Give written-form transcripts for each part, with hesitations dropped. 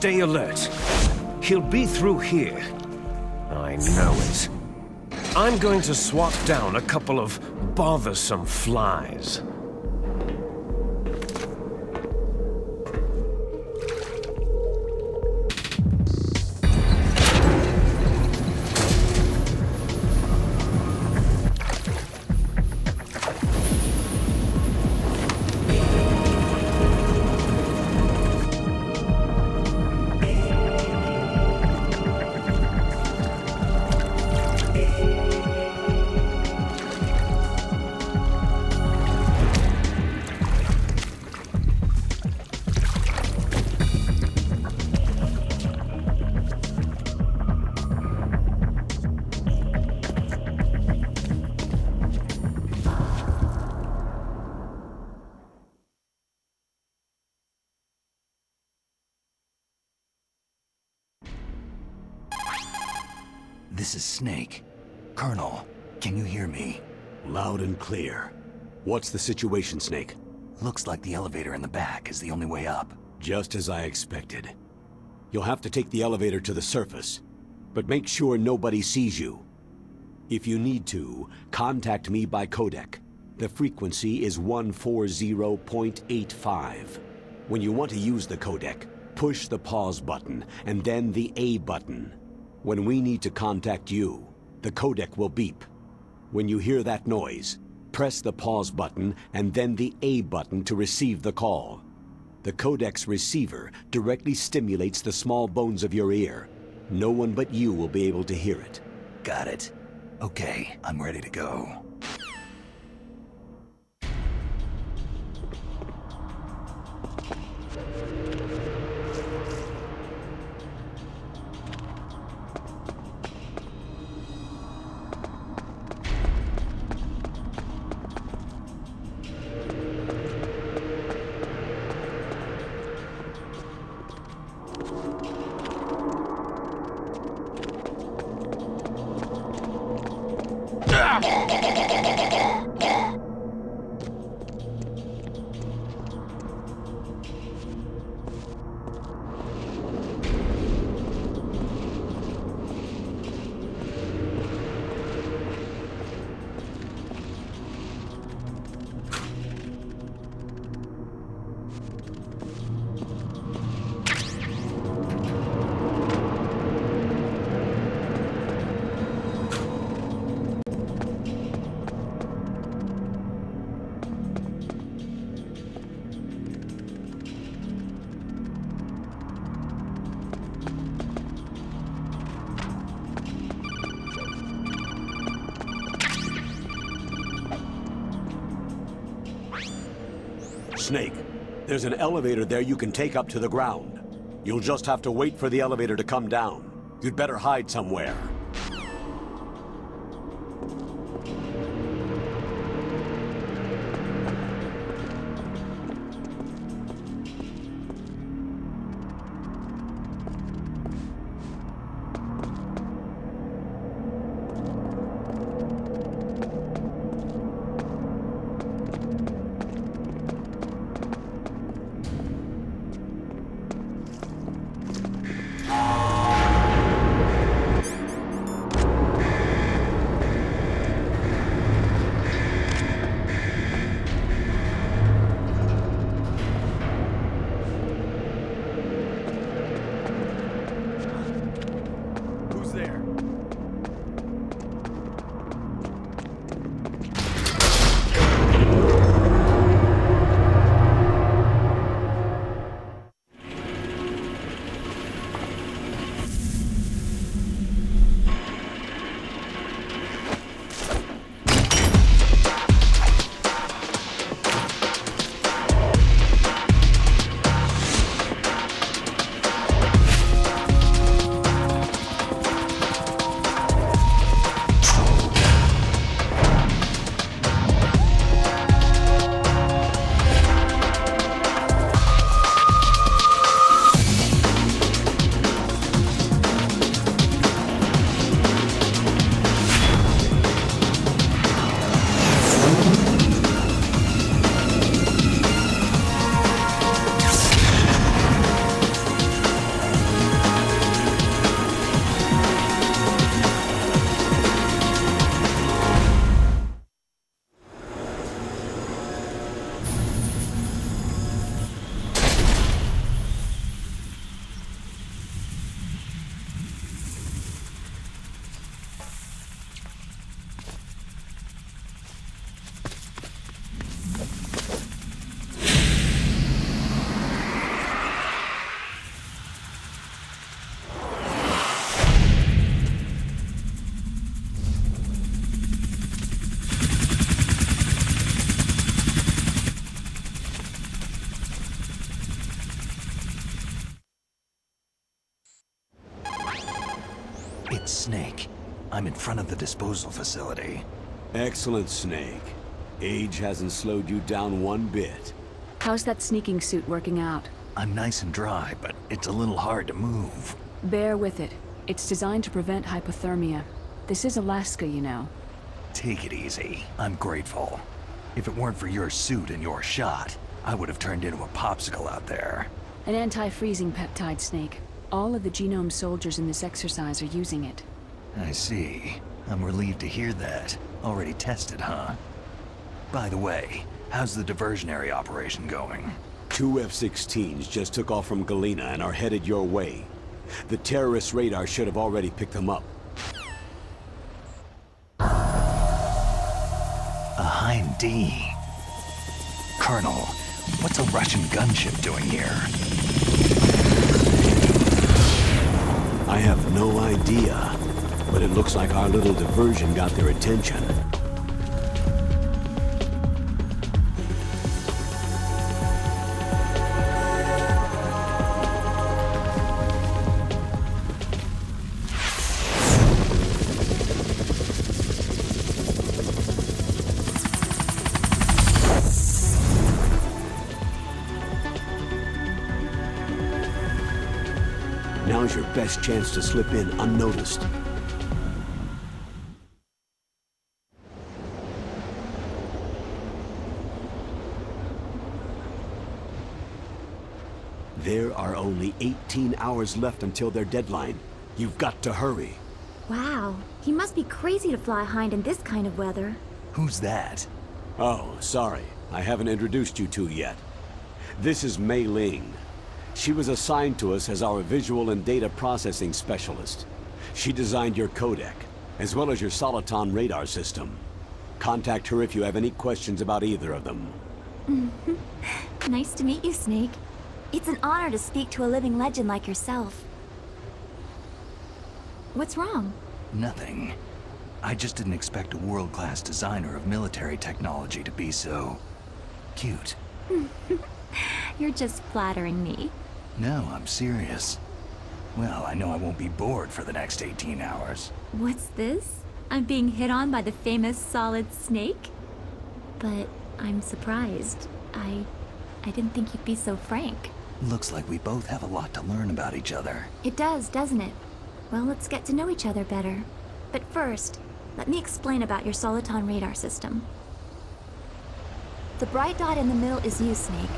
Stay alert. He'll be through here. I know it. I'm going to swat down a couple of bothersome flies. This is Snake. Colonel, can you hear me? Loud and clear. What's the situation, Snake? Looks like the elevator in the back is the only way up. Just as I expected. You'll have to take the elevator to the surface, but make sure nobody sees you. If you need to, contact me by codec. The frequency is 140.85. When you want to use the codec, push the pause button and then the A button. When we need to contact you, the codec will beep. When you hear that noise, press the pause button and then the A button to receive the call. The codec's receiver directly stimulates the small bones of your ear. No one but you will be able to hear it. Got it. Okay, I'm ready to go. Snake, there's an elevator there you can take up to the ground. You'll just have to wait for the elevator to come down. You'd better hide somewhere. Snake. I'm in front of the disposal facility. Excellent, Snake. Age hasn't slowed you down one bit. How's that sneaking suit working out? I'm nice and dry, but it's a little hard to move. Bear with it. It's designed to prevent hypothermia. This is Alaska, you know. Take it easy. I'm grateful. If it weren't for your suit and your shot, I would have turned into a popsicle out there. An anti-freezing peptide, Snake. All of the genome soldiers in this exercise are using it. I see. I'm relieved to hear that. Already tested, huh? By the way, how's the diversionary operation going? 2 F-16s just took off from Galena and are headed your way. The terrorist radar should have already picked them up. A Hind D. Colonel, what's a Russian gunship doing here? I have no idea, but it looks like our little diversion got their attention. Now's your best chance to slip in unnoticed. There are only 18 hours left until their deadline. You've got to hurry. Wow, he must be crazy to fly Hind in this kind of weather. Who's that? Oh, sorry. I haven't introduced you two yet. This is Mei Ling. She was assigned to us as our visual and data processing specialist. She designed your codec, as well as your Soliton radar system. Contact her if you have any questions about either of them. Nice to meet you, Snake. It's an honor to speak to a living legend like yourself. What's wrong? Nothing. I just didn't expect a world-class designer of military technology to be so... cute. You're just flattering me. No, I'm serious. Well, I know I won't be bored for the next 18 hours. What's this? I'm being hit on by the famous Solid Snake? But I'm surprised. I didn't think you'd be so frank. Looks like we both have a lot to learn about each other. It does, doesn't it? Well, let's get to know each other better. But first, let me explain about your Soliton radar system. The bright dot in the middle is you, Snake.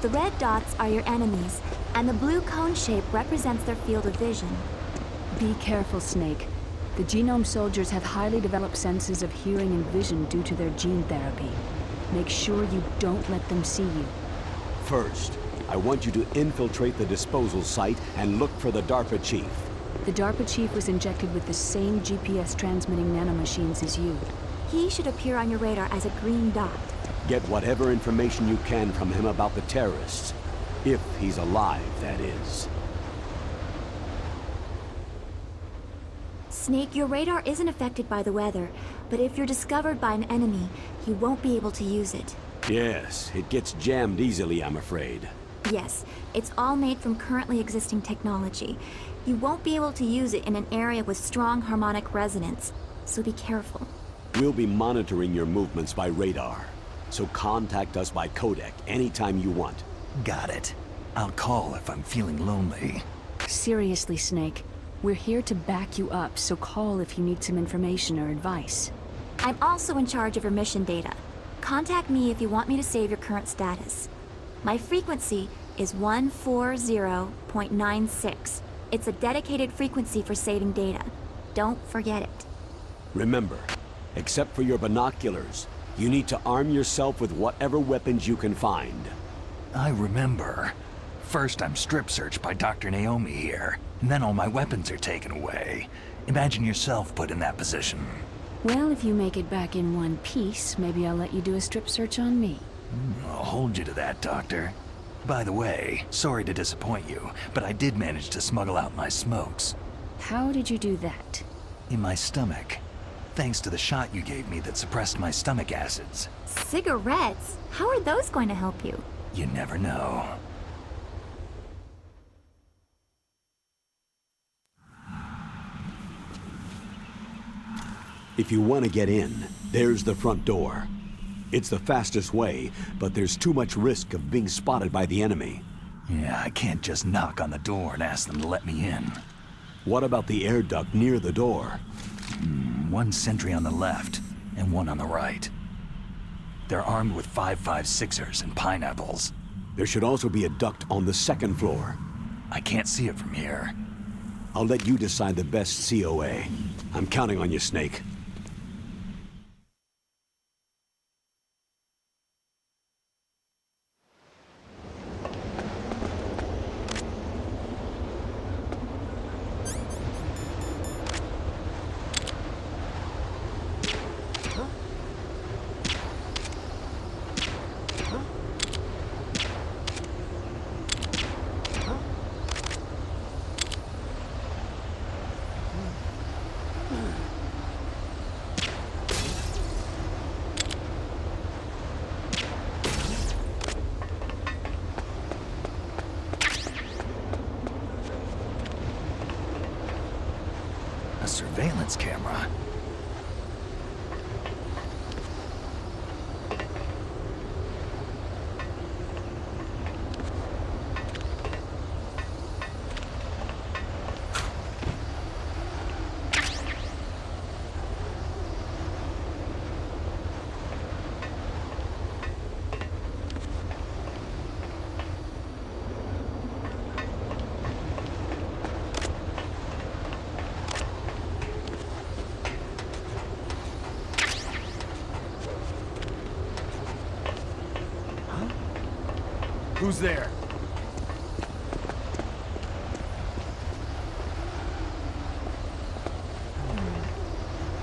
The red dots are your enemies, and the blue cone shape represents their field of vision. Be careful, Snake. The genome soldiers have highly developed senses of hearing and vision due to their gene therapy. Make sure you don't let them see you. First, I want you to infiltrate the disposal site and look for the DARPA chief. The DARPA chief was injected with the same GPS transmitting nanomachines as you. He should appear on your radar as a green dot. Get whatever information you can from him about the terrorists. If he's alive, that is. Snake, your radar isn't affected by the weather, but if you're discovered by an enemy, he won't be able to use it. Yes, it gets jammed easily, I'm afraid. Yes, it's all made from currently existing technology. You won't be able to use it in an area with strong harmonic resonance, so be careful. We'll be monitoring your movements by radar, so contact us by codec anytime you want. Got it. I'll call if I'm feeling lonely. Seriously, Snake. We're here to back you up, so call if you need some information or advice. I'm also in charge of your mission data. Contact me if you want me to save your current status. My frequency is 140.96. It's a dedicated frequency for saving data. Don't forget it. Remember, except for your binoculars, you need to arm yourself with whatever weapons you can find. I remember. First I'm strip searched by Dr. Naomi here, and then all my weapons are taken away. Imagine yourself put in that position. Well, if you make it back in one piece, maybe I'll let you do a strip search on me. I'll hold you to that, Doctor. By the way, sorry to disappoint you, but I did manage to smuggle out my smokes. How did you do that? In my stomach. Thanks to the shot you gave me that suppressed my stomach acids. Cigarettes? How are those going to help you? You never know. If you want to get in, there's the front door. It's the fastest way, but there's too much risk of being spotted by the enemy. Yeah, I can't just knock on the door and ask them to let me in. What about the air duct near the door? One sentry on the left, and one on the right. They're armed with 5.56ers and pineapples. There should also be a duct on the second floor. I can't see it from here. I'll let you decide the best COA. I'm counting on you, Snake. A surveillance camera. Who's there?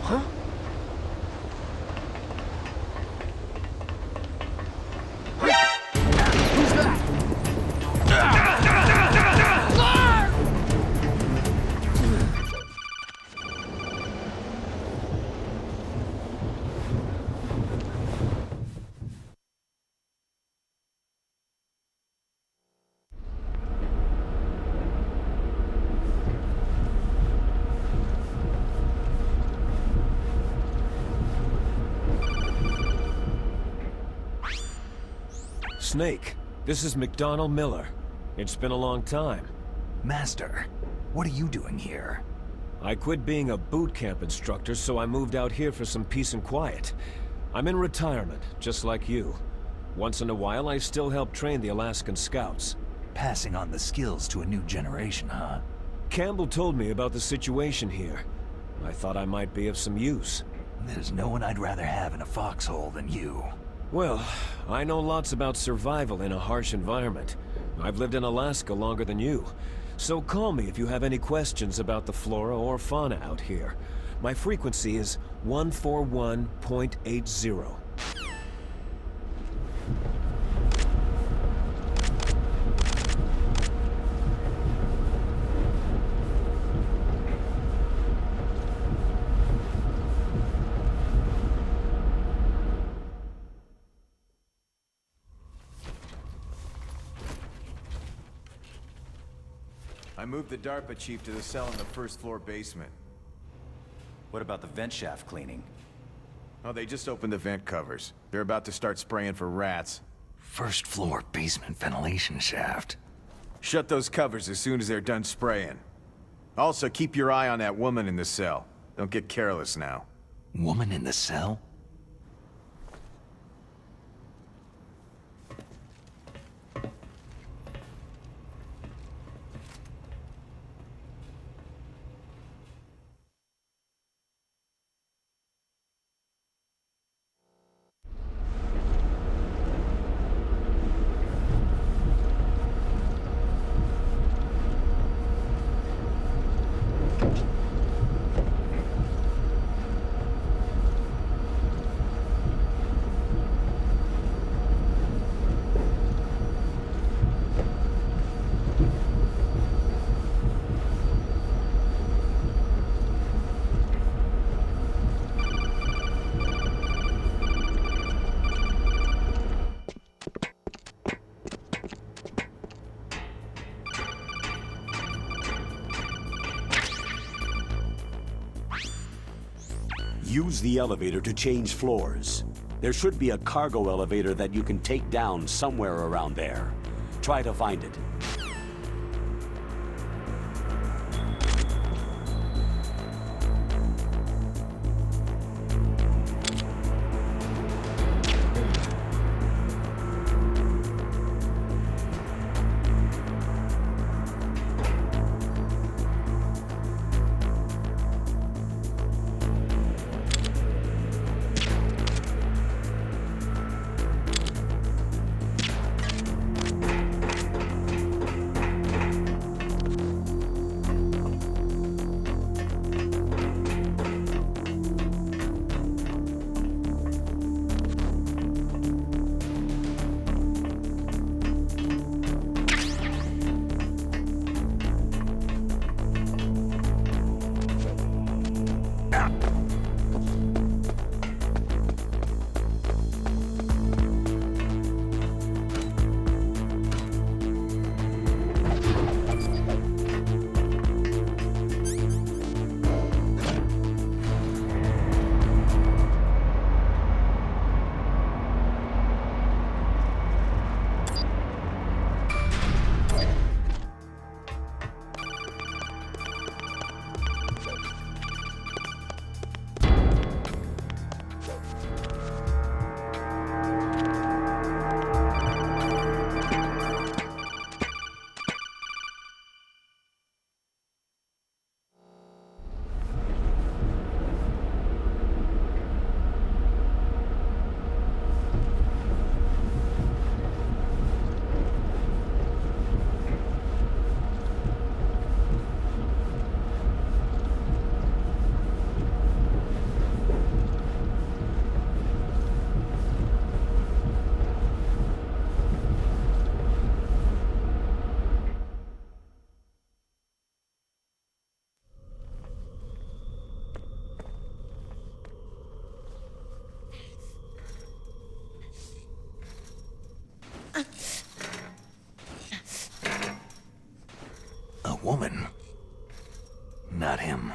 Huh? Who's that? Snake, this is McDonald Miller. It's been a long time. Master, what are you doing here? I quit being a boot camp instructor, so I moved out here for some peace and quiet. I'm in retirement, just like you. Once in a while, I still help train the Alaskan Scouts. Passing on the skills to a new generation, huh? Campbell told me about the situation here. I thought I might be of some use. There's no one I'd rather have in a foxhole than you. Well, I know lots about survival in a harsh environment. I've lived in Alaska longer than you. So call me if you have any questions about the flora or fauna out here. My frequency is 141.80. I moved the DARPA chief to the cell in the first floor basement. What about the vent shaft cleaning? Oh, they just opened the vent covers. They're about to start spraying for rats. First floor basement ventilation shaft. Shut those covers as soon as they're done spraying. Also, keep your eye on that woman in the cell. Don't get careless now. Woman in the cell? Use the elevator to change floors. There should be a cargo elevator that you can take down somewhere around there. Try to find it. A woman. Not him.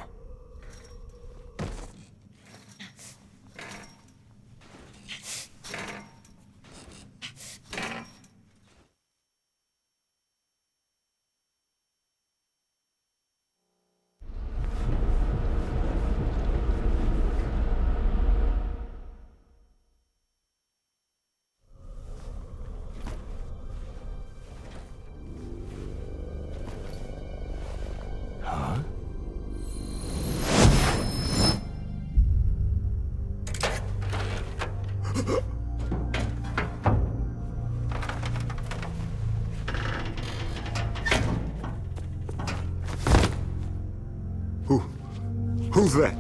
Who's that?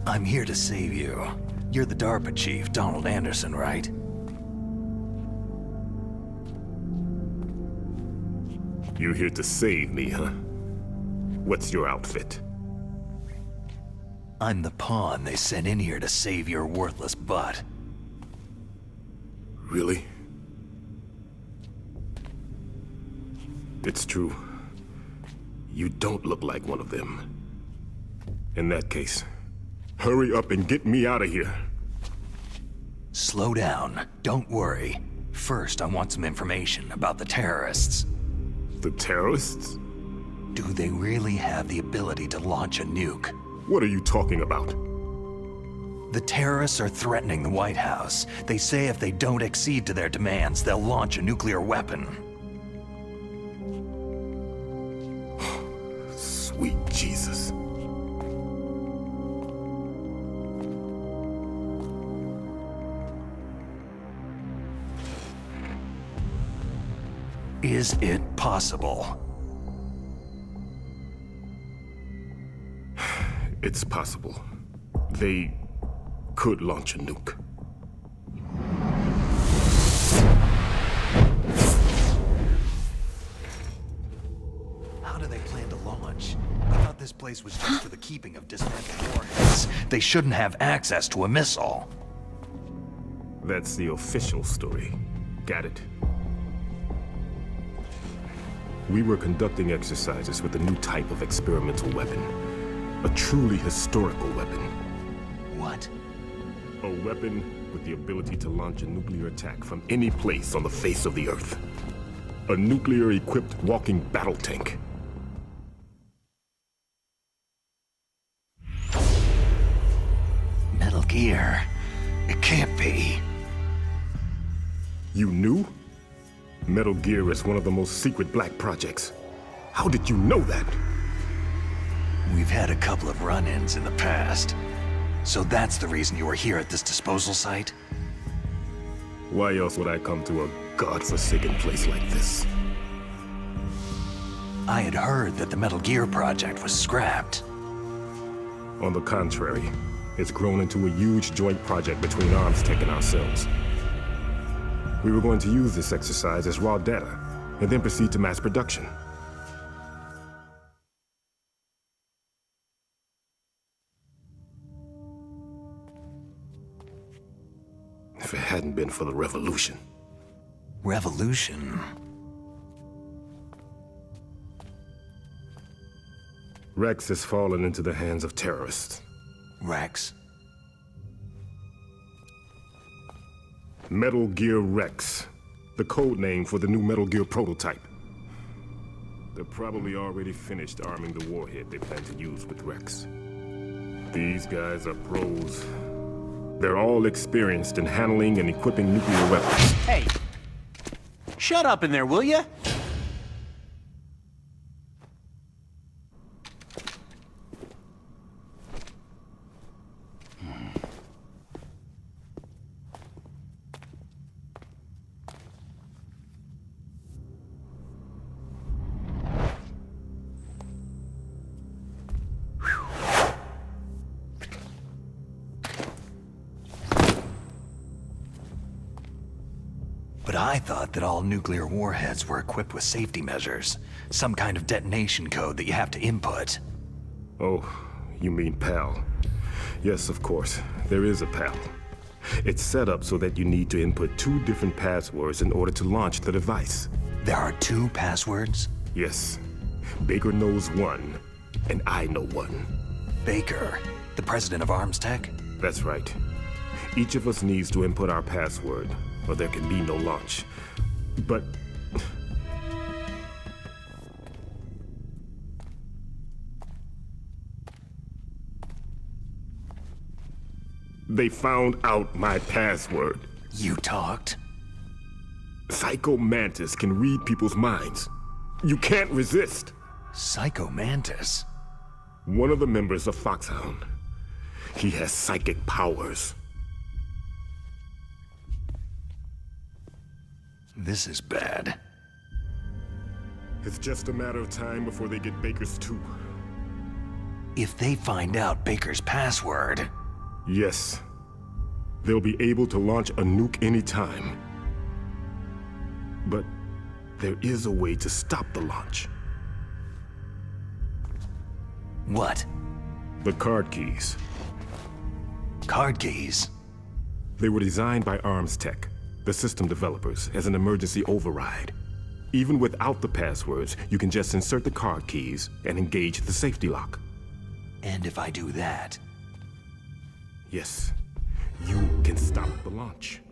I'm here to save you. You're the DARPA chief, Donald Anderson, right? You here to save me, huh? What's your outfit? I'm the pawn they sent in here to save your worthless butt. Really? It's true. You don't look like one of them. In that case, hurry up and get me out of here. Slow down. Don't worry. First, I want some information about the terrorists. The terrorists? Do they really have the ability to launch a nuke? What are you talking about? The terrorists are threatening the White House. They say if they don't accede to their demands, they'll launch a nuclear weapon. Sweet Jesus. Is it possible? It's possible. They could launch a nuke. How do they plan to launch? I thought this place was just for the keeping of dismantled warheads. They shouldn't have access to a missile. That's the official story. Got it. We were conducting exercises with a new type of experimental weapon. A truly historical weapon. What? A weapon with the ability to launch a nuclear attack from any place on the face of the Earth. A nuclear-equipped walking battle tank. Metal Gear? It can't be. You knew? Metal Gear is one of the most secret black projects. How did you know that? We've had a couple of run-ins in the past. So that's the reason you were here at this disposal site? Why else would I come to a godforsaken place like this? I had heard that the Metal Gear project was scrapped. On the contrary, it's grown into a huge joint project between ArmsTech and ourselves. We were going to use this exercise as raw data, and then proceed to mass production. If it hadn't been for the revolution. Revolution? Rex has fallen into the hands of terrorists. Rex? Metal Gear Rex, the code name for the new Metal Gear prototype. They're probably already finished arming the warhead they plan to use with Rex. These guys are pros. They're all experienced in handling and equipping nuclear weapons. Hey! Shut up in there, will ya? But I thought that all nuclear warheads were equipped with safety measures. Some kind of detonation code that you have to input. Oh, you mean PAL. Yes, of course, there is a PAL. It's set up so that you need to input 2 different passwords in order to launch the device. There are 2 passwords? Yes. Baker knows one, and I know one. Baker, the president of ArmsTech? That's right. Each of us needs to input our password, or there can be no launch. But... they found out my password. You talked? Psycho Mantis can read people's minds. You can't resist. Psycho Mantis? One of the members of Foxhound. He has psychic powers. This is bad. It's just a matter of time before they get Baker's too. If they find out Baker's password... Yes. They'll be able to launch a nuke anytime. But there is a way to stop the launch. What? The card keys. Card keys? They were designed by ArmsTech, the system developers, as an emergency override. Even without the passwords, you can just insert the card keys and engage the safety lock. And if I do that... Yes, you can stop the launch.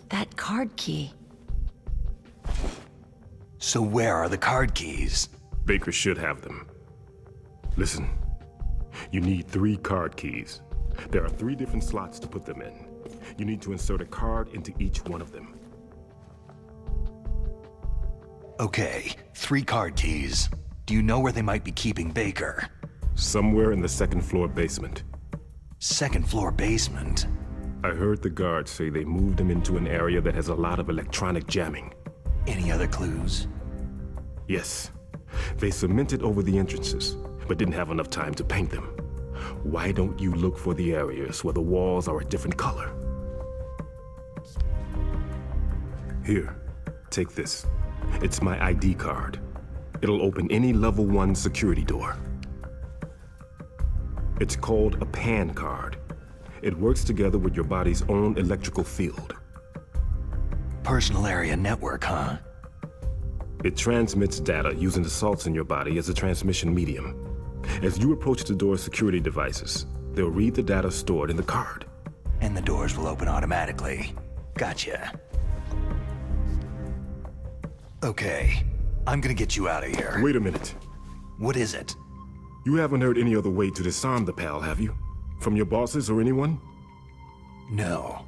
That card key. So where are the card keys? Baker should have them. Listen, you need 3 card keys. There are 3 different slots to put them in. You need to insert a card into each one of them. Okay, 3 card keys. Do you know where they might be keeping Baker? Somewhere in the 2nd floor basement. 2nd floor basement? I heard the guards say they moved him into an area that has a lot of electronic jamming. Any other clues? Yes. They cemented over the entrances, but didn't have enough time to paint them. Why don't you look for the areas where the walls are a different color? Here, take this. It's my ID card. It'll open any level 1 security door. It's called a PAN card. It works together with your body's own electrical field. Personal area network, huh? It transmits data using the salts in your body as a transmission medium. As you approach the door's security devices, they'll read the data stored in the card. And the doors will open automatically. Gotcha. Okay, I'm gonna get you out of here. Wait a minute. What is it? You haven't heard any other way to disarm the PAL, have you? From your bosses or anyone? No.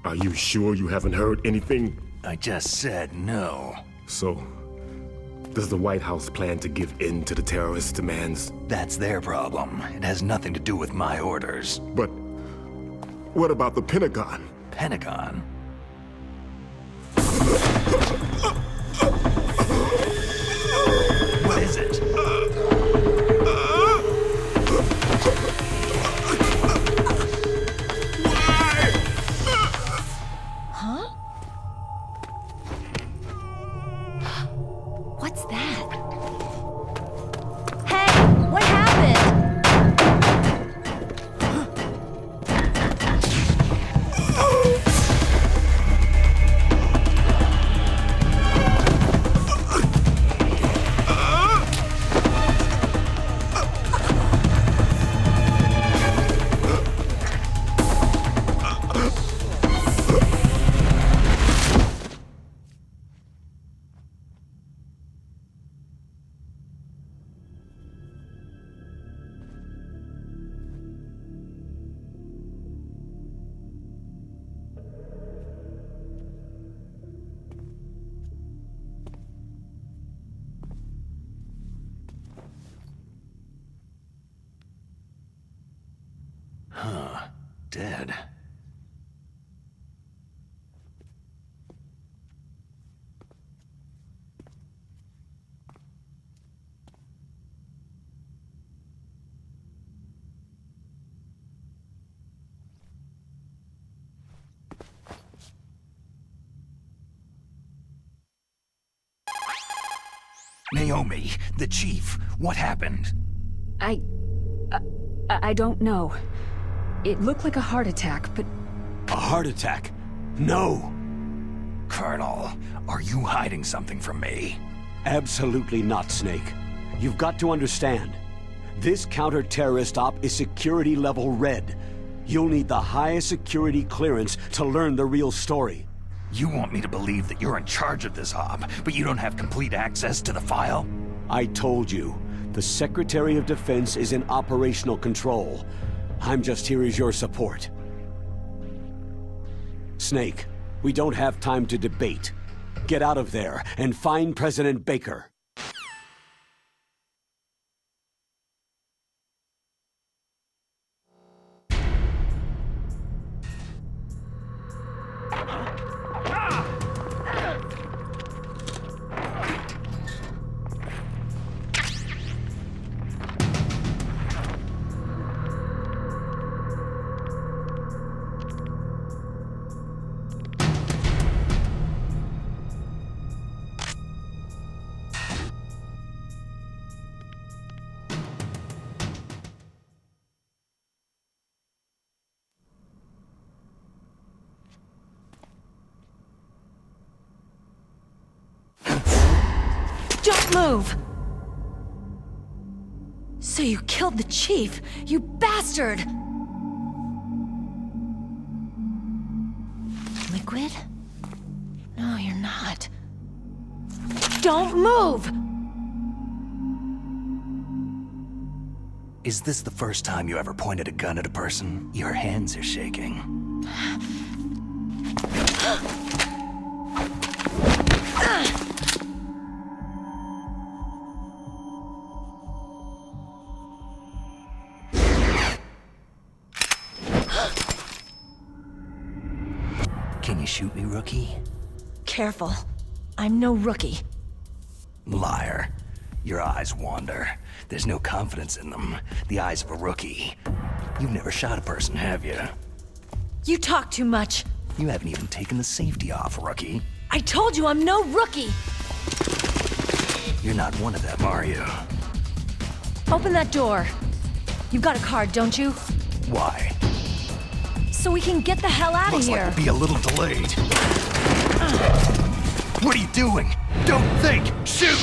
Are you sure you haven't heard anything? I just said no. So, does the White House plan to give in to the terrorists' demands? That's their problem. It has nothing to do with my orders. But what about the Pentagon? Pentagon? What is it? What's that? Hey, what happened? Dead. Naomi, the chief, what happened? I don't know. It looked like a heart attack, but A heart attack? No! Colonel, are you hiding something from me? Absolutely not, Snake. You've got to understand. This counter-terrorist op is security level red. You'll need the highest security clearance to learn the real story. You want me to believe that you're in charge of this op, but you don't have complete access to the file? I told you, the Secretary of Defense is in operational control. I'm just here as your support. Snake, we don't have time to debate. Get out of there and find President Baker. Don't move! So you killed the chief, you bastard! Liquid? No, you're not. Don't move! Is this the first time you ever pointed a gun at a person? Your hands are shaking. Can you shoot me, rookie? Careful. I'm no rookie. Liar. Your eyes wander. There's no confidence in them. The eyes of a rookie. You've never shot a person, have you? You talk too much. You haven't even taken the safety off, rookie. I told you I'm no rookie! You're not one of them, are you? Open that door. You've got a card, don't you? Why? So we can get the hell out of Looks here. like we'll be a little delayed. What are you doing? Don't think! Shoot!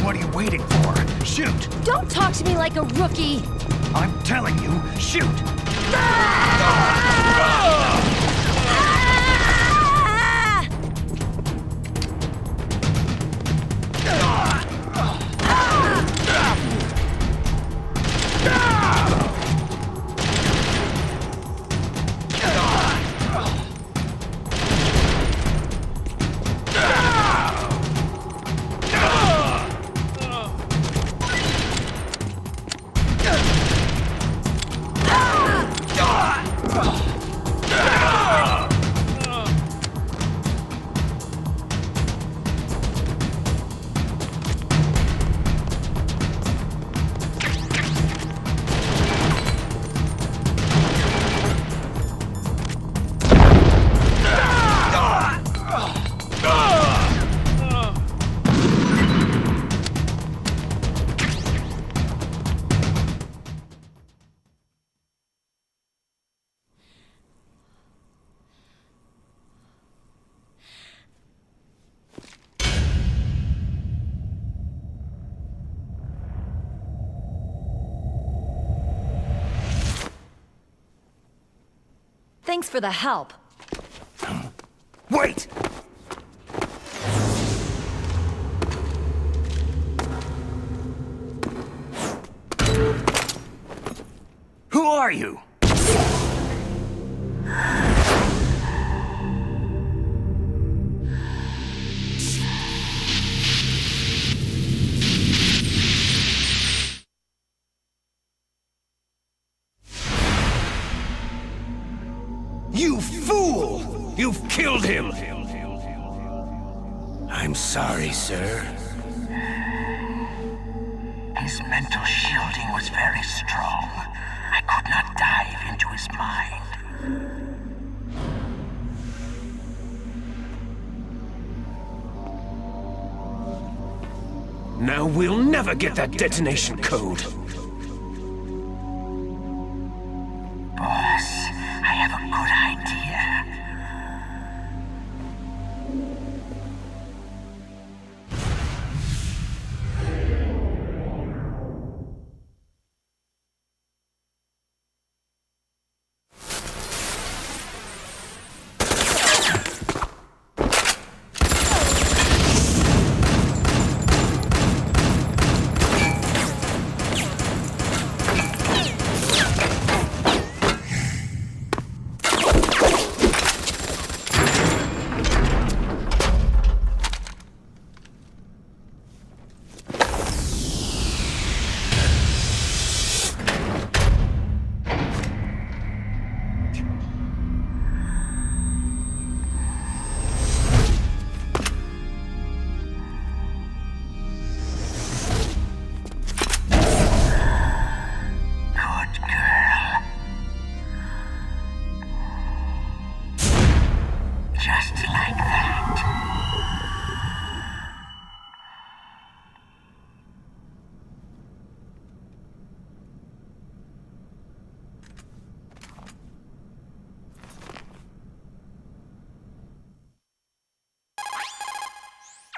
What are you waiting for? Shoot! Don't talk to me like a rookie! I'm telling you, shoot! Thanks for the help. Wait! Who are you? You fool! You've killed him! I'm sorry, sir. His mental shielding was very strong. I could not dive into his mind. Now we'll never get that detonation code. Boss, I have a good idea.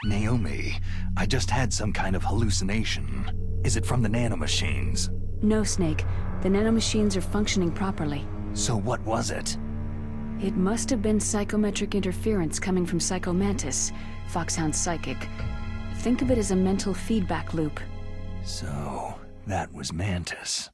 Naomi, I just had some kind of hallucination. Is it from the nanomachines? No, Snake. The nanomachines are functioning properly. So what was it? It must have been psychometric interference coming from Psycho Mantis, Foxhound's psychic. Think of it as a mental feedback loop. So, that was Mantis.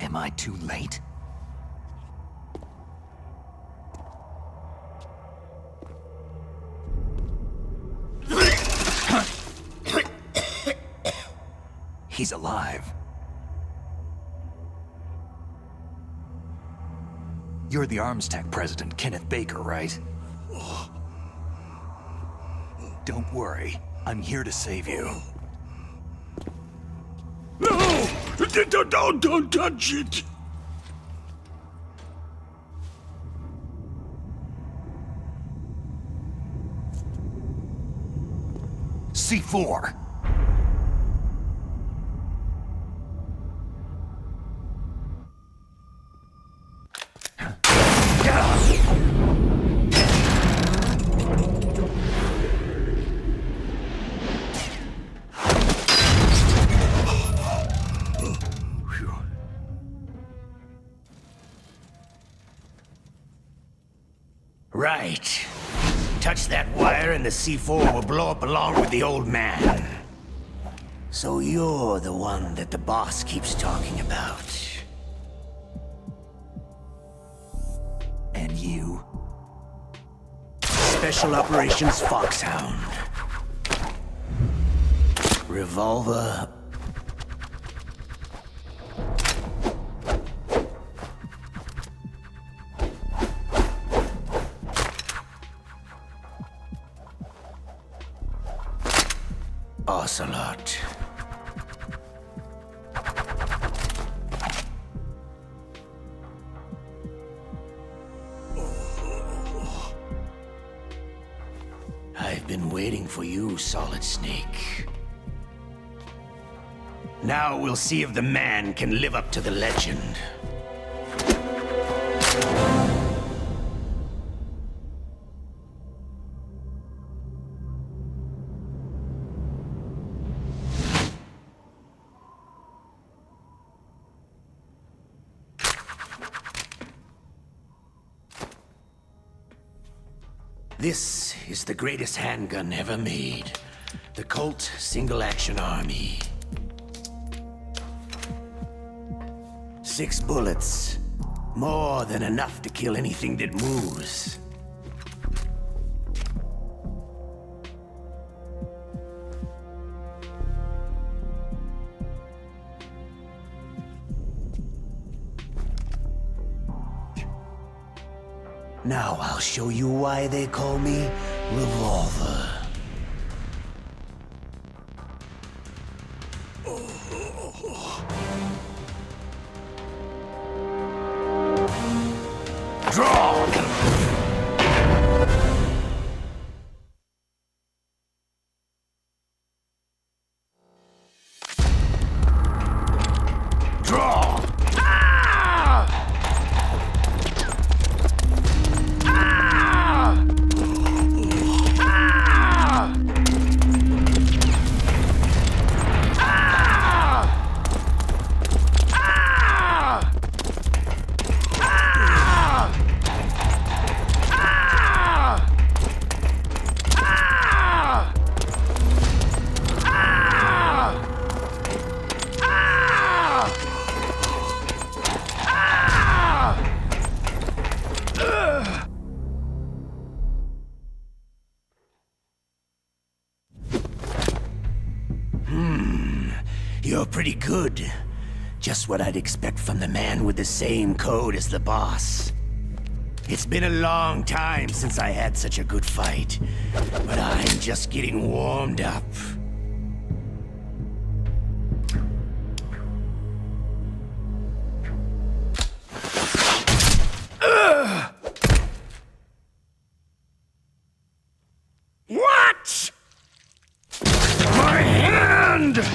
Am I too late? He's alive. You're the Armstech president, Kenneth Baker, right? Don't worry. I'm here to save you. No! Don't touch it! C4! Right. Touch that wire and the C4 will blow up along with the old man. So you're the one that the boss keeps talking about. And you? Special Operations Foxhound. Revolver. Ocelot. I've been waiting for you, Solid Snake. Now we'll see if the man can live up to the legend. This is the greatest handgun ever made. The Colt Single Action Army. 6 bullets. More than enough to kill anything that moves. Now I'll show you why they call me Revolver. Draw! Draw! You're pretty good. Just what I'd expect from the man with the same code as the boss. It's been a long time since I had such a good fight, but I'm just getting warmed up. What? My hand!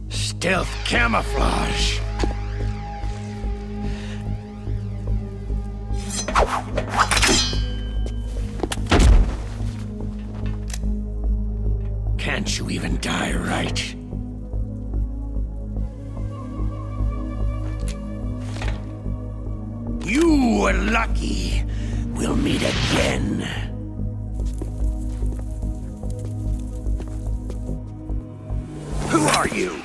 Stealth camouflage. Can't you even die right? You were lucky. We'll meet again. Who are you?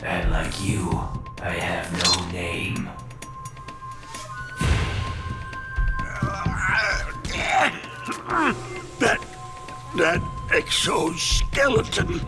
And like you, I have no name. That exoskeleton.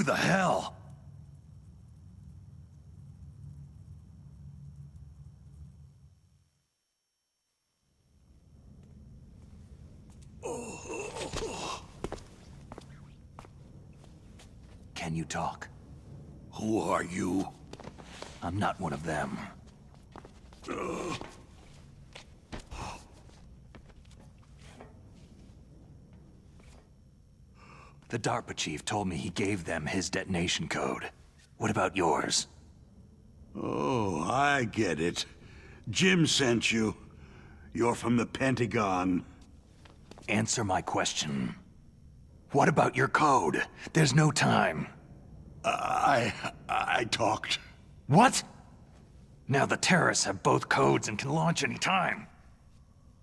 Who the hell? Can you talk? Who are you? I'm not one of them. The DARPA chief told me he gave them his detonation code. What about yours? Oh, I get it. Jim sent you. You're from the Pentagon. Answer my question. What about your code? There's no time. I talked. What? Now the terrorists have both codes and can launch any time.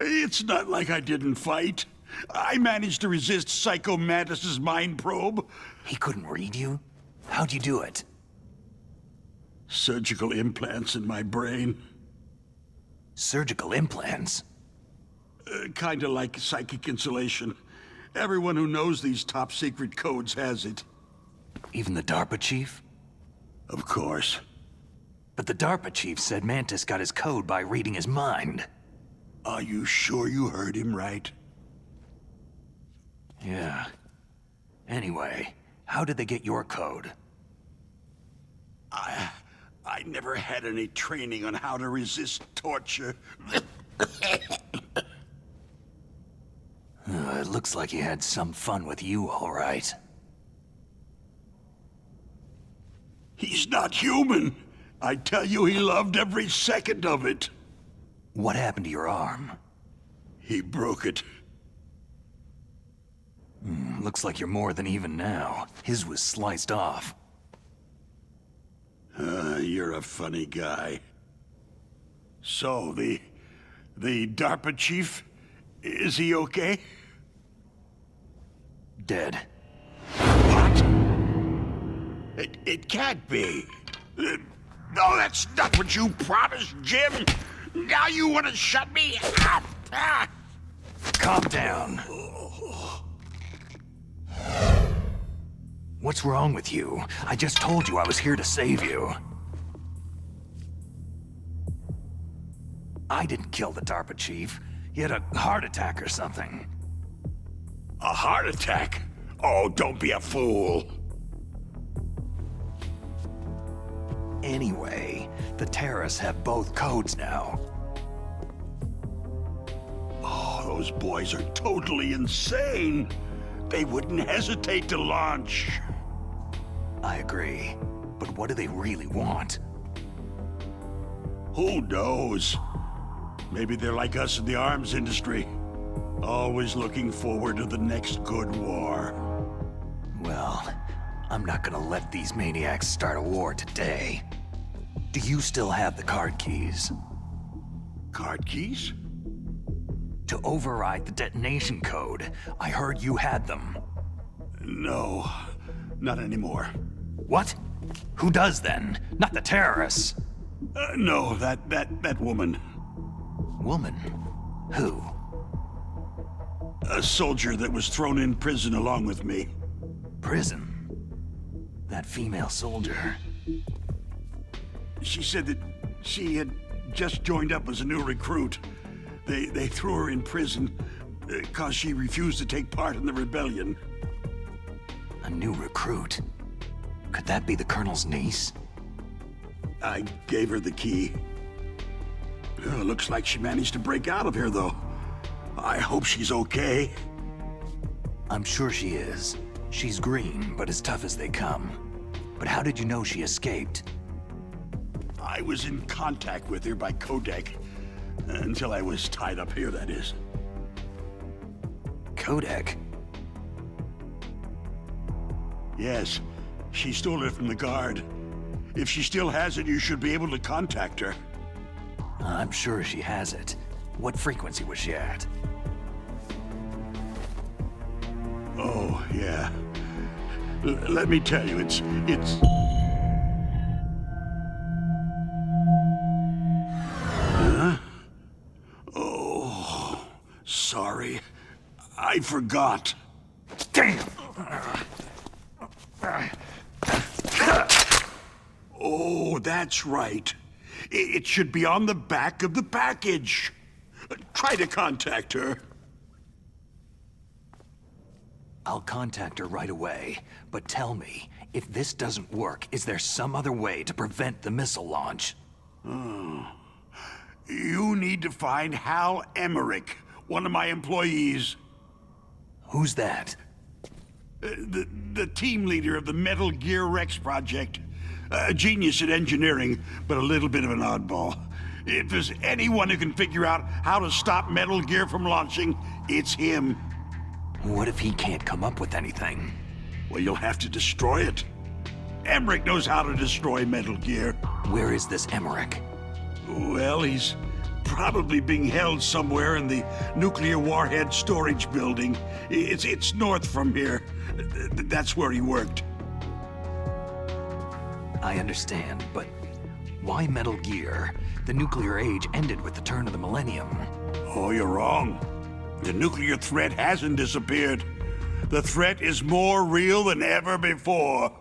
It's not like I didn't fight. I managed to resist Psycho Mantis's mind probe. He couldn't read you? How'd you do it? Surgical implants in my brain. Surgical implants? Kinda like psychic insulation. Everyone who knows these top-secret codes has it. Even the DARPA chief? Of course. But the DARPA chief said Mantis got his code by reading his mind. Are you sure you heard him right? Yeah. Anyway, how did they get your code? I never had any training on how to resist torture. It looks like he had some fun with you, all right. He's not human. I tell you, he loved every second of it. What happened to your arm? He broke it. Looks like you're more than even now. His was sliced off. You're a funny guy. So, the DARPA chief, is he okay? Dead. What? It can't be. No, that's not what you promised, Jim. Now you want to shut me up. Calm down. What's wrong with you? I just told you I was here to save you. I didn't kill the DARPA chief. He had a heart attack or something. A heart attack? Oh, don't be a fool. Anyway, the terrorists have both codes now. Oh, those boys are totally insane. They wouldn't hesitate to launch. I agree. But what do they really want? Who knows? Maybe they're like us in the arms industry. Always looking forward to the next good war. Well, I'm not gonna let these maniacs start a war today. Do you still have the card keys? Card keys? To override the detonation code. I heard you had them. No, not anymore. What? Who does then? Not the terrorists. No, that woman. Woman? Who? A soldier that was thrown in prison along with me. Prison? That female soldier. She said that she had just joined up as a new recruit. They threw her in prison because she refused to take part in the rebellion. A new recruit? Could that be the Colonel's niece? I gave her the key. Looks like she managed to break out of here, though. I hope she's okay. I'm sure she is. She's green, but as tough as they come. But how did you know she escaped? I was in contact with her by codec. Until I was tied up here, that is. Codec? Yes. She stole it from the guard. If she still has it, you should be able to contact her. I'm sure she has it. What frequency was she at? Oh, yeah. Let me tell you, it's... Huh? Oh, sorry. I forgot. Damn! Oh, that's right. It should be on the back of the package. Try to contact her. I'll contact her right away, but tell me, if this doesn't work, is there some other way to prevent the missile launch? You need to find Hal Emmerich, one of my employees. Who's that? The team leader of the Metal Gear Rex project. A genius at engineering, but a little bit of an oddball. If there's anyone who can figure out how to stop Metal Gear from launching, it's him. What if he can't come up with anything? Well, you'll have to destroy it. Emmerich knows how to destroy Metal Gear. Where is this Emmerich? Well, he's probably being held somewhere in the nuclear warhead storage building. It's north from here. That's where he worked. I understand, but why Metal Gear? The nuclear age ended with the turn of the millennium. Oh, you're wrong. The nuclear threat hasn't disappeared. The threat is more real than ever before.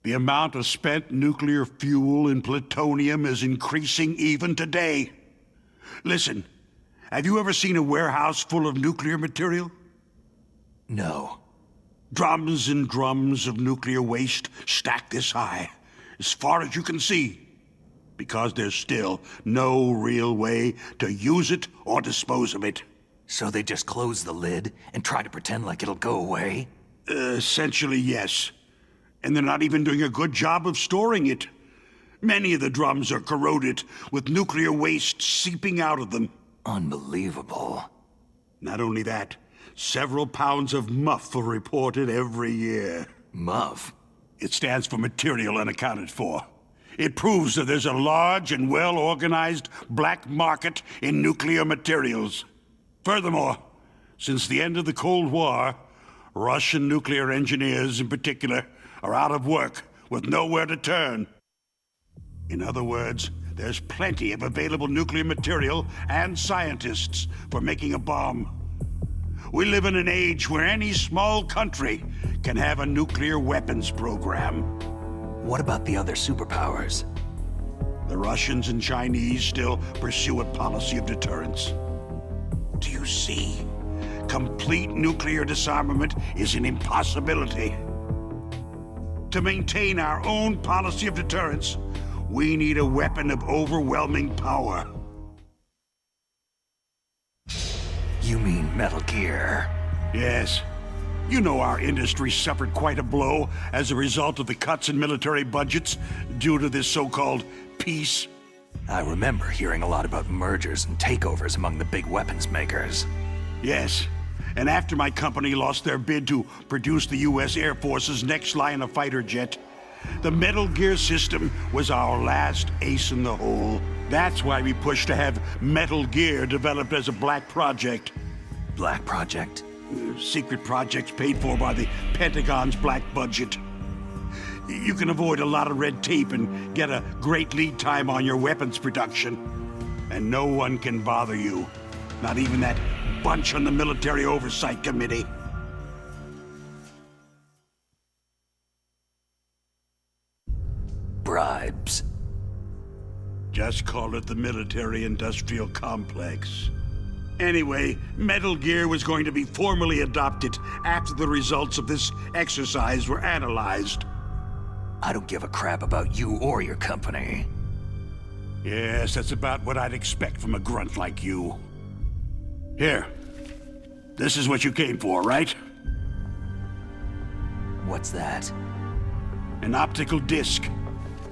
The amount of spent nuclear fuel and plutonium is increasing even today. Listen, have you ever seen a warehouse full of nuclear material? No. Drums and drums of nuclear waste stacked this high, as far as you can see, because there's still no real way to use it or dispose of it. So they just close the lid and try to pretend like it'll go away? Essentially, yes. And they're not even doing a good job of storing it. Many of the drums are corroded, with nuclear waste seeping out of them. Unbelievable. Not only that, several pounds of MUF are reported every year. MUF? It stands for Material Unaccounted For. It proves that there's a large and well-organized black market in nuclear materials. Furthermore, since the end of the Cold War, Russian nuclear engineers in particular are out of work with nowhere to turn. In other words, there's plenty of available nuclear material and scientists for making a bomb. We live in an age where any small country can have a nuclear weapons program. What about the other superpowers? The Russians and Chinese still pursue a policy of deterrence. Do you see? Complete nuclear disarmament is an impossibility. To maintain our own policy of deterrence, we need a weapon of overwhelming power. You mean Metal Gear? Yes. You know our industry suffered quite a blow as a result of the cuts in military budgets due to this so-called peace. I remember hearing a lot about mergers and takeovers among the big weapons makers. Yes. And after my company lost their bid to produce the U.S. Air Force's next line of fighter jet, the Metal Gear system was our last ace in the hole. That's why we pushed to have Metal Gear developed as a black project. Black project? Secret projects paid for by the Pentagon's black budget. You can avoid a lot of red tape and get a great lead time on your weapons production. And no one can bother you. Not even that bunch on the Military Oversight Committee. Bribes. Just call it the military-industrial complex. Anyway, Metal Gear was going to be formally adopted after the results of this exercise were analyzed. I don't give a crap about you or your company. Yes, that's about what I'd expect from a grunt like you. Here. This is what you came for, right? What's that? An optical disc.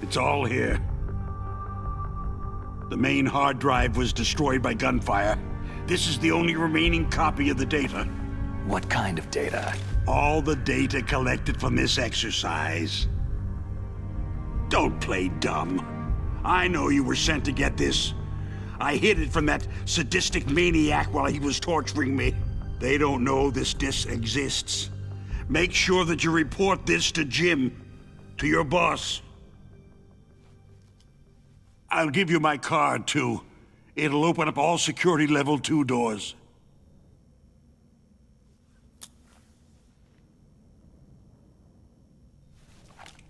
It's all here. The main hard drive was destroyed by gunfire. This is the only remaining copy of the data. What kind of data? All the data collected from this exercise. Don't play dumb. I know you were sent to get this. I hid it from that sadistic maniac while he was torturing me. They don't know this disc exists. Make sure that you report this to Jim, to your boss. I'll give you my card, too. It'll open up all security level 2 doors.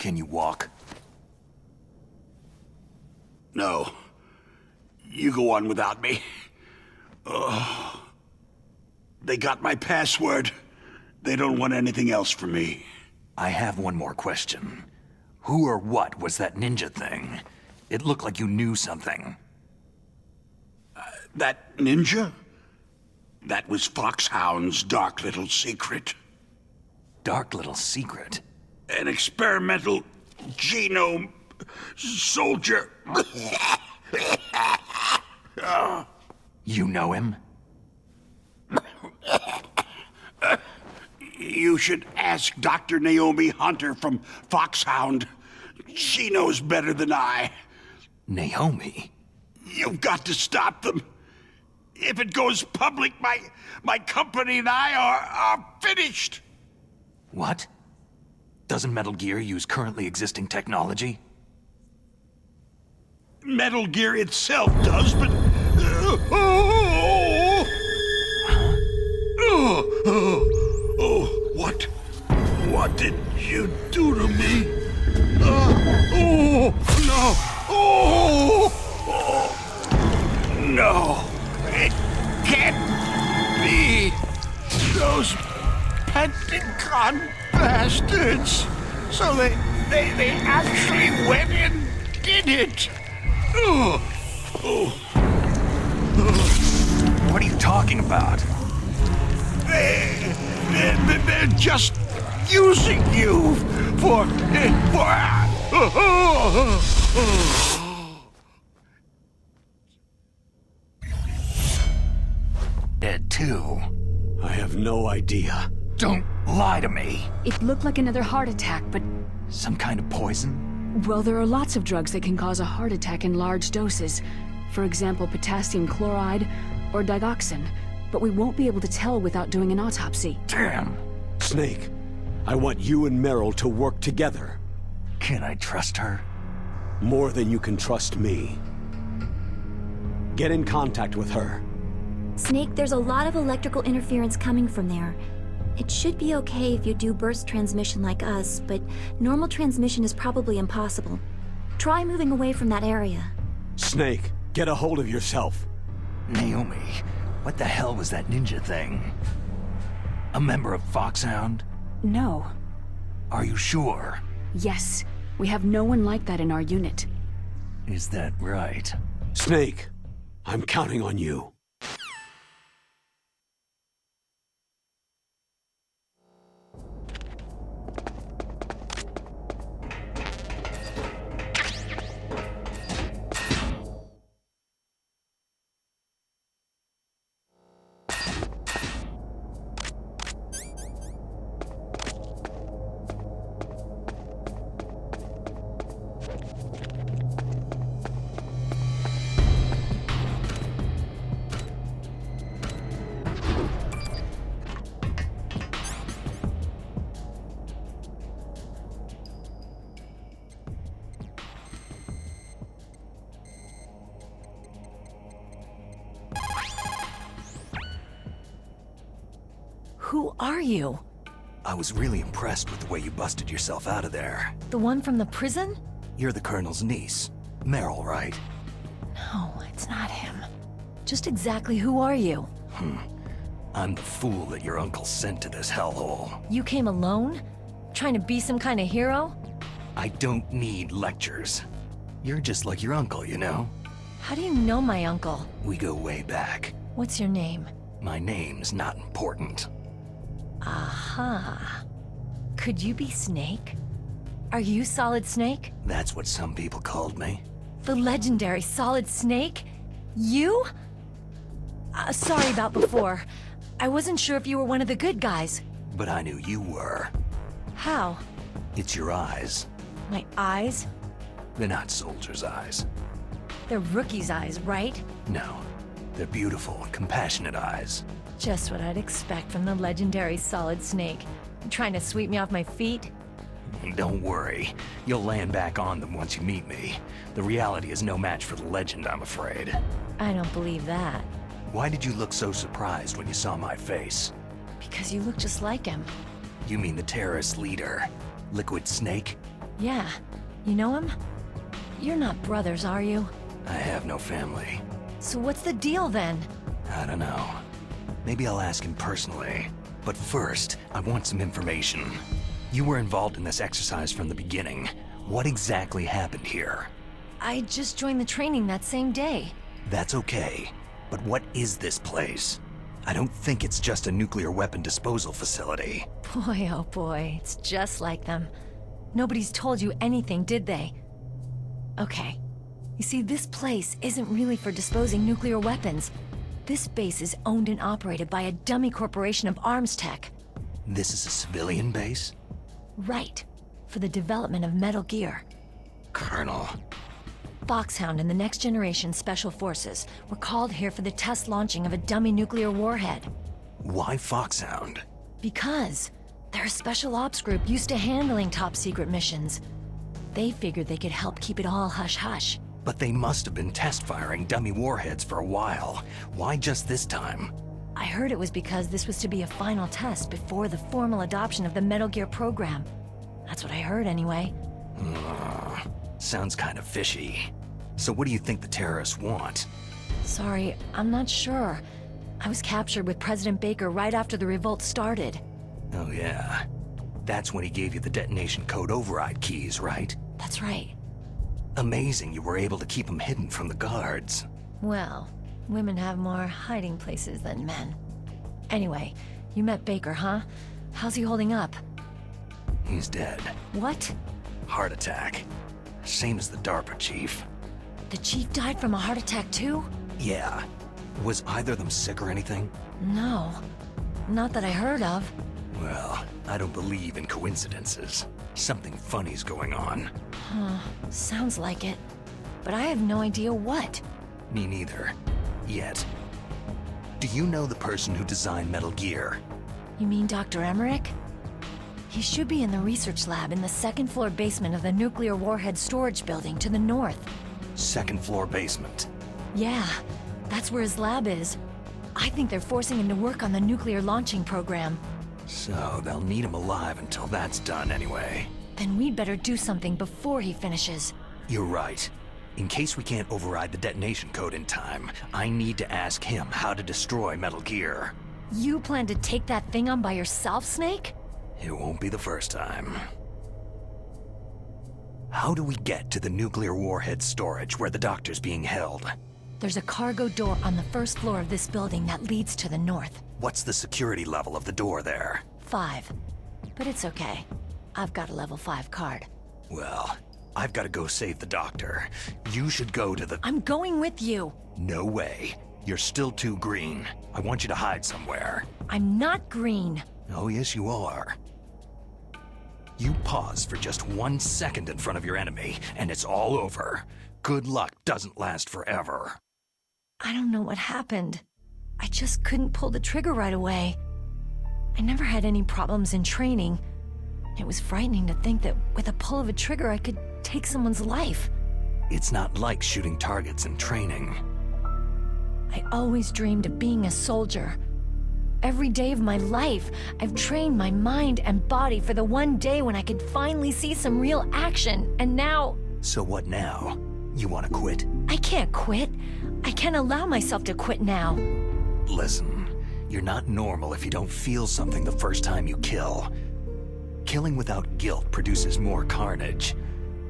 Can you walk? No. You go on without me. They got my password. They don't want anything else from me. I have one more question. Who or what was that ninja thing? It looked like you knew something. That ninja? That was Foxhound's dark little secret. Dark little secret? An experimental genome soldier. You know him? You should ask Dr. Naomi Hunter from Foxhound. She knows better than I. Naomi? You've got to stop them. If it goes public, my company and I are finished. What? Doesn't Metal Gear use currently existing technology? Metal Gear itself does, but... What did you do to me? No, it can't be. Those Pentagon bastards. So they actually went and did it. What are you talking about? They're just using you for... Dead too. I have no idea. Don't lie to me. It looked like another heart attack, but... Some kind of poison? Well, there are lots of drugs that can cause a heart attack in large doses. For example, potassium chloride or digoxin. But we won't be able to tell without doing an autopsy. Damn. Snake, I want you and Meryl to work together. Can I trust her? More than you can trust me. Get in contact with her. Snake, there's a lot of electrical interference coming from there. It should be okay if you do burst transmission like us, but normal transmission is probably impossible. Try moving away from that area. Snake, get a hold of yourself. Naomi, what the hell was that ninja thing? A member of Foxhound? No. Are you sure? Yes. We have no one like that in our unit. Is that right? Snake, I'm counting on you. Who are you? I was really impressed with the way you busted yourself out of there. The one from the prison? You're the Colonel's niece. Meryl, right? No, it's not him. Just exactly who are you? I'm the fool that your uncle sent to this hellhole. You came alone? Trying to be some kind of hero? I don't need lectures. You're just like your uncle, you know? How do you know my uncle? We go way back. What's your name? My name's not important. Aha. Could you be Snake? Are you Solid Snake? That's what some people called me. The legendary Solid Snake? You? Sorry about before. I wasn't sure if you were one of the good guys. But I knew you were. How? It's your eyes. My eyes? They're not soldiers' eyes. They're rookie's eyes, right? No. They're beautiful, compassionate eyes. Just what I'd expect from the legendary Solid Snake. You trying to sweep me off my feet? Don't worry. You'll land back on them once you meet me. The reality is no match for the legend, I'm afraid. I don't believe that. Why did you look so surprised when you saw my face? Because you look just like him. You mean the terrorist leader, Liquid Snake? Yeah. You know him? You're not brothers, are you? I have no family. So what's the deal then? I don't know. Maybe I'll ask him personally. But first, I want some information. You were involved in this exercise from the beginning. What exactly happened here? I just joined the training that same day. That's okay. But what is this place? I don't think it's just a nuclear weapon disposal facility. Boy, oh boy, it's just like them. Nobody's told you anything, did they? Okay. You see, this place isn't really for disposing nuclear weapons. This base is owned and operated by a dummy corporation of arms tech. This is a civilian base? Right. For the development of Metal Gear. Colonel. Foxhound and the Next Generation Special Forces were called here for the test launching of a dummy nuclear warhead. Why Foxhound? Because they're a special ops group used to handling top-secret missions. They figured they could help keep it all hush-hush. But they must have been test-firing dummy warheads for a while. Why just this time? I heard it was because this was to be a final test before the formal adoption of the Metal Gear program. That's what I heard anyway. Sounds kind of fishy. So what do you think the terrorists want? Sorry, I'm not sure. I was captured with President Baker right after the revolt started. Oh yeah. That's when he gave you the detonation code override keys, right? That's right. Amazing you were able to keep them hidden from the guards. Well, women have more hiding places than men. Anyway, you met Baker, huh? How's he holding up? He's dead. What? Heart attack. Same as the DARPA chief. The chief died from a heart attack too? Yeah. Was either of them sick or anything? No. Not that I heard of. Well, I don't believe in coincidences. Something funny's going on. Huh. Sounds like it. But I have no idea what. Me neither. Yet. Do you know the person who designed Metal Gear? You mean Dr. Emmerich? He should be in the research lab in the second-floor basement of the nuclear warhead storage building to the north. Second floor basement. Yeah, that's where his lab is. I think they're forcing him to work on the nuclear launching program. So they'll need him alive until that's done anyway. Then we'd better do something before he finishes. You're right. In case we can't override the detonation code in time, I need to ask him how to destroy Metal Gear. You plan to take that thing on by yourself, Snake? It won't be the first time. How do we get to the nuclear warhead storage where the doctor's being held? There's a cargo door on the first floor of this building that leads to the north. What's the security level of the door there? 5. But it's okay. I've got a level 5 card. Well, I've got to go save the doctor. You should go to the... I'm going with you! No way. You're still too green. I want you to hide somewhere. I'm not green. Oh, yes, you are. You pause for just 1 second in front of your enemy, and it's all over. Good luck doesn't last forever. I don't know what happened. I just couldn't pull the trigger right away. I never had any problems in training. It was frightening to think that with a pull of a trigger I could take someone's life. It's not like shooting targets in training. I always dreamed of being a soldier. Every day of my life, I've trained my mind and body for the one day when I could finally see some real action, and now... So what now? You want to quit? I can't quit. I can't allow myself to quit now. Listen, you're not normal if you don't feel something the first time you kill. Killing without guilt produces more carnage.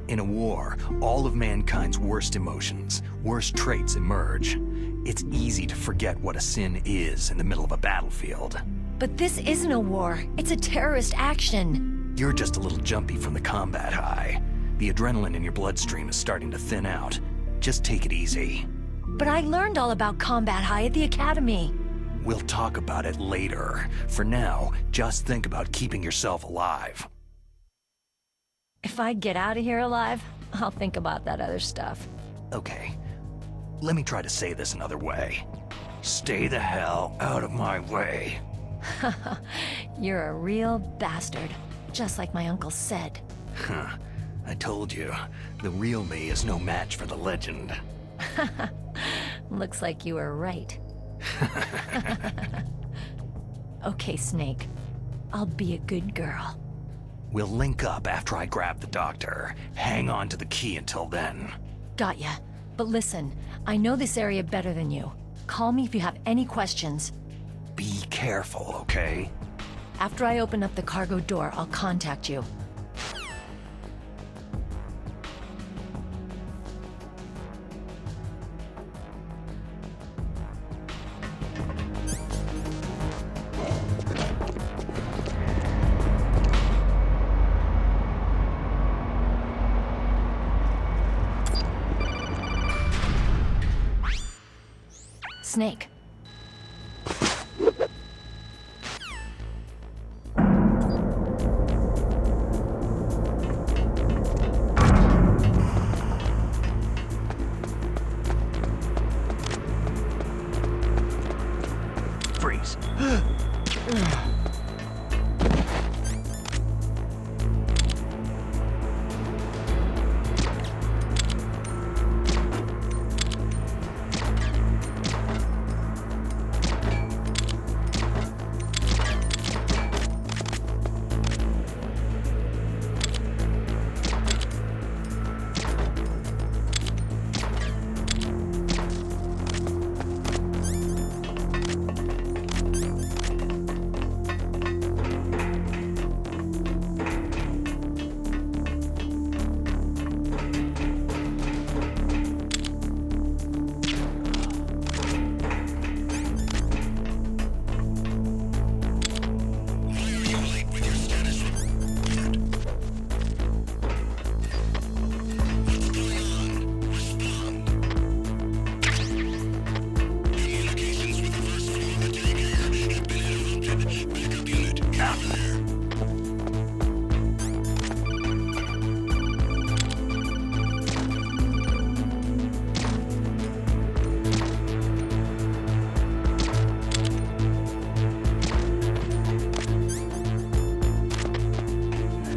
In a war, all of mankind's worst emotions, worst traits emerge. It's easy to forget what a sin is in the middle of a battlefield. But this isn't a war. It's a terrorist action. You're just a little jumpy from the combat high. The adrenaline in your bloodstream is starting to thin out. Just take it easy. But I learned all about combat high at the academy. We'll talk about it later. For now, just think about keeping yourself alive. If I get out of here alive, I'll think about that other stuff. Okay. Let me try to say this another way. Stay the hell out of my way. You're a real bastard, just like my uncle said. Huh. I told you, the real me is no match for the legend. Looks like you were right. Okay, Snake. I'll be a good girl. We'll link up after I grab the doctor. Hang on to the key until then. Got ya. But listen, I know this area better than you. Call me if you have any questions. Be careful, okay? After I open up the cargo door, I'll contact you. Snake. Freeze.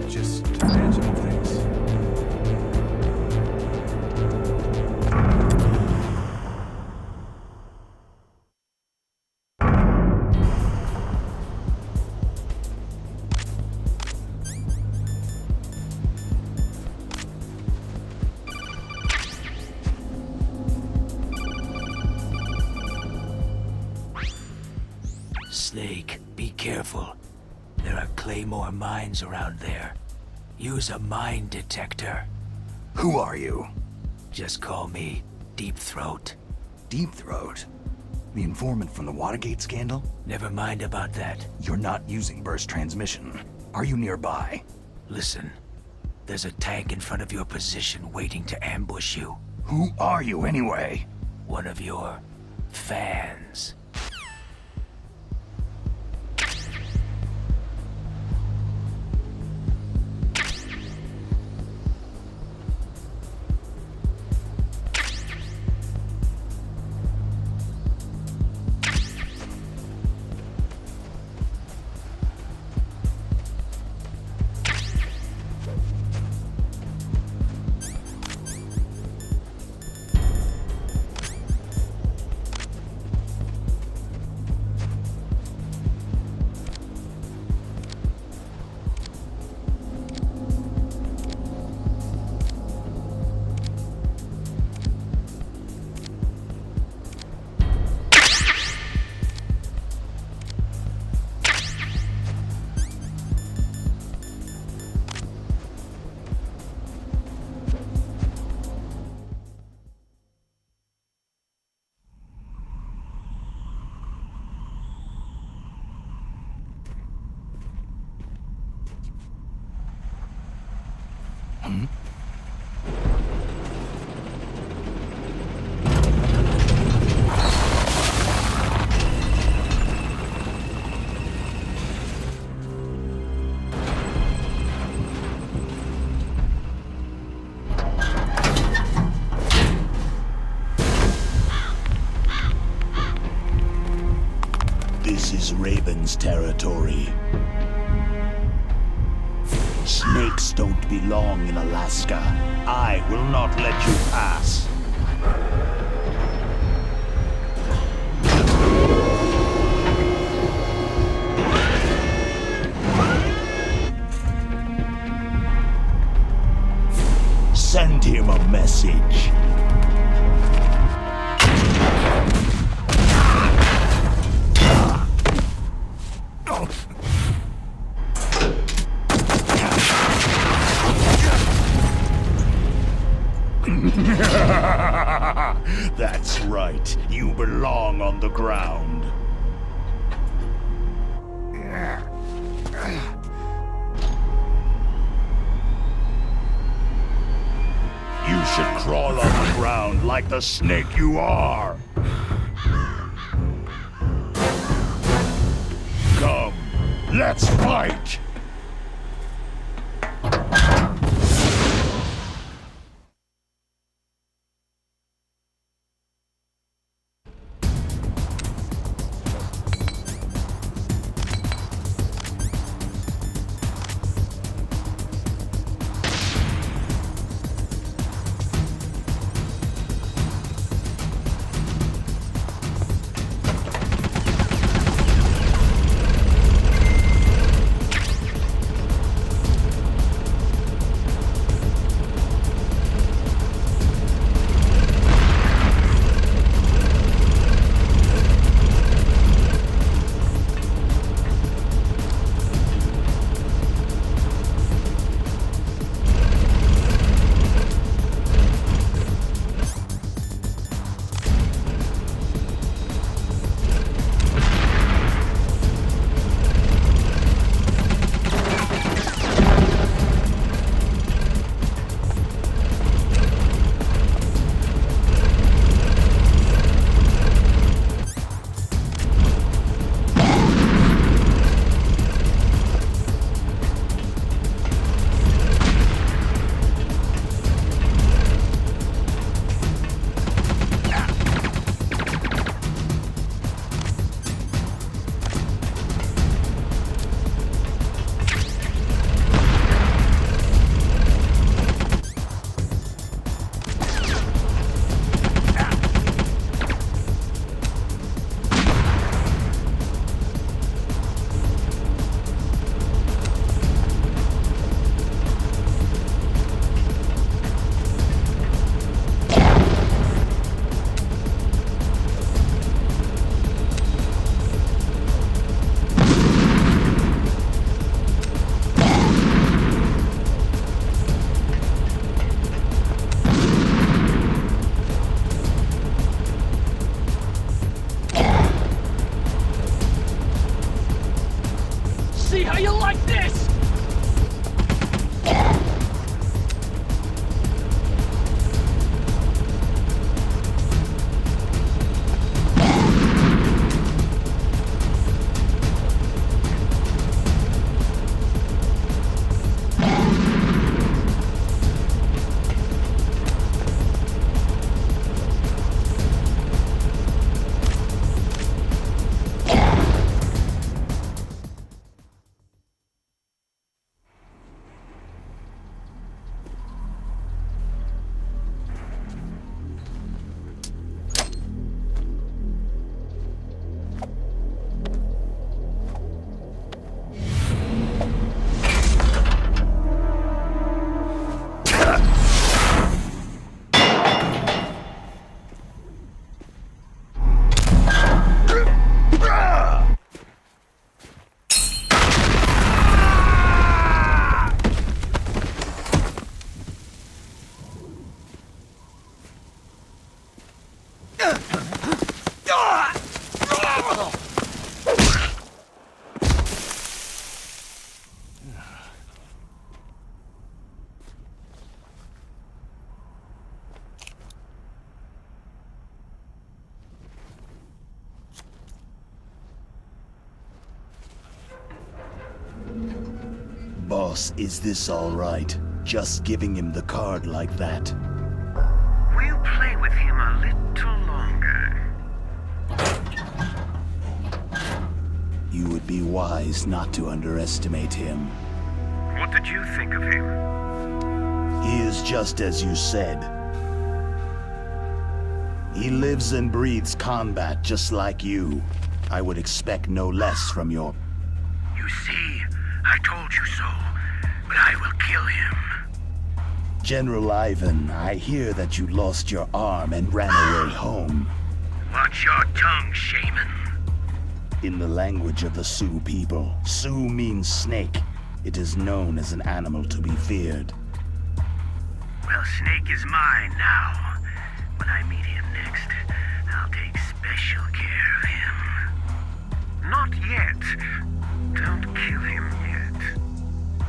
Just imagining things. Snake, be careful. There are Claymore mines around there. Use a mine detector. Who are you? Just call me Deep Throat. Deep Throat? The informant from the Watergate scandal? Never mind about that. You're not using burst transmission. Are you nearby? Listen, there's a tank in front of your position waiting to ambush you. Who are you anyway? One of your fans. This is Raven's territory. Snakes don't belong in Alaska. I will not let you pass. belong on the ground. You should crawl on the ground like the snake you are. Come, let's fight! Boss, is this all right? Just giving him the card like that? We'll play with him a little longer. You would be wise not to underestimate him. What did you think of him? He is just as you said. He lives and breathes combat just like you. I would expect no less from your... You see, I told you so, but I will kill him. General Ivan, I hear that you lost your arm and ran away home. Watch your tongue, shaman. In the language of the Sioux people, Sioux means snake. It is known as an animal to be feared. Well, Snake is mine now. When I meet him next, I'll take special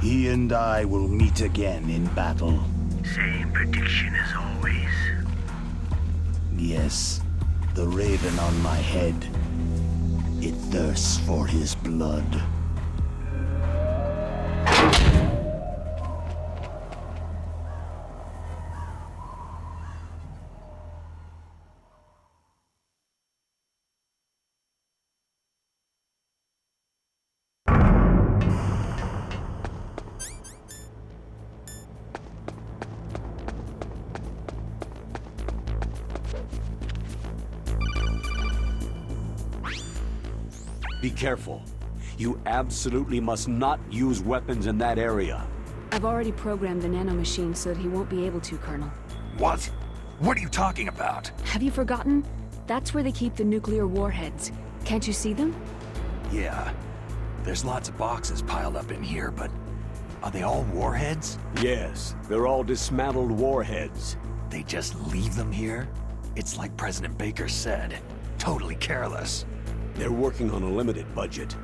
He and I will meet again in battle. Same prediction as always. Yes, the raven on my head. It thirsts for his blood. Be careful. You absolutely must not use weapons in that area. I've already programmed the nanomachine so that he won't be able to, Colonel. What? What are you talking about? Have you forgotten? That's where they keep the nuclear warheads. Can't you see them? Yeah. There's lots of boxes piled up in here, but are they all warheads? Yes, they're all dismantled warheads. They just leave them here? It's like President Baker said. Totally careless. They're working on a limited budget.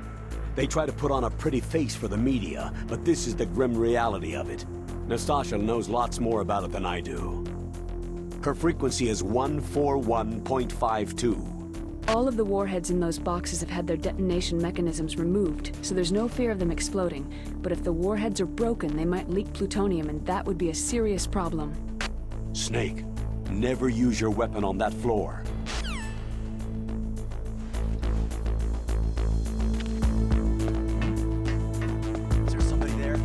They try to put on a pretty face for the media, but this is the grim reality of it. Nastasha knows lots more about it than I do. Her frequency is 141.52. All of the warheads in those boxes have had their detonation mechanisms removed, so there's no fear of them exploding. But if the warheads are broken, they might leak plutonium, and that would be a serious problem. Snake, never use your weapon on that floor. Is there somebody there?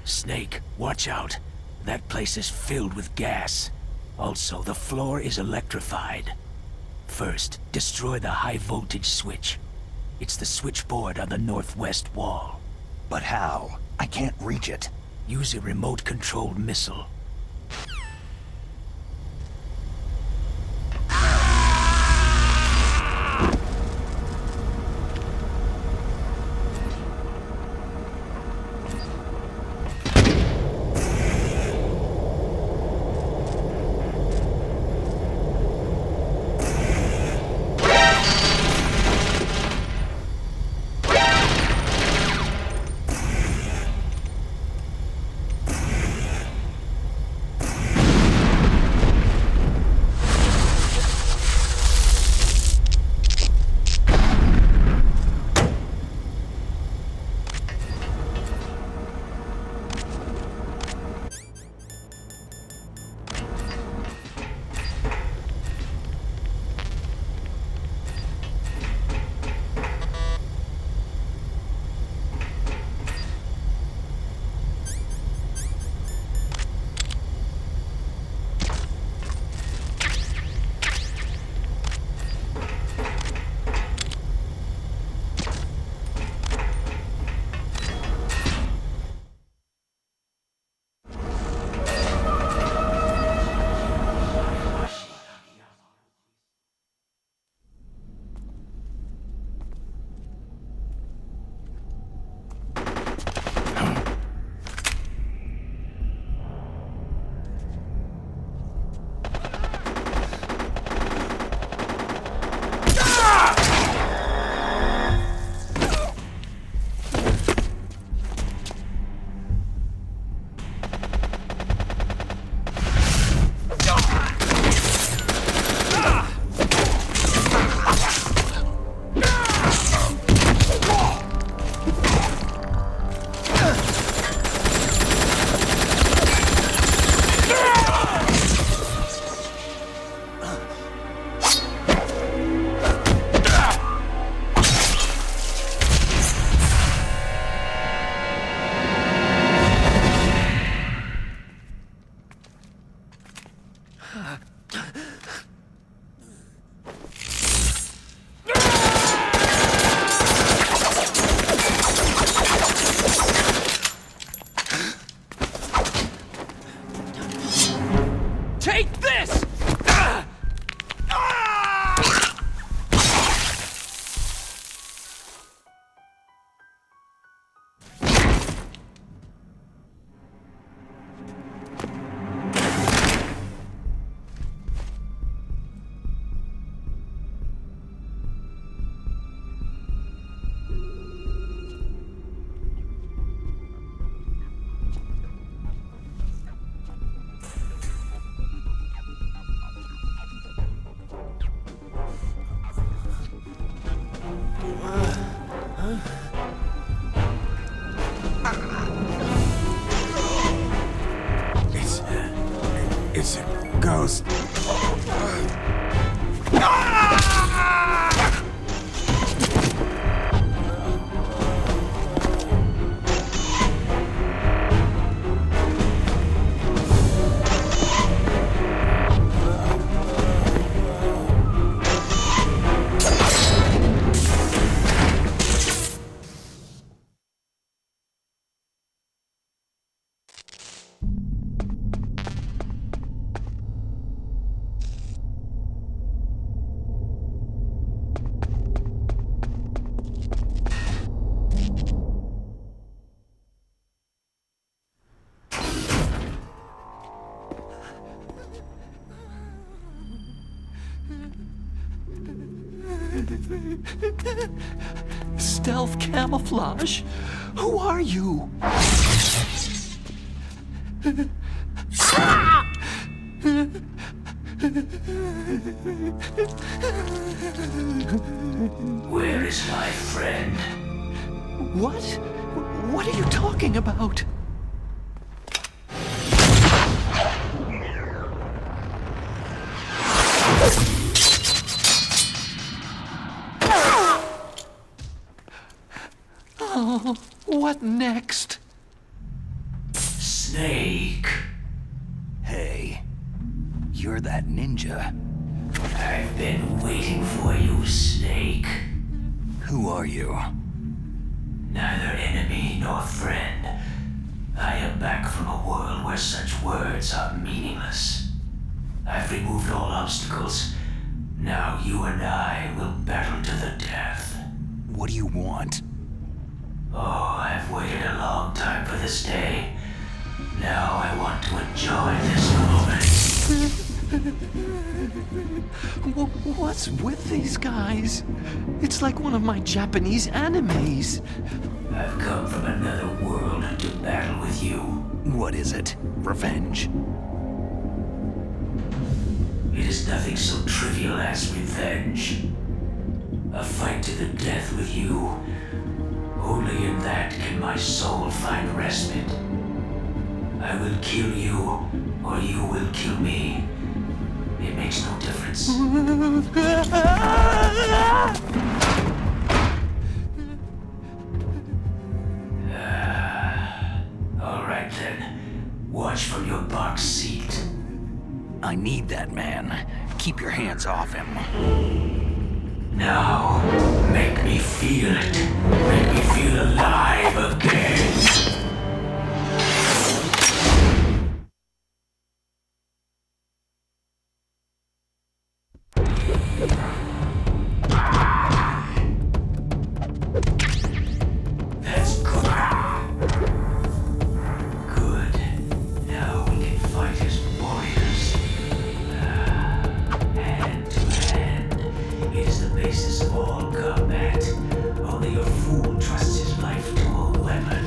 Snake, watch out. That place is filled with gas. Also, the floor is electrified. First, destroy the high-voltage switch. It's the switchboard on the northwest wall. But how? I can't reach it. Use a remote-controlled missile. Ghost. Stealth camouflage? Who are you? Where is my friend? What? What are you talking about? Oh, what next? Snake. Hey, you're that ninja. I've been waiting for you, Snake. Who are you? Neither enemy nor friend. I am back from a world where such words are meaningless. I've removed all obstacles. Now you and I will battle to the death. What do you want? Oh, I've waited a long time for this day. Now I want to enjoy this moment. What's with these guys? It's like one of my Japanese animes. I've come from another world to battle with you. What is it? Revenge? It is nothing so trivial as revenge. A fight to the death with you. Only in that can my soul find respite. I will kill you, or you will kill me. It makes no difference. All right then. Watch from your box seat. I need that man. Keep your hands off him. Now, make me feel it. Make me feel alive again. That's good. Good. Now we can fight as warriors. Hand to hand. It is the basis of all combat. Only a fool trusts his life to a weapon.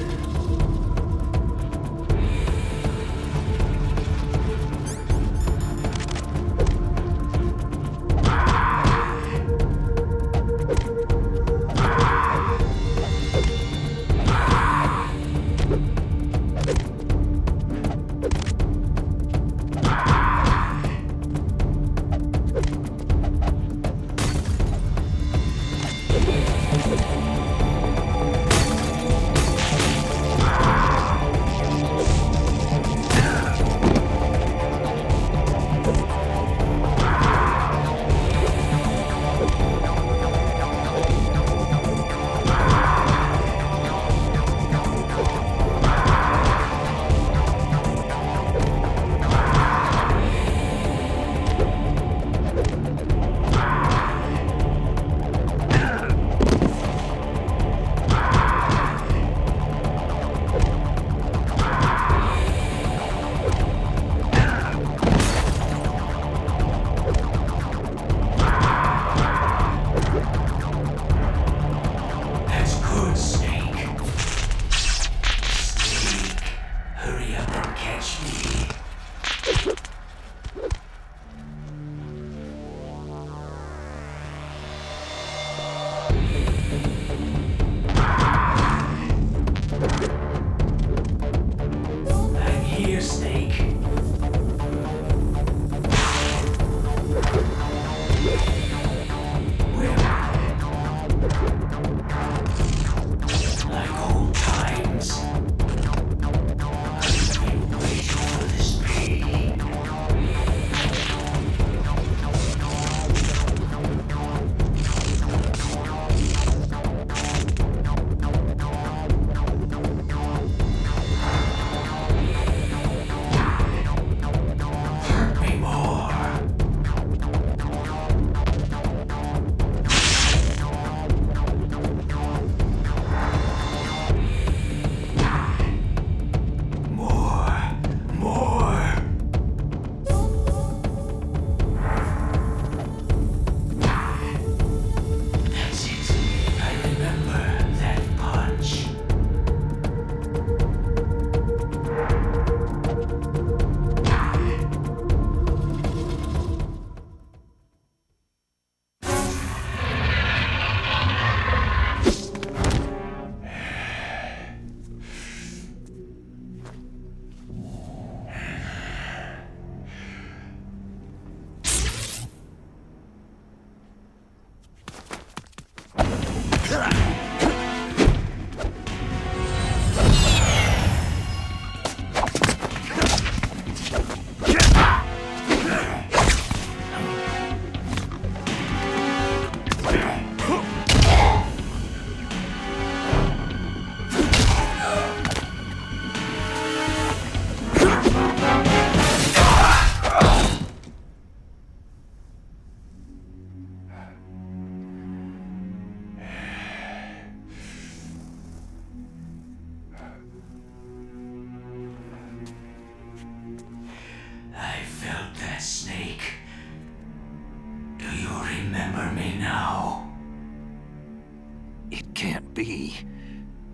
be.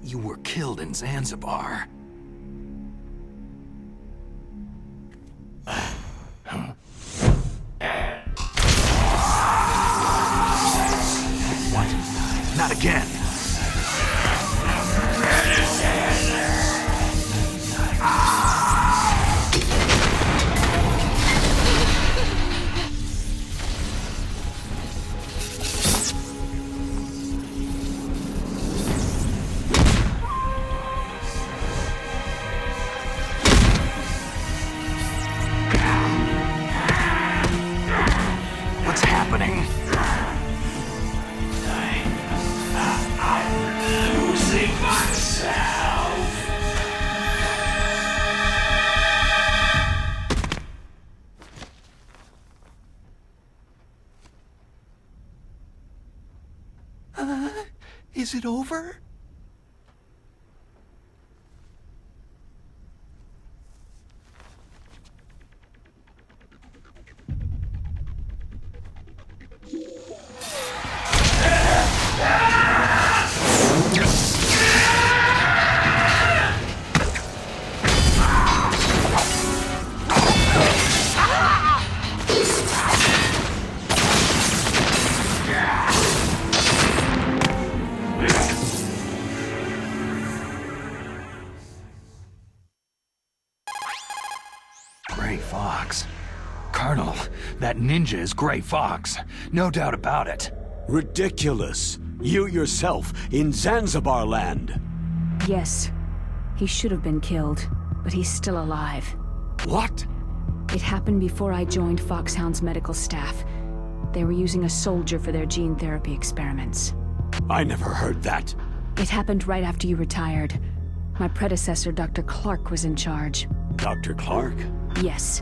You were killed in Zanzibar. What? Not again. What's happening? I'm losing myself. Is it over? Gray Fox. Colonel, that ninja is Gray Fox. No doubt about it. Ridiculous. You yourself in Zanzibar land. Yes. He should have been killed, but he's still alive. What? It happened before I joined Foxhound's medical staff. They were using a soldier for their gene therapy experiments. I never heard that. It happened right after you retired. My predecessor, Dr. Clark, was in charge. Dr. Clark? Yes.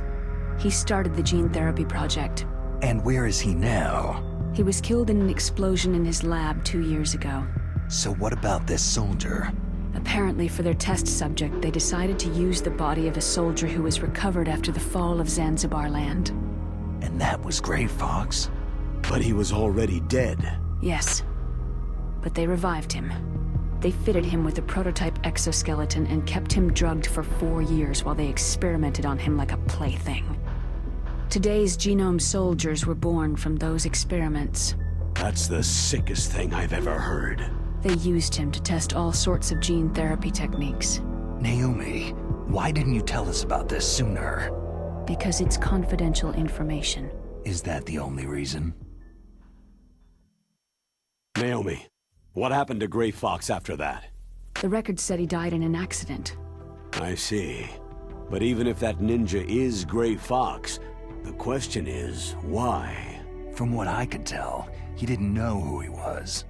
He started the gene therapy project. And where is he now? He was killed in an explosion in his lab 2 years ago. So what about this soldier? Apparently, for their test subject, they decided to use the body of a soldier who was recovered after the fall of Zanzibar land. And that was Gray Fox? But he was already dead. Yes. But they revived him. They fitted him with a prototype exoskeleton and kept him drugged for 4 years while they experimented on him like a plaything. Today's genome soldiers were born from those experiments. That's the sickest thing I've ever heard. They used him to test all sorts of gene therapy techniques. Naomi, why didn't you tell us about this sooner? Because it's confidential information. Is that the only reason? Naomi, what happened to Gray Fox after that? The record said he died in an accident. I see. But even if that ninja is Gray Fox, the question is, why? From what I could tell, he didn't know who he was.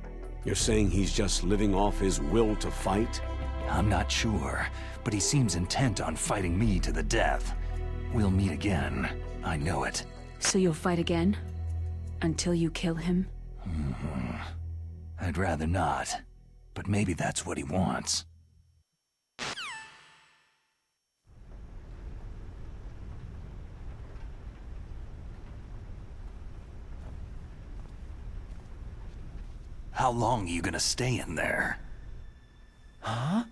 You're saying he's just living off his will to fight? I'm not sure, but he seems intent on fighting me to the death. We'll meet again. I know it. So you'll fight again? Until you kill him? I'd rather not, but maybe that's what he wants. How long are you gonna stay in there? Huh?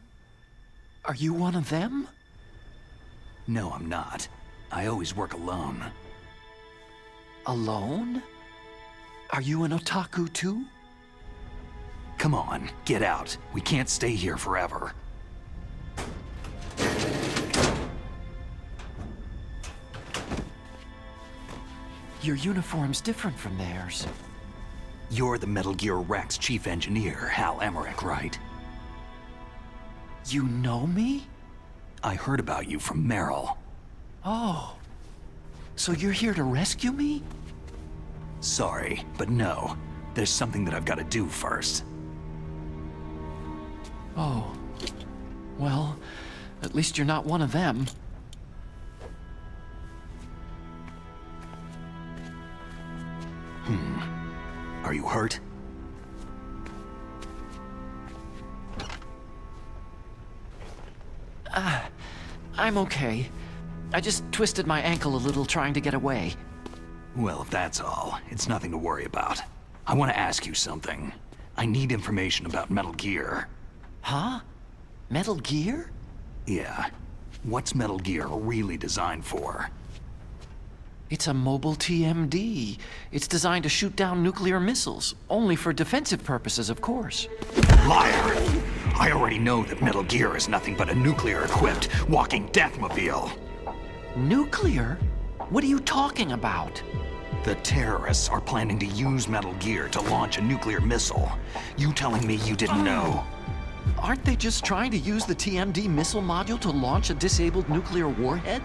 Are you one of them? No, I'm not. I always work alone. Alone? Are you an otaku too? Come on, get out. We can't stay here forever. Your uniform's different from theirs. You're the Metal Gear Rex chief engineer, Hal Emmerich, right? You know me? I heard about you from Meryl. Oh. So you're here to rescue me? Sorry, but no. There's something that I've got to do first. Oh. Well, at least you're not one of them. Are you hurt? I'm okay. I just twisted my ankle a little trying to get away. Well, if that's all, it's nothing to worry about. I want to ask you something. I need information about Metal Gear. Huh? Metal Gear? Yeah. What's Metal Gear really designed for? It's a mobile TMD. It's designed to shoot down nuclear missiles. Only for defensive purposes, of course. Liar! I already know that Metal Gear is nothing but a nuclear-equipped walking deathmobile. Nuclear? What are you talking about? The terrorists are planning to use Metal Gear to launch a nuclear missile. You telling me you didn't know? Aren't they just trying to use the TMD missile module to launch a disabled nuclear warhead?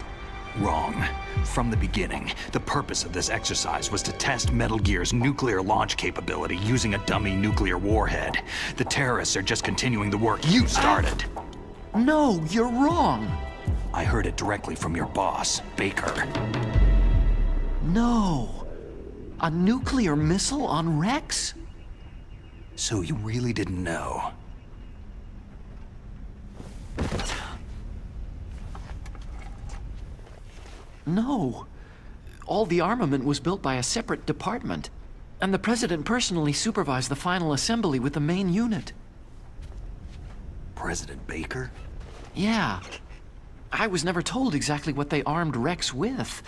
Wrong. From the beginning, the purpose of this exercise was to test Metal Gear's nuclear launch capability using a dummy nuclear warhead. The terrorists are just continuing the work you started. No, you're wrong. I heard it directly from your boss, Baker. No. A nuclear missile on Rex? So you really didn't know? No. All the armament was built by a separate department, and the President personally supervised the final assembly with the main unit. President Baker? Yeah. I was never told exactly what they armed Rex with.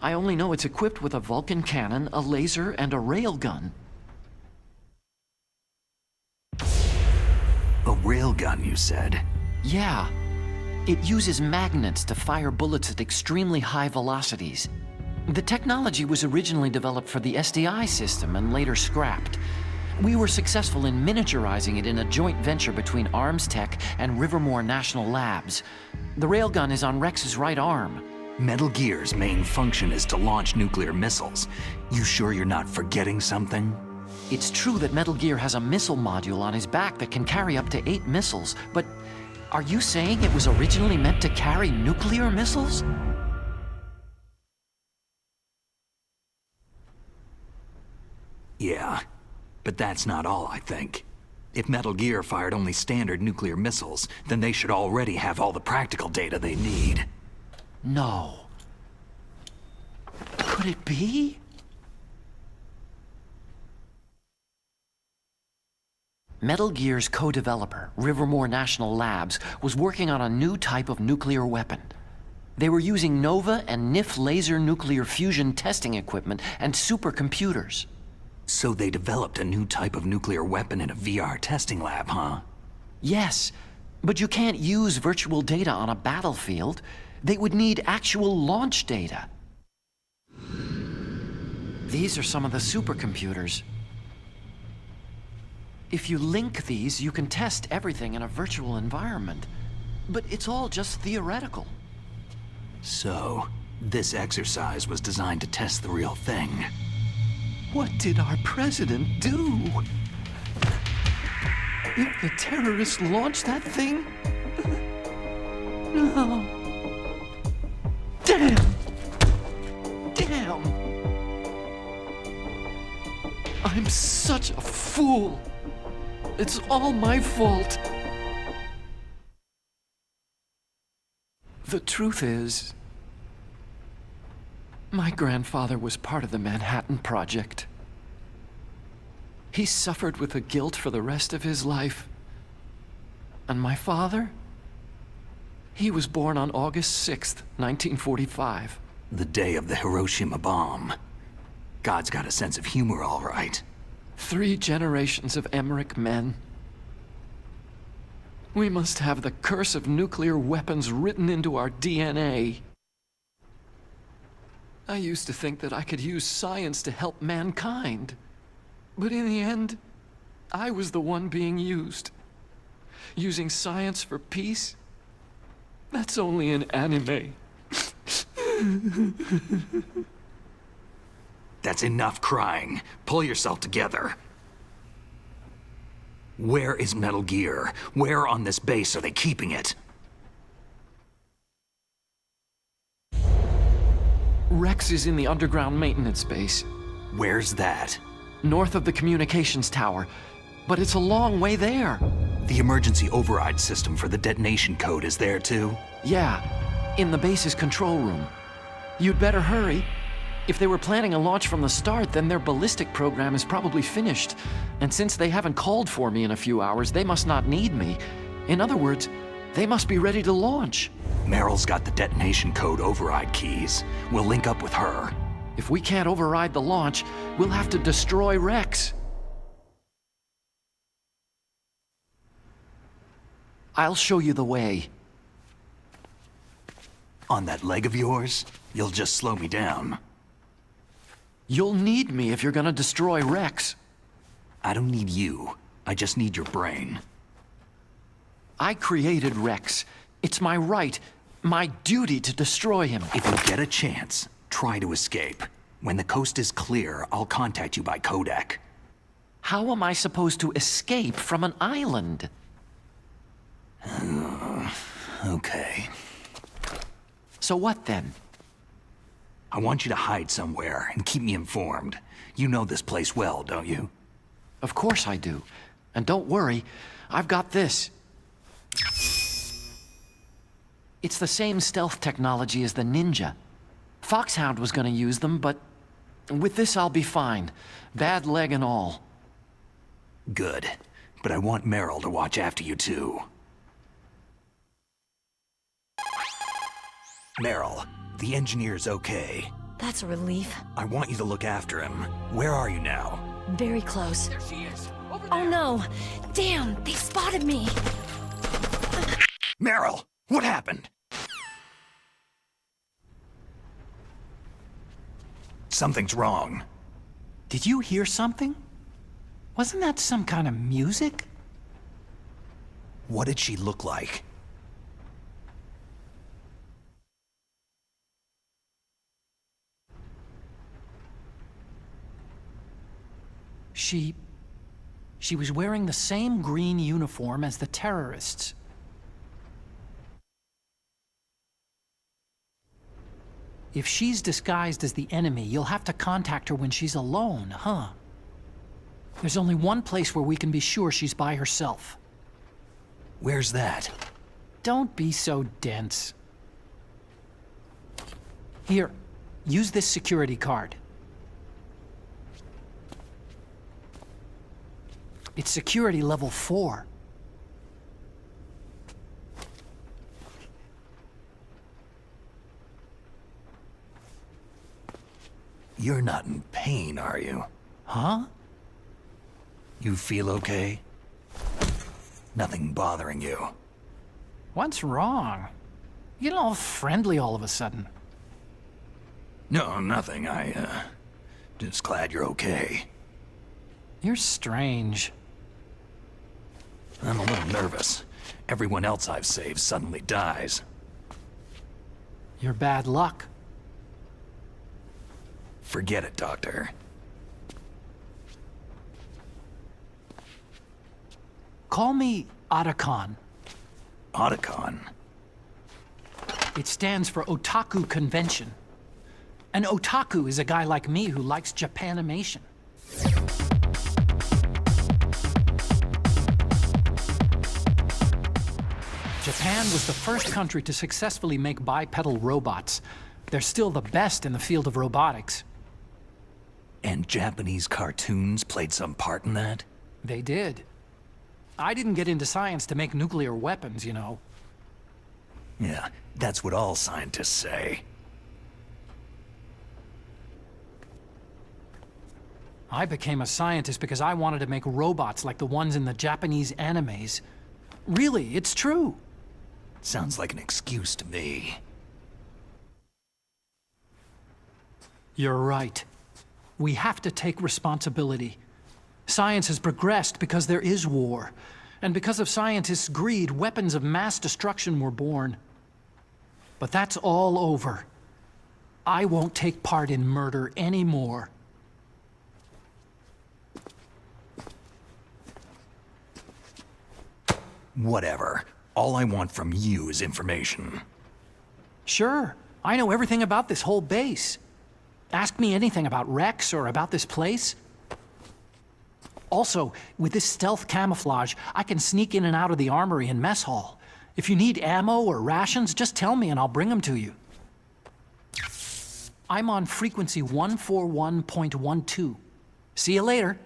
I only know it's equipped with a Vulcan cannon, a laser, and a railgun. A railgun, you said? Yeah. It uses magnets to fire bullets at extremely high velocities. The technology was originally developed for the SDI system and later scrapped. We were successful in miniaturizing it in a joint venture between Arms Tech and Rivermore National Labs. The railgun is on Rex's right arm. Metal Gear's main function is to launch nuclear missiles. You sure you're not forgetting something? It's true that Metal Gear has a missile module on his back that can carry up to 8 missiles, but are you saying it was originally meant to carry nuclear missiles? Yeah, but that's not all, I think. If Metal Gear fired only standard nuclear missiles, then they should already have all the practical data they need. No. Could it be? Metal Gear's co-developer, Rivermore National Labs, was working on a new type of nuclear weapon. They were using NOVA and NIF laser nuclear fusion testing equipment and supercomputers. So they developed a new type of nuclear weapon in a VR testing lab, huh? Yes, but you can't use virtual data on a battlefield. They would need actual launch data. These are some of the supercomputers. If you link these, you can test everything in a virtual environment. But it's all just theoretical. So, this exercise was designed to test the real thing. What did our president do? If the terrorists launched that thing? No. Damn! Damn! I'm such a fool! It's all my fault! The truth is, my grandfather was part of the Manhattan Project. He suffered with the guilt for the rest of his life. And my father? He was born on August 6th, 1945. The day of the Hiroshima bomb. God's got a sense of humor, all right. 3 generations of Emmerich men. We must have the curse of nuclear weapons written into our DNA. I used to think that I could use science to help mankind. But in the end, I was the one being used. Using science for peace? That's only in anime. That's enough crying. Pull yourself together. Where is Metal Gear? Where on this base are they keeping it? Rex is in the underground maintenance base. Where's that? North of the communications tower. But it's a long way there. The emergency override system for the detonation code is there too? Yeah, in the base's control room. You'd better hurry. If they were planning a launch from the start, then their ballistic program is probably finished. And since they haven't called for me in a few hours, they must not need me. In other words, they must be ready to launch. Meryl's got the detonation code override keys. We'll link up with her. If we can't override the launch, we'll have to destroy Rex. I'll show you the way. On that leg of yours, you'll just slow me down. You'll need me if you're gonna destroy Rex. I don't need you. I just need your brain. I created Rex. It's my right, my duty to destroy him. If you get a chance, try to escape. When the coast is clear, I'll contact you by codec. How am I supposed to escape from an island? Okay. So what then? I want you to hide somewhere and keep me informed. You know this place well, don't you? Of course I do. And don't worry, I've got this. It's the same stealth technology as the Ninja. Foxhound was gonna use them, but with this I'll be fine. Bad leg and all. Good. But I want Meryl to watch after you too. Meryl, the engineer's okay. That's a relief. I want you to look after him. Where are you now? Very close. There she is. Oh no! Damn, they spotted me! Meryl, what happened? Something's wrong. Did you hear something? Wasn't that some kind of music? What did she look like? She was wearing the same green uniform as the terrorists. If she's disguised as the enemy, you'll have to contact her when she's alone, huh? There's only one place where we can be sure she's by herself. Where's that? Don't be so dense. Here, use this security card. It's security level 4. You're not in pain, are you? Huh? You feel okay? Nothing bothering you? What's wrong? You get all friendly all of a sudden. No, nothing. Just glad you're okay. You're strange. I'm a little nervous. Everyone else I've saved suddenly dies. You're bad luck. Forget it, Doctor. Call me Otacon. Otacon? It stands for Otaku Convention. An otaku is a guy like me who likes Japanimation. Japan was the first country to successfully make bipedal robots. They're still the best in the field of robotics. And Japanese cartoons played some part in that? They did. I didn't get into science to make nuclear weapons, you know. Yeah, that's what all scientists say. I became a scientist because I wanted to make robots like the ones in the Japanese animes. Really, it's true. Sounds like an excuse to me. You're right. We have to take responsibility. Science has progressed because there is war. And because of scientists' greed, weapons of mass destruction were born. But that's all over. I won't take part in murder anymore. Whatever. All I want from you is information. Sure. I know everything about this whole base. Ask me anything about Rex or about this place. Also, with this stealth camouflage, I can sneak in and out of the armory and mess hall. If you need ammo or rations, just tell me and I'll bring them to you. I'm on frequency 141.12. See you later.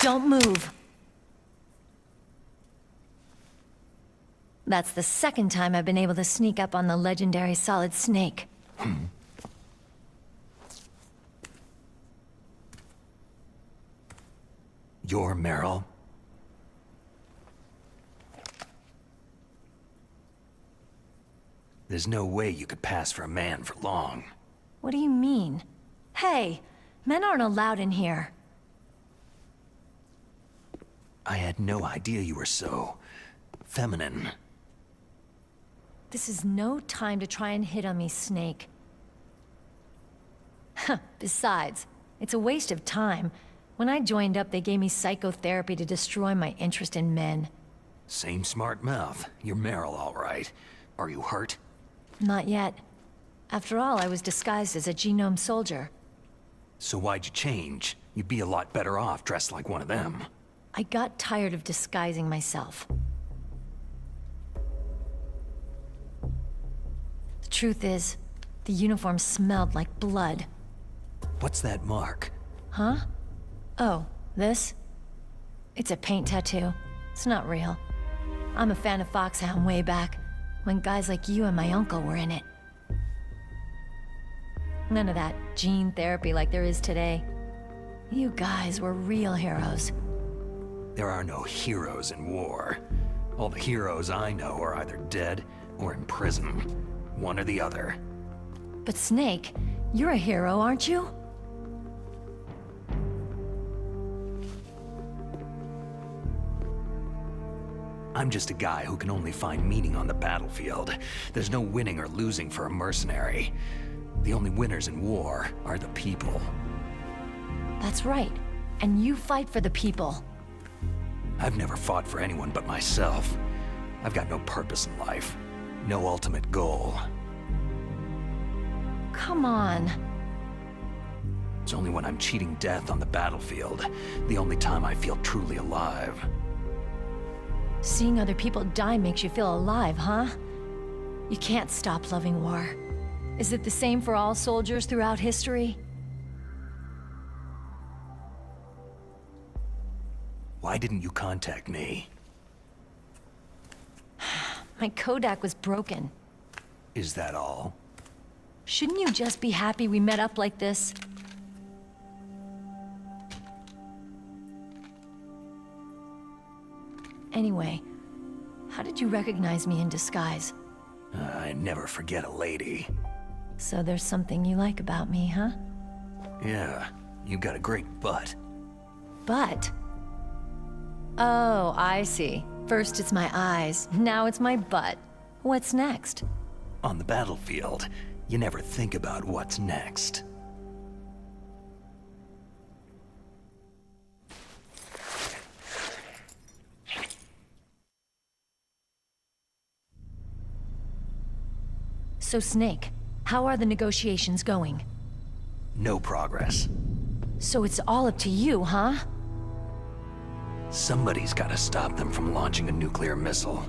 Don't move. That's the second time I've been able to sneak up on the legendary Solid Snake. You're Meryl? There's no way you could pass for a man for long. What do you mean? Hey, men aren't allowed in here. I had no idea you were so... feminine. This is no time to try and hit on me, Snake. Besides, it's a waste of time. When I joined up, they gave me psychotherapy to destroy my interest in men. Same smart mouth. You're Meryl, all right. Are you hurt? Not yet. After all, I was disguised as a genome soldier. So why'd you change? You'd be a lot better off dressed like one of them. I got tired of disguising myself. The truth is, the uniform smelled like blood. What's that mark? Huh? Oh, this? It's a paint tattoo. It's not real. I'm a fan of Foxhound way back, when guys like you and my uncle were in it. None of that gene therapy like there is today. You guys were real heroes. There are no heroes in war. All the heroes I know are either dead or in prison. One or the other. But Snake, you're a hero, aren't you? I'm just a guy who can only find meaning on the battlefield. There's no winning or losing for a mercenary. The only winners in war are the people. That's right. And you fight for the people. I've never fought for anyone but myself. I've got no purpose in life. No ultimate goal. Come on. It's only when I'm cheating death on the battlefield, the only time I feel truly alive. Seeing other people die makes you feel alive, huh? You can't stop loving war. Is it the same for all soldiers throughout history? Why didn't you contact me? My Kodak was broken. Is that all? Shouldn't you just be happy we met up like this? Anyway, how did you recognize me in disguise? I never forget a lady. So there's something you like about me, huh? Yeah, you got a great butt. Butt? Oh, I see. First it's my eyes, now it's my butt. What's next? On the battlefield, you never think about what's next. So Snake, how are the negotiations going? No progress. So it's all up to you, huh? Somebody's gotta stop them from launching a nuclear missile.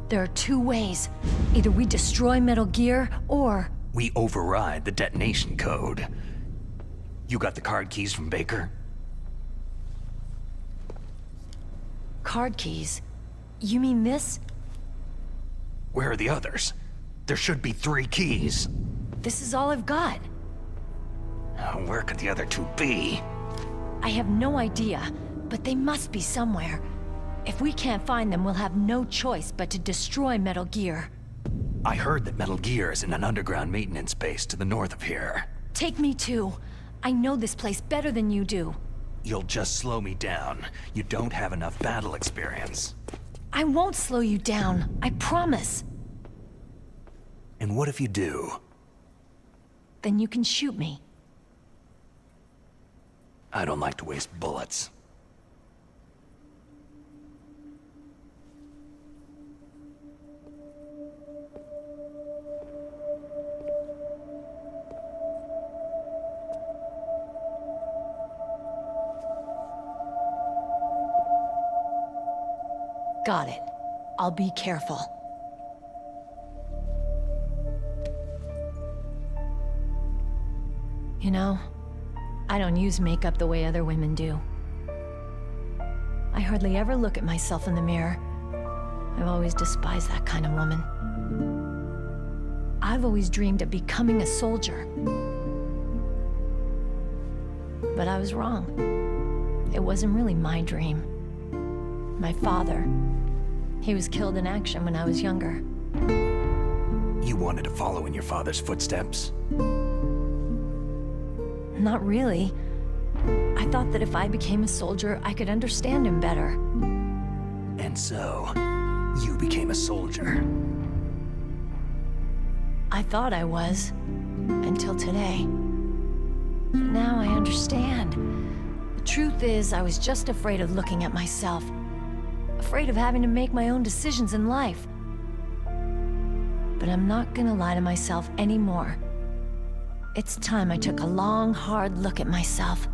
There are two ways. Either we destroy Metal Gear, or... We override the detonation code. You got the card keys from Baker? Card keys? You mean this? Where are the others? There should be 3 keys. This is all I've got. Where could the other 2 be? I have no idea, but they must be somewhere. If we can't find them, we'll have no choice but to destroy Metal Gear. I heard that Metal Gear is in an underground maintenance base to the north of here. Take me too. I know this place better than you do. You'll just slow me down. You don't have enough battle experience. I won't slow you down, I promise. And what if you do? Then you can shoot me. I don't like to waste bullets. Got it. I'll be careful. You know, I don't use makeup the way other women do. I hardly ever look at myself in the mirror. I've always despised that kind of woman. I've always dreamed of becoming a soldier. But I was wrong. It wasn't really my dream. My father, he was killed in action when I was younger. You wanted to follow in your father's footsteps? Not really. I thought that if I became a soldier, I could understand him better. And so, you became a soldier. I thought I was, until today. But now I understand. The truth is, I was just afraid of looking at myself. Afraid of having to make my own decisions in life. But I'm not gonna lie to myself anymore. It's time I took a long, hard look at myself.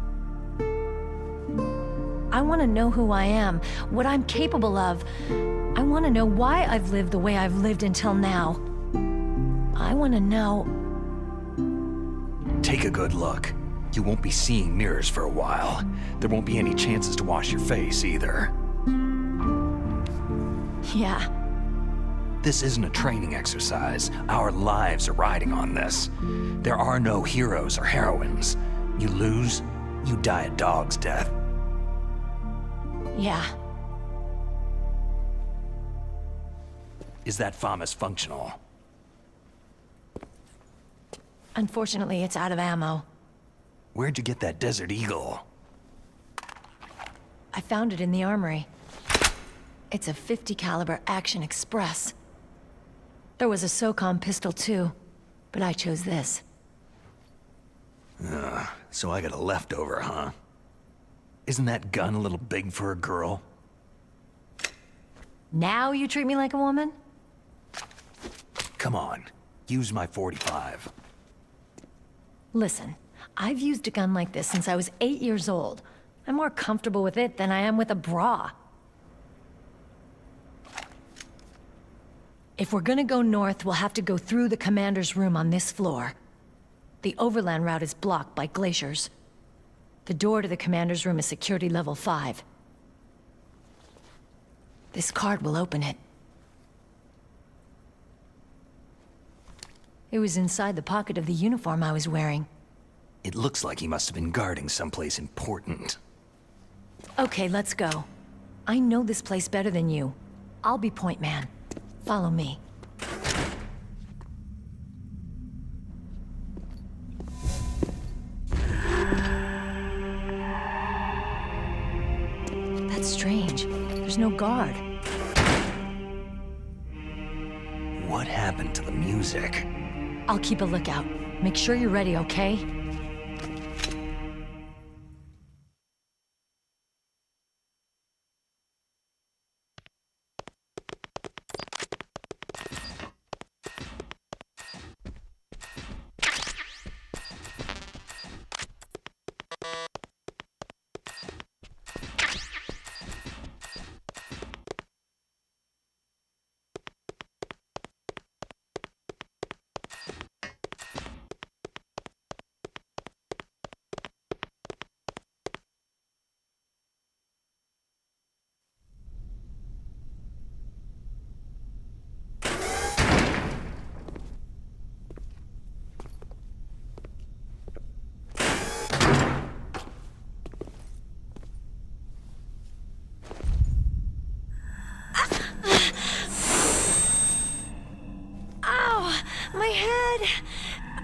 I want to know who I am, what I'm capable of. I want to know why I've lived the way I've lived until now. I want to know... Take a good look. You won't be seeing mirrors for a while. There won't be any chances to wash your face, either. Yeah. This isn't a training exercise. Our lives are riding on this. There are no heroes or heroines. You lose, you die a dog's death. Yeah. Is that FAMAS functional? Unfortunately, it's out of ammo. Where'd you get that Desert Eagle? I found it in the armory. It's a .50 caliber Action Express. There was a SOCOM pistol too, but I chose this. So I got a leftover, huh? Isn't that gun a little big for a girl? Now you treat me like a woman? Come on, use my .45. Listen, I've used a gun like this since I was 8 years old. I'm more comfortable with it than I am with a bra. If we're gonna go north, we'll have to go through the commander's room on this floor. The overland route is blocked by glaciers. The door to the commander's room is security level 5. This card will open it. It was inside the pocket of the uniform I was wearing. It looks like he must have been guarding someplace important. Okay, let's go. I know this place better than you. I'll be point man. Follow me. That's strange. There's no guard. What happened to the music? I'll keep a lookout. Make sure you're ready, okay? My head!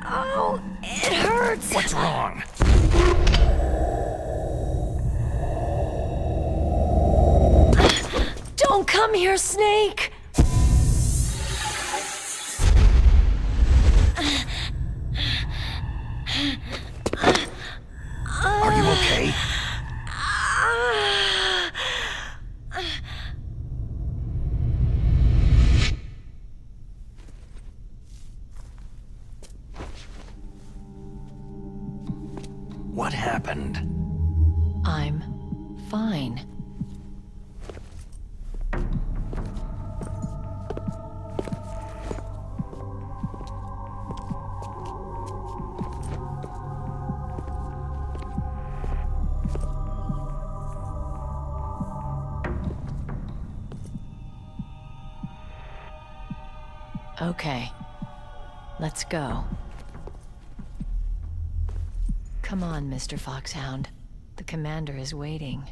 Oh, it hurts! What's wrong? Don't come here, Snake! Are you okay? What happened? I'm fine. Okay. Let's go. Come on, Mr. Foxhound. The commander is waiting.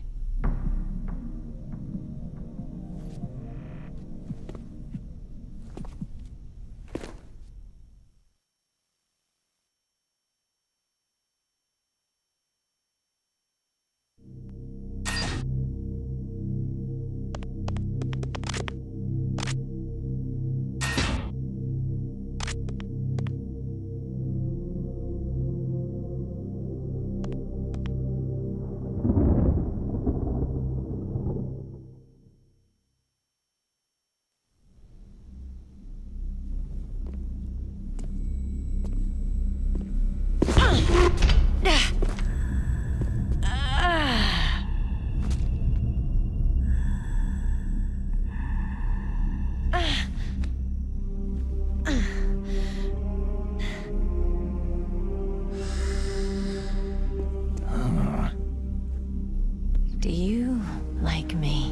Do you like me?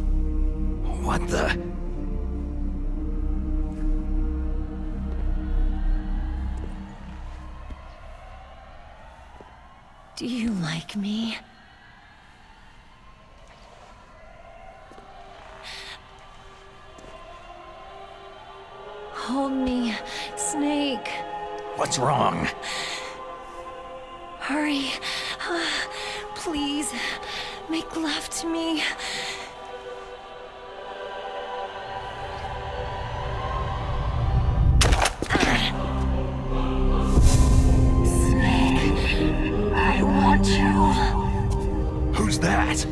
What the? Do you like me? Hold me, Snake. What's wrong? Hurry. Please, make love to me. Snake, I want you. Who's that?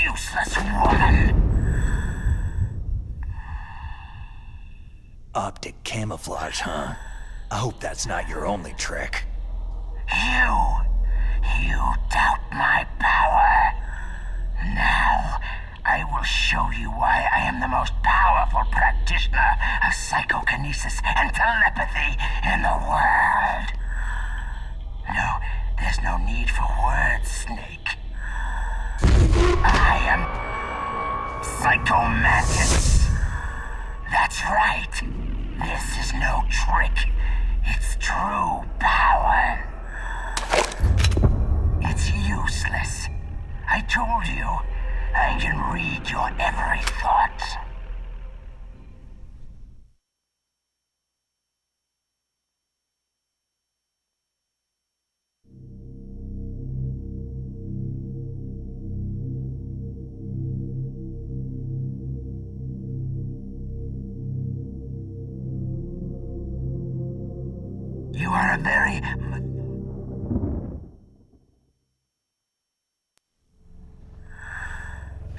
Useless woman! Optic camouflage, huh? I hope that's not your only trick. You doubt my power. Now, I will show you why I am the most powerful practitioner of psychokinesis and telepathy in the world. No, there's no need for words, Snake. I am Psychomantis. That's right. This is no trick. It's true power. It's useless. I told you, I can read your every thought. You are a very...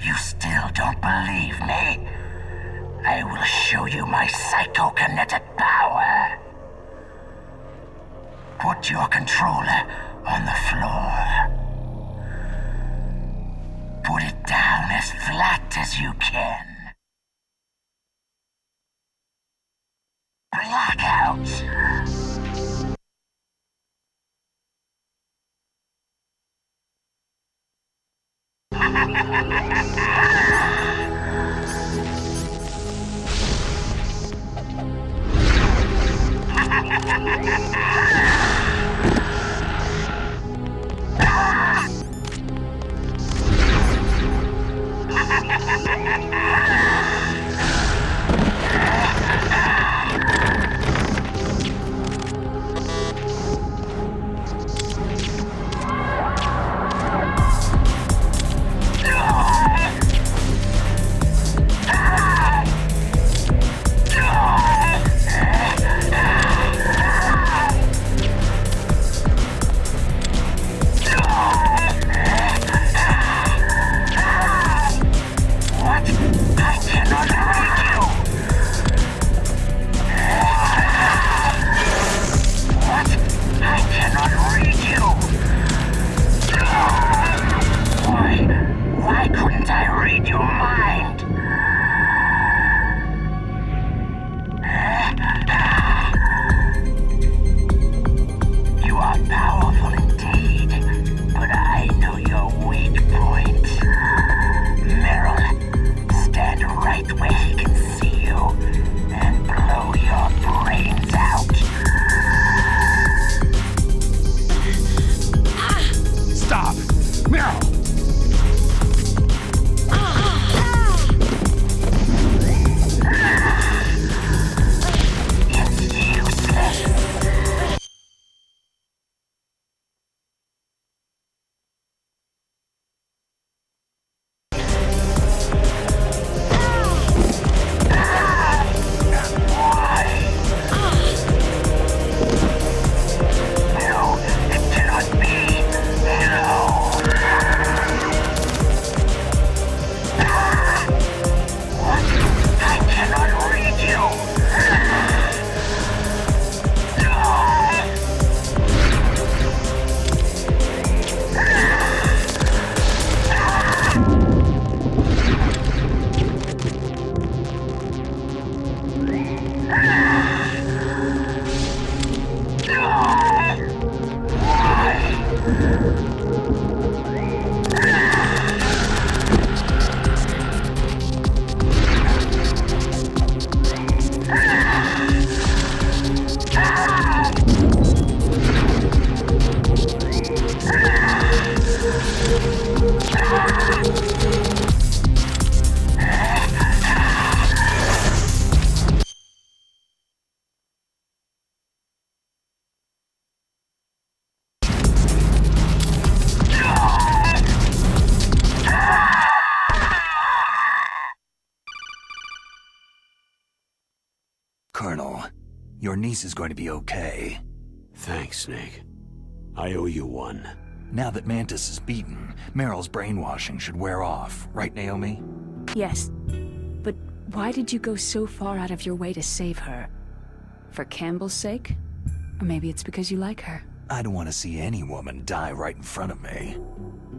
You still don't believe me? I will show you my psychokinetic power. Put your controller on the floor. Put it down as flat as you can. Blackout. Ah! Colonel, your niece is going to be okay. Thanks, Snake. I owe you one. Now that Mantis is beaten, Meryl's brainwashing should wear off, right, Naomi? Yes. But why did you go so far out of your way to save her? For Campbell's sake? Or maybe it's because you like her? I don't want to see any woman die right in front of me.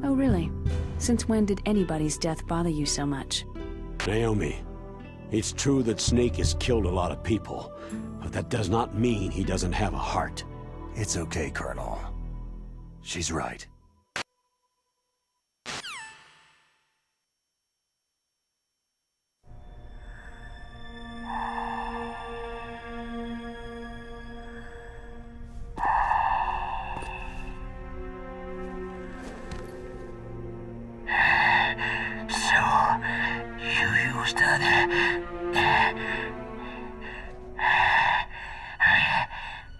Oh, really? Since when did anybody's death bother you so much? Naomi, it's true that Snake has killed a lot of people, but that does not mean he doesn't have a heart. It's okay, Colonel. She's right.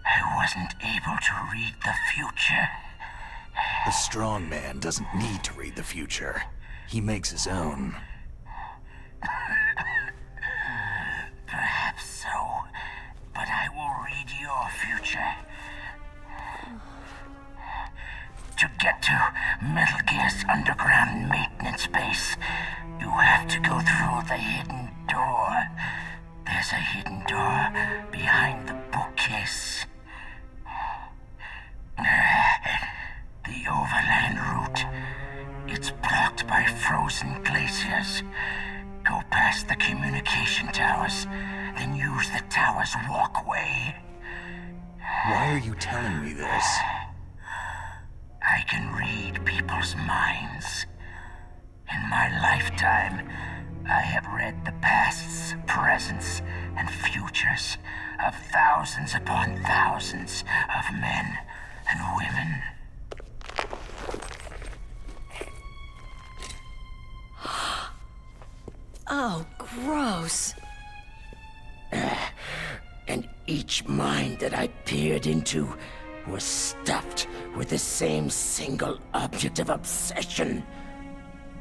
I wasn't able to read the future. A strong man doesn't need to read the future. He makes his own. Perhaps so, but I will read your future. To get to Metal Gear's underground maintenance base, you have to go through the hidden door. There's a hidden door behind the bookcase. The overland route. It's blocked by frozen glaciers. Go past the communication towers, then use the tower's walkway. Why are you telling me this? I can read people's minds. In my lifetime, I have read the pasts, presents, and futures of thousands upon thousands of men and women. Oh, gross. And each mind that I peered into was stuffed with the same single object of obsession.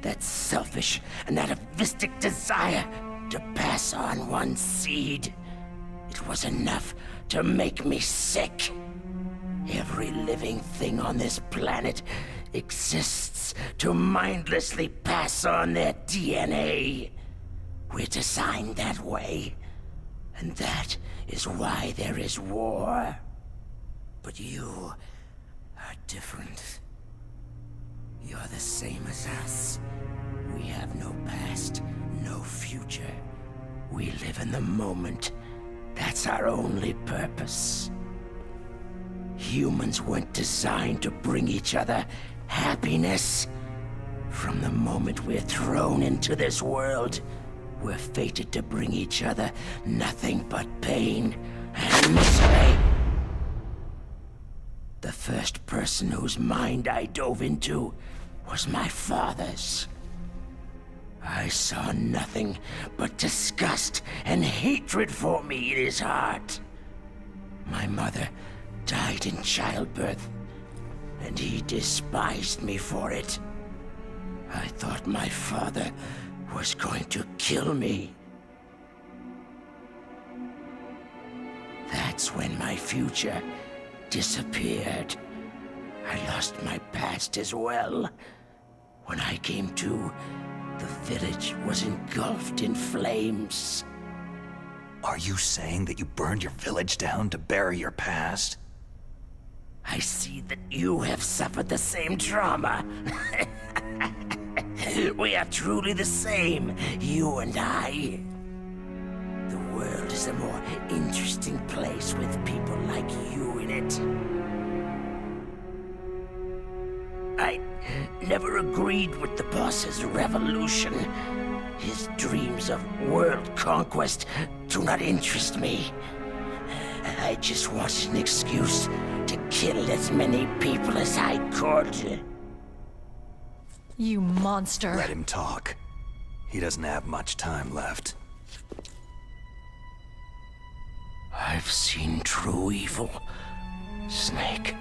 That selfish and atavistic desire to pass on one seed. It was enough to make me sick. Every living thing on this planet exists to mindlessly pass on their DNA. We're designed that way, and that is why there is war. But you are different. You're the same as us. We have no past, no future. We live in the moment. That's our only purpose. Humans weren't designed to bring each other happiness. From the moment we're thrown into this world, we're fated to bring each other nothing but pain and misery. The first person whose mind I dove into was my father's. I saw nothing but disgust and hatred for me in his heart. My mother died in childbirth, and he despised me for it. I thought my father was going to kill me. That's when my future disappeared. I lost my past as well. When I came to, the village was engulfed in flames. Are you saying that you burned your village down to bury your past? I see that you have suffered the same trauma. We are truly the same, you and I. The world is a more interesting place with people like you in it. I never agreed with the boss's revolution. His dreams of world conquest do not interest me. I just wanted an excuse to kill as many people as I could. You monster. Let him talk. He doesn't have much time left. I've seen true evil, Snake.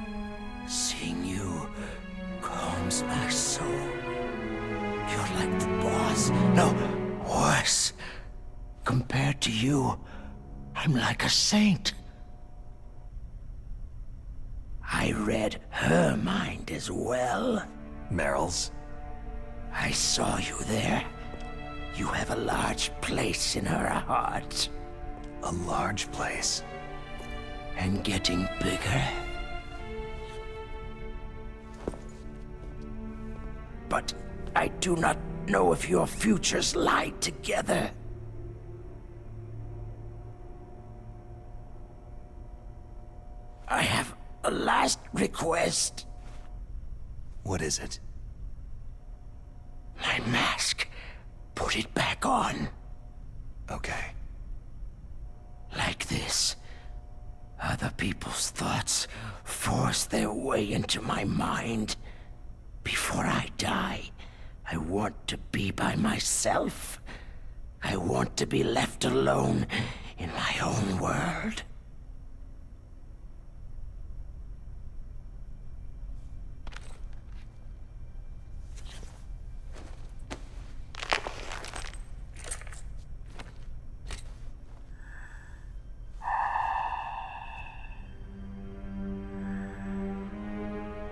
Seeing you calms my soul. You're like the boss. No, worse. Compared to you, I'm like a saint. I read her mind as well. Meryl's? I saw you there. You have a large place in her heart. A large place? And getting bigger. But I do not know if your futures lie together. I have a last request. What is it? My mask. Put it back on. Okay. Like this. Other people's thoughts force their way into my mind. Before I die, I want to be by myself. I want to be left alone in my own world.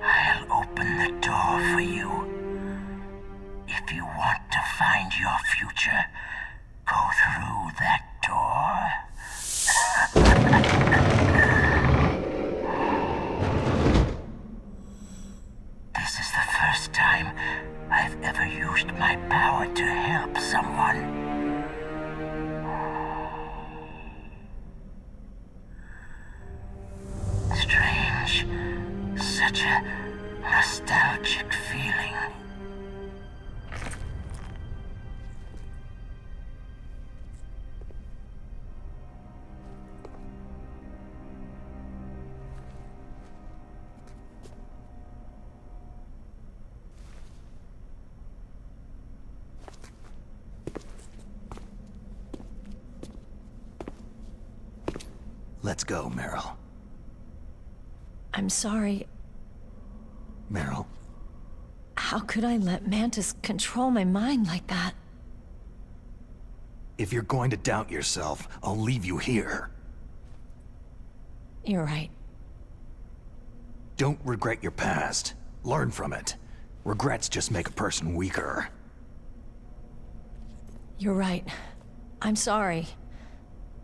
I'll open the door for you. If you want to find your future, go through that door. This is the first time I've ever used my power to help someone. Strange. Such a nostalgic feeling. Let's go, Meryl. I'm sorry. Meryl. How could I let Mantis control my mind like that? If you're going to doubt yourself, I'll leave you here. You're right. Don't regret your past. Learn from it. Regrets just make a person weaker. You're right. I'm sorry.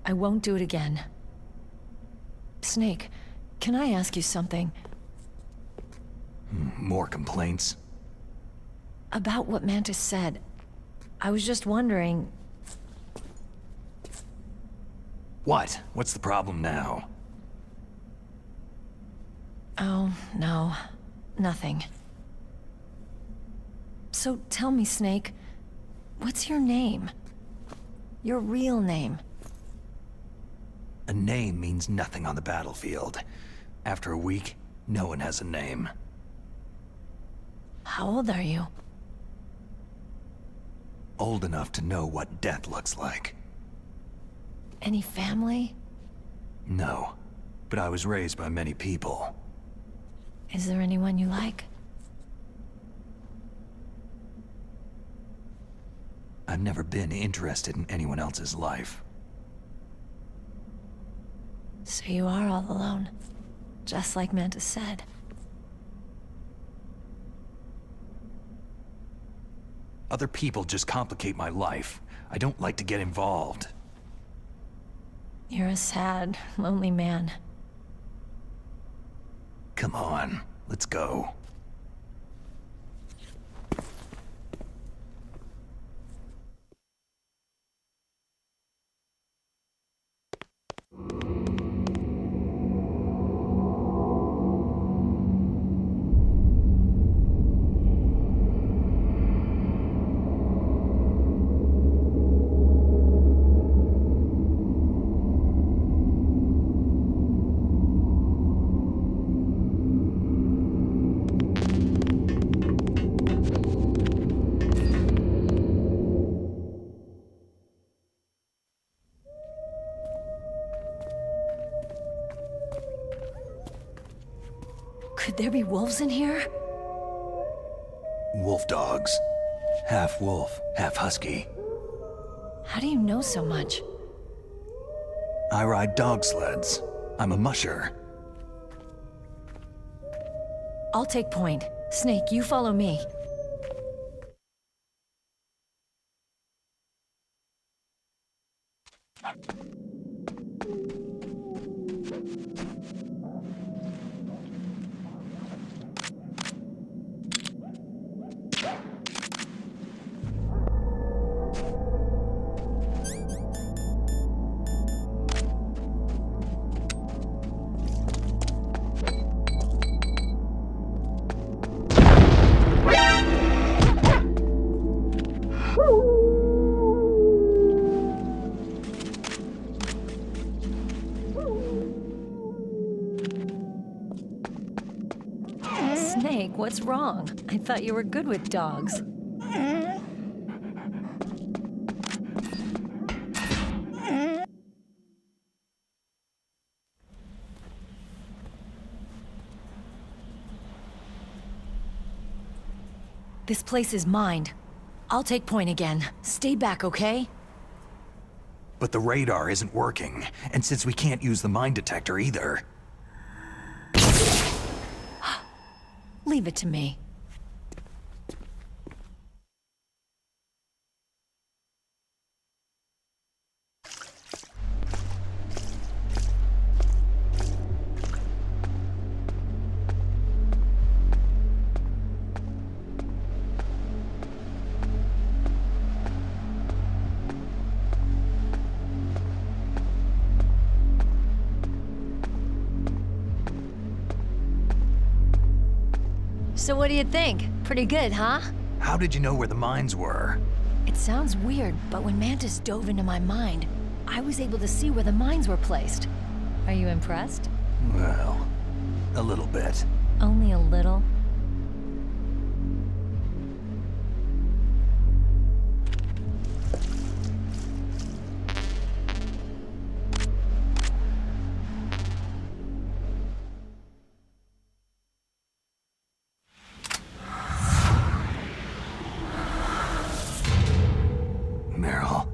I won't do it again. Snake, can I ask you something? More complaints? About what Mantis said. I was just wondering... What? What's the problem now? Oh, no. Nothing. So tell me, Snake, what's your name? Your real name? A name means nothing on the battlefield. After a week, no one has a name. How old are you? Old enough to know what death looks like. Any family? No, but I was raised by many people. Is there anyone you like? I've never been interested in anyone else's life. So you are all alone, just like Mantis said. Other people just complicate my life. I don't like to get involved. You're a sad, lonely man. Come on, let's go. there be wolves in here? Wolf dogs. Half wolf, half husky. How do you know so much? I ride dog sleds. I'm a musher. I'll take point. Snake, you follow me. Snake, what's wrong? I thought you were good with dogs. This place is mine. I'll take point again. Stay back, okay? But the radar isn't working, and since we can't use the mine detector either... Leave it to me. So what do you think? Pretty good, huh? How did you know where the mines were? It sounds weird, but when Mantis dove into my mind, I was able to see where the mines were placed. Are you impressed? Well, a little bit. Only a little? Meryl.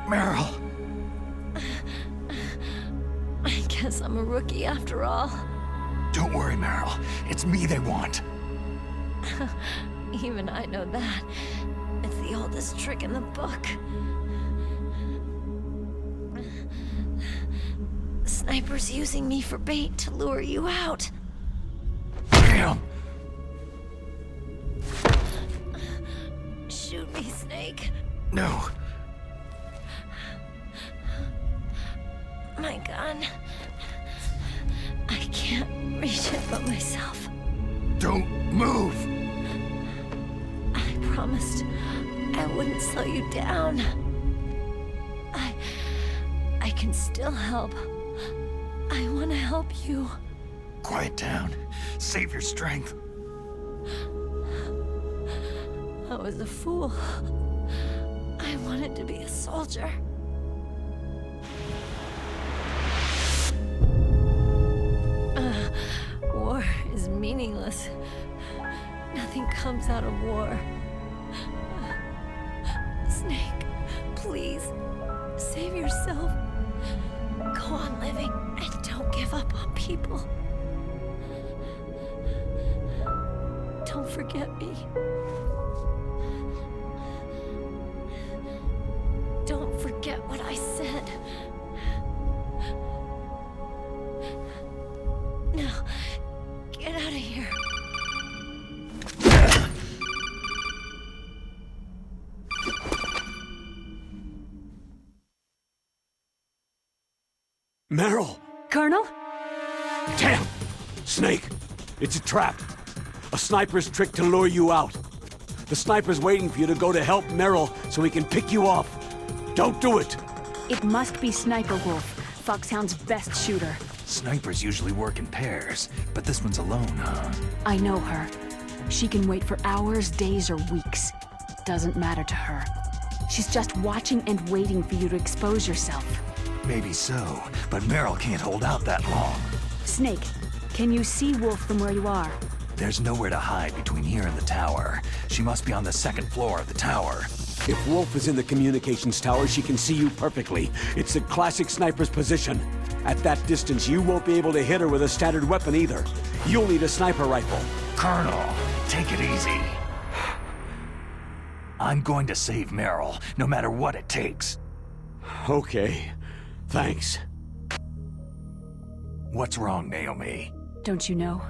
Meryl. I guess I'm a rookie after all. Don't worry, Meryl. It's me they want. Even I know that. It's the oldest trick in the book. The sniper's using me for bait to lure you out. Damn! Shoot me, Snake. No. My gun. I can't reach it by myself. Don't move! I promised I wouldn't slow you down. I can still help. I want to help you. Quiet down. Save your strength. I was a fool. I wanted to be a soldier. War is meaningless. Nothing nothing comes out of war. Snake, please, save yourself. Go on living and don't give up on people. Don't forget me. Don't forget what I said. Now, get out of here. Meryl! Colonel? Damn! Snake! It's a trap. A sniper's trick to lure you out. The sniper's waiting for you to go to help Meryl so he can pick you off. Don't do it! It must be Sniper Wolf, Foxhound's best shooter. Snipers usually work in pairs, but this one's alone, huh? I know her. She can wait for hours, days, or weeks. Doesn't matter to her. She's just watching and waiting for you to expose yourself. Maybe so, but Meryl can't hold out that long. Snake, can you see Wolf from where you are? There's nowhere to hide between here and the tower. She must be on the second floor of the tower. If Wolf is in the communications tower, she can see you perfectly. It's a classic sniper's position. At that distance, you won't be able to hit her with a standard weapon either. You'll need a sniper rifle. Colonel, take it easy. I'm going to save Meryl, no matter what it takes. Okay. Thanks. What's wrong, Naomi? Don't you know?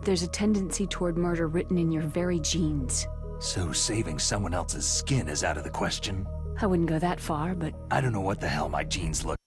There's a tendency toward murder written in your very genes. So saving someone else's skin is out of the question? I wouldn't go that far, but... I don't know what the hell my genes look.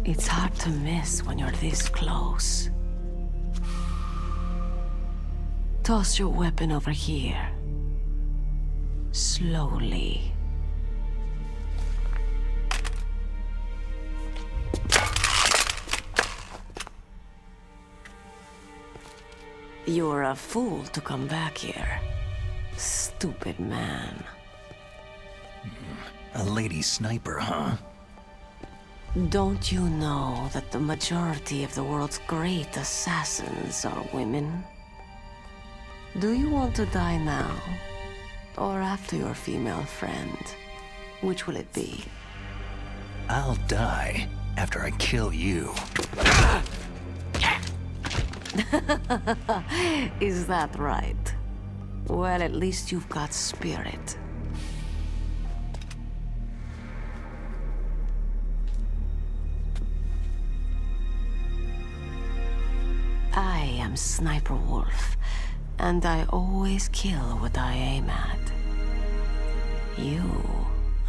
It's hard to miss when you're this close. Toss your weapon over here. Slowly. You're a fool to come back here. Stupid man. A lady sniper, huh? Don't you know that the majority of the world's great assassins are women? Do you want to die now? Or after your female friend? Which will it be? I'll die after I kill you. Is that right? Well, at least you've got spirit. I am Sniper Wolf, and I always kill what I aim at. You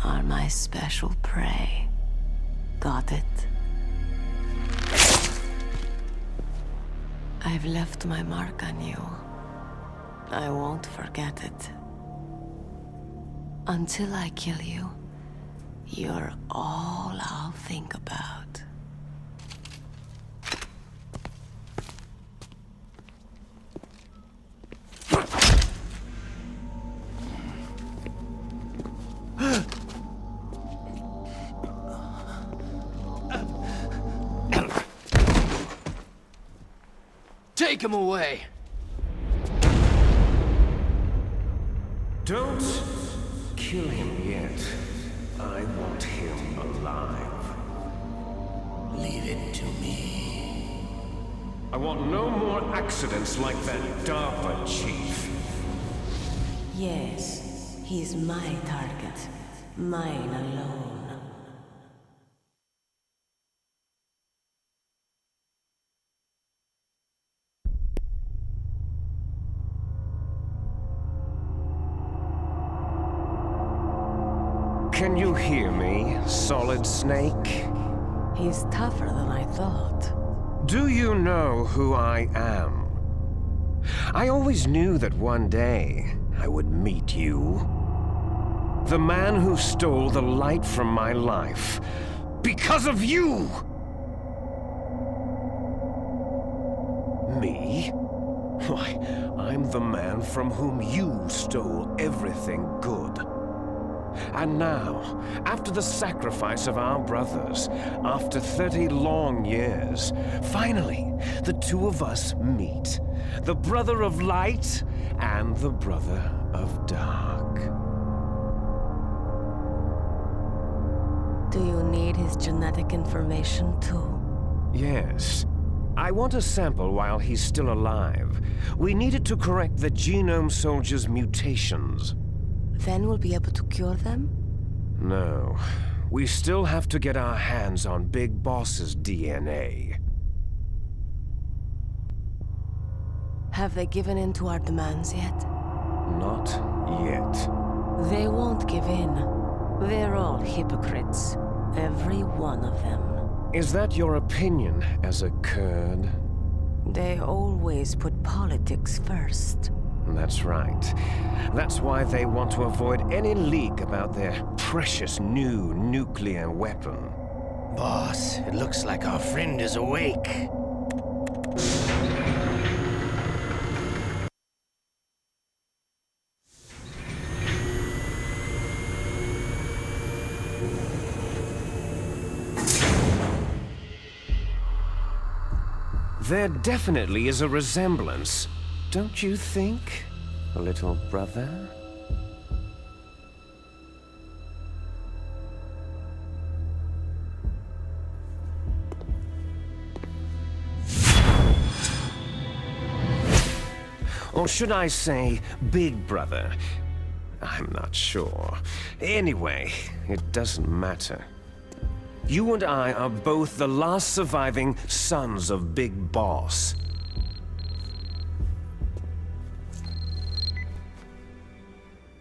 are my special prey. Got it? I've left my mark on you. I won't forget it. Until I kill you, you're all I'll think about. Take him away! Don't kill him yet. I want him alive. Leave it to me. I want no more accidents like that DARPA chief. Yes, he's my target. Mine alone. Can you hear me, Solid Snake? He's tougher than I thought. Do you know who I am? I always knew that one day I would meet you. The man who stole the light from my life. Because of you! Me? Why, I'm the man from whom you stole everything good. And now, after the sacrifice of our brothers, after 30 long years, finally, the two of us meet. The brother of light and the brother of dark. Do you need his genetic information too? Yes. I want a sample while he's still alive. We need it to correct the Genome Soldier's mutations. Then we'll be able to cure them? No. We still have to get our hands on Big Boss's DNA. Have they given in to our demands yet? Not yet. They won't give in. They're all hypocrites. Every one of them. Is that your opinion as a Kurd? They always put politics first. That's right. That's why they want to avoid any leak about their precious new nuclear weapon. Boss, it looks like our friend is awake. There definitely is a resemblance. Don't you think, little brother? Or should I say, big brother? I'm not sure. Anyway, it doesn't matter. You and I are both the last surviving sons of Big Boss.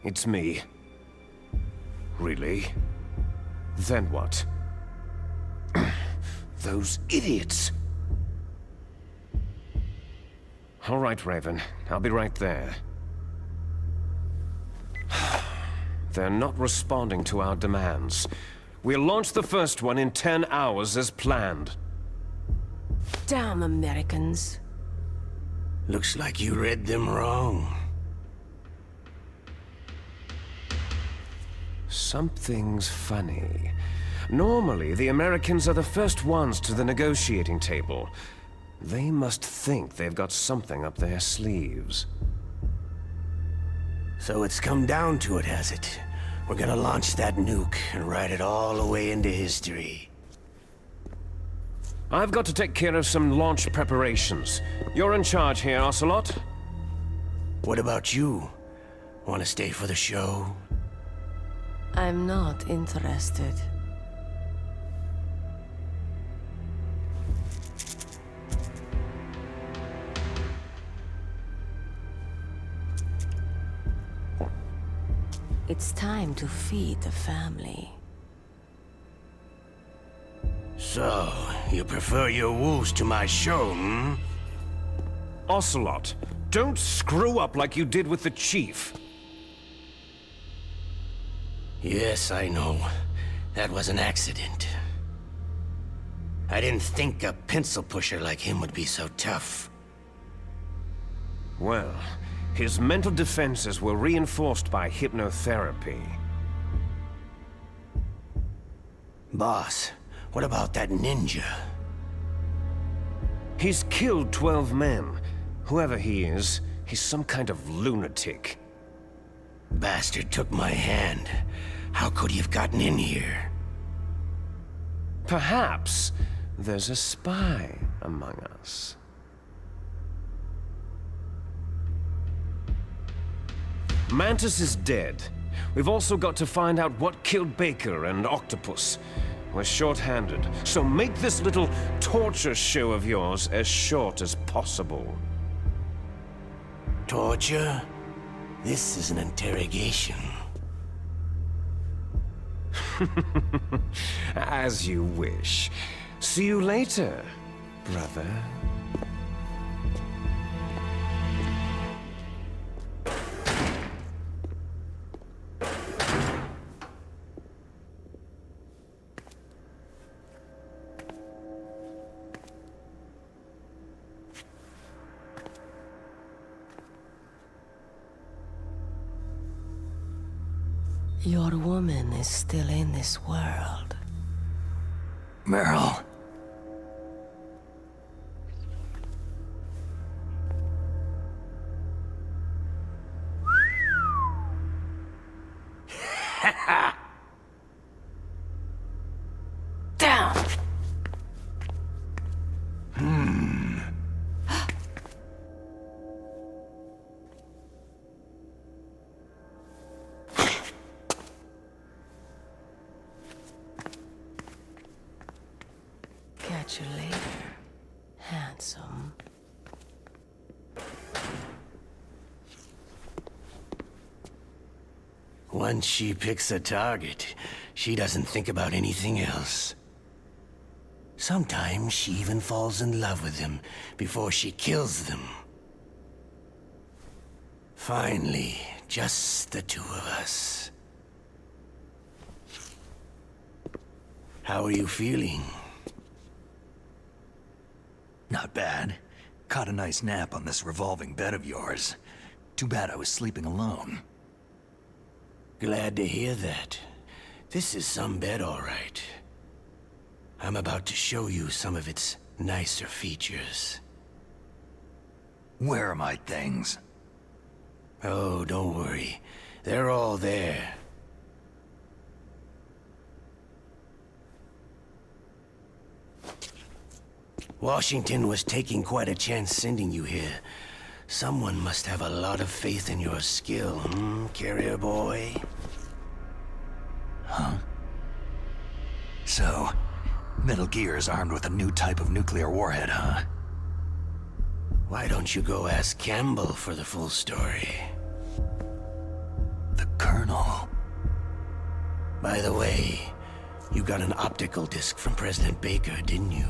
It's me. Really? Then what? those idiots. All right, Raven. I'll be right there. They're not responding to our demands. We'll launch the first one in 10 hours as planned. Damn Americans. Looks like you read them wrong. Something's funny. Normally, the Americans are the first ones to the negotiating table. They must think they've got something up their sleeves. So it's come down to it, has it? We're gonna launch that nuke and ride it all away into history. I've got to take care of some launch preparations. You're in charge here, Ocelot. What about you? Want to stay for the show? I'm not interested. It's time to feed the family. So, you prefer your wolves to my show, hmm? Ocelot, don't screw up like you did with the Chief. Yes, I know. That was an accident. I didn't think a pencil pusher like him would be so tough. Well, his mental defenses were reinforced by hypnotherapy. Boss, what about that ninja? He's killed 12 men. Whoever he is, he's some kind of lunatic. Bastard took my hand. How could he have gotten in here? Perhaps there's a spy among us. Mantis is dead. We've also got to find out what killed Baker and Octopus. We're short-handed, so make this little torture show of yours as short as possible. Torture? This is an interrogation. As you wish. See you later, brother. Your woman is still in this world. Meryl. Down! Catch you later, handsome. Once she picks a target, she doesn't think about anything else. Sometimes she even falls in love with them before she kills them. Finally, just the two of us. How are you feeling? Not bad. Caught a nice nap on this revolving bed of yours. Too bad I was sleeping alone. Glad to hear that. This is some bed, all right. I'm about to show you some of its nicer features. Where are my things? Oh, don't worry. They're all there. Washington was taking quite a chance sending you here. Someone must have a lot of faith in your skill, carrier boy? Huh? So, Metal Gear is armed with a new type of nuclear warhead, huh? Why don't you go ask Campbell for the full story? The Colonel. By the way, You got an optical disc from President Baker, didn't you?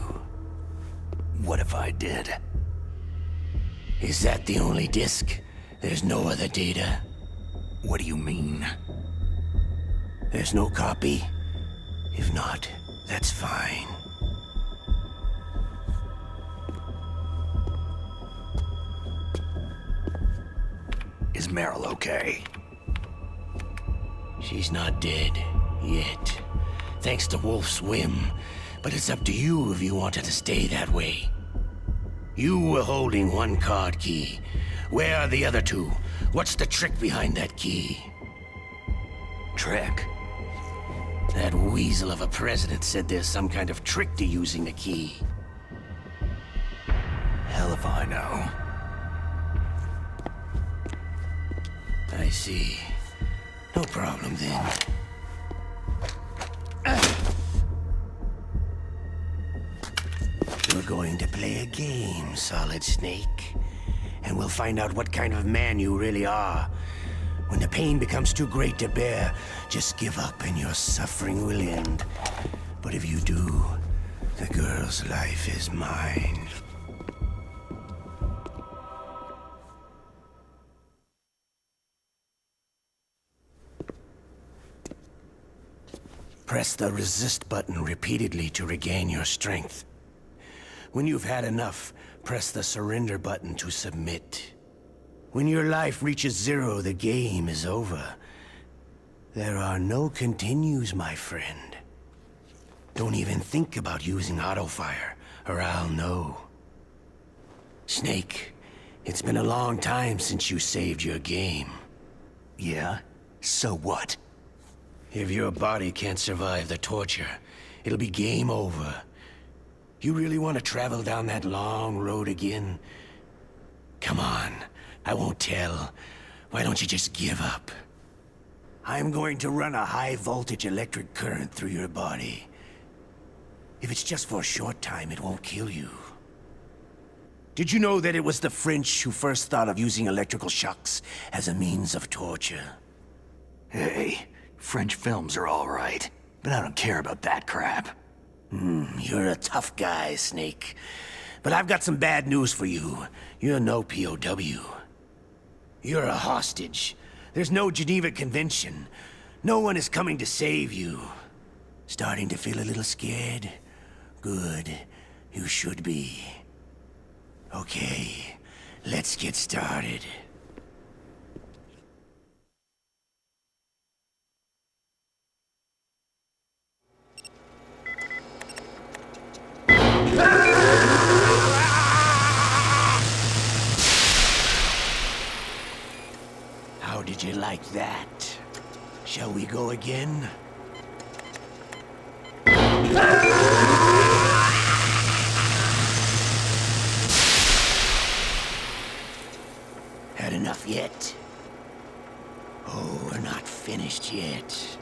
What if I did? Is that the only disc? There's no other data? What do you mean? There's no copy? If not, that's fine. Is Meryl okay? She's not dead, yet. Thanks to Wolf's whim. But it's up to you if you want her to stay that way. You were holding one card key. Where are the other two? What's the trick behind that key? Trick? That weasel of a president said there's some kind of trick to using the key. Hell if I know. I see. No problem then. We're going to play a game, Solid Snake. And we'll find out what kind of man you really are. When the pain becomes too great to bear, just give up and your suffering will end. But if you do, the girl's life is mine. Press the resist button repeatedly to regain your strength. When you've had enough, press the surrender button to submit. When your life reaches 0, the game is over. There are no continues, my friend. Don't even think about using autofire, or I'll know. Snake, it's been a long time since you saved your game. Yeah? So what? If your body can't survive the torture, it'll be game over. You really want to travel down that long road again? Come on, I won't tell. Why don't you just give up? I'm going to run a high-voltage electric current through your body. If it's just for a short time, it won't kill you. Did you know that it was the French who first thought of using electrical shocks as a means of torture? Hey, French films are all right, but I don't care about that crap. You're a tough guy, Snake. But I've got some bad news for you. You're no POW. You're a hostage. There's no Geneva Convention. No one is coming to save you. Starting to feel a little scared? Good. You should be. Okay, let's get started. How did you like that? Shall we go again? Had enough yet? Oh, we're not finished yet.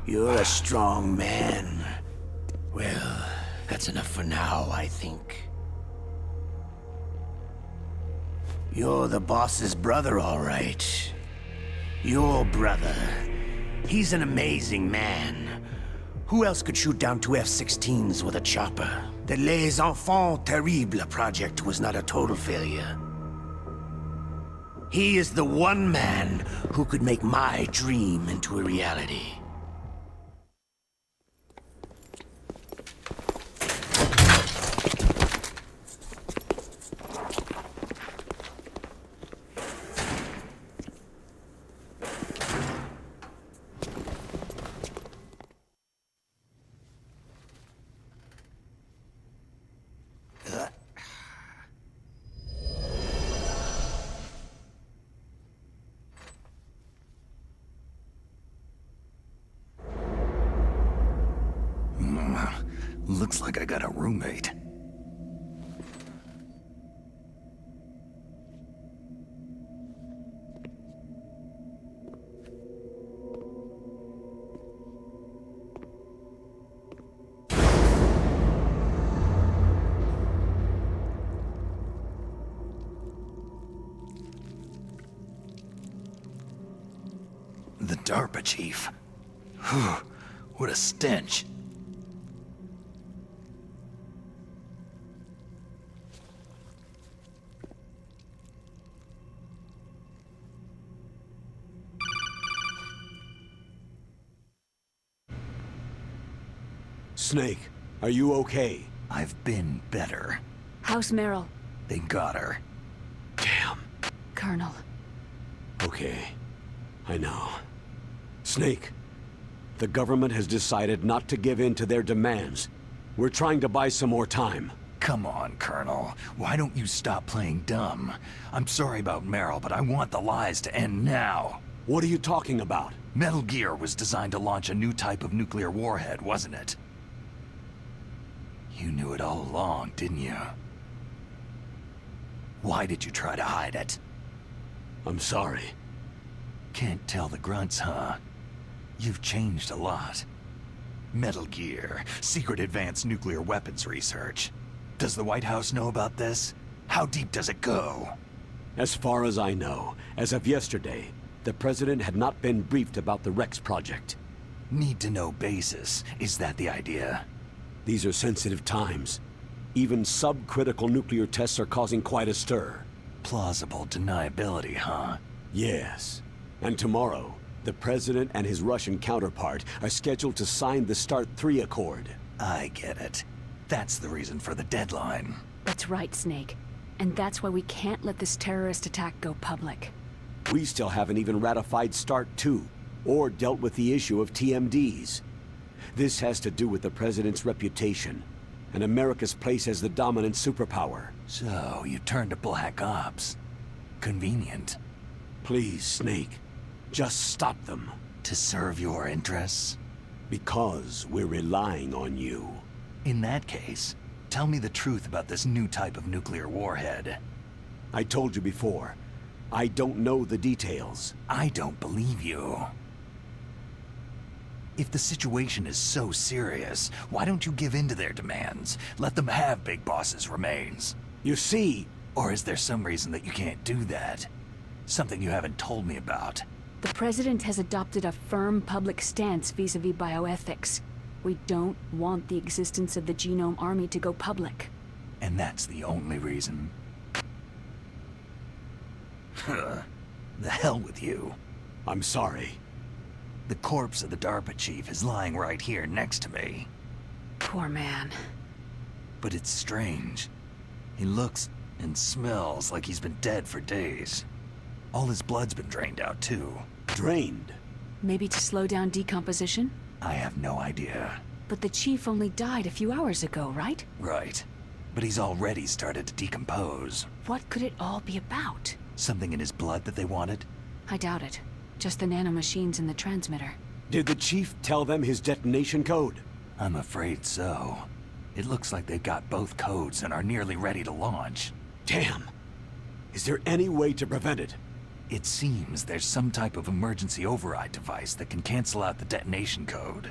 You're a strong man. Well, that's enough for now, I think. You're the boss's brother, all right. Your brother. He's an amazing man. Who else could shoot down 2 F-16s with a chopper? The Les Enfants Terribles project was not a total failure. He is the one man who could make my dream into a reality. Looks like I got a roommate. The DARPA chief. Whew, what a stench. Snake, are you okay? I've been better. How's Meryl? They got her. Damn. Colonel. Okay. I know. Snake, the government has decided not to give in to their demands. We're trying to buy some more time. Come on, Colonel. Why don't you stop playing dumb? I'm sorry about Meryl, but I want the lies to end now. What are you talking about? Metal Gear was designed to launch a new type of nuclear warhead, wasn't it? You knew it all along, didn't you? Why did you try to hide it? I'm sorry. Can't tell the grunts, huh? You've changed a lot. Metal Gear, secret advanced nuclear weapons research. Does the White House know about this? How deep does it go? As far as I know, as of yesterday, the President had not been briefed about the Rex project. Need to know basis. Is that the idea? These are sensitive times. Even subcritical nuclear tests are causing quite a stir. Plausible deniability, huh? Yes. And tomorrow, the President and his Russian counterpart are scheduled to sign the START 3 Accord. I get it. That's the reason for the deadline. That's right, Snake. And that's why we can't let this terrorist attack go public. We still haven't even ratified START 2, or dealt with the issue of TMDs. This has to do with the President's reputation, and America's place as the dominant superpower. So, you turned to Black Ops. Convenient. Please, Snake. Just stop them. To serve your interests? Because we're relying on you. In that case, tell me the truth about this new type of nuclear warhead. I told you before, I don't know the details. I don't believe you. If the situation is so serious, why don't you give in to their demands? Let them have Big Boss's remains. You see... Or is there some reason that you can't do that? Something you haven't told me about. The President has adopted a firm public stance vis-à-vis bioethics. We don't want the existence of the Genome Army to go public. And that's the only reason? The hell with you. I'm sorry. The corpse of the DARPA chief is lying right here next to me. Poor man. But it's strange. He looks and smells like he's been dead for days. All his blood's been drained out, too. Drained? Maybe to slow down decomposition? I have no idea. But the chief only died a few hours ago, right? Right. But he's already started to decompose. What could it all be about? Something in his blood that they wanted? I doubt it. Just the nanomachines in the transmitter. Did the chief tell them his detonation code? I'm afraid so. It looks like they've got both codes and are nearly ready to launch. Damn! Is there any way to prevent it? It seems there's some type of emergency override device that can cancel out the detonation code.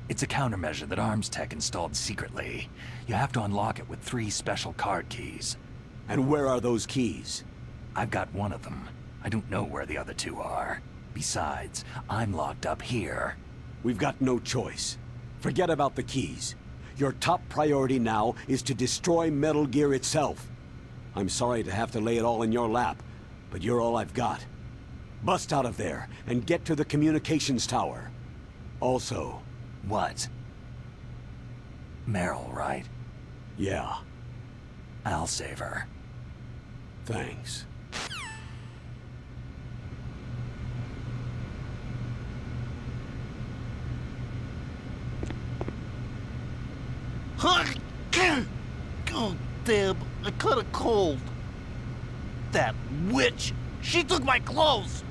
It's a countermeasure that Arms Tech installed secretly. You have to unlock it with 3 special card keys. And where are those keys? I've got one of them. I don't know where the other 2 are. Besides, I'm locked up here. We've got no choice. Forget about the keys. Your top priority now is to destroy Metal Gear itself. I'm sorry to have to lay it all in your lap, but you're all I've got. Bust out of there and get to the communications tower. Also... What? Meryl, right? Yeah. I'll save her. Thanks. Oh, damn, I caught a cold. That witch! She took my clothes!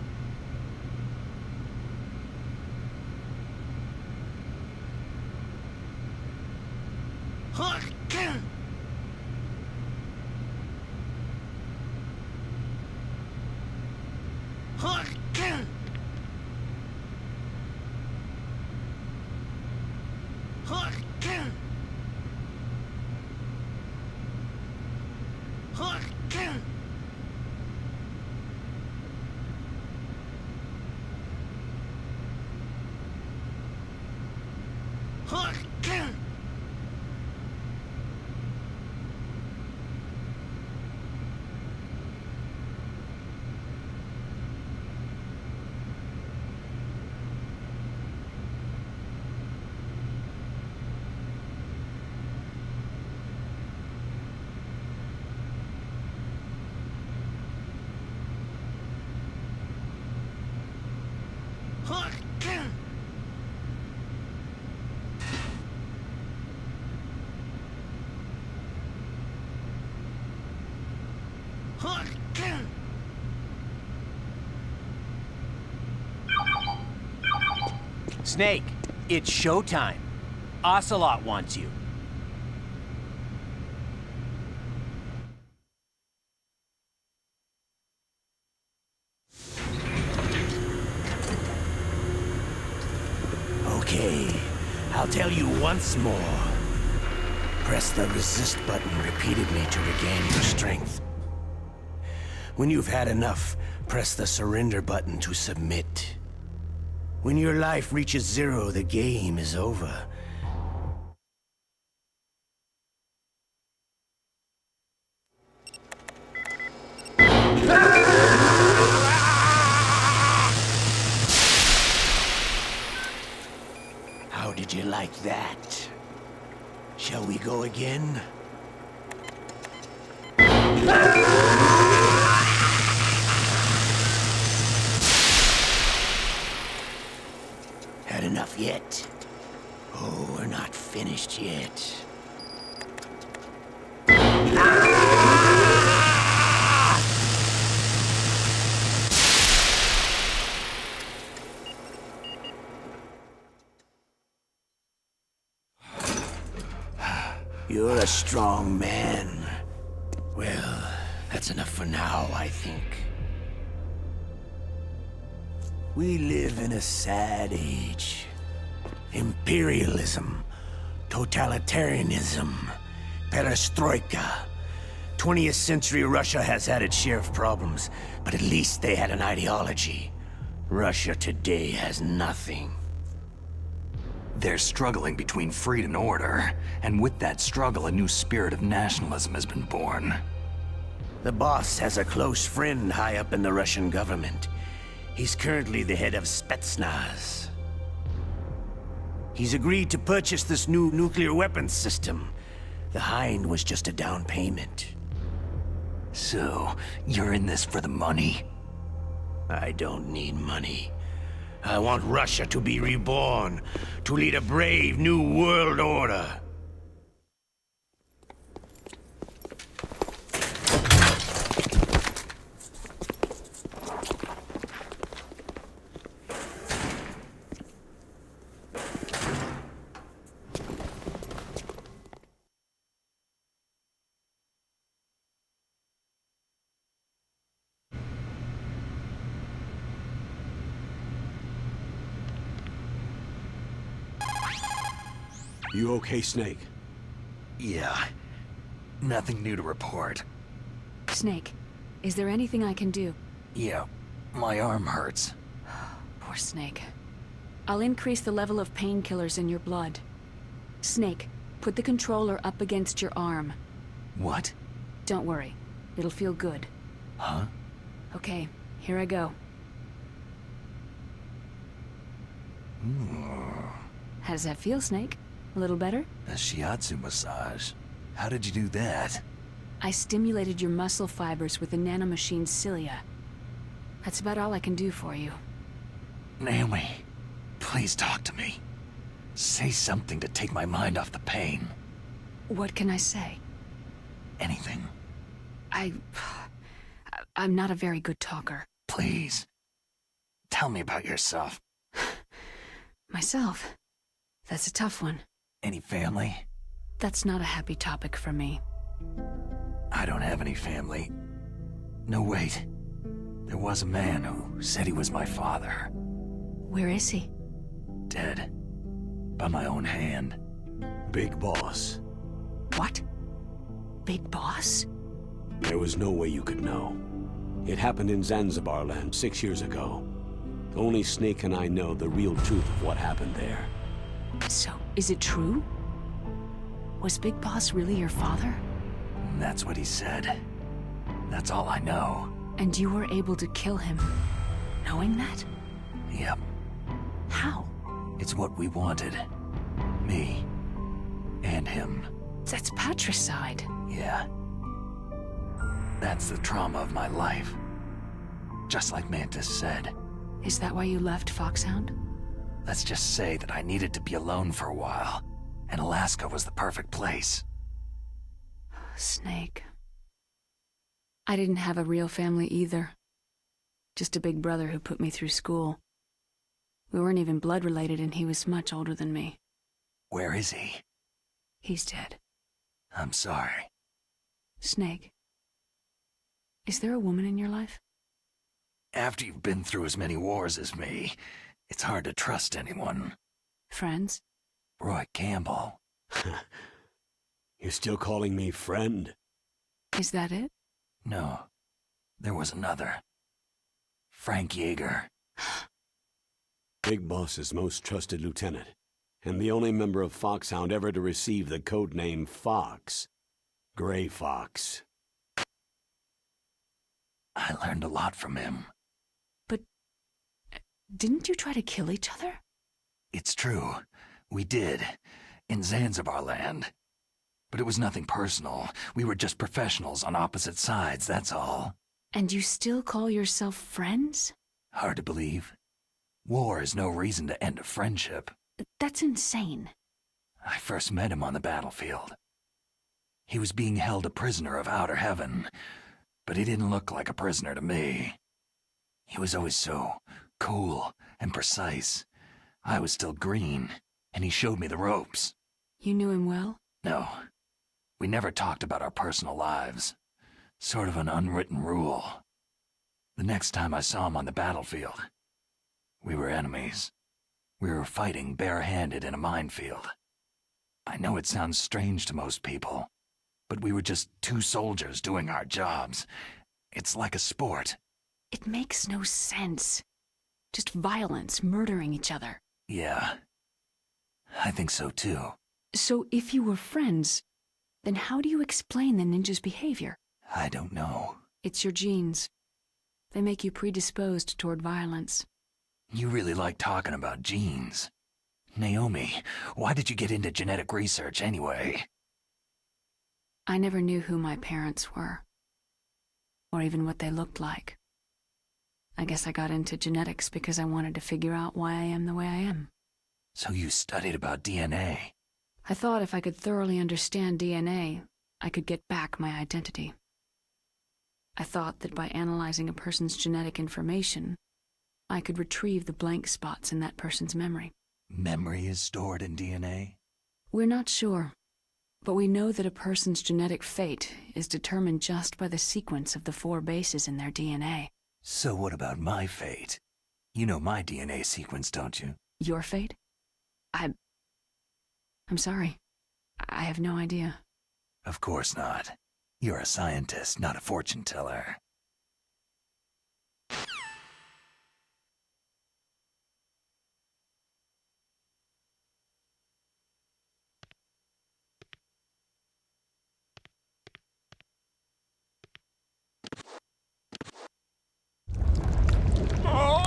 Snake, it's showtime. Ocelot wants you. Okay, I'll tell you once more. Press the resist button repeatedly to regain your strength. When you've had enough, press the surrender button to submit. When your life reaches 0, the game is over. How did you like that? Shall we go again? Had enough yet? Oh, we're not finished yet. You're a strong man. Well, that's enough for now, I think. We live in a sad age. Imperialism, totalitarianism, perestroika. 20th century Russia has had its share of problems, but at least they had an ideology. Russia today has nothing. They're struggling between freedom and order, and with that struggle, a new spirit of nationalism has been born. The boss has a close friend high up in the Russian government. He's currently the head of Spetsnaz. He's agreed to purchase this new nuclear weapons system. The Hind was just a down payment. So, you're in this for the money? I don't need money. I want Russia to be reborn, to lead a brave new world order. You okay, Snake? Yeah. Nothing new to report. Snake, is there anything I can do? Yeah, my arm hurts. Poor Snake. I'll increase the level of painkillers in your blood. Snake, put the controller up against your arm. What? Don't worry. It'll feel good. Huh? Okay, here I go. How does that feel, Snake? A little better? A shiatsu massage. How did you do that? I stimulated your muscle fibers with the nanomachine cilia. That's about all I can do for you. Naomi, please talk to me. Say something to take my mind off the pain. What can I say? Anything. I'm not a very good talker. Please. Tell me about yourself. Myself? That's a tough one. Any family? That's not a happy topic for me. I don't have any family. No, wait. There was a man who said he was my father. Where is he? Dead. By my own hand. Big Boss. What? Big Boss? There was no way you could know. It happened in Zanzibar land 6 years ago. Only Snake and I know the real truth of what happened there. So, Is it true? Was Big Boss really your father? That's what he said. That's all I know. And you were able to kill him, knowing that? Yep. How? It's what we wanted. Me. And him. That's patricide. Yeah. That's the trauma of my life. Just like Mantis said. Is that why you left Foxhound? Let's just say that I needed to be alone for a while, and Alaska was the perfect place. Snake. I didn't have a real family either. Just a big brother who put me through school. We weren't even blood related, and he was much older than me. Where is he? He's dead. I'm sorry. Snake. Is there a woman in your life? After you've been through as many wars as me, it's hard to trust anyone. Friends? Roy Campbell. You're still calling me friend? Is that it? No. There was another. Frank Yeager. Big Boss's most trusted lieutenant, and the only member of Foxhound ever to receive the codename Fox. Gray Fox. I learned a lot from him. But didn't you try to kill each other? It's true. We did. In Zanzibar land. But it was nothing personal. We were just professionals on opposite sides, that's all. And you still call yourself friends? Hard to believe. War is no reason to end a friendship. That's insane. I first met him on the battlefield. He was being held a prisoner of outer heaven, but he didn't look like a prisoner to me. He was always so cool and precise. I was still green, and he showed me the ropes. You knew him well? No. We never talked about our personal lives. Sort of an unwritten rule. The next time I saw him on the battlefield, we were enemies. We were fighting barehanded in a minefield. I know it sounds strange to most people, but we were just two soldiers doing our jobs. It's like a sport. It makes no sense. Just violence, murdering each other. Yeah. I think so too. So if you were friends, then how do you explain the ninja's behavior? I don't know. It's your genes. They make you predisposed toward violence. You really like talking about genes. Naomi, why did you get into genetic research anyway? I never knew who my parents were, or even what they looked like. I guess I got into genetics because I wanted to figure out why I am the way I am. So you studied about DNA? I thought if I could thoroughly understand DNA, I could get back my identity. I thought that by analyzing a person's genetic information, I could retrieve the blank spots in that person's memory. Memory is stored in DNA? We're not sure, but we know that a person's genetic fate is determined just by the sequence of the 4 bases in their DNA. So what about my fate? You know my DNA sequence, don't you? Your fate? I'm sorry. I have no idea. Of course not. You're a scientist, not a fortune teller. Oh,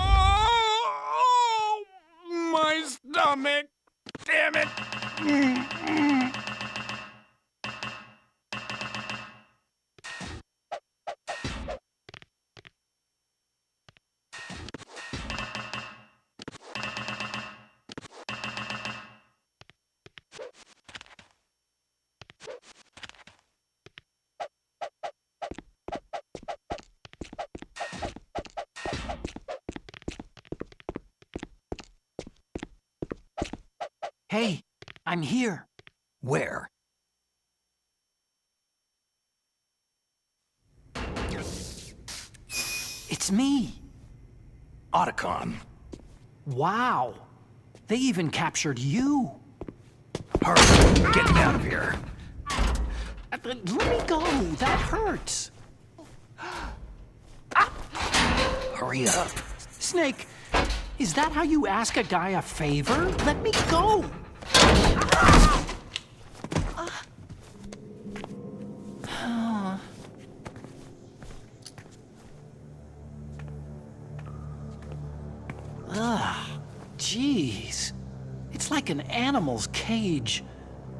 my stomach! Damn it! Hey, I'm here. Where? It's me. Otacon. Wow. They even captured you. Hurry, get me out of here. Let me go. That hurts. Hurry up. Snake, is that how you ask a guy a favor? Let me go. Jeez. It's like an animal's cage.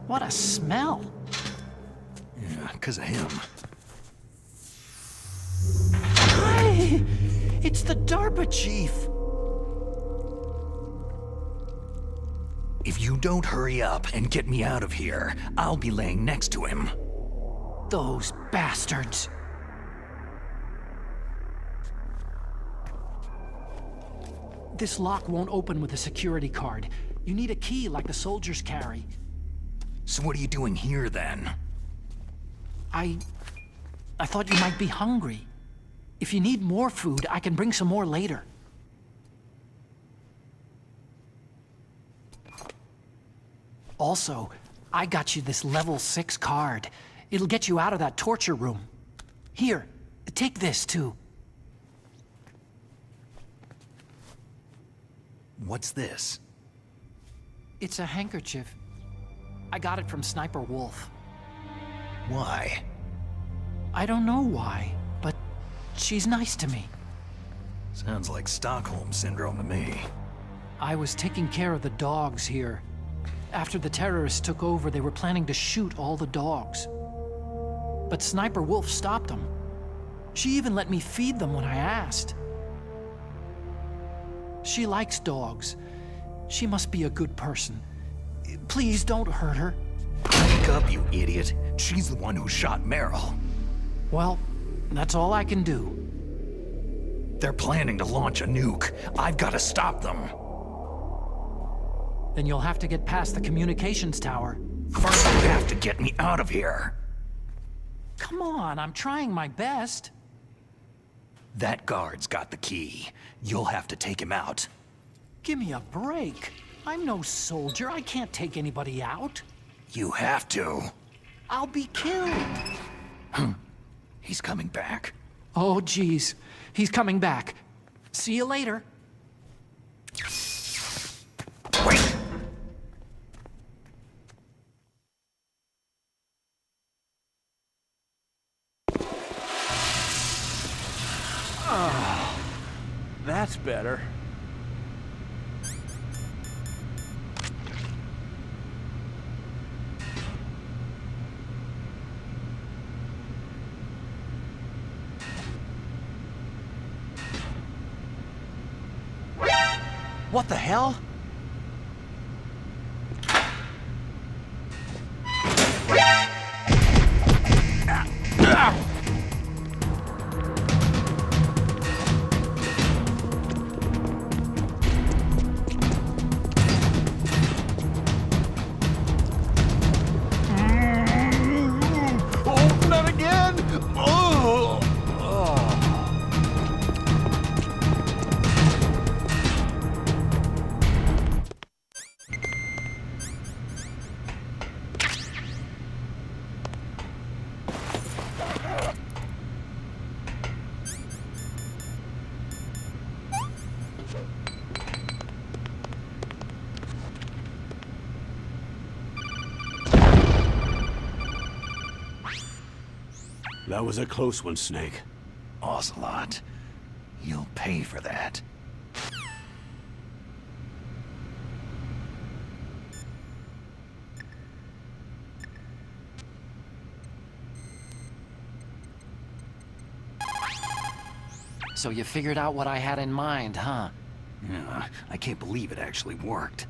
What a smell. Yeah, because of him. Hi! It's the DARPA chief. If you don't hurry up and get me out of here, I'll be laying next to him. Those bastards. This lock won't open with a security card. You need a key like the soldiers carry. So what are you doing here, then? I thought you might be hungry. If you need more food, I can bring some more later. Also, I got you this level 6 card. It'll get you out of that torture room. Here, take this too. What's this? It's a handkerchief. I got it from Sniper Wolf. Why? I don't know why, but she's nice to me. Sounds like Stockholm Syndrome to me. I was taking care of the dogs here. After the terrorists took over, they were planning to shoot all the dogs. But Sniper Wolf stopped them. She even let me feed them when I asked. She likes dogs. She must be a good person. Please don't hurt her. Wake up, you idiot. She's the one who shot Meryl. Well, that's all I can do. They're planning to launch a nuke. I've got to stop them. Then you'll have to get past the communications tower. First, you have to get me out of here. Come on, I'm trying my best. That guard's got the key. You'll have to take him out. Give me a break. I'm no soldier. I can't take anybody out. You have to. I'll be killed. He's coming back. Oh, geez. He's coming back. See you later. Wait! Oh, that's better. What the hell? That was a close one, Snake. Ocelot, you'll pay for that. So you figured out what I had in mind, huh? Yeah, I can't believe it actually worked.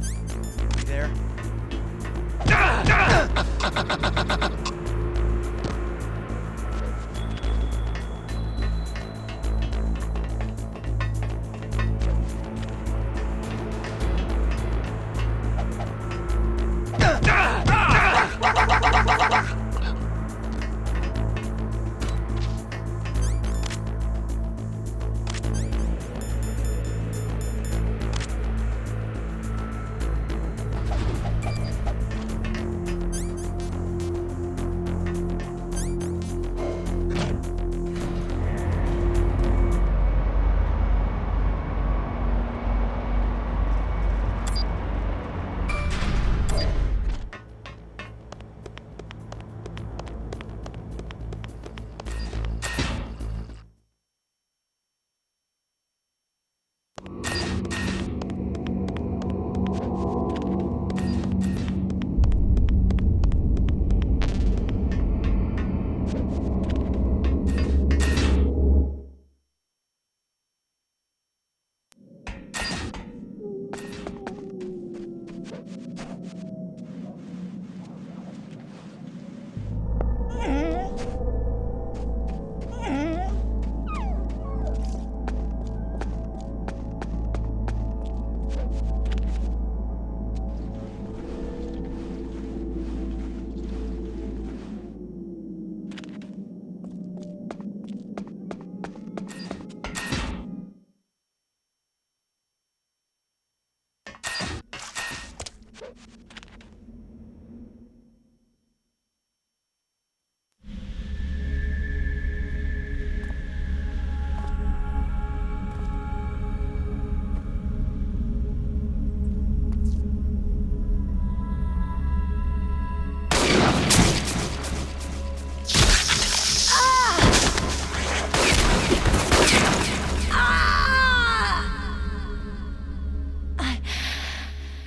You there?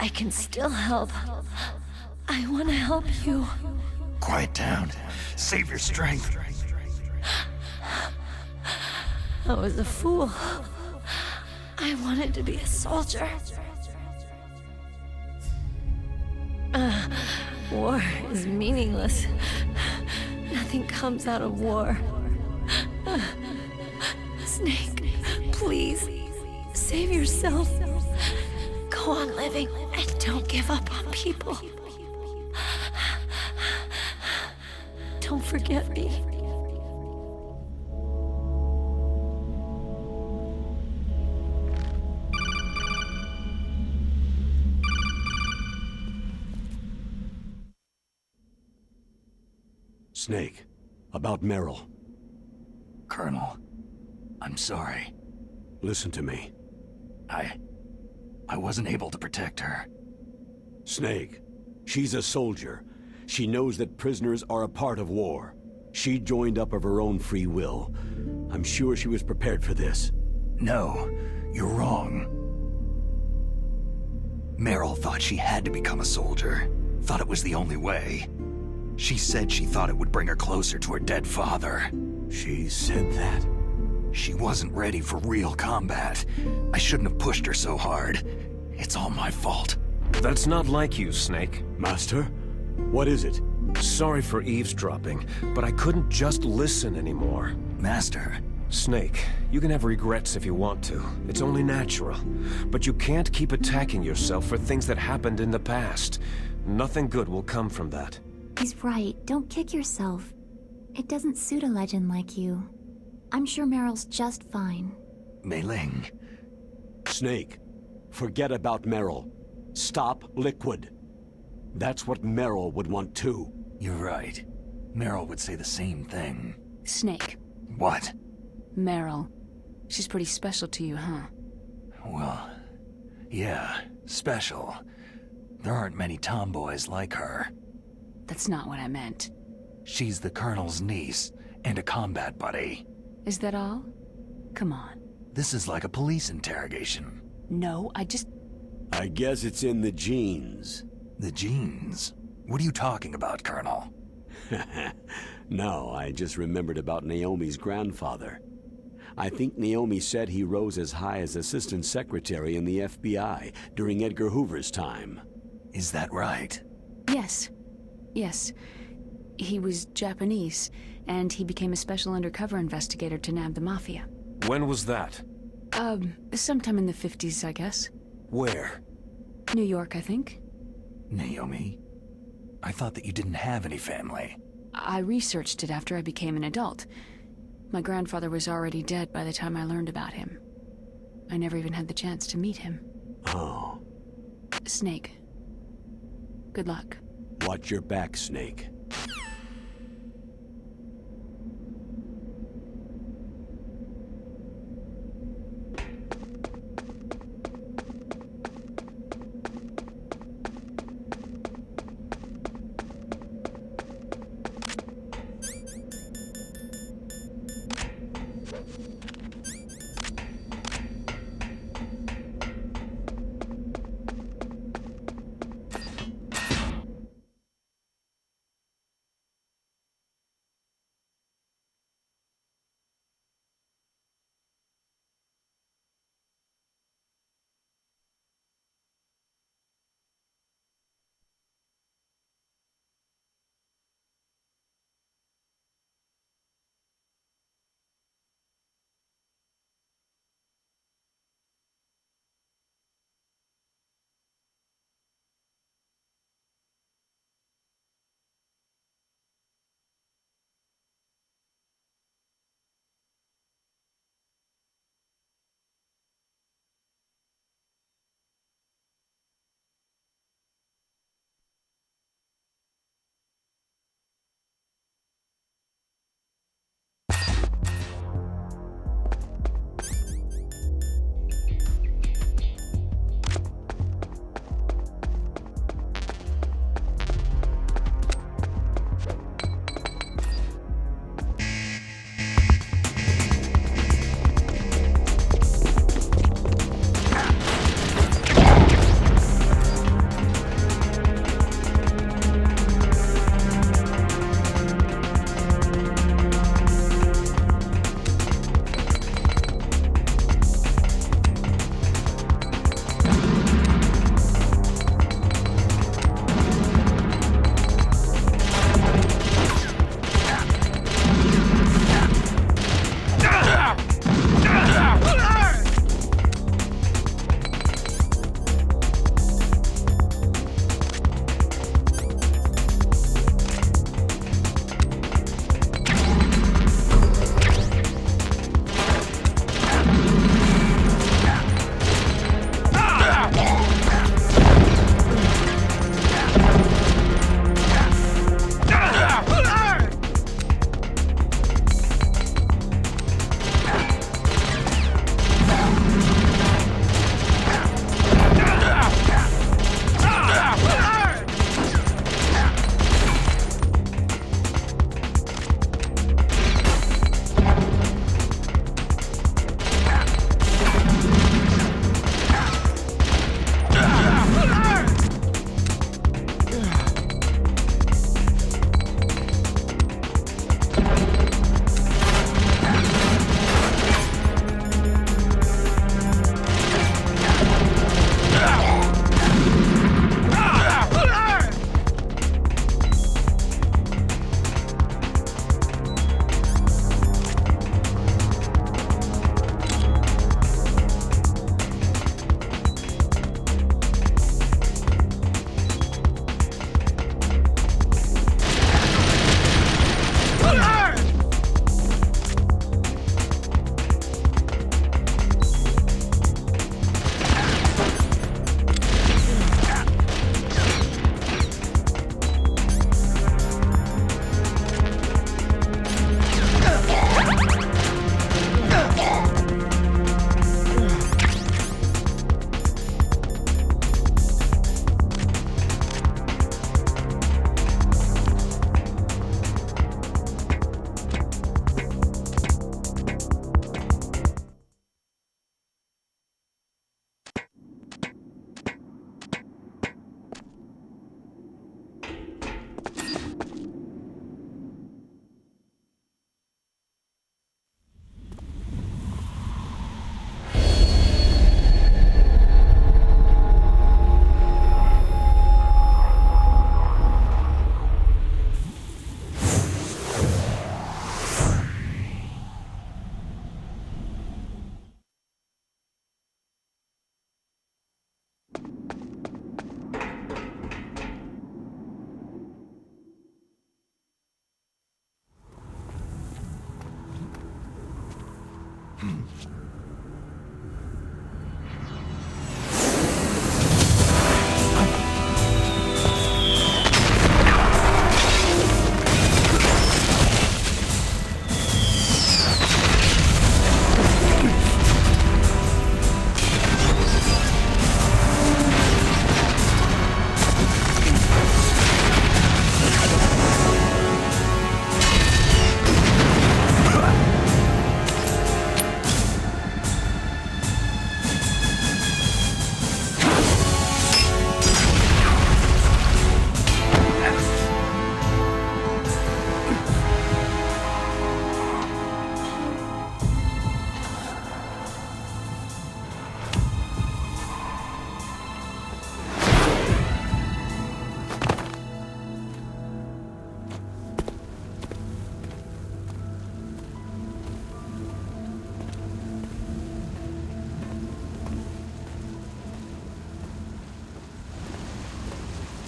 I can still help. I want to help you. Quiet down. Save your strength. I was a fool. I wanted to be a soldier. War is meaningless. Nothing comes out of war. Snake, please, save yourself. Go on living and don't give up on people. Don't forget me. Snake, about Meryl. Colonel, I'm sorry. Listen to me. I wasn't able to protect her. Snake, she's a soldier. She knows that prisoners are a part of war. She joined up of her own free will. I'm sure she was prepared for this. No, you're wrong. Meryl thought she had to become a soldier. Thought it was the only way. She said she thought it would bring her closer to her dead father. She said that? She wasn't ready for real combat. I shouldn't have pushed her so hard. It's all my fault. That's not like you, Snake. Master? What is it? Sorry for eavesdropping, but I couldn't just listen anymore. Master? Snake, you can have regrets if you want to. It's only natural. But you can't keep attacking yourself for things that happened in the past. Nothing good will come from that. He's right. Don't kick yourself. It doesn't suit a legend like you. I'm sure Meryl's just fine. Mei Ling. Snake, forget about Meryl. Stop Liquid. That's what Meryl would want too. You're right. Meryl would say the same thing. Snake. What? Meryl. She's pretty special to you, huh? Well, yeah, special. There aren't many tomboys like her. That's not what I meant. She's the Colonel's niece, and a combat buddy. Is that all? Come on. This is like a police interrogation. No, I guess it's in the genes. The genes? What are you talking about, Colonel? No, I just remembered about Naomi's grandfather. I think Naomi said he rose as high as assistant secretary in the FBI during Edgar Hoover's time. Is that right? Yes. Yes. He was Japanese, and he became a special undercover investigator to nab the Mafia. When was that? Sometime in the 50s, I guess. Where? New York, I think. Naomi? I thought that you didn't have any family. I researched it after I became an adult. My grandfather was already dead by the time I learned about him. I never even had the chance to meet him. Oh. Snake. Good luck. Watch your back, Snake.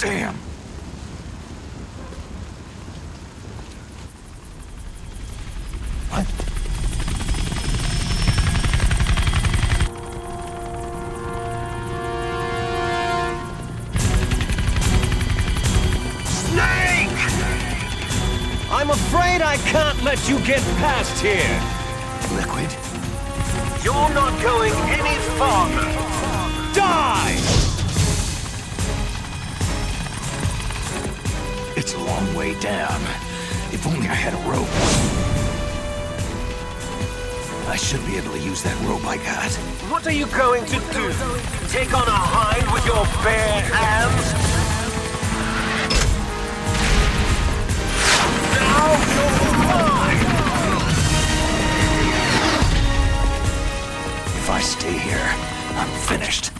Damn! What? Snake! I'm afraid I can't let you get past here. Liquid? You're not going any farther. Die! It's a long way down. If only I had a rope. I should be able to use that rope I got. What are you going to do? Take on a hind with your bare hands? Now you're mine! If I stay here, I'm finished.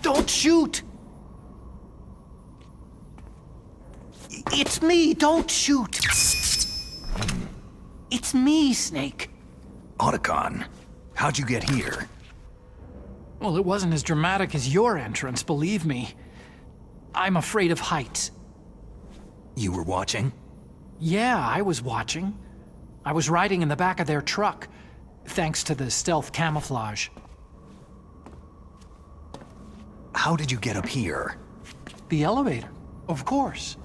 Don't shoot! It's me, don't shoot! It's me, Snake. Otacon, how'd you get here? Well, it wasn't as dramatic as your entrance, believe me. I'm afraid of heights. You were watching? Yeah, I was watching. I was riding in the back of their truck, thanks to the stealth camouflage. How did you get up here? The elevator, of course.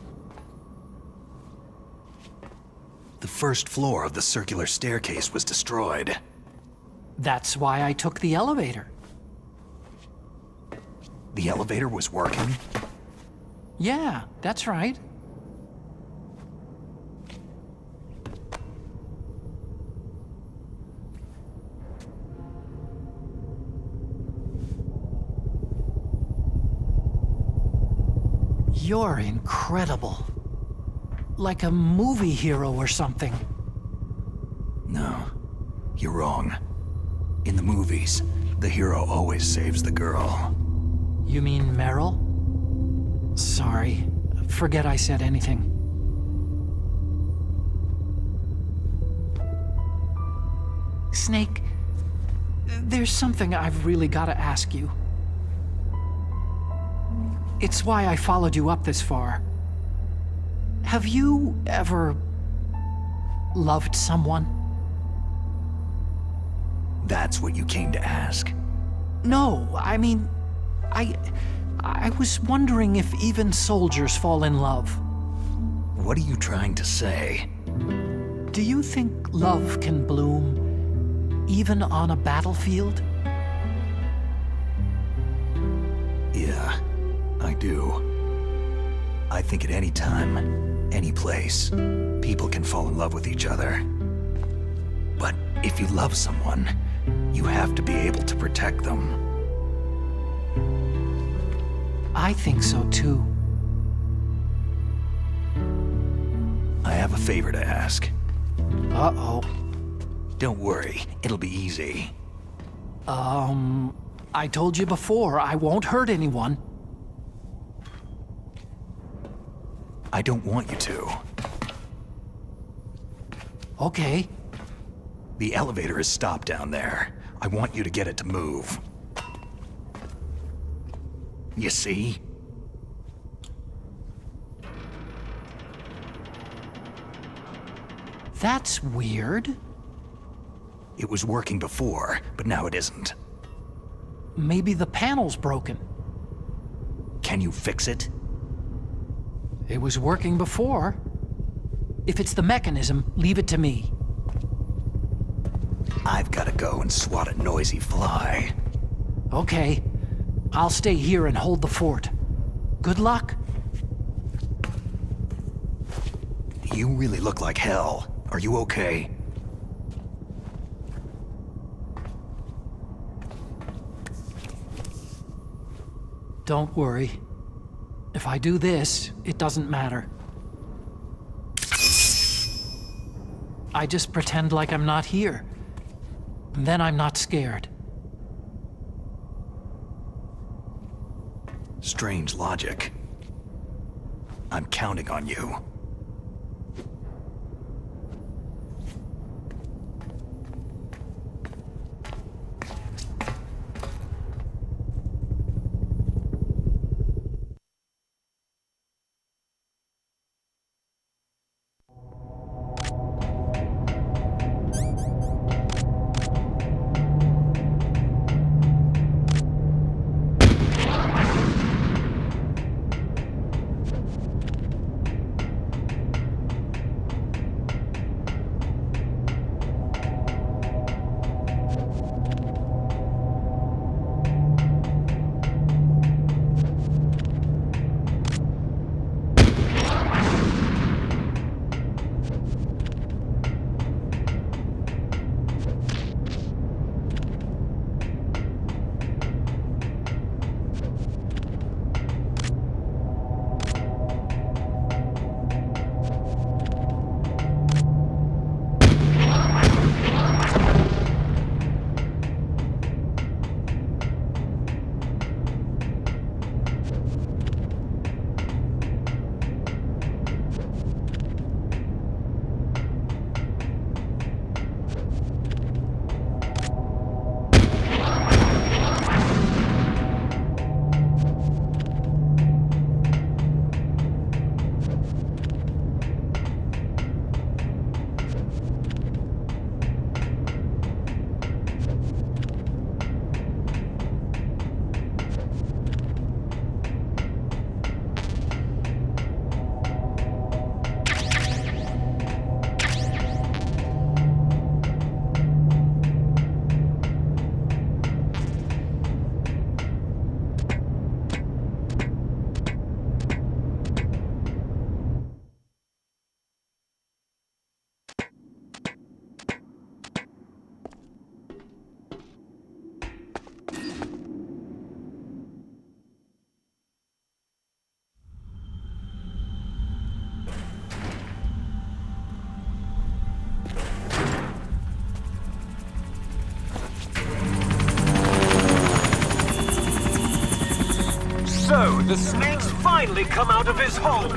The first floor of the circular staircase was destroyed. That's why I took the elevator. The elevator was working? Yeah, that's right. You're incredible. Like a movie hero or something. No, you're wrong. In the movies, the hero always saves the girl. You mean Meryl? Sorry. Forget I said anything. Snake, there's something I've really got to ask you. It's why I followed you up this far. Have you ever loved someone? That's what you came to ask? No, I mean, I was wondering if even soldiers fall in love. What are you trying to say? Do you think love can bloom even on a battlefield? Yeah, I do. I think at any time, any place, people can fall in love with each other. But if you love someone, you have to be able to protect them. I think so too. I have a favor to ask. Uh-oh. Don't worry, it'll be easy. I told you before, I won't hurt anyone. I don't want you to. Okay. The elevator is stopped down there. I want you to get it to move. You see? That's weird. It was working before, but now it isn't. Maybe the panel's broken. Can you fix it? It was working before. If it's the mechanism, leave it to me. I've got to go and swat a noisy fly. Okay. I'll stay here and hold the fort. Good luck. You really look like hell. Are you okay? Don't worry. If I do this, it doesn't matter. I just pretend like I'm not here. And then I'm not scared. Strange logic. I'm counting on you. The snake's finally come out of his hole.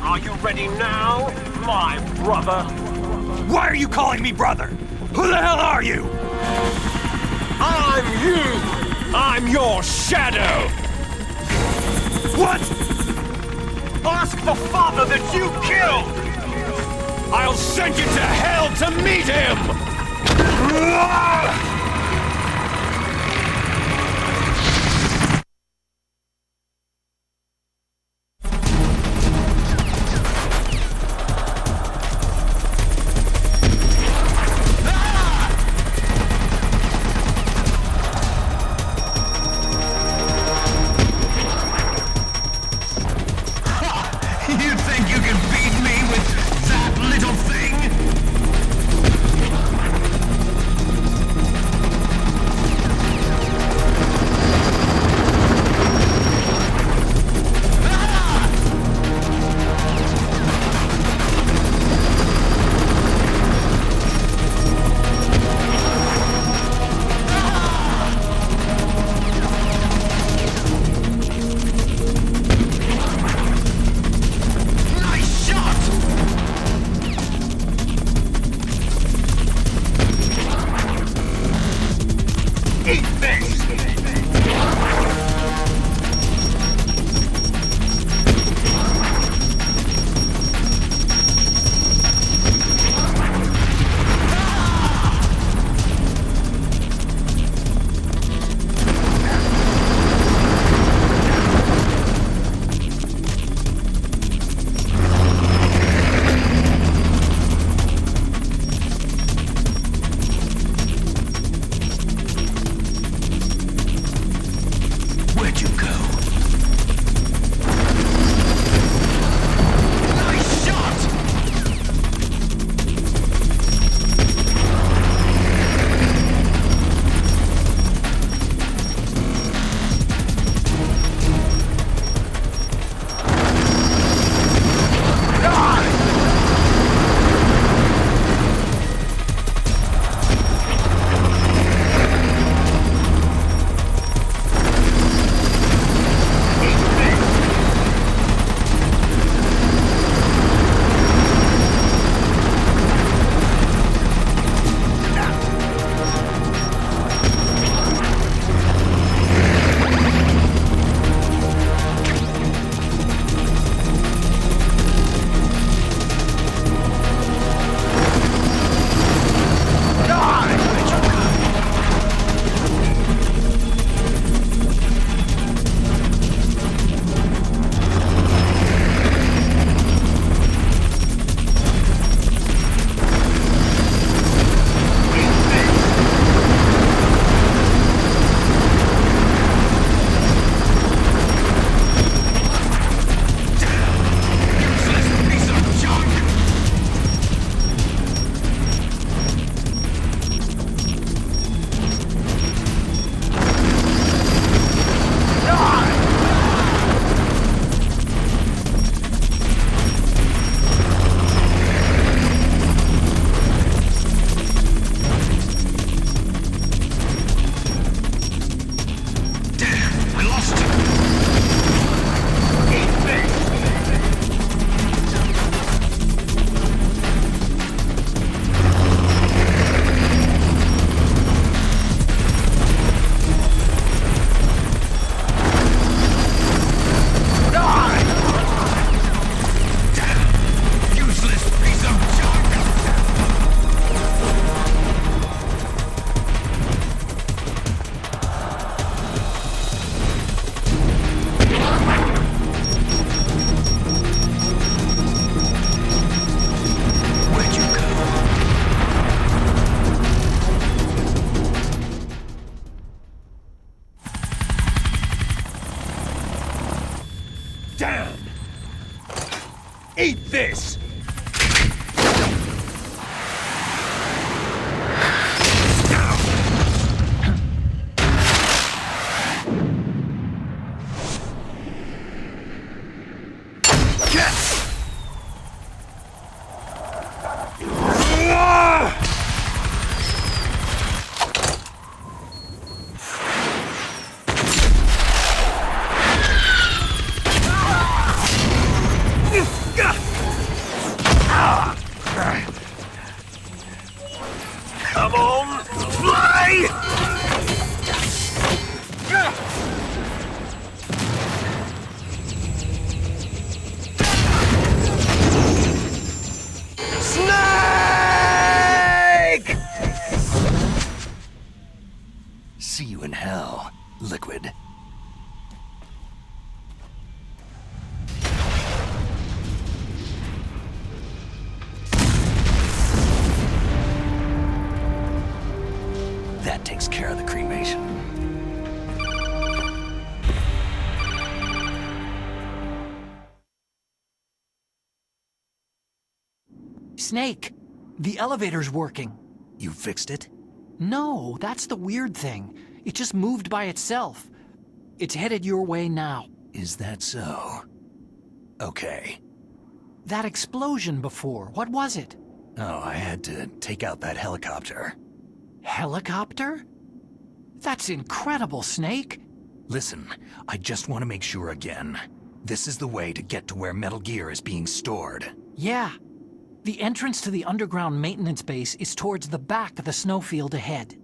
Are you ready now, my brother? Why are you calling me brother? Who the hell are you? I'm you! I'm your shadow! What? Ask the father that you killed! I'll send you to hell to meet him! You think you can beat me with that little thing? Eat this! Snake, the elevator's working. You fixed it? No, that's the weird thing. It just moved by itself. It's headed your way now. Is that so? Okay. That explosion before, what was it? Oh, I had to take out that helicopter. Helicopter? That's incredible, Snake. Listen, I just want to make sure again. This is the way to get to where Metal Gear is being stored. Yeah. The entrance to the underground maintenance base is towards the back of the snowfield ahead.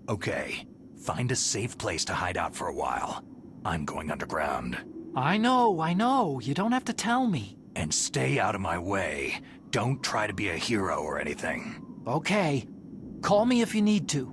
Okay. Find a safe place to hide out for a while. I'm going underground. I know. You don't have to tell me. And stay out of my way. Don't try to be a hero or anything. Okay. Call me if you need to.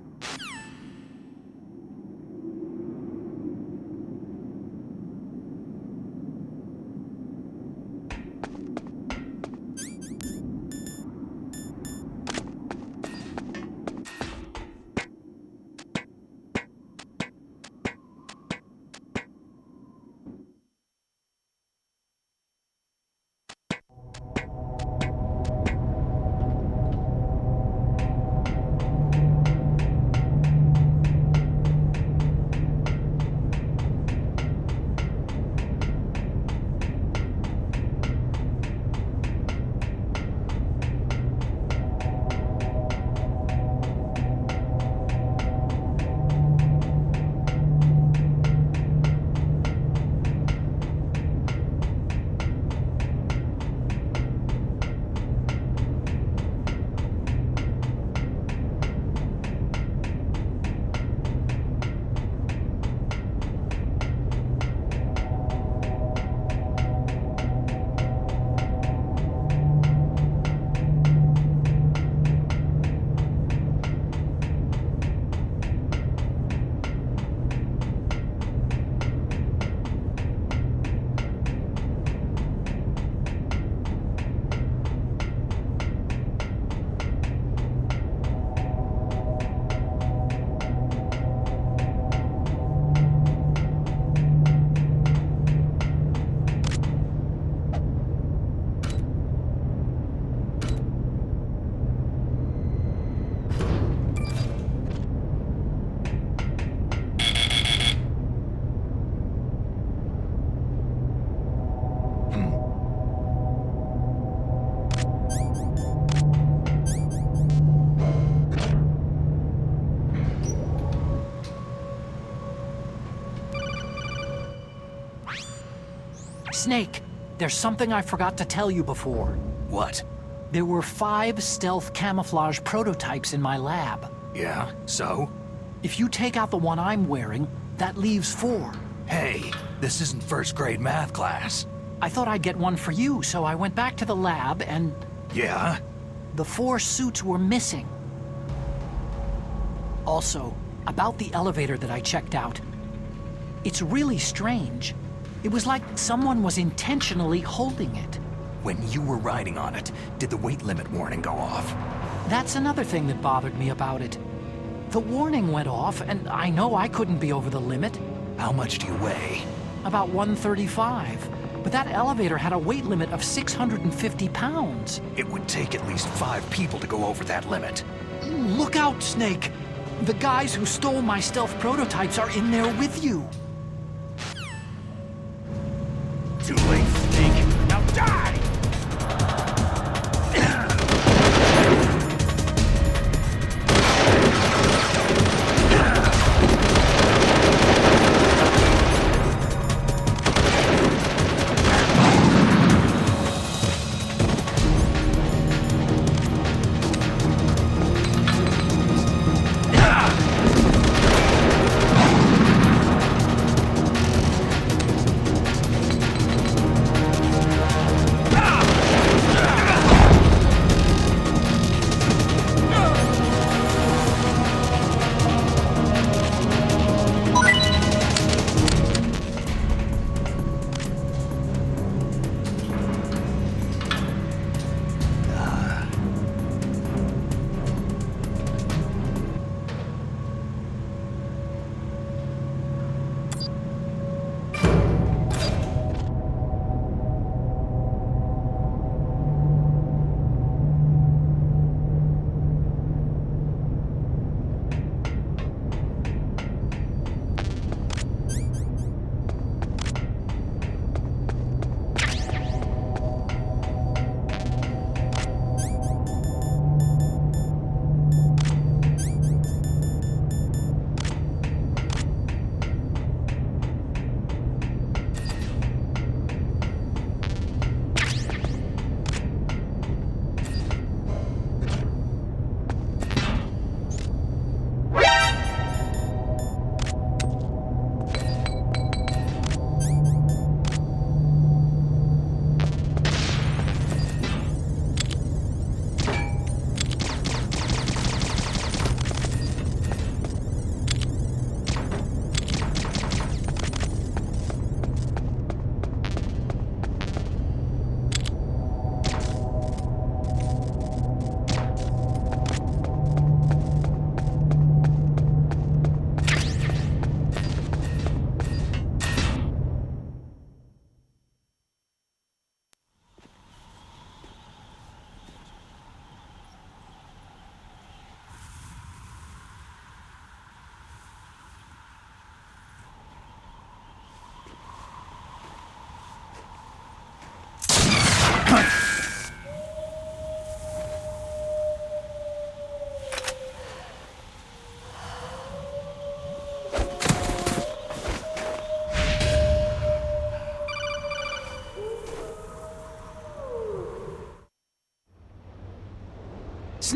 Snake, there's something I forgot to tell you before. What? There were 5 stealth camouflage prototypes in my lab. Yeah, so? If you take out the one I'm wearing, that leaves 4. Hey, this isn't first grade math class. I thought I'd get one for you, so I went back to the lab and... Yeah? The 4 suits were missing. Also, about the elevator that I checked out. It's really strange. It was like someone was intentionally holding it. When you were riding on it, did the weight limit warning go off? That's another thing that bothered me about it. The warning went off, and I know I couldn't be over the limit. How much do you weigh? About 135. But that elevator had a weight limit of 650 pounds. It would take at least 5 people to go over that limit. Look out, Snake! The guys who stole my stealth prototypes are in there with you. Too late, Snake. Now die!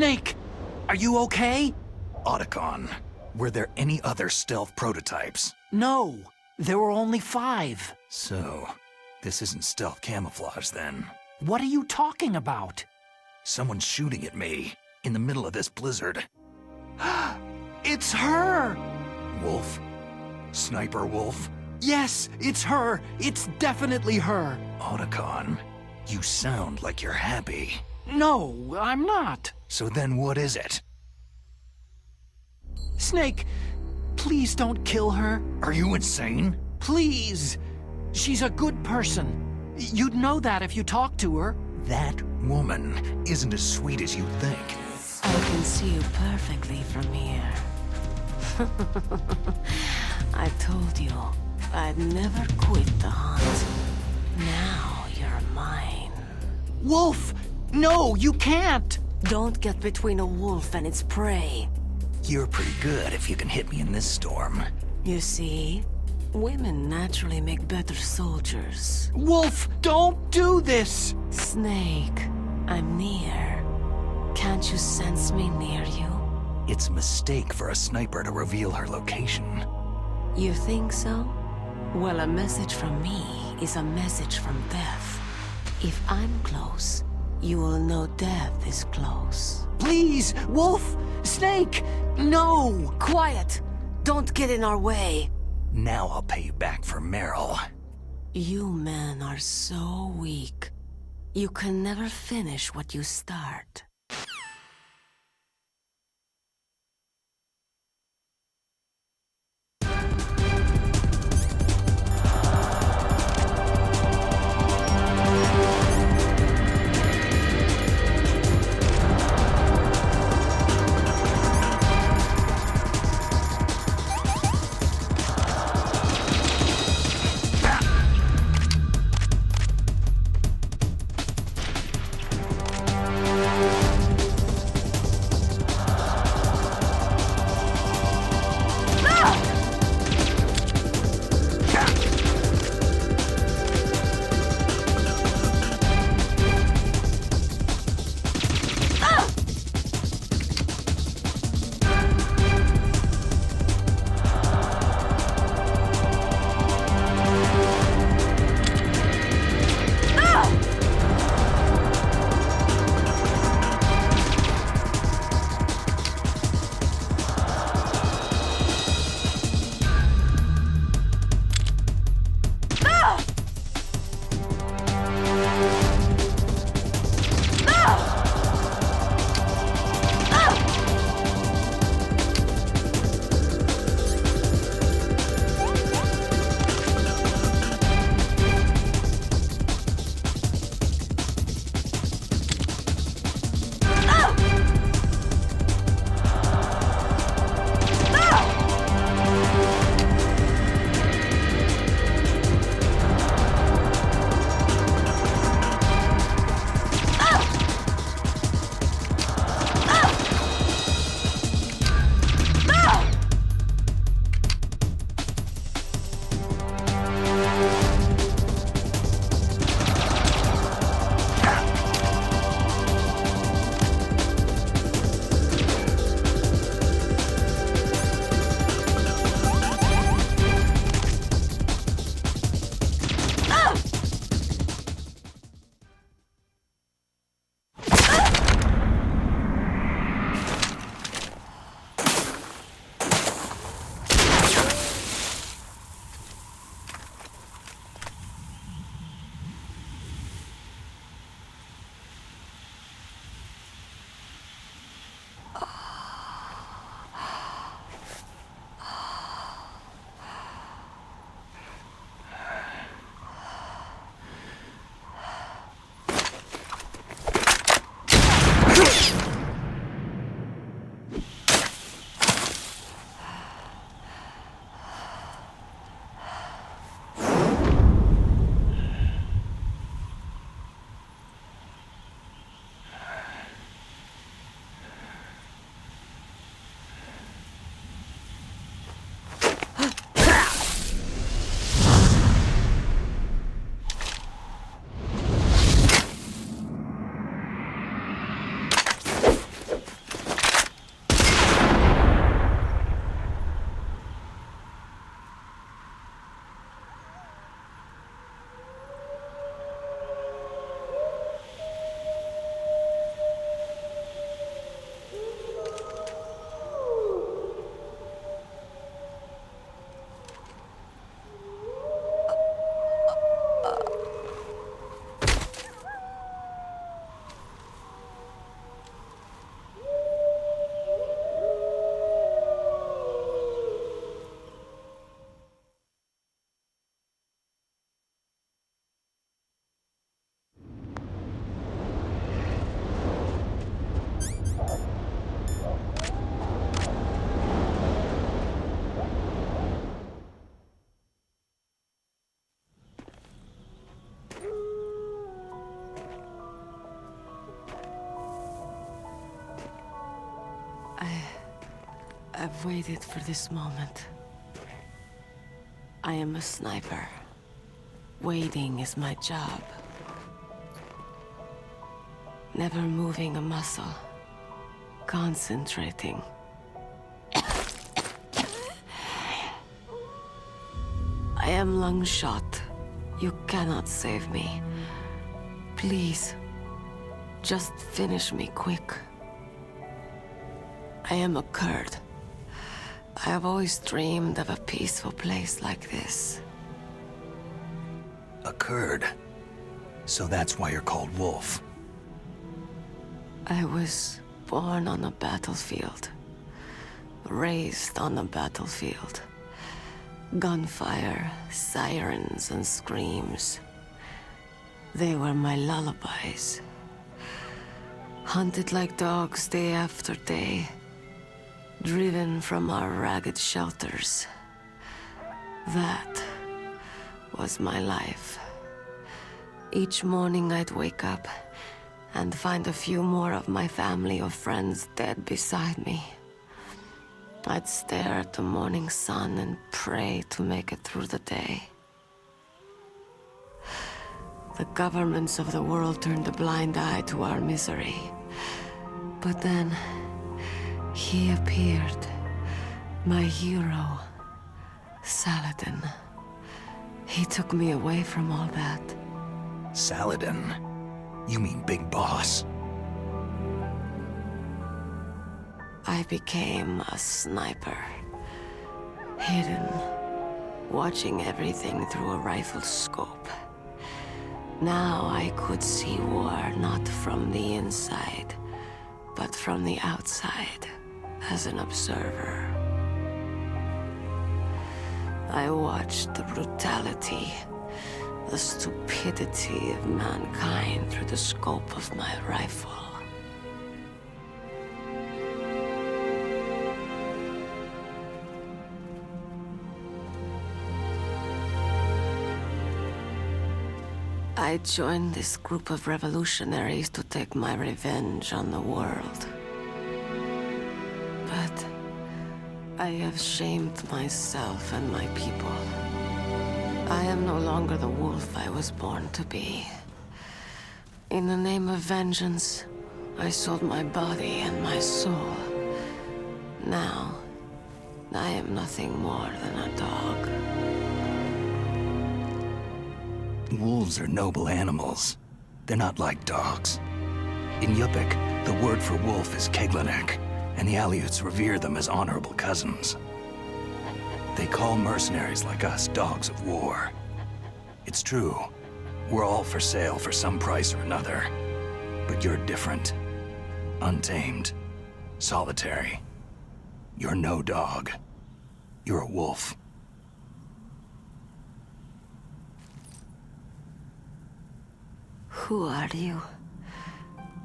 Snake, are you okay? Otacon, were there any other stealth prototypes? No, there were only 5. So, this isn't stealth camouflage then. What are you talking about? Someone's shooting at me, in the middle of this blizzard. It's her! Wolf? Sniper Wolf? Yes, it's her. It's definitely her. Otacon, you sound like you're happy. No, I'm not. So then what is it? Snake, please don't kill her. Are you insane? Please. She's a good person. You'd know that if you talked to her. That woman isn't as sweet as you think. I can see you perfectly from here. I told you, I'd never quit the hunt. Now you're mine. Wolf! No, you can't! Don't get between a wolf and its prey. You're pretty good if you can hit me in this storm. You see, women naturally make better soldiers. Wolf, don't do this! Snake, I'm near. Can't you sense me near you? It's a mistake for a sniper to reveal her location. You think so? Well, a message from me is a message from death. If I'm close, you will know death is close. Please, Wolf! Snake! No! Quiet! Don't get in our way! Now I'll pay you back for Meryl. You men are so weak. You can never finish what you start. I've waited for this moment. I am a sniper. Waiting is my job. Never moving a muscle. Concentrating. I am Lungshot. You cannot save me. Please, just finish me quick. I am a Kurd. I have always dreamed of a peaceful place like this. A Kurd? So that's why you're called Wolf. I was born on a battlefield. Raised on a battlefield. Gunfire, sirens, and screams. They were my lullabies. Hunted like dogs day after day. Driven from our ragged shelters. That was my life. Each morning I'd wake up and find a few more of my family or friends dead beside me. I'd stare at the morning sun and pray to make it through the day. The governments of the world turned a blind eye to our misery. But then, he appeared. My hero, Saladin. He took me away from all that. Saladin? You mean Big Boss? I became a sniper. Hidden, watching everything through a rifle's scope. Now I could see war not from the inside, but from the outside, as an observer. I watched the brutality, the stupidity of mankind through the scope of my rifle. I joined this group of revolutionaries to take my revenge on the world. But I have shamed myself and my people. I am no longer the wolf I was born to be. In the name of vengeance, I sold my body and my soul. Now, I am nothing more than a dog. Wolves are noble animals. They're not like dogs. In Yupik, the word for wolf is Keglanek, and the Aleuts revere them as honorable cousins. They call mercenaries like us dogs of war. It's true. We're all for sale for some price or another. But you're different. Untamed. Solitary. You're no dog. You're a wolf. Who are you?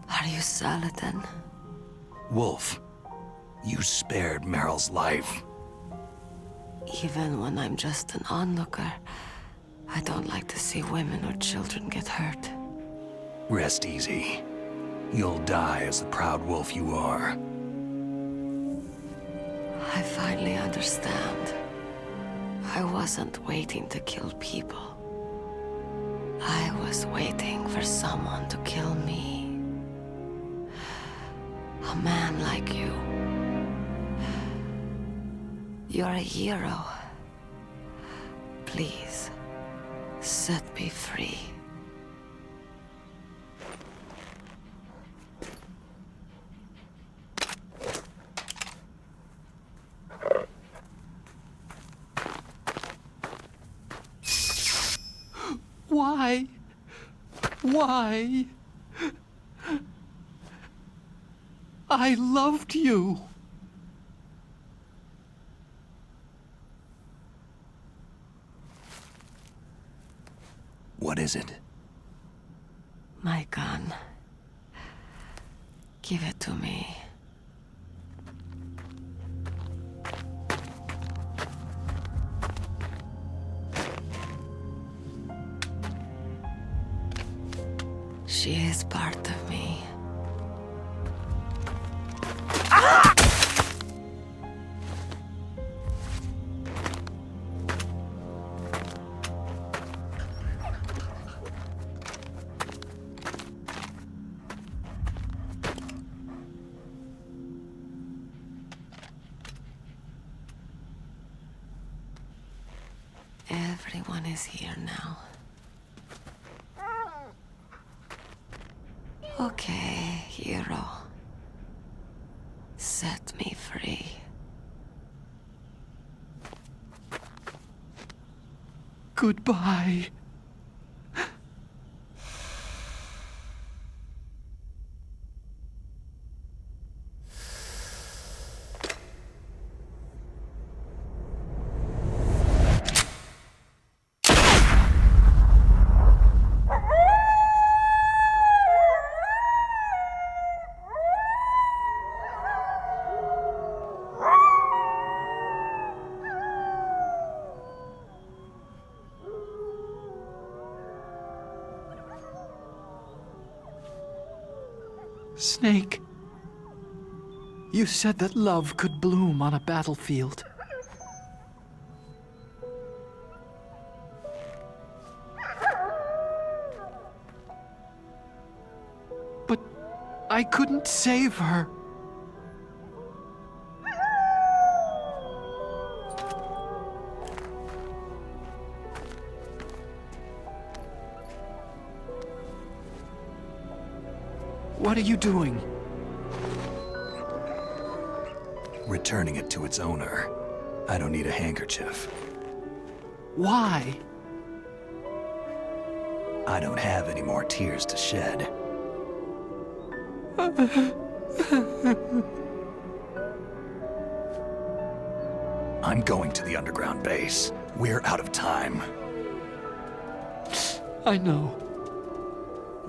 Are you Saladin? Wolf. You spared Meryl's life. Even when I'm just an onlooker, I don't like to see women or children get hurt. Rest easy. You'll die as the proud wolf you are. I finally understand. I wasn't waiting to kill people. I was waiting for someone to kill me. A man like you. You're a hero. Please, set me free. Why? Why? I loved you. What is it? My gun. Give it to me. She is part of me. Everyone is here now. Okay, hero. Set me free. Goodbye. Snake, you said that love could bloom on a battlefield. But I couldn't save her. What are you doing? Returning it to its owner. I don't need a handkerchief. Why? I don't have any more tears to shed. I'm going to the underground base. We're out of time. I know.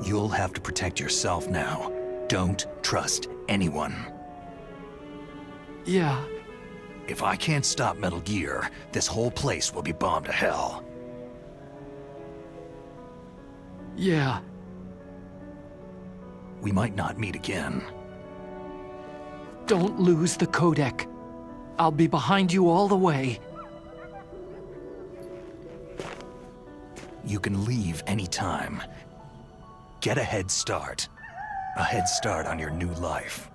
You'll have to protect yourself now. Don't trust anyone. Yeah. If I can't stop Metal Gear, this whole place will be bombed to hell. Yeah. We might not meet again. Don't lose the codec. I'll be behind you all the way. You can leave anytime. Get a head start. A head start on your new life.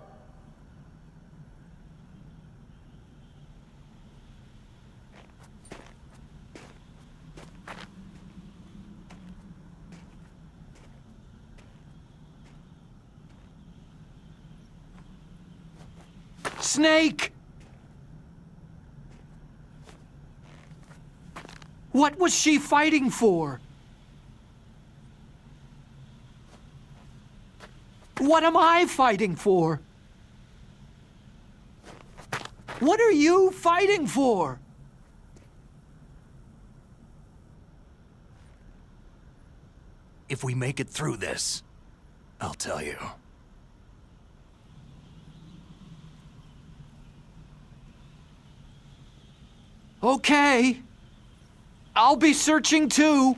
Snake! What was she fighting for? What am I fighting for? What are you fighting for? If we make it through this, I'll tell you. Okay. I'll be searching too.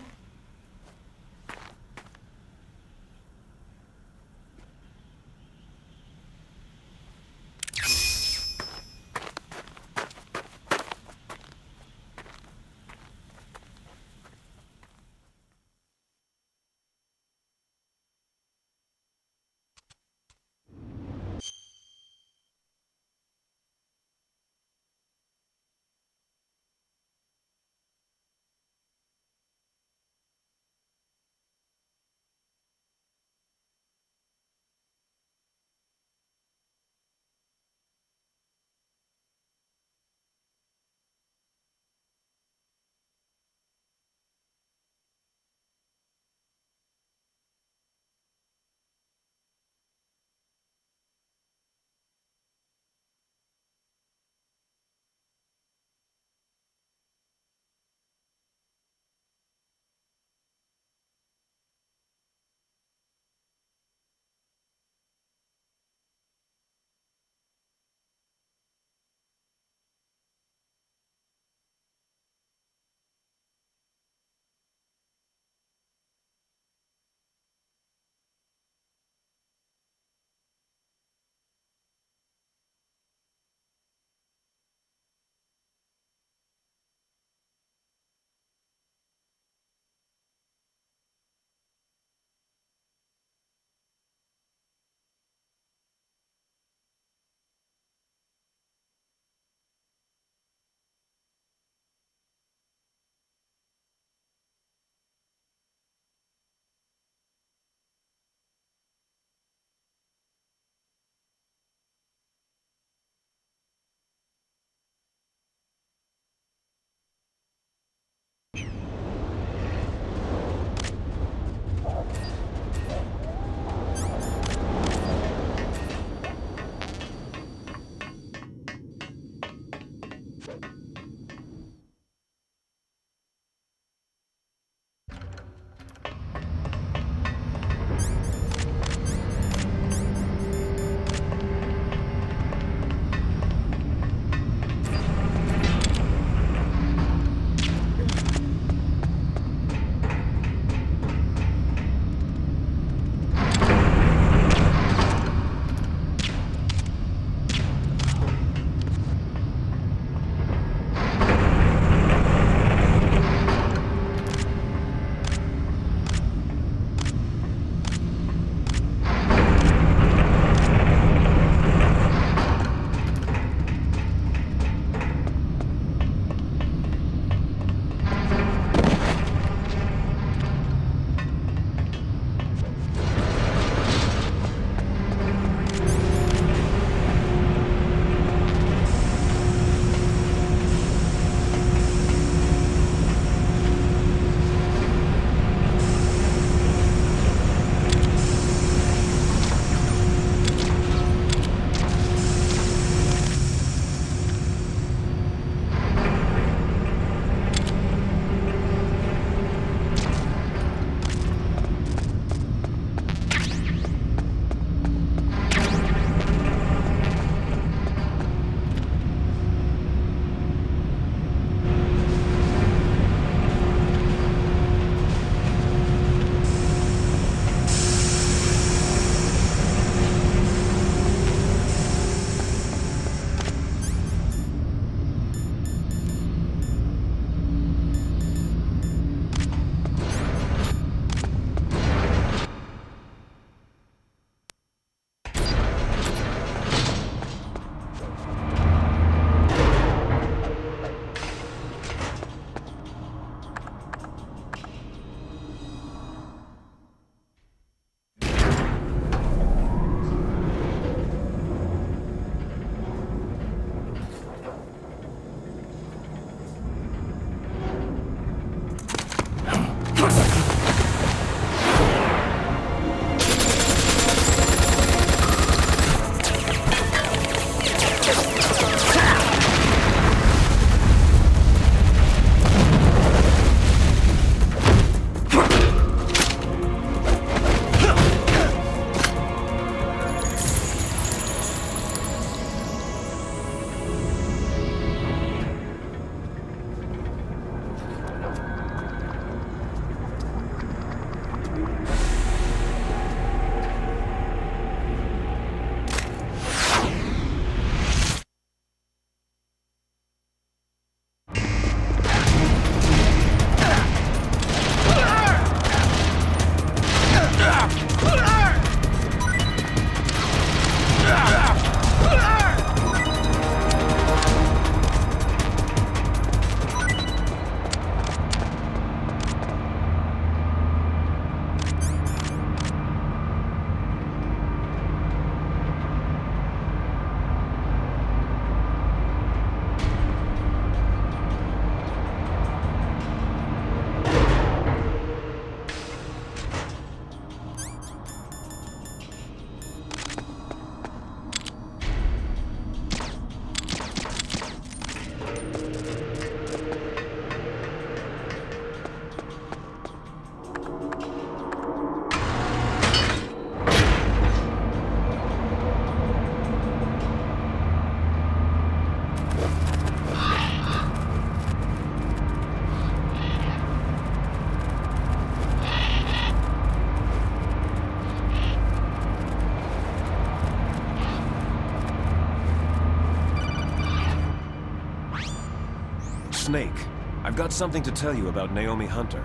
Snake, I've got something to tell you about Naomi Hunter.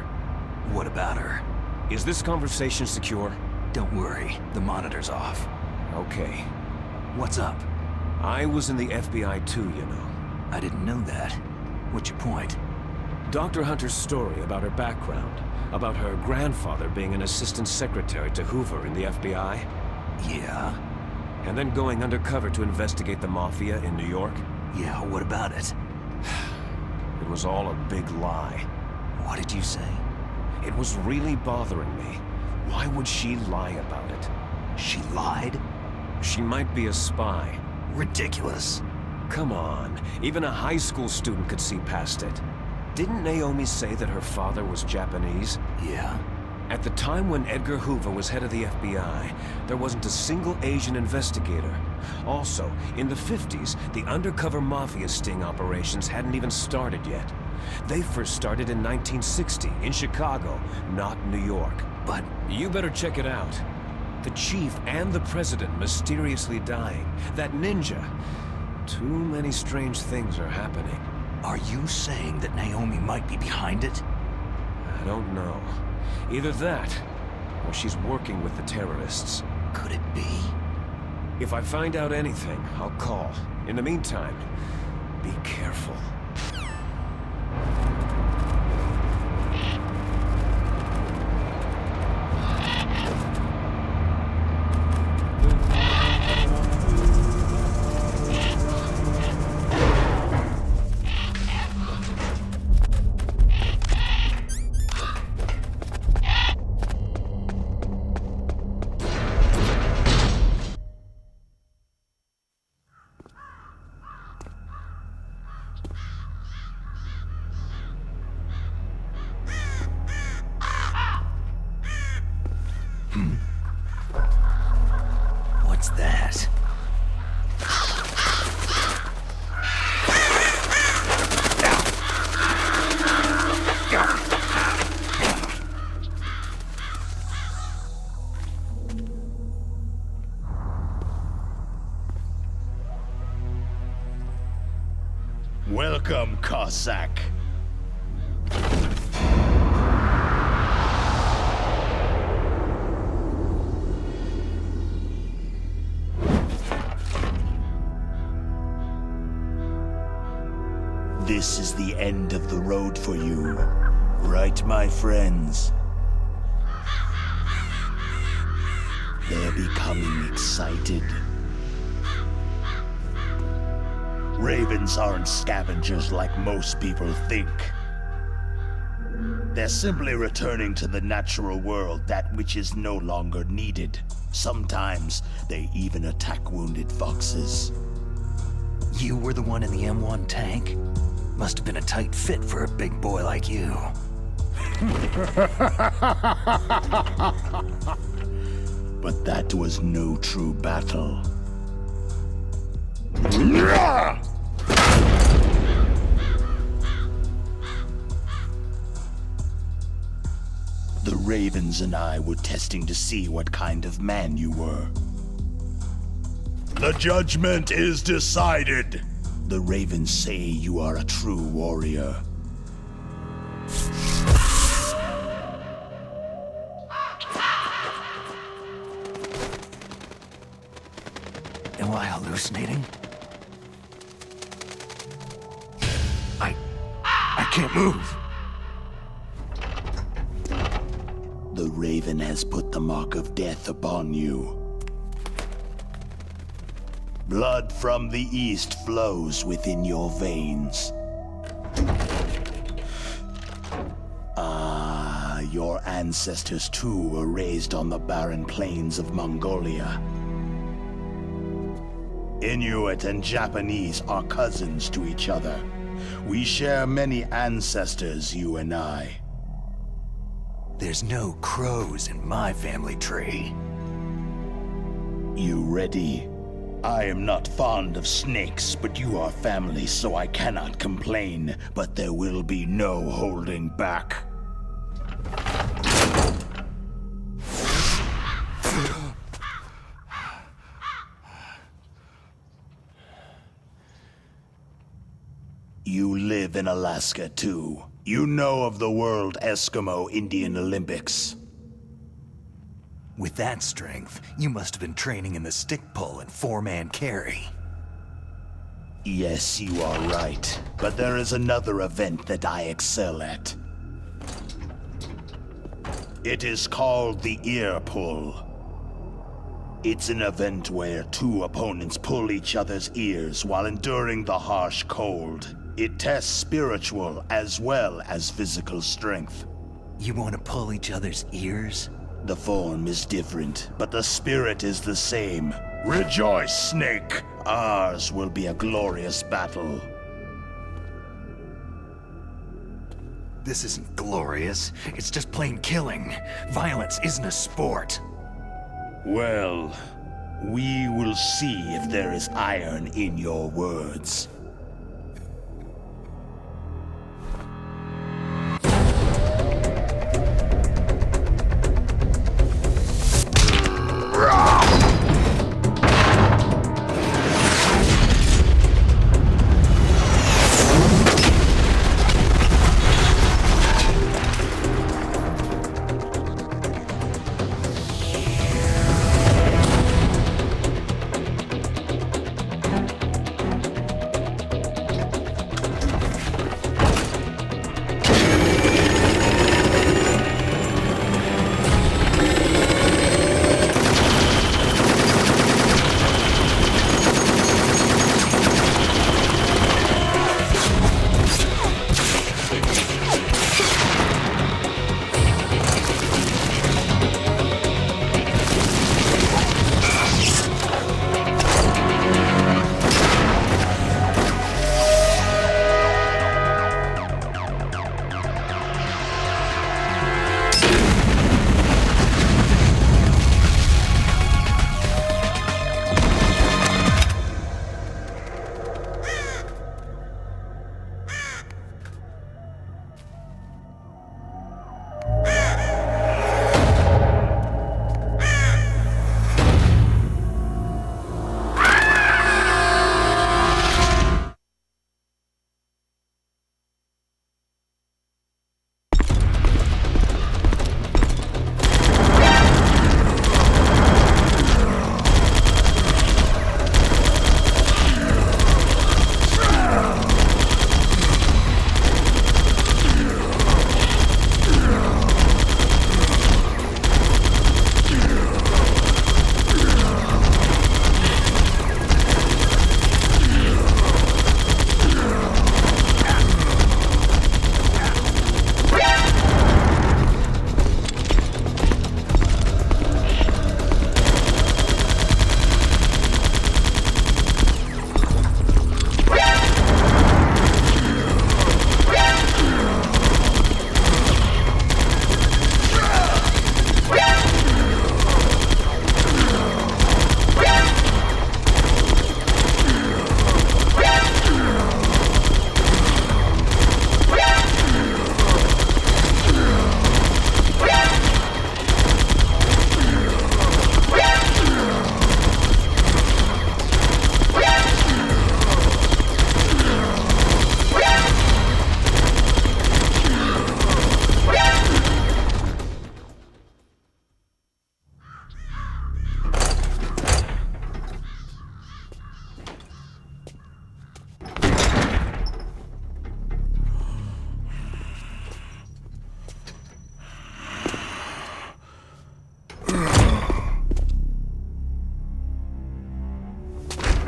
What about her? Is this conversation secure? Don't worry, the monitor's off. Okay. What's up? I was in the FBI too, you know. I didn't know that. What's your point? Dr. Hunter's story about her background, about her grandfather being an assistant secretary to Hoover in the FBI. Yeah? And then going undercover to investigate the Mafia in New York. Yeah, what about it? It was all a big lie. What did you say? It was really bothering me. Why would she lie about it? She lied? She might be a spy. Ridiculous. Come on, even a high school student could see past it. Didn't Naomi say that her father was Japanese? Yeah. At the time when Edgar Hoover was head of the FBI, there wasn't a single Asian investigator. Also, in the 50s, the undercover Mafia sting operations hadn't even started yet. They first started in 1960, in Chicago, not New York. But you better check it out. The chief and the president mysteriously dying. That ninja. Too many strange things are happening. Are you saying that Naomi might be behind it? I don't know. Either that, or she's working with the terrorists. Could it be? If I find out anything, I'll call. In the meantime, be careful. What's that? Welcome, Cossack. This is the end of the road for you, right, my friends? They're becoming excited. Ravens aren't scavengers like most people think. They're simply returning to the natural world, that which is no longer needed. Sometimes they even attack wounded foxes. You were the one in the M1 tank? Must have been a tight fit for a big boy like you. But that was no true battle. The Ravens and I were testing to see what kind of man you were. The judgment is decided. The Ravens say you are a true warrior. Am I hallucinating? I can't move. The Raven has put the mark of death upon you. Blood from the east flows within your veins. Your ancestors too were raised on the barren plains of Mongolia. Inuit and Japanese are cousins to each other. We share many ancestors, you and I. There's no crows in my family tree. You ready? I am not fond of snakes, but you are family, so I cannot complain. But there will be no holding back. You live in Alaska, too. You know of the World Eskimo Indian Olympics. With that strength, you must have been training in the stick pull and four-man carry. Yes, you are right. But there is another event that I excel at. It is called the ear pull. It's an event where two opponents pull each other's ears while enduring the harsh cold. It tests spiritual as well as physical strength. You want to pull each other's ears? The form is different, but the spirit is the same. Rejoice, Snake! Ours will be a glorious battle. This isn't glorious. It's just plain killing. Violence isn't a sport. Well, we will see if there is iron in your words.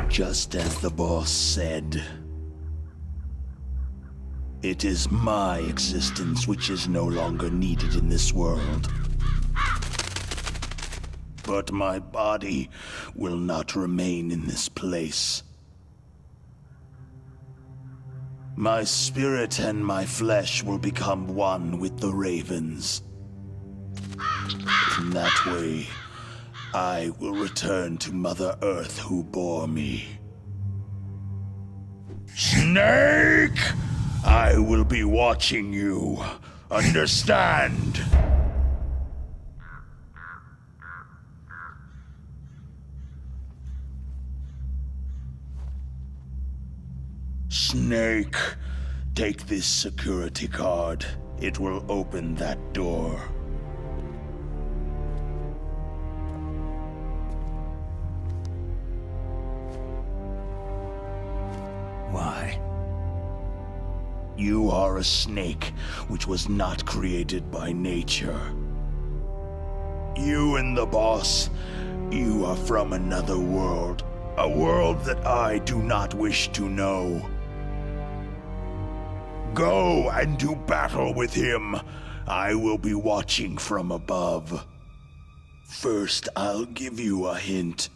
Just as the boss said. It is my existence which is no longer needed in this world. But my body will not remain in this place. My spirit and my flesh will become one with the ravens. In that way, I will return to Mother Earth who bore me. Snake! I will be watching you. Understand? Snake, Take this security card. It will open that door. Why? You are a snake, which was not created by nature. You and the boss, you are from another world. A world that I do not wish to know. Go and do battle with him. I will be watching from above. First, I'll give you a hint.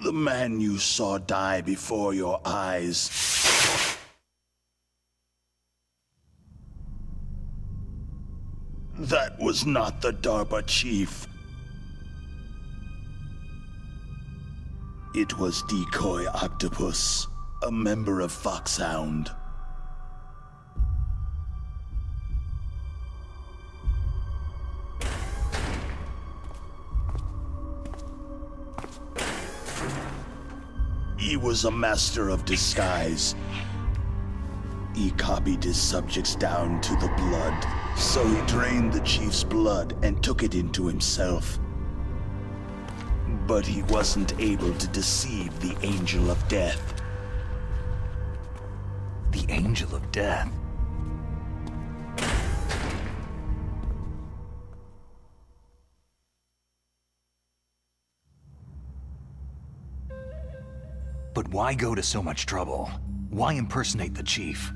The man you saw die before your eyes. That was not the DARPA chief. It was Decoy Octopus, a member of Foxhound. He was a master of disguise. He copied his subjects down to the blood, so he drained the chief's blood and took it into himself. But he wasn't able to deceive the Angel of Death. The Angel of Death? But why go to so much trouble? Why impersonate the chief?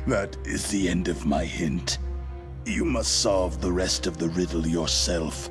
That is the end of my hint. You must solve the rest of the riddle yourself.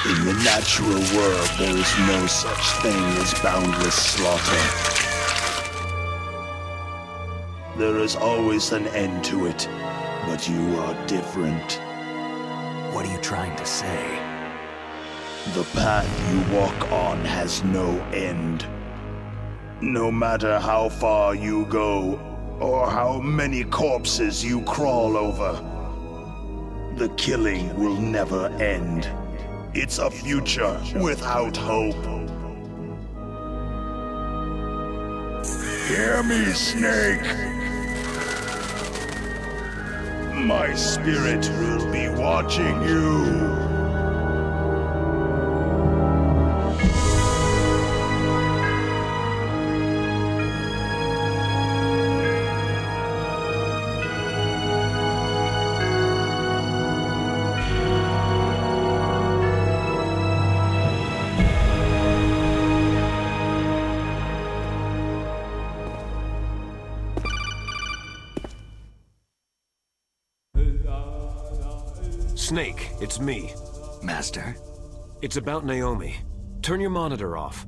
In the natural world, there is no such thing as boundless slaughter. There is always an end to it, but you are different. What are you trying to say? The path you walk on has no end. No matter how far you go, or how many corpses you crawl over, the killing will never end. It's a future without hope. Hear me, Snake. My spirit will be watching you. Snake, it's me. Master? It's about Naomi. Turn your monitor off.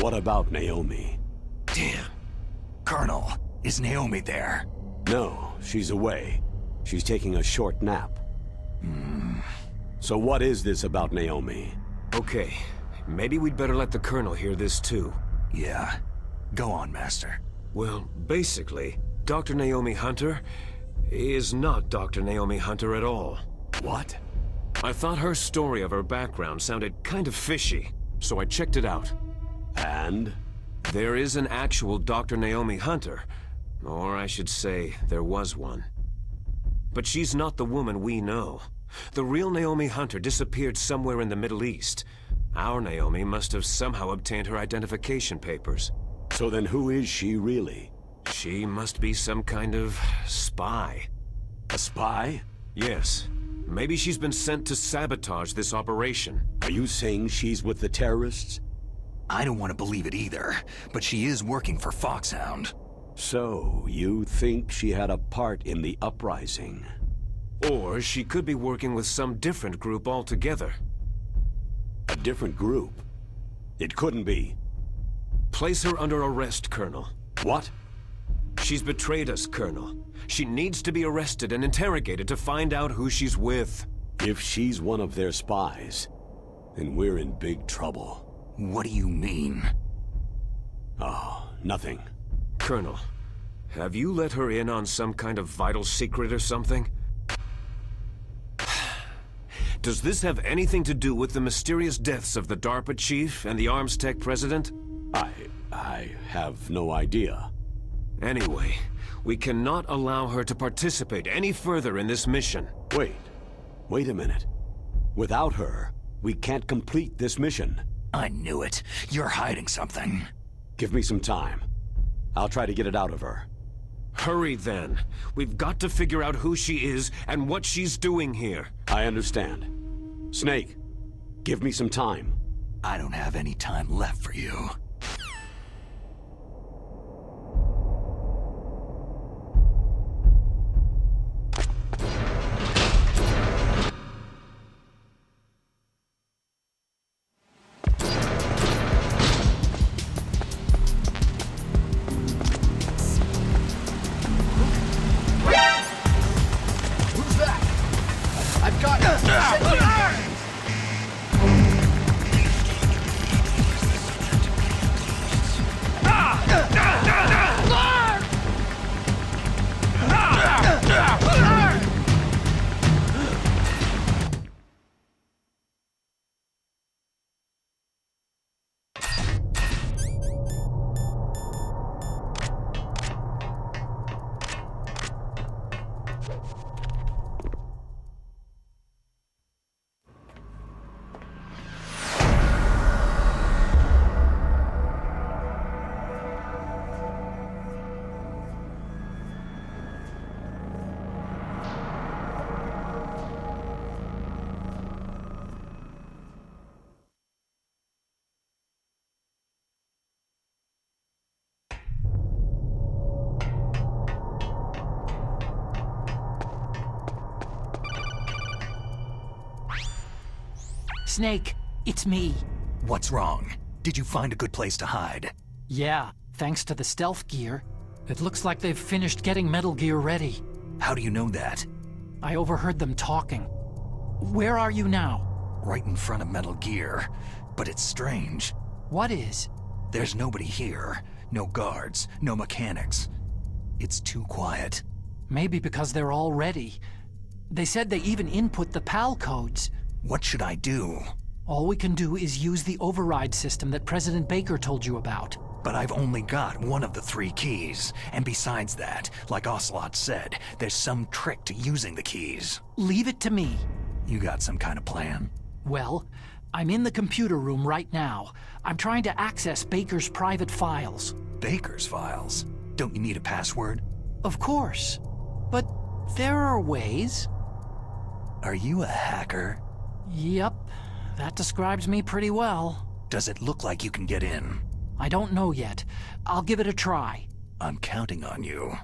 What about Naomi? Damn. Colonel, is Naomi there? No, she's away. She's taking a short nap. So what is this about Naomi? Okay, maybe we'd better let the Colonel hear this too. Yeah. Go on, Master. Well, basically, Dr. Naomi Hunter is not Dr. Naomi Hunter at all. What? I thought her story of her background sounded kind of fishy, so I checked it out. And? There is an actual Dr. Naomi Hunter. Or I should say, there was one. But she's not the woman we know. The real Naomi Hunter disappeared somewhere in the Middle East. Our Naomi must have somehow obtained her identification papers. So then who is she really? She must be some kind of spy. A spy? Yes. Maybe she's been sent to sabotage this operation. Are you saying she's with the terrorists? I don't want to believe it either, but she is working for Foxhound. So, you think she had a part in the uprising? Or she could be working with some different group altogether. A different group? It couldn't be. Place her under arrest, Colonel. What? She's betrayed us, Colonel. She needs to be arrested and interrogated to find out who she's with. If she's one of their spies, then we're in big trouble. What do you mean? Oh, nothing. Colonel, have you let her in on some kind of vital secret or something? Does this have anything to do with the mysterious deaths of the DARPA chief and the Arms Tech president? I have no idea. Anyway, we cannot allow her to participate any further in this mission. Wait a minute. Without her, we can't complete this mission. I knew it. You're hiding something. Give me some time. I'll try to get it out of her. Hurry then. We've got to figure out who she is and what she's doing here. I understand. Snake, give me some time. I don't have any time left for you. Snake, it's me. What's wrong? Did you find a good place to hide? Yeah, thanks to the stealth gear. It looks like they've finished getting Metal Gear ready. How do you know that? I overheard them talking. Where are you now? Right in front of Metal Gear. But it's strange. What is? There's nobody here. No guards, no mechanics. It's too quiet. Maybe because they're all ready. They said they even input the PAL codes. What should I do? All we can do is use the override system that President Baker told you about. But I've only got one of the 3 keys. And besides that, like Ocelot said, there's some trick to using the keys. Leave it to me. You got some kind of plan? Well, I'm in the computer room right now. I'm trying to access Baker's private files. Baker's files? Don't you need a password? Of course. But there are ways. Are you a hacker? Yep. That describes me pretty well. Does it look like you can get in? I don't know yet. I'll give it a try. I'm counting on you.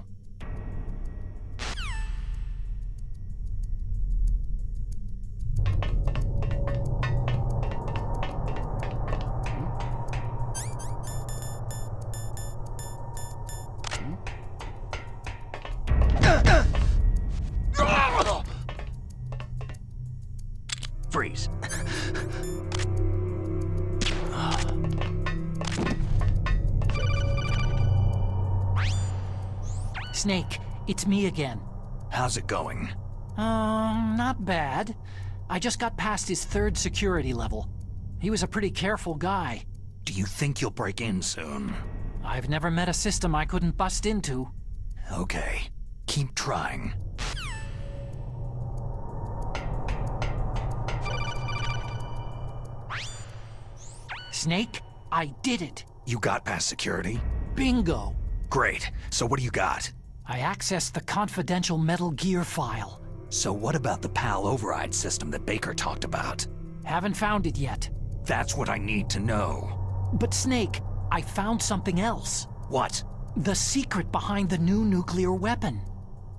Freeze. Snake, it's me again. How's it going? Not bad. I just got past his 3rd security level. He was a pretty careful guy. Do you think you'll break in soon? I've never met a system I couldn't bust into. Okay. Keep trying. Snake, I did it. You got past security? Bingo. Great. So what do you got? I accessed the confidential Metal Gear file. So what about the PAL override system that Baker talked about? Haven't found it yet. That's what I need to know. But Snake, I found something else. What? The secret behind the new nuclear weapon.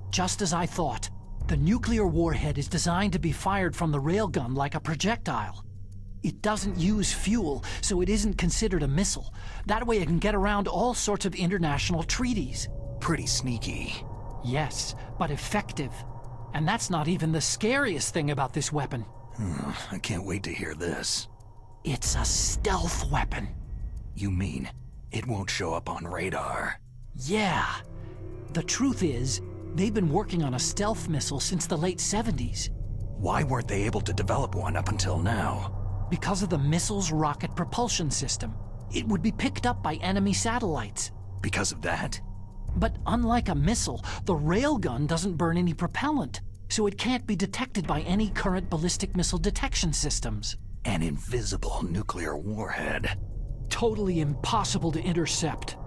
Just as I thought, the nuclear warhead is designed to be fired from the railgun like a projectile. It doesn't use fuel, so it isn't considered a missile. That way it can get around all sorts of international treaties. Pretty sneaky. Yes, but effective. And that's not even the scariest thing about this weapon. I can't wait to hear this. It's a stealth weapon. You mean it won't show up on radar? Yeah. The truth is, they've been working on a stealth missile since the late 70s. Why weren't they able to develop one up until now? Because of the missile's rocket propulsion system. It would be picked up by enemy satellites. Because of that? But unlike a missile, the railgun doesn't burn any propellant, so it can't be detected by any current ballistic missile detection systems. An invisible nuclear warhead. Totally impossible to intercept.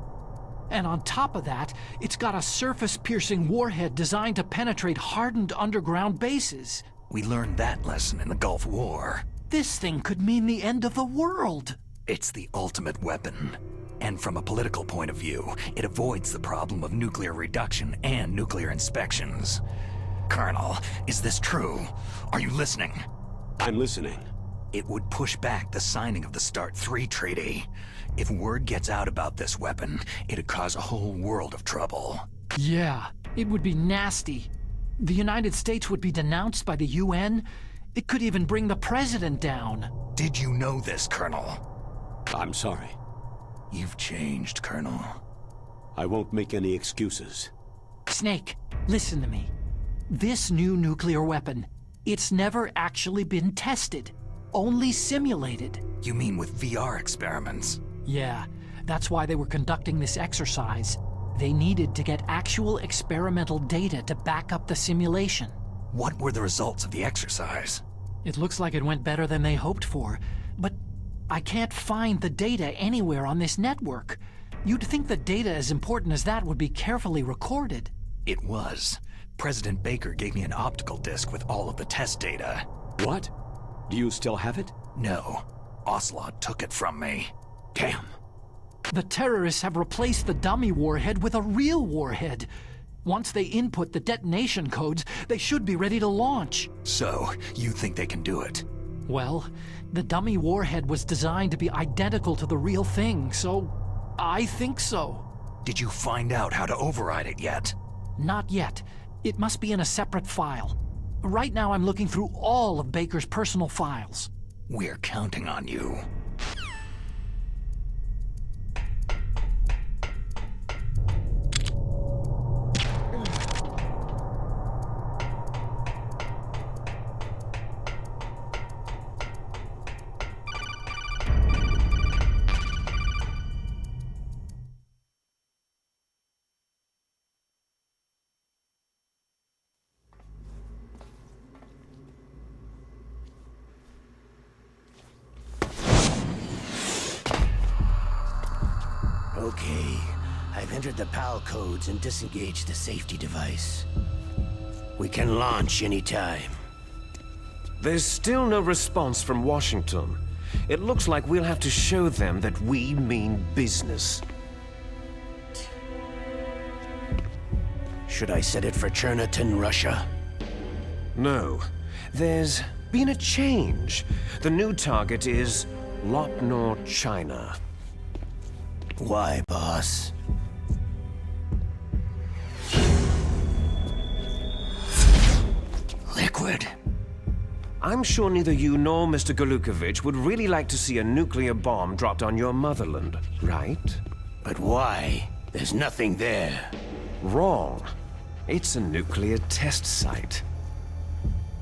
And on top of that, it's got a surface-piercing warhead designed to penetrate hardened underground bases. We learned that lesson in the Gulf War. This thing could mean the end of the world. It's the ultimate weapon. And from a political point of view, it avoids the problem of nuclear reduction and nuclear inspections. Colonel, is this true? Are you listening? I'm listening. It would push back the signing of the START III treaty. If word gets out about this weapon, it'd cause a whole world of trouble. Yeah, it would be nasty. The United States would be denounced by the UN. It could even bring the president down. Did you know this, Colonel? I'm sorry. You've changed, Colonel. I won't make any excuses. Snake, listen to me. This new nuclear weapon, it's never actually been tested. Only simulated. You mean with VR experiments? Yeah, that's why they were conducting this exercise. They needed to get actual experimental data to back up the simulation. What were the results of the exercise? It looks like it went better than they hoped for, but I can't find the data anywhere on this network. You'd think the data as important as that would be carefully recorded. It was. President Baker gave me an optical disc with all of the test data. What? Do you still have it? No. Ocelot took it from me. Damn. The terrorists have replaced the dummy warhead with a real warhead. Once they input the detonation codes, they should be ready to launch. So, you think they can do it? Well, the dummy warhead was designed to be identical to the real thing, so I think so. Did you find out how to override it yet? Not yet. It must be in a separate file. Right now I'm looking through all of Baker's personal files. We're counting on you. Okay, I've entered the PAL codes and disengaged the safety device. We can launch anytime. There's still no response from Washington. It looks like we'll have to show them that we mean business. Should I set it for Cherniton, Russia? No. There's been a change. The new target is Lopnor, China. Why, boss? Liquid. I'm sure neither you nor Mr. Golukovich would really like to see a nuclear bomb dropped on your motherland, right? But why? There's nothing there. Wrong. It's a nuclear test site.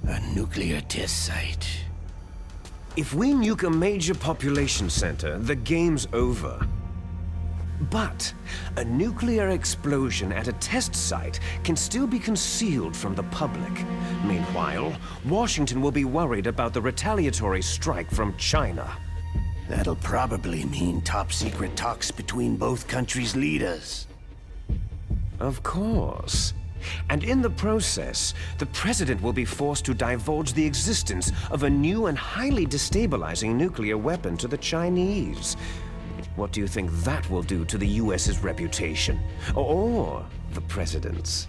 A nuclear test site? If we nuke a major population center, the game's over. But a nuclear explosion at a test site can still be concealed from the public. Meanwhile, Washington will be worried about the retaliatory strike from China. That'll probably mean top-secret talks between both countries' leaders. Of course. And in the process, the President will be forced to divulge the existence of a new and highly destabilizing nuclear weapon to the Chinese. What do you think that will do to the US's reputation? Or the President's?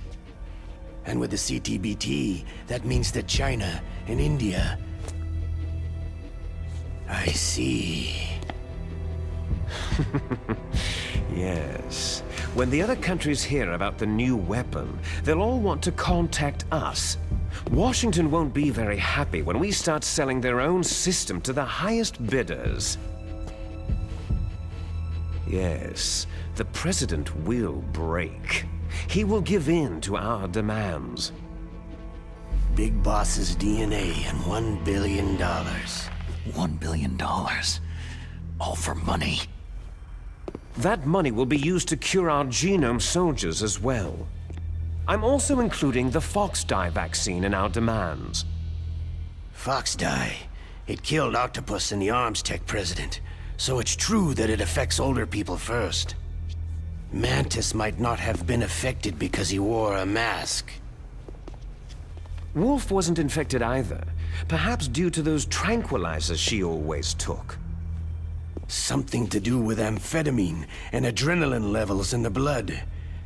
And with the CTBT, that means that China and India... I see. Yes. When the other countries hear about the new weapon, they'll all want to contact us. Washington won't be very happy when we start selling their own system to the highest bidders. Yes, the President will break. He will give in to our demands. Big Boss's DNA and $1 billion. $1 billion? All for money? That money will be used to cure our genome soldiers as well. I'm also including the Fox-Die vaccine in our demands. Fox-Die? It killed Octopus and the Arms Tech president, so it's true that it affects older people first. Mantis might not have been affected because he wore a mask. Wolf wasn't infected either, perhaps due to those tranquilizers she always took. Something to do with amphetamine and adrenaline levels in the blood.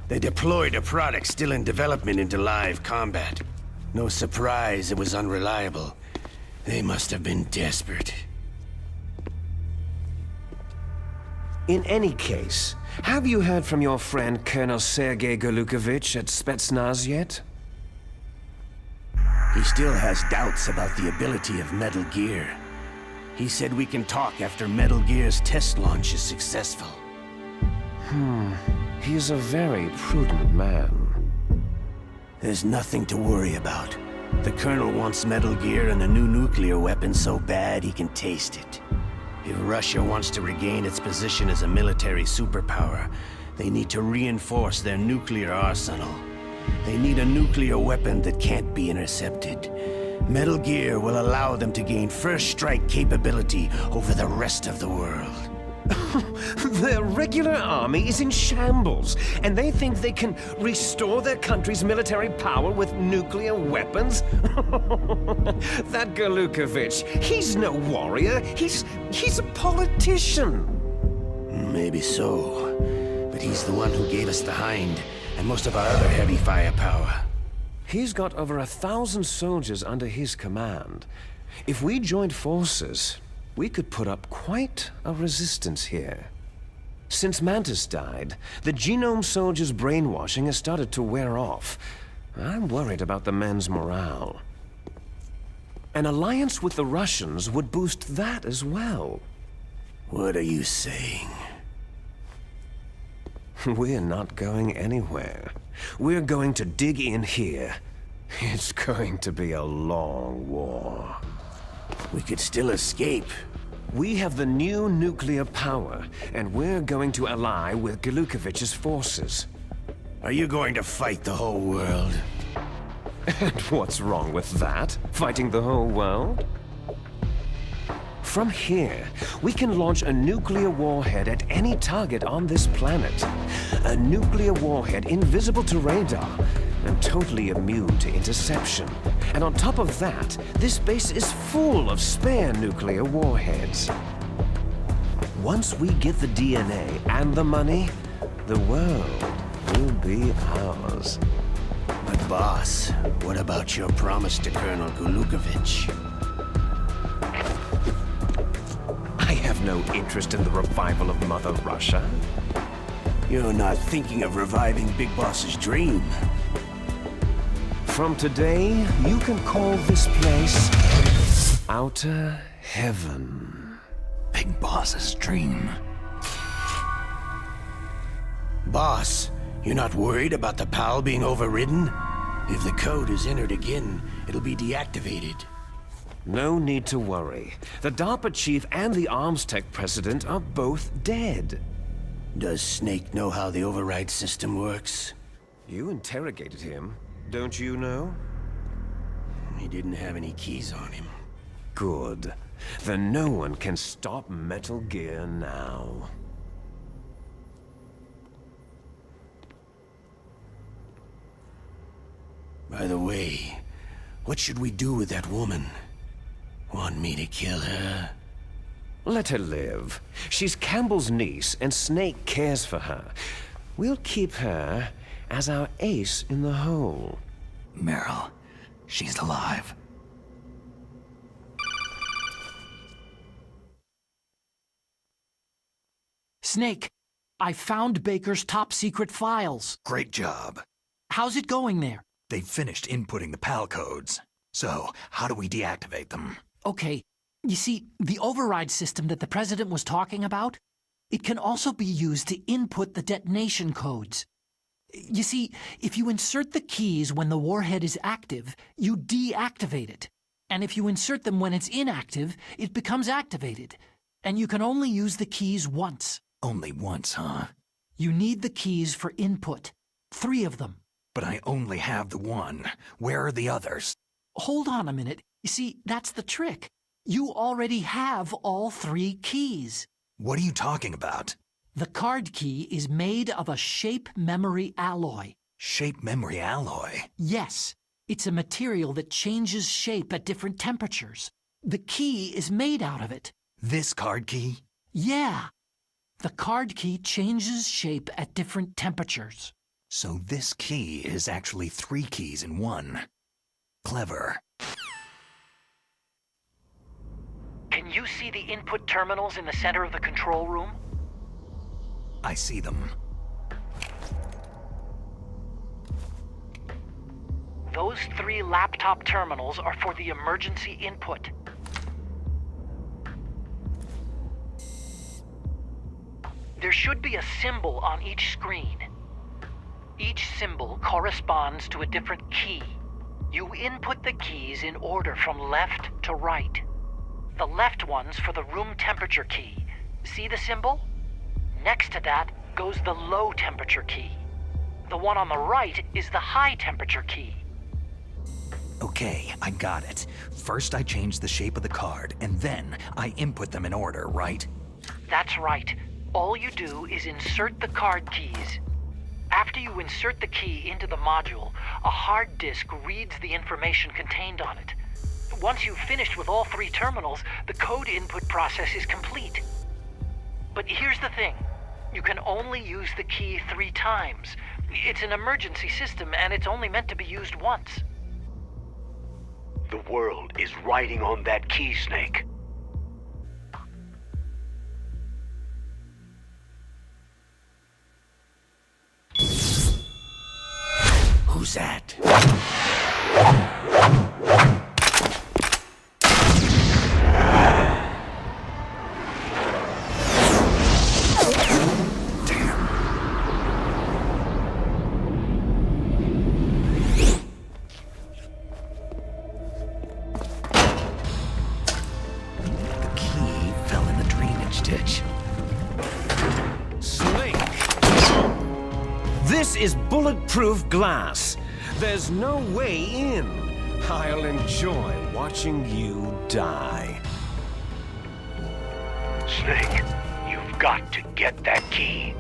They deployed a product still in development into live combat. No surprise it was unreliable. They must have been desperate. In any case, have you heard from your friend Colonel Sergei Golukovich at Spetsnaz yet? He still has doubts about the ability of Metal Gear. He said we can talk after Metal Gear's test launch is successful. He's a very prudent man. There's nothing to worry about. The Colonel wants Metal Gear and a new nuclear weapon so bad he can taste it. If Russia wants to regain its position as a military superpower, they need to reinforce their nuclear arsenal. They need a nuclear weapon that can't be intercepted. Metal Gear will allow them to gain first strike capability over the rest of the world. Their regular army is in shambles, and they think they can restore their country's military power with nuclear weapons? That Golukovich, he's no warrior. He's a politician. Maybe so, but he's the one who gave us the Hind and most of our other heavy firepower. He's got over 1,000 soldiers under his command. If we joined forces, we could put up quite a resistance here. Since Mantis died, the genome soldiers' brainwashing has started to wear off. I'm worried about the men's morale. An alliance with the Russians would boost that as well. What are you saying? We're not going anywhere. We're going to dig in here. It's going to be a long war. We could still escape. We have the new nuclear power, and we're going to ally with Golukovich's forces. Are you going to fight the whole world? And what's wrong with that? Fighting the whole world? From here, we can launch a nuclear warhead at any target on this planet. A nuclear warhead invisible to radar and totally immune to interception. And on top of that, this base is full of spare nuclear warheads. Once we get the DNA and the money, the world will be ours. But boss, what about your promise to Colonel Golukovich? I have no interest in the revival of Mother Russia. You're not thinking of reviving Big Boss's dream. From today, you can call this place Outer Heaven. Big Boss's dream. Boss, you're not worried about the PAL being overridden? If the code is entered again, it'll be deactivated. No need to worry. The DARPA chief and the Arms Tech president are both dead. Does Snake know how the override system works? You interrogated him, don't you know? He didn't have any keys on him. Good. Then no one can stop Metal Gear now. By the way, what should we do with that woman? Want me to kill her? Let her live. She's Campbell's niece, and Snake cares for her. We'll keep her as our ace in the hole. Meryl, she's alive. Snake, I found Baker's top-secret files. Great job. How's it going there? They've finished inputting the PAL codes. So, how do we deactivate them? Okay, you see, the override system that the President was talking about, it can also be used to input the detonation codes. You see, if you insert the keys when the warhead is active, you deactivate it. And if you insert them when it's inactive, it becomes activated. And you can only use the keys once. Only once, huh? You need the keys for input. 3 of them. But I only have the one. Where are the others? Hold on a minute. You see, that's the trick. You already have all 3 keys. What are you talking about? The card key is made of a shape memory alloy. Shape memory alloy? Yes. It's a material that changes shape at different temperatures. The key is made out of it. This card key? Yeah. The card key changes shape at different temperatures. So this key is actually 3 keys in one. Clever. Can you see the input terminals in the center of the control room? I see them. Those 3 laptop terminals are for the emergency input. There should be a symbol on each screen. Each symbol corresponds to a different key. You input the keys in order from left to right. The left one's for the room temperature key. See the symbol? Next to that goes the low temperature key. The one on the right is the high temperature key. Okay, I got it. First I change the shape of the card, and then I input them in order, right? That's right. All you do is insert the card keys. After you insert the key into the module, a hard disk reads the information contained on it. Once you've finished with all 3 terminals, the code input process is complete. But here's the thing. You can only use the key 3 times. It's an emergency system, and it's only meant to be used once. The world is riding on that key, Snake. Who's that? This is bulletproof glass. There's no way in. I'll enjoy watching you die. Snake, you've got to get that key.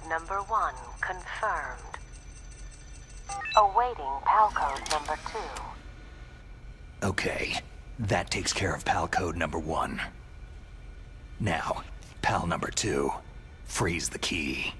number 1 confirmed. Awaiting PAL code number 2. Okay, that takes care of PAL code number 1. Now, PAL number 2. Freeze the key.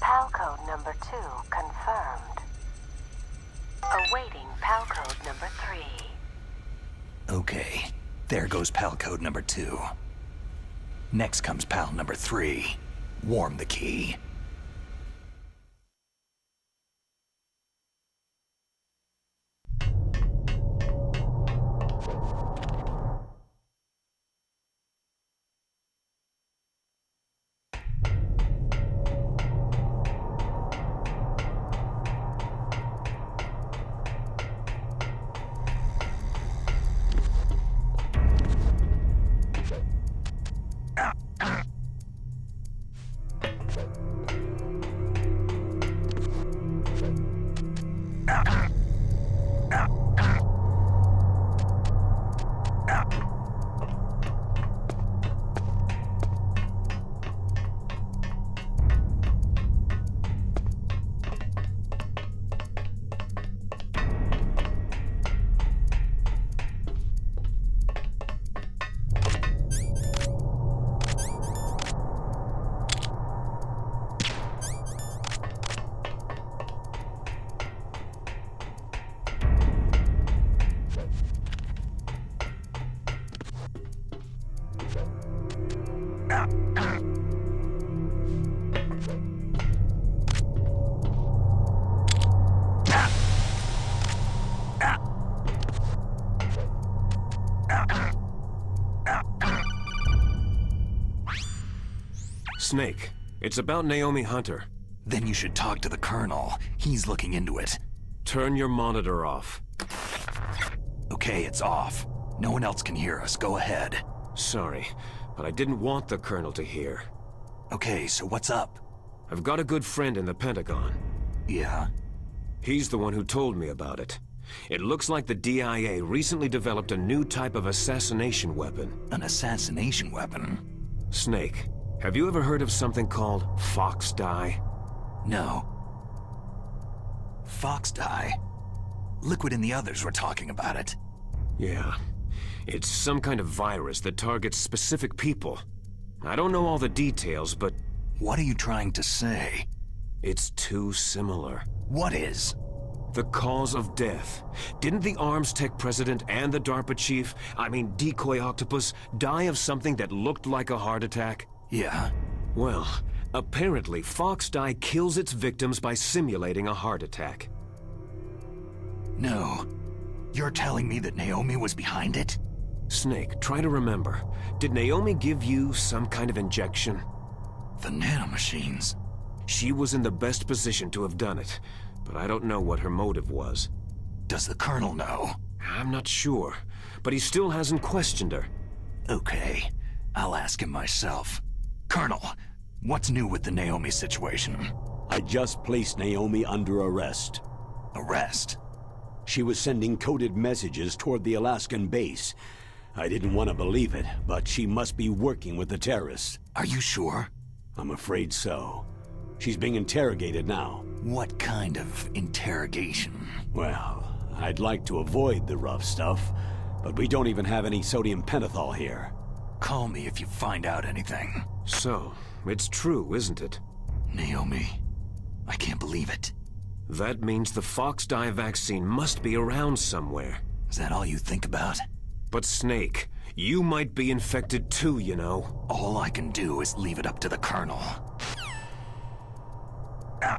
PAL code number 2 confirmed. Awaiting PAL code number 3. Okay, there goes PAL code number 2. Next comes PAL number 3. Warm the key. Snake, it's about Naomi Hunter. Then you should talk to the Colonel. He's looking into it. Turn your monitor off. Okay, it's off. No one else can hear us. Go ahead. Sorry, but I didn't want the Colonel to hear. Okay, so what's up? I've got a good friend in the Pentagon. Yeah? He's the one who told me about it. It looks like the DIA recently developed a new type of assassination weapon. An assassination weapon? Snake, have you ever heard of something called Fox Dye? No. Fox Dye? Liquid and the others were talking about it. Yeah. It's some kind of virus that targets specific people. I don't know all the details, but... What are you trying to say? It's too similar. What is? The cause of death. Didn't the Arms Tech president and the DARPA chief, Decoy Octopus, die of something that looked like a heart attack? Yeah. Well, apparently Fox Dye kills its victims by simulating a heart attack. No. You're telling me that Naomi was behind it? Snake, try to remember. Did Naomi give you some kind of injection? The nanomachines. She was in the best position to have done it, but I don't know what her motive was. Does the Colonel know? I'm not sure, but he still hasn't questioned her. Okay, I'll ask him myself. Colonel, what's new with the Naomi situation? I just placed Naomi under arrest. Arrest? She was sending coded messages toward the Alaskan base. I didn't want to believe it, but she must be working with the terrorists. Are you sure? I'm afraid so. She's being interrogated now. What kind of interrogation? Well, I'd like to avoid the rough stuff, but we don't even have any sodium pentothal here. Call me if you find out anything. So, it's true, isn't it? Naomi, I can't believe it. That means the Fox Dye vaccine must be around somewhere. Is that all you think about? But Snake, you might be infected too, you know. All I can do is leave it up to the Colonel. Ah.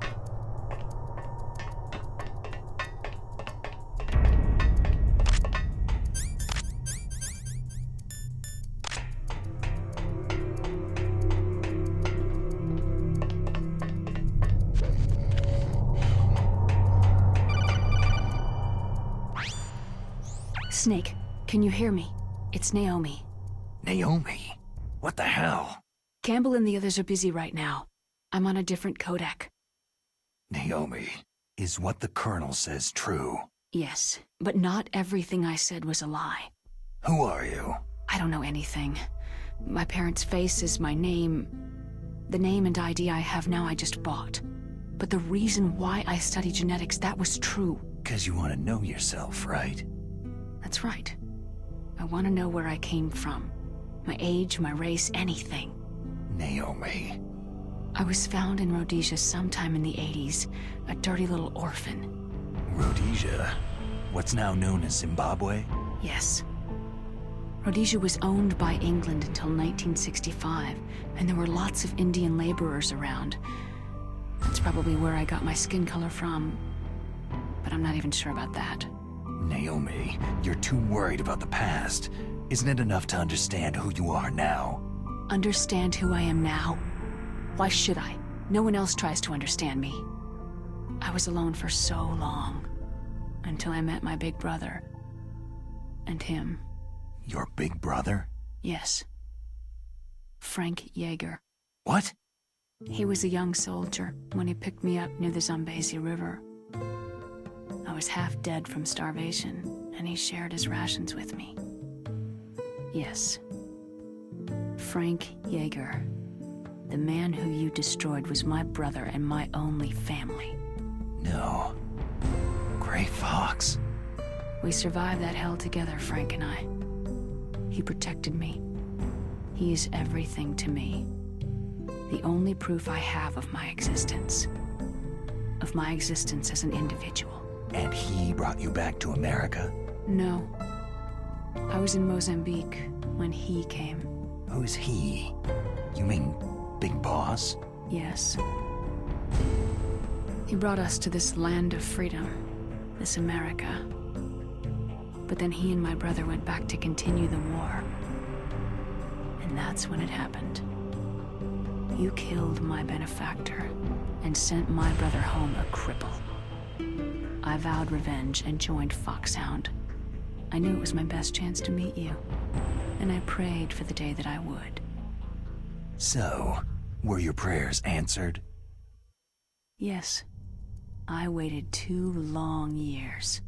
Snake, can you hear me? It's Naomi. Naomi? What the hell? Campbell and the others are busy right now. I'm on a different codec. Naomi, is what the Colonel says true? Yes, but not everything I said was a lie. Who are you? I don't know anything. My parents' face is my name. The name and ID I have now I just bought. But the reason why I study genetics, that was true. 'Cause you want to know yourself, right? That's right. I want to know where I came from. My age, my race, anything. Naomi. I was found in Rhodesia sometime in the 80s, a dirty little orphan. Rhodesia? What's now known as Zimbabwe? Yes. Rhodesia was owned by England until 1965, and there were lots of Indian laborers around. That's probably where I got my skin color from, but I'm not even sure about that. Naomi, you're too worried about the past. Isn't it enough to understand who you are now? Understand who I am now? Why should I? No one else tries to understand me. I was alone for so long, until I met my big brother. And him. Your big brother? Yes. Frank Yeager. What? He was a young soldier when he picked me up near the Zambezi River. I was half dead from starvation, and he shared his rations with me. Yes. Frank Yeager. The man who you destroyed was my brother and my only family. No. Gray Fox. We survived that hell together, Frank and I. He protected me. He is everything to me. The only proof I have of my existence. Of my existence as an individual. And he brought you back to America? No. I was in Mozambique when he came. Who's he? You mean Big Boss? Yes. He brought us to this land of freedom, this America. But then he and my brother went back to continue the war. And that's when it happened. You killed my benefactor and sent my brother home a cripple. I vowed revenge and joined Foxhound. I knew it was my best chance to meet you, and I prayed for the day that I would. So, were your prayers answered? Yes. I waited 2 long years.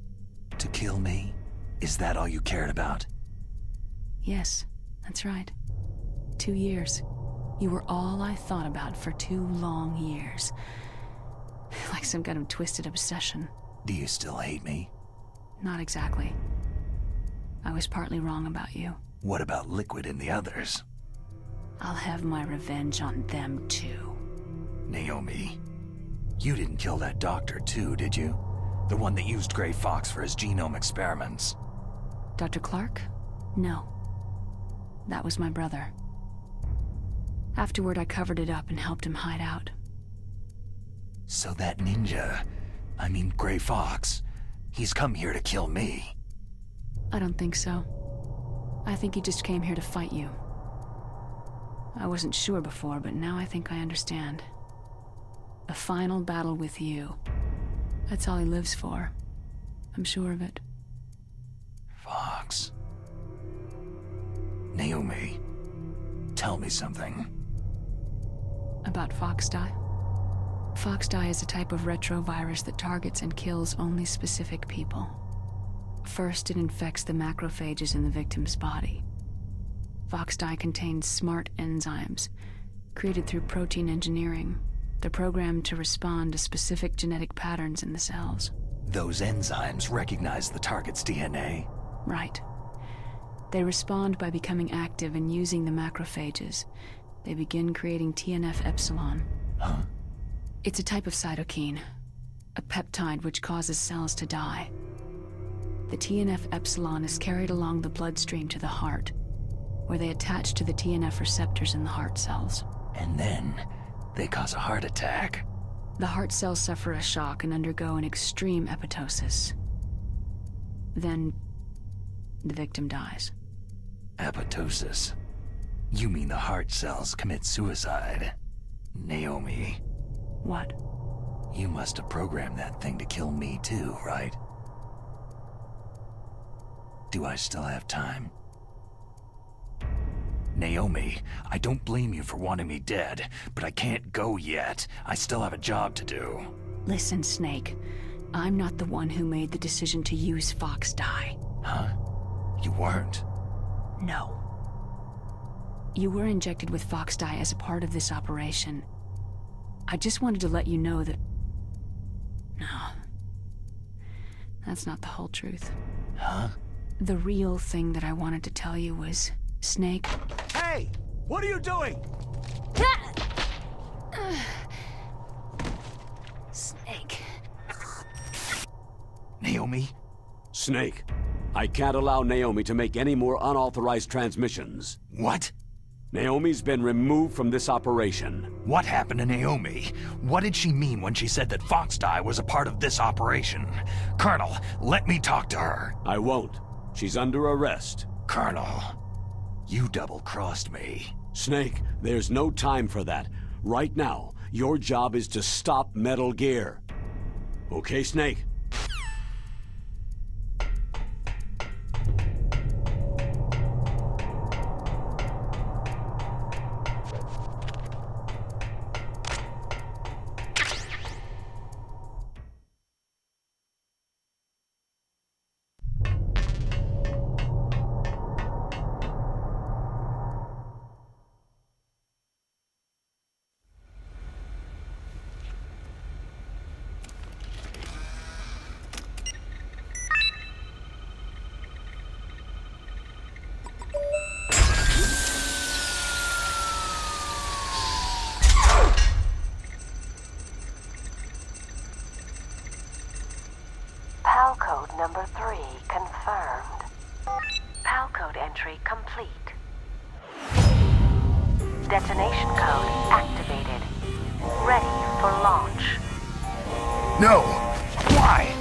To kill me? Is that all you cared about? Yes, that's right. 2 years. You were all I thought about for 2 long years. Like some kind of twisted obsession. Do you still hate me? Not exactly. I was partly wrong about you. What about Liquid and the others? I'll have my revenge on them too. Naomi, you didn't kill that doctor too, did you? The one that used Grey Fox for his genome experiments. Dr. Clark? No. That was my brother. Afterward, I covered it up and helped him hide out. So that ninja, I mean Grey Fox, he's come here to kill me. I don't think so. I think he just came here to fight you. I wasn't sure before, but now I think I understand. A final battle with you. That's all he lives for. I'm sure of it. Fox. Naomi, tell me something. About Foxdie? Foxdie is a type of retrovirus that targets and kills only specific people. First, it infects the macrophages in the victim's body. Foxdie contains smart enzymes, created through protein engineering. They're programmed to respond to specific genetic patterns in the cells. Those enzymes recognize the target's DNA? Right. They respond by becoming active and using the macrophages. They begin creating TNF-epsilon. Huh? It's a type of cytokine, a peptide which causes cells to die. The TNF-epsilon is carried along the bloodstream to the heart, where they attach to the TNF receptors in the heart cells. And then, they cause a heart attack. The heart cells suffer a shock and undergo an extreme apoptosis. Then, the victim dies. Apoptosis? You mean the heart cells commit suicide? Naomi. What? You must have programmed that thing to kill me too, right? Do I still have time? Naomi, I don't blame you for wanting me dead, but I can't go yet. I still have a job to do. Listen, Snake. I'm not the one who made the decision to use Foxdie. Huh? You weren't? No. You were injected with Foxdie as a part of this operation. I just wanted to let you know that... No. That's not the whole truth. Huh? The real thing that I wanted to tell you was... Snake... Hey! What are you doing? Snake... Naomi? Snake, I can't allow Naomi to make any more unauthorized transmissions. What? Naomi's been removed from this operation. What happened to Naomi? What did she mean when she said that Foxdie was a part of this operation? Colonel, let me talk to her. I won't. She's under arrest. Colonel, you double-crossed me. Snake, there's no time for that. Right now, your job is to stop Metal Gear. Okay, Snake? PAL code number 3 confirmed. PAL code entry complete. Detonation code activated. Ready for launch. No! Why?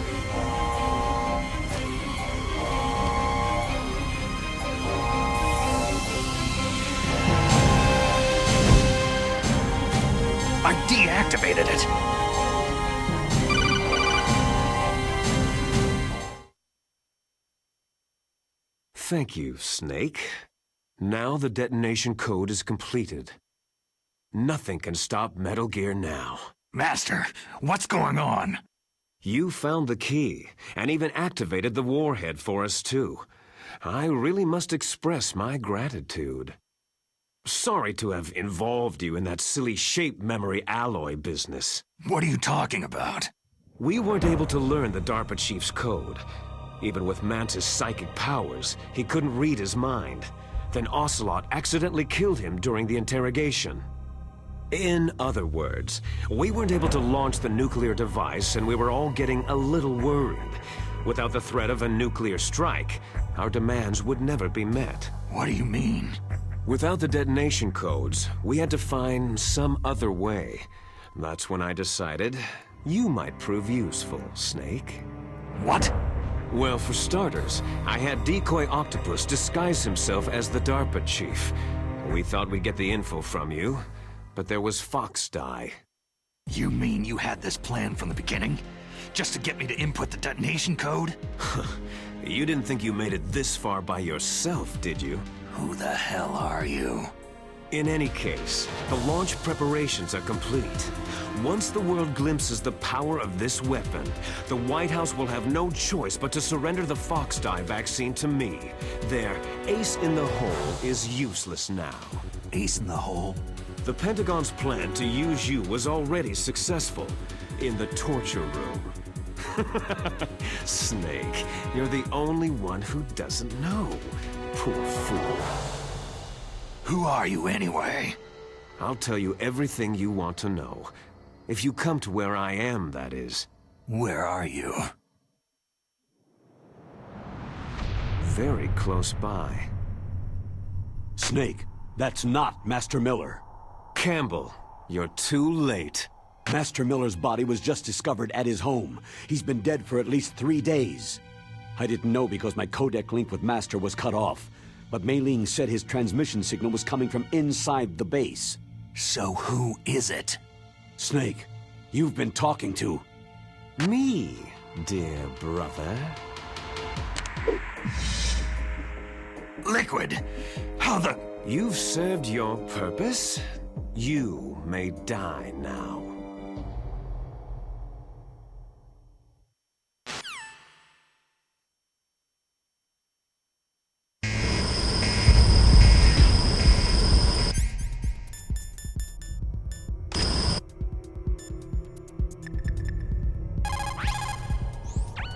I deactivated it! Thank you, Snake. Now the detonation code is completed. Nothing can stop Metal Gear now. Master, what's going on? You found the key, and even activated the warhead for us too. I really must express my gratitude. Sorry to have involved you in that silly shape memory alloy business. What are you talking about? We weren't able to learn the DARPA chief's code. Even with Mantis' psychic powers, he couldn't read his mind. Then Ocelot accidentally killed him during the interrogation. In other words, we weren't able to launch the nuclear device, and we were all getting a little worried. Without the threat of a nuclear strike, our demands would never be met. What do you mean? Without the detonation codes, we had to find some other way. That's when I decided you might prove useful, Snake. What? Well, for starters, I had Decoy Octopus disguise himself as the DARPA chief. We thought we'd get the info from you, but there was Fox-Die. You mean you had this plan from the beginning? Just to get me to input the detonation code? You didn't think you made it this far by yourself, did you? Who the hell are you? In any case, the launch preparations are complete. Once the world glimpses the power of this weapon, the White House will have no choice but to surrender the Fox-Die vaccine to me. Their ace in the hole is useless now. Ace in the hole? The Pentagon's plan to use you was already successful in the torture room. Snake, you're the only one who doesn't know. Poor fool. Who are you anyway? I'll tell you everything you want to know. If you come to where I am, that is. Where are you? Very close by. Snake, that's not Master Miller. Campbell, you're too late. Master Miller's body was just discovered at his home. He's been dead for at least 3 days. I didn't know because my codec link with Master was cut off. But Mei Ling said his transmission signal was coming from inside the base. So who is it? Snake, you've been talking to... Me, dear brother. Liquid! How the... You've served your purpose. You may die now.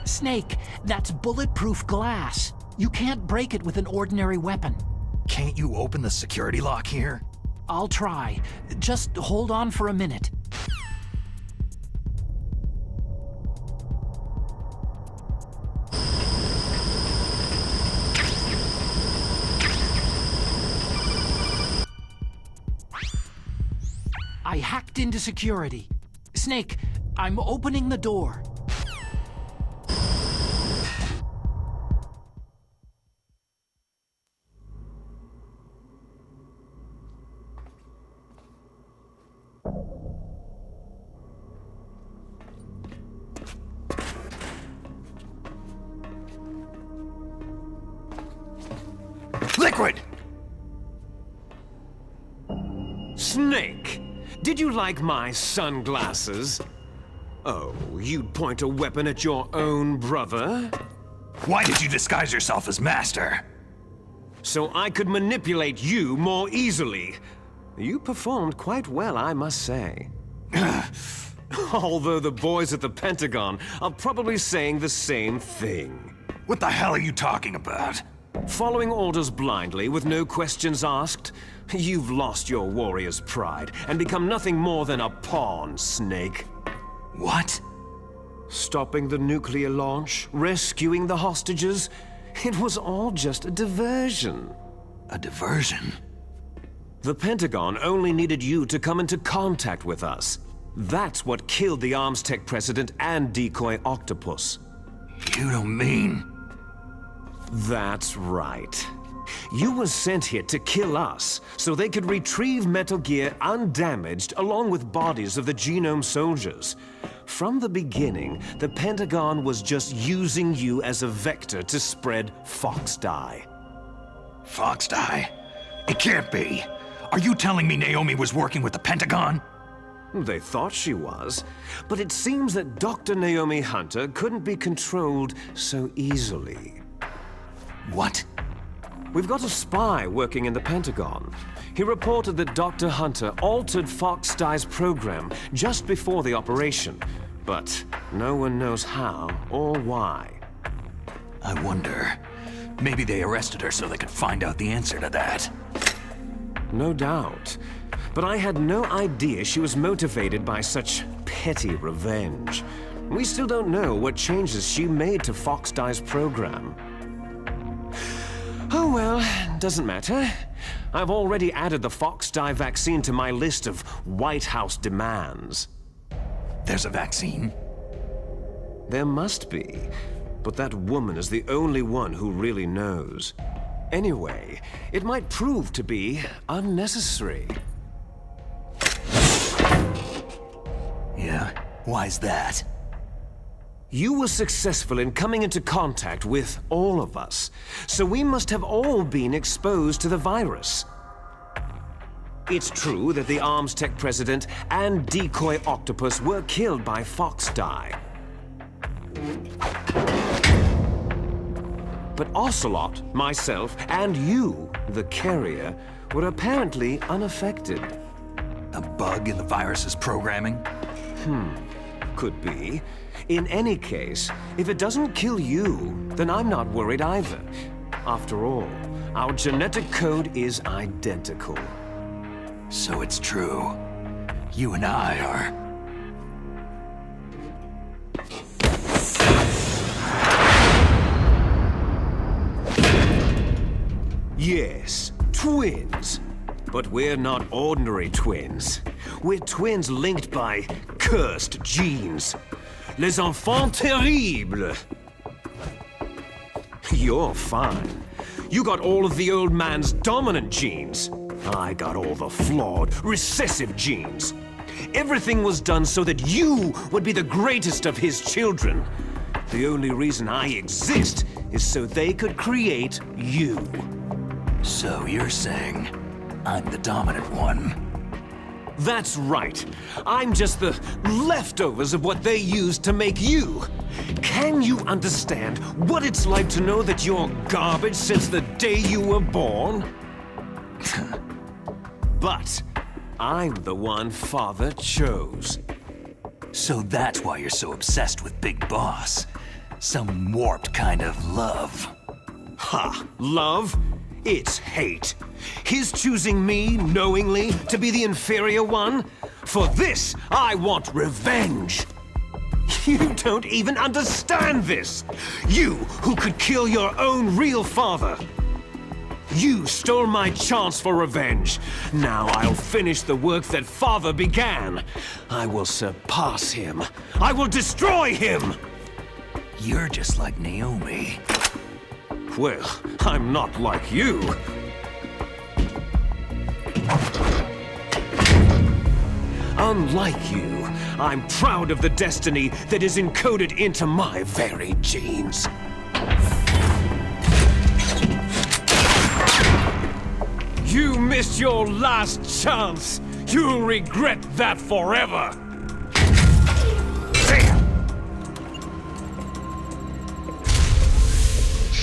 Snake, that's bulletproof glass. You can't break it with an ordinary weapon. Can't you open the security lock here? I'll try. Just hold on for a minute. I hacked into security. Snake, I'm opening the door. Liquid! Snake! Did you like my sunglasses? Oh, you'd point a weapon at your own brother? Why did you disguise yourself as Master? So I could manipulate you more easily. You performed quite well, I must say. Although the boys at the Pentagon are probably saying the same thing. What the hell are you talking about? Following orders blindly, with no questions asked, you've lost your warrior's pride and become nothing more than a pawn, Snake. What? Stopping the nuclear launch, rescuing the hostages, it was all just a diversion. A diversion? The Pentagon only needed you to come into contact with us. That's what killed the ArmsTech president and Decoy Octopus. You don't mean... That's right. You were sent here to kill us, so they could retrieve Metal Gear undamaged along with bodies of the Genome soldiers. From the beginning, the Pentagon was just using you as a vector to spread Fox-Die. Fox-Die? It can't be. Are you telling me Naomi was working with the Pentagon? They thought she was, but it seems that Dr. Naomi Hunter couldn't be controlled so easily. What? We've got a spy working in the Pentagon. He reported that Dr. Hunter altered Fox Dye's program just before the operation, but no one knows how or why. I wonder. Maybe they arrested her so they could find out the answer to that. No doubt. But I had no idea she was motivated by such petty revenge. We still don't know what changes she made to Fox Dye's program. Oh well, doesn't matter. I've already added the Fox Dye vaccine to my list of White House demands. There's a vaccine? There must be, but that woman is the only one who really knows. Anyway, it might prove to be unnecessary. Yeah? Why's that? You were successful in coming into contact with all of us, so we must have all been exposed to the virus. It's true that the Armstech president and decoy octopus were killed by Fox Dye. But Ocelot, myself, and you, the carrier, were apparently unaffected. A bug in the virus's programming? Could be. In any case, if it doesn't kill you, then I'm not worried either. After all, our genetic code is identical. So it's true. You and I are... Yes, twins. But we're not ordinary twins. We're twins linked by cursed genes. Les enfants terribles. You're fine. You got all of the old man's dominant genes. I got all the flawed, recessive genes. Everything was done so that you would be the greatest of his children. The only reason I exist is so they could create you. So you're saying I'm the dominant one? That's right. I'm just the leftovers of what they used to make you. Can you understand what it's like to know that you're garbage since the day you were born? But I'm the one Father chose. So that's why you're so obsessed with Big Boss. Some warped kind of love. Ha! Love? It's hate. His choosing me, knowingly, to be the inferior one? For this, I want revenge. You don't even understand this. You, who could kill your own real father. You stole my chance for revenge. Now I'll finish the work that Father began. I will surpass him. I will destroy him. You're just like Naomi. Well, I'm not like you. Unlike you, I'm proud of the destiny that is encoded into my very genes. You missed your last chance. You'll regret that forever.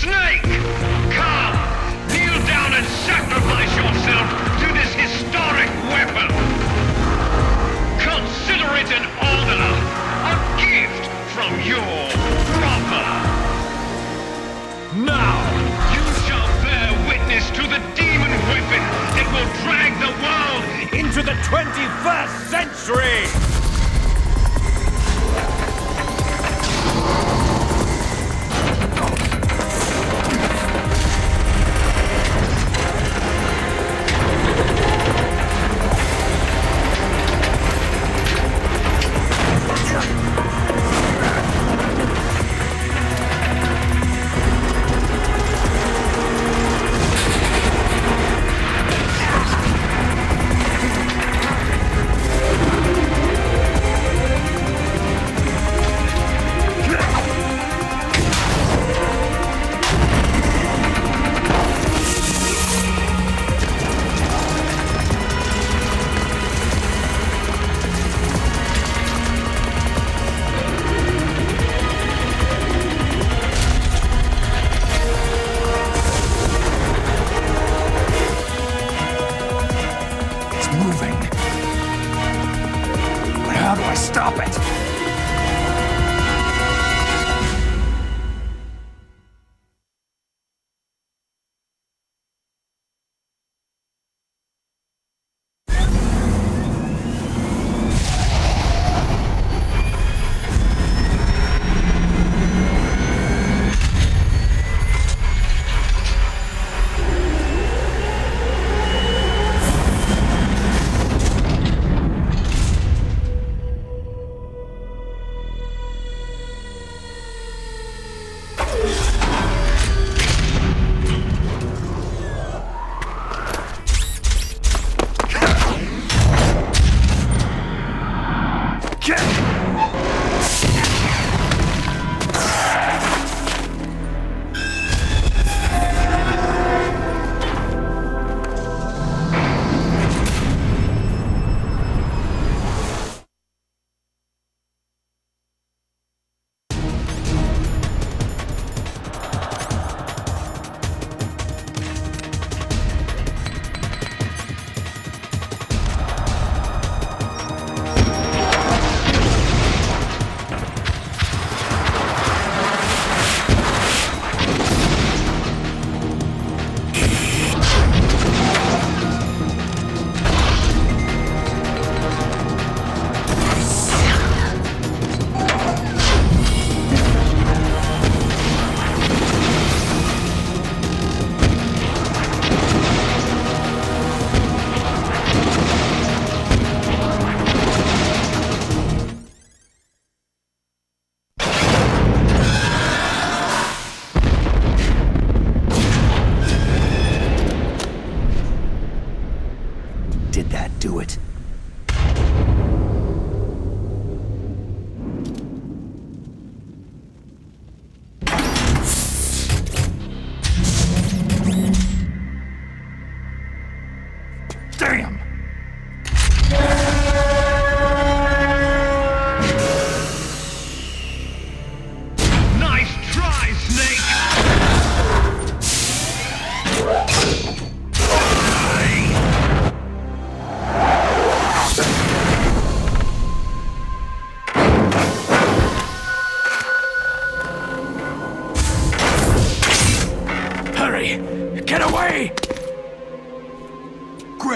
Snake! Come! Kneel down and sacrifice yourself to this historic weapon! Consider it an honor, a gift from your brother! Now, you shall bear witness to the demon weapon that will drag the world into the 21st century!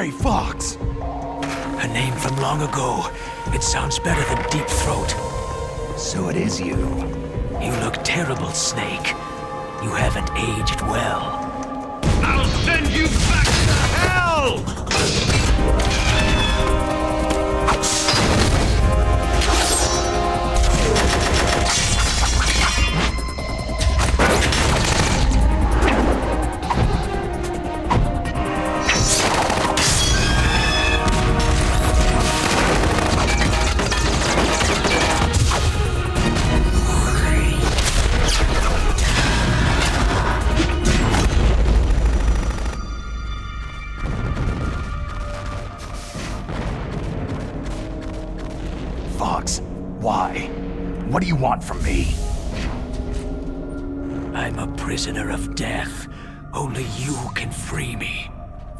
Hey, Fox! A name from long ago. It sounds better than Deep Throat. So it is you. You look terrible, Snake. You haven't aged well. I'll send you back to hell! Fox, why? What do you want from me? I'm a prisoner of death. Only you can free me.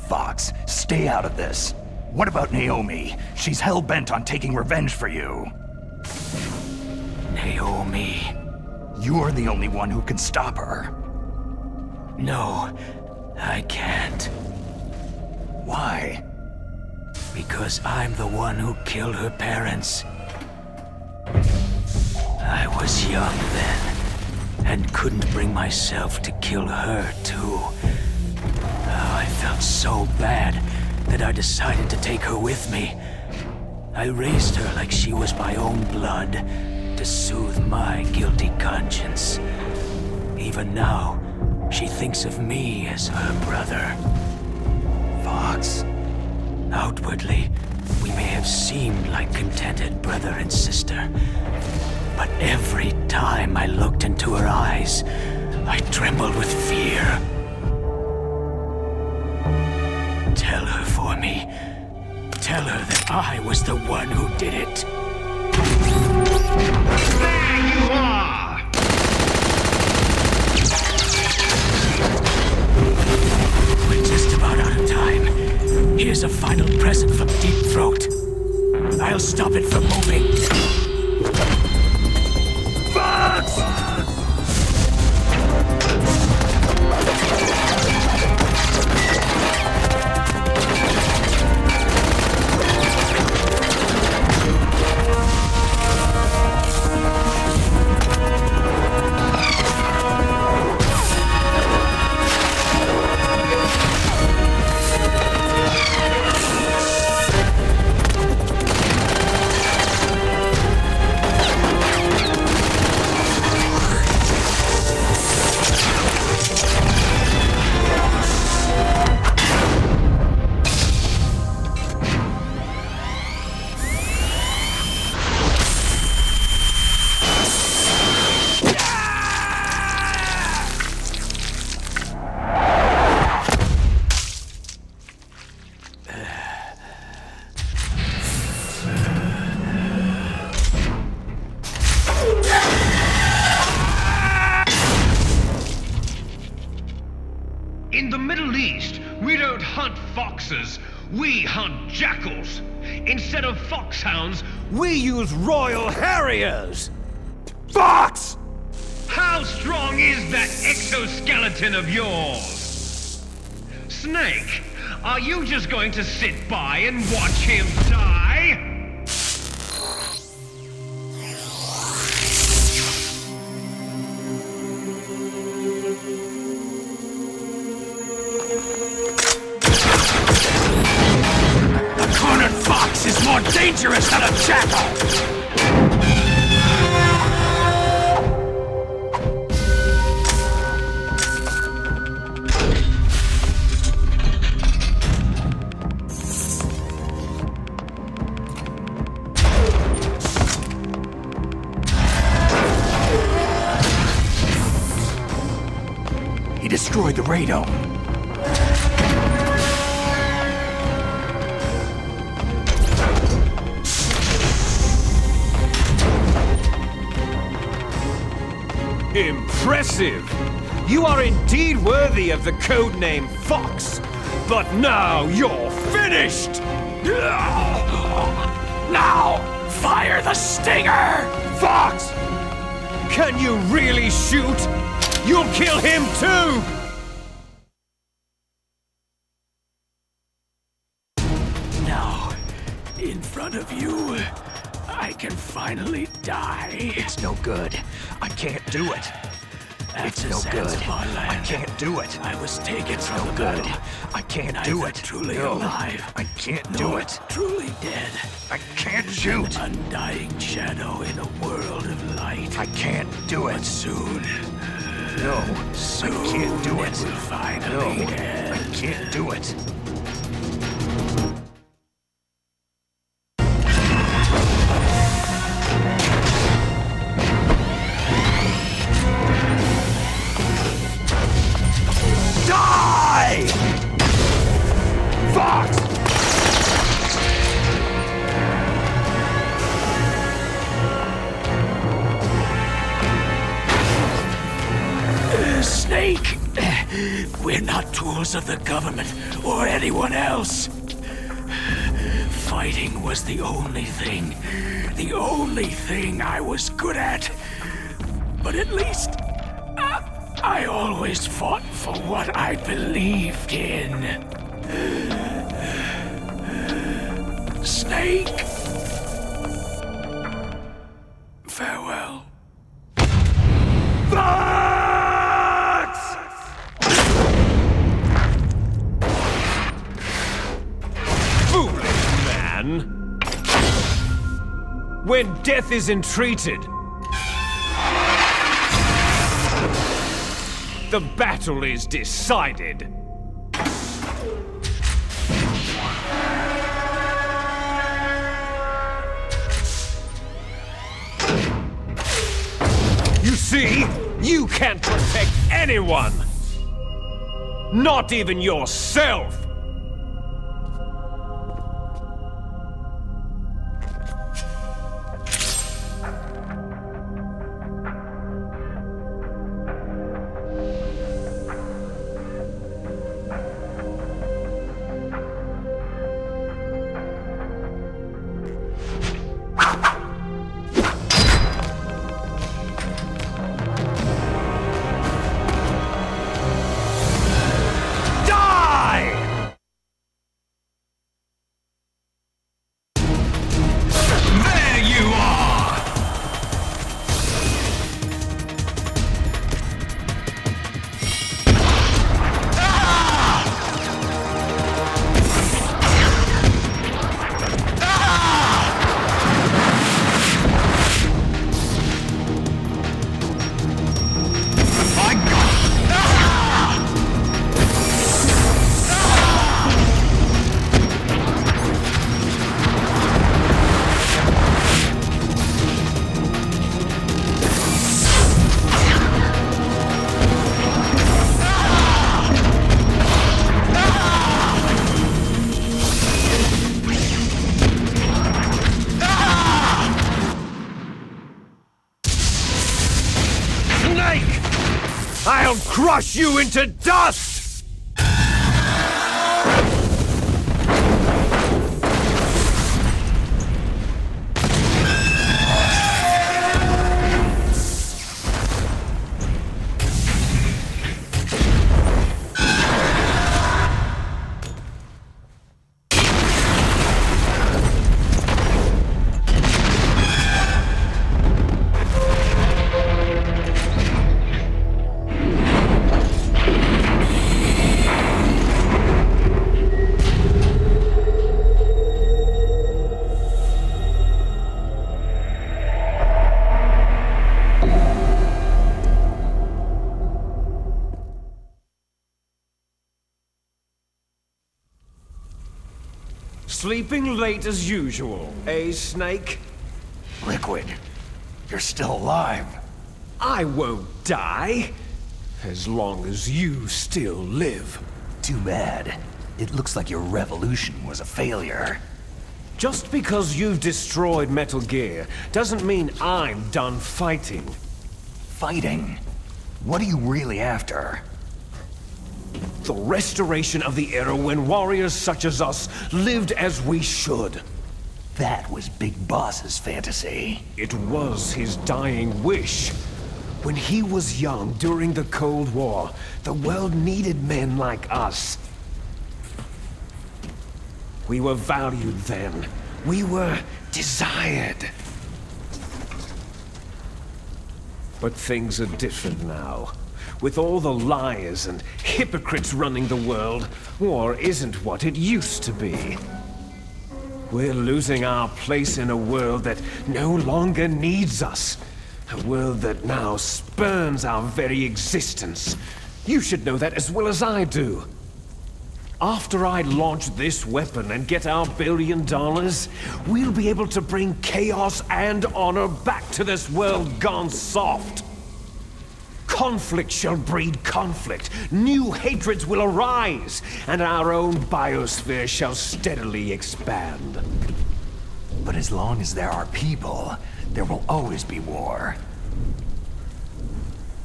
Fox, stay out of this. What about Naomi? She's hell-bent on taking revenge for you. Naomi? You're the only one who can stop her. No, I can't. Why? Because I'm the one who killed her parents. I was young then, and couldn't bring myself to kill her, too. Oh, I felt so bad that I decided to take her with me. I raised her like she was my own blood, to soothe my guilty conscience. Even now, she thinks of me as her brother. Fox. Outwardly, we may have seemed like contented brother and sister. But every time I looked into her eyes, I trembled with fear. Tell her for me. Tell her that I was the one who did it. There you are! We're just about out of time. Here's a final present from Deep Throat. I'll stop it from moving. Fox! In the Middle East, we don't hunt foxes, we hunt jackals. Instead of foxhounds, we use Royal Harriers! Fox! How strong is that exoskeleton of yours? Snake, are you just going to sit by and watch him die? A cornered fox is more dangerous than a jackal! He destroyed the radome. Impressive! You are indeed worthy of the codename Fox. But now you're finished! Now, fire the stinger! Fox! Can you really shoot? You'll kill him too! out of you, I can finally die. It's no good. I can't do it. It's no good. I can't do it. I was taken It's from no the good. battle. I can't do Neither it. truly No. alive. I can't do nor it. Truly dead. I can't shoot. An undying shadow in a world of light. I can't do it. But soon. No. Soon I can't do it. will finally No. end. I can't do it. Die! Fox! Snake! We're not tools of the government or anyone else. Fighting was the only thing I was good at. But at least I always fought for what I believed in. Snake! Farewell. Foolish man! When death is entreated, the battle is decided. You see, you can't protect anyone! Not even yourself! I'll crush you into dust! Sleeping late as usual, eh, Snake? Liquid, you're still alive. I won't die, as long as you still live. Too bad. It looks like your revolution was a failure. Just because you've destroyed Metal Gear doesn't mean I'm done fighting. Fighting? What are you really after? The restoration of the era when warriors such as us lived as we should. That was Big Boss's fantasy. It was his dying wish. When he was young during the Cold War, the world needed men like us. We were valued then, We were desired. But things are different now. With all the liars and hypocrites running the world, war isn't what it used to be. We're losing our place in a world that no longer needs us. A world that now spurns our very existence. You should know that as well as I do. After I launch this weapon and get our $1 billion, we'll be able to bring chaos and honor back to this world gone soft. Conflict shall breed conflict, new hatreds will arise, and our own biosphere shall steadily expand. But as long as there are people, there will always be war.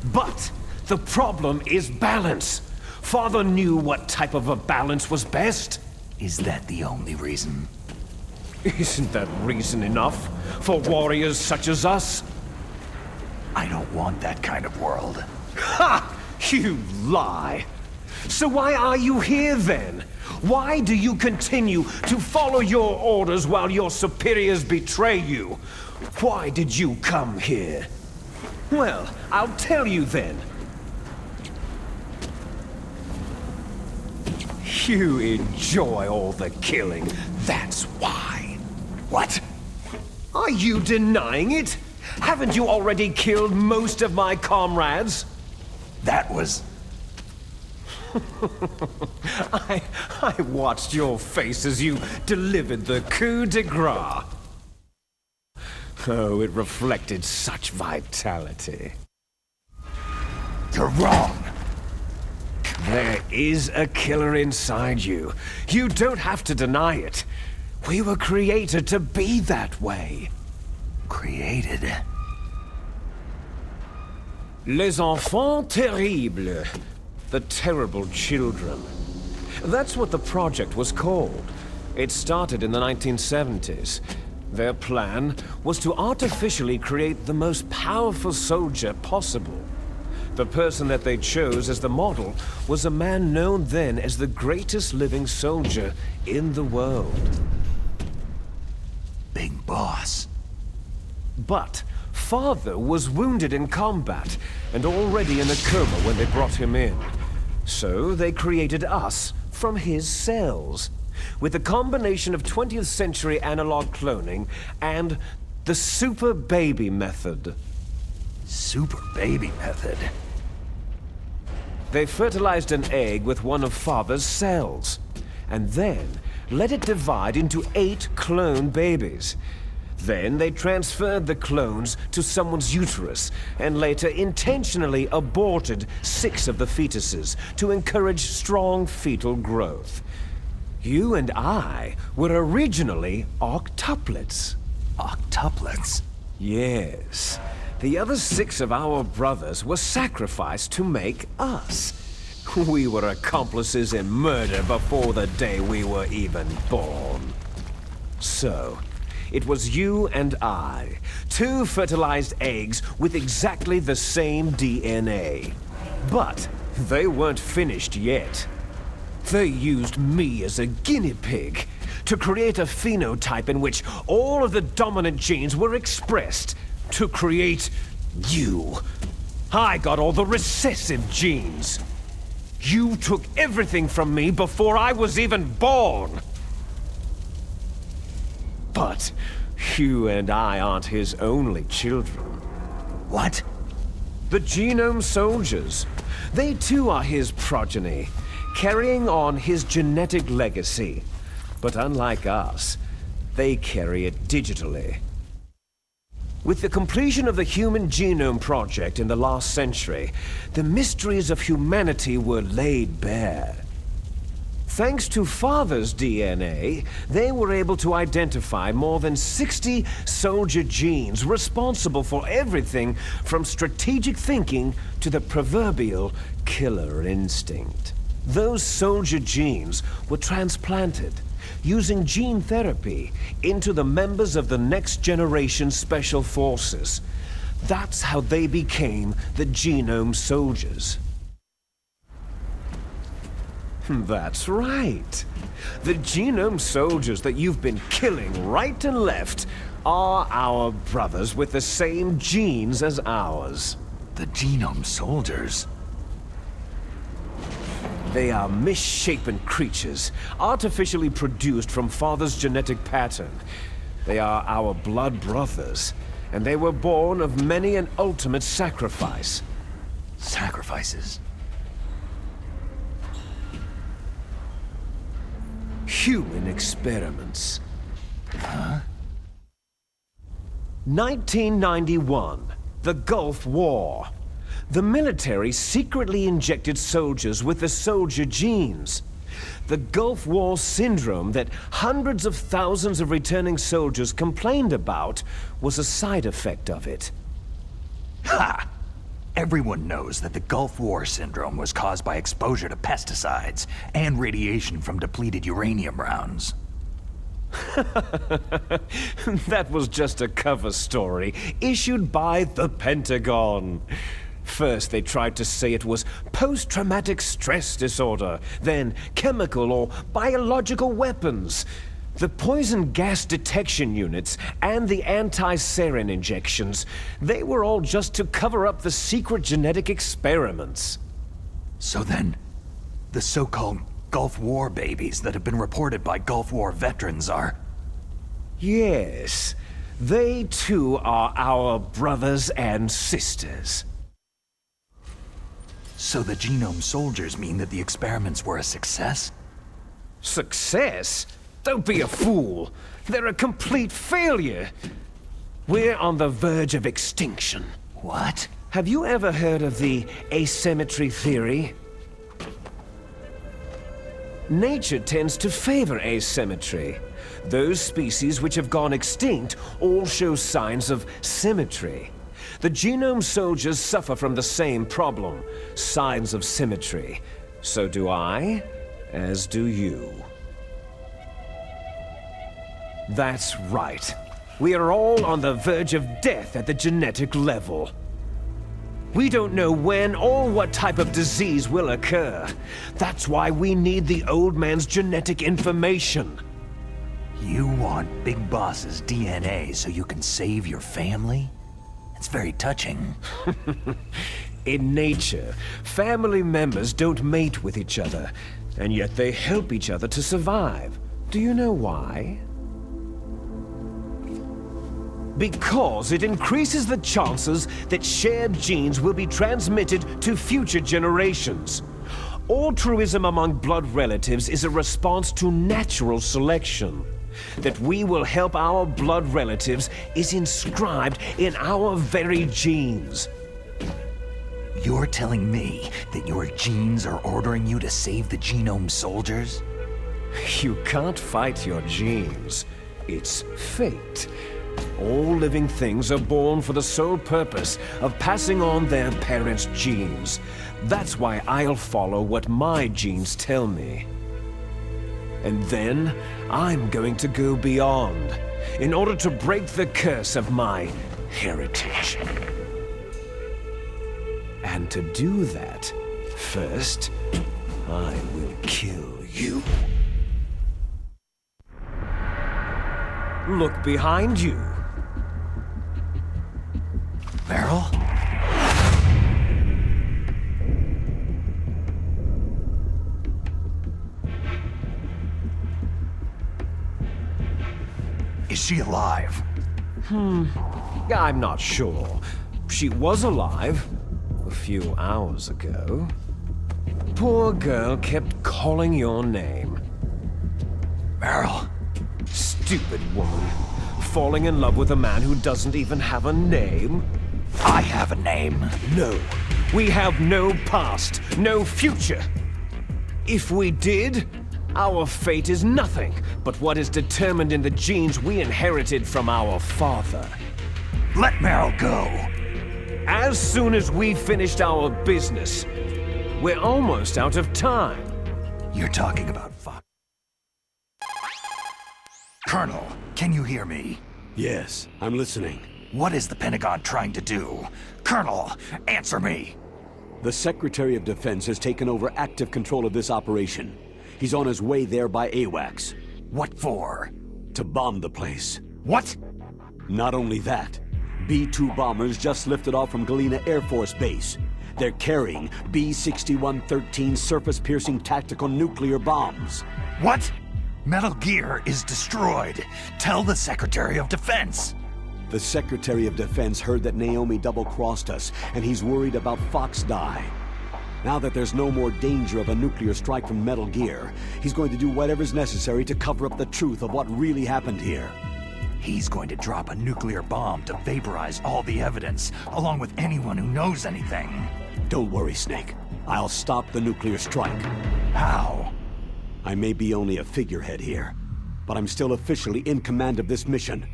But the problem is balance. Father knew what type of a balance was best. Is that the only reason? Isn't that reason enough for warriors such as us? I don't want that kind of world. Ha! You lie! So why are you here then? Why do you continue to follow your orders while your superiors betray you? Why did you come here? Well, I'll tell you then. You enjoy all the killing, that's why. What? Are you denying it? Haven't you already killed most of my comrades? That was... I watched your face as you delivered the coup de grace. Oh, it reflected such vitality. You're wrong. There is a killer inside you. You don't have to deny it. We were created to be that way. Created? Les enfants terribles. The terrible children. That's what the project was called. It started in the 1970s. Their plan was to artificially create the most powerful soldier possible. The person that they chose as the model was a man known then as the greatest living soldier in the world. Big Boss. But Father was wounded in combat and already in a coma when they brought him in. So they created us from his cells, with a combination of 20th century analog cloning and the Super Baby method. Super Baby method? They fertilized an egg with one of Father's cells, and then let it divide into 8 clone babies. Then they transferred the clones to someone's uterus, and later intentionally aborted 6 of the fetuses to encourage strong fetal growth. You and I were originally octuplets. Octuplets? Yes. The other 6 of our brothers were sacrificed to make us. We were accomplices in murder before the day we were even born. So, it was you and I, 2 fertilized eggs with exactly the same DNA. But they weren't finished yet. They used me as a guinea pig to create a phenotype in which all of the dominant genes were expressed to create you. I got all the recessive genes. You took everything from me before I was even born. But you and I aren't his only children. What? The Genome Soldiers. They too are his progeny, carrying on his genetic legacy. But unlike us, they carry it digitally. With the completion of the Human Genome Project in the last century, the mysteries of humanity were laid bare. Thanks to Father's DNA, they were able to identify more than 60 soldier genes responsible for everything from strategic thinking to the proverbial killer instinct. Those soldier genes were transplanted, using gene therapy, into the members of the Next Generation Special Forces. That's how they became the Genome Soldiers. That's right. The genome soldiers that you've been killing right and left are our brothers with the same genes as ours. The genome soldiers? They are misshapen creatures, artificially produced from Father's genetic pattern. They are our blood brothers, and they were born of many an ultimate sacrifice. Sacrifices? Human experiments. Huh? 1991, the Gulf War. The military secretly injected soldiers with the soldier genes. The Gulf War syndrome that hundreds of thousands of returning soldiers complained about was a side effect of it. Ha! Everyone knows that the Gulf War syndrome was caused by exposure to pesticides and radiation from depleted uranium rounds. That was just a cover story issued by the Pentagon. First, they tried to say it was post-traumatic stress disorder, then chemical or biological weapons. The poison gas detection units and the anti-sarin injections, they were all just to cover up the secret genetic experiments. So then, the so-called Gulf War babies that have been reported by Gulf War veterans are... Yes, they too are our brothers and sisters. So the genome soldiers mean that the experiments were a success? Success? Don't be a fool. They're a complete failure. We're on the verge of extinction. What? Have you ever heard of the asymmetry theory? Nature tends to favor asymmetry. Those species which have gone extinct all show signs of symmetry. The genome soldiers suffer from the same problem, signs of symmetry. So do I, as do you. That's right. We are all on the verge of death at the genetic level. We don't know when or what type of disease will occur. That's why we need the old man's genetic information. You want Big Boss's DNA so you can save your family? It's very touching. In nature, family members don't mate with each other, and yet they help each other to survive. Do you know why? Because it increases the chances that shared genes will be transmitted to future generations. Altruism among blood relatives is a response to natural selection. That we will help our blood relatives is inscribed in our very genes. You're telling me that your genes are ordering you to save the genome soldiers? You can't fight your genes. It's fate. All living things are born for the sole purpose of passing on their parents' genes. That's why I'll follow what my genes tell me. And then, I'm going to go beyond, in order to break the curse of my heritage. And to do that, first, I will kill you. Look behind you. Meryl? Is she alive? I'm not sure. She was alive a few hours ago. Poor girl kept calling your name. Meryl. Stupid woman. Falling in love with a man who doesn't even have a name? I have a name. No. We have no past, no future. If we did, our fate is nothing but what is determined in the genes we inherited from our father. Let Meryl go. As soon as we finished our business, we're almost out of time. You're talking about fuck. Colonel, can you hear me? Yes, I'm listening. What is the Pentagon trying to do? Colonel, answer me! The Secretary of Defense has taken over active control of this operation. He's on his way there by AWACS. What for? To bomb the place. What? Not only that, B-2 bombers just lifted off from Galena Air Force Base. They're carrying B-6113 surface-piercing tactical nuclear bombs. What? Metal Gear is destroyed. Tell the Secretary of Defense. The Secretary of Defense heard that Naomi double-crossed us, and he's worried about Fox Die. Now that there's no more danger of a nuclear strike from Metal Gear, he's going to do whatever's necessary to cover up the truth of what really happened here. He's going to drop a nuclear bomb to vaporize all the evidence, along with anyone who knows anything. Don't worry, Snake. I'll stop the nuclear strike. How? I may be only a figurehead here, but I'm still officially in command of this mission.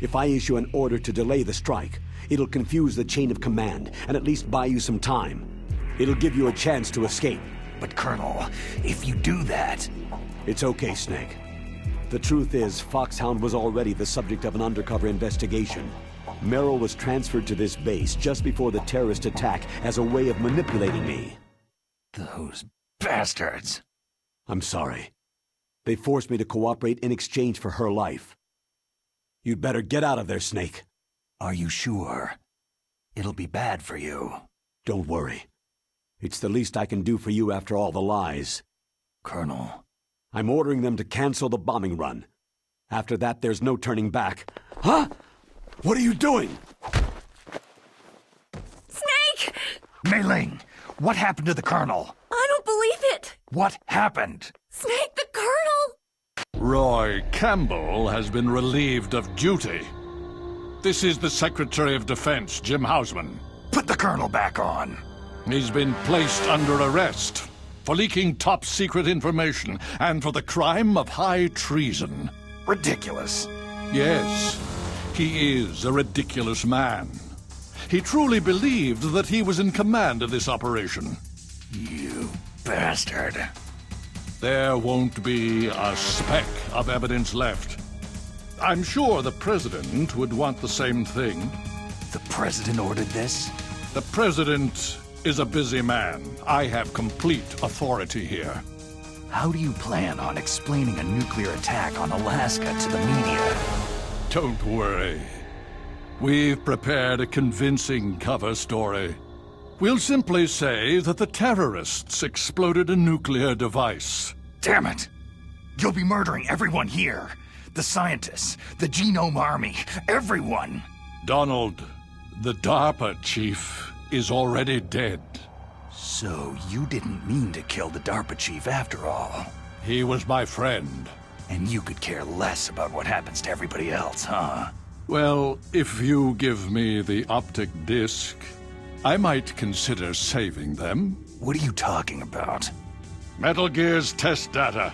If I issue an order to delay the strike, it'll confuse the chain of command and at least buy you some time. It'll give you a chance to escape. But Colonel, if you do that... It's okay, Snake. The truth is, Foxhound was already the subject of an undercover investigation. Merrill was transferred to this base just before the terrorist attack as a way of manipulating me. Those bastards. I'm sorry. They forced me to cooperate in exchange for her life. You'd better get out of there, Snake. Are you sure? It'll be bad for you. Don't worry. It's the least I can do for you after all the lies. Colonel... I'm ordering them to cancel the bombing run. After that, there's no turning back. Huh? What are you doing? Snake! Mei Ling, what happened to the Colonel? I don't believe it! What happened? Snake, the Colonel! Roy Campbell has been relieved of duty. This is the Secretary of Defense, Jim Hausman. Put the Colonel back on. He's been placed under arrest for leaking top-secret information and for the crime of high treason. Ridiculous. Yes, he is a ridiculous man. He truly believed that he was in command of this operation. You bastard. There won't be a speck of evidence left. I'm sure the President would want the same thing. The President ordered this? The President is a busy man. I have complete authority here. How do you plan on explaining a nuclear attack on Alaska to the media? Don't worry. We've prepared a convincing cover story. We'll simply say that the terrorists exploded a nuclear device. Damn it! You'll be murdering everyone here. The scientists, the Genome Army, everyone. Donald, the DARPA chief, is already dead. So you didn't mean to kill the DARPA chief after all? He was my friend. And you could care less about what happens to everybody else, huh? Well, if you give me the optic disc, I might consider saving them. What are you talking about? Metal Gear's test data.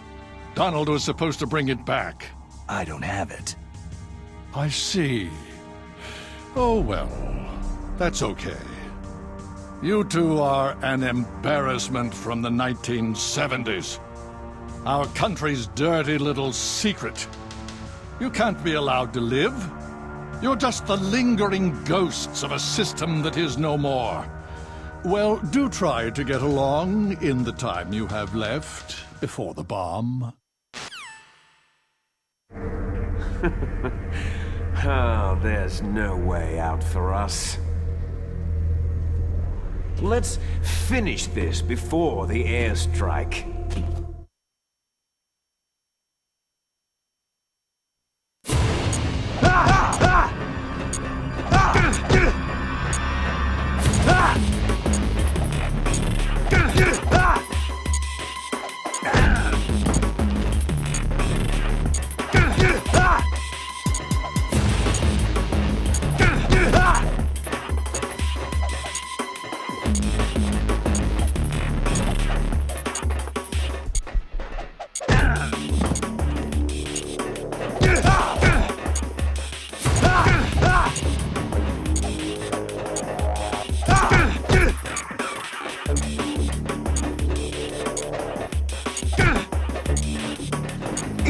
Donald was supposed to bring it back. I don't have it. I see. Oh well, that's okay. You two are an embarrassment from the 1970s. Our country's dirty little secret. You can't be allowed to live. You're just the lingering ghosts of a system that is no more. Well, do try to get along in the time you have left before the bomb. Oh, there's no way out for us. Let's finish this before the airstrike.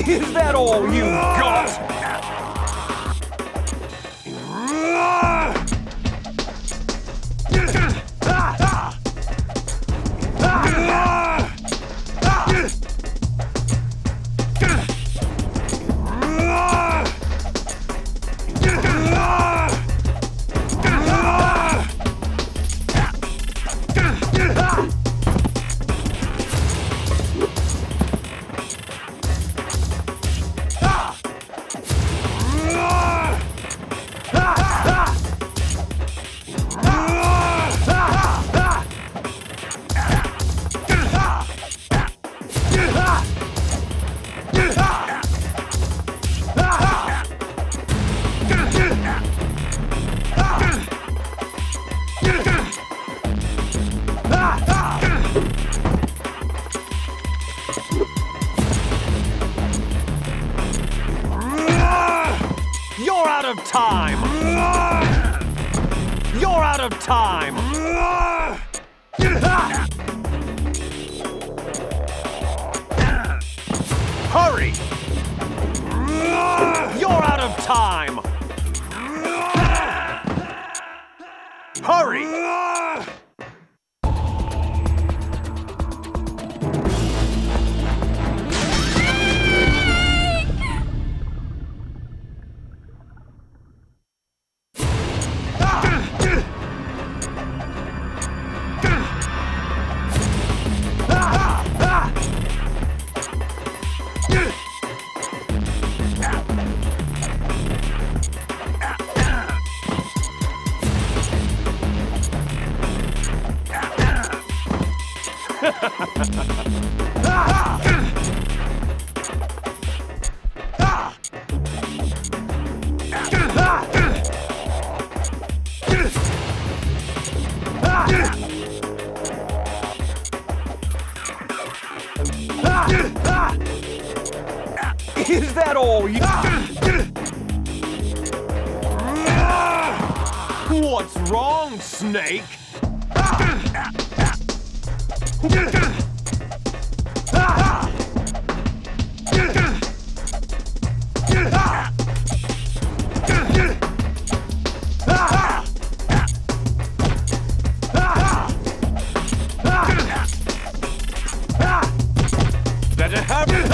Is that all you got? time! You're out of time! Hurry! You're out of time! Hurry! Is that all you... What's wrong, Snake? Better have it!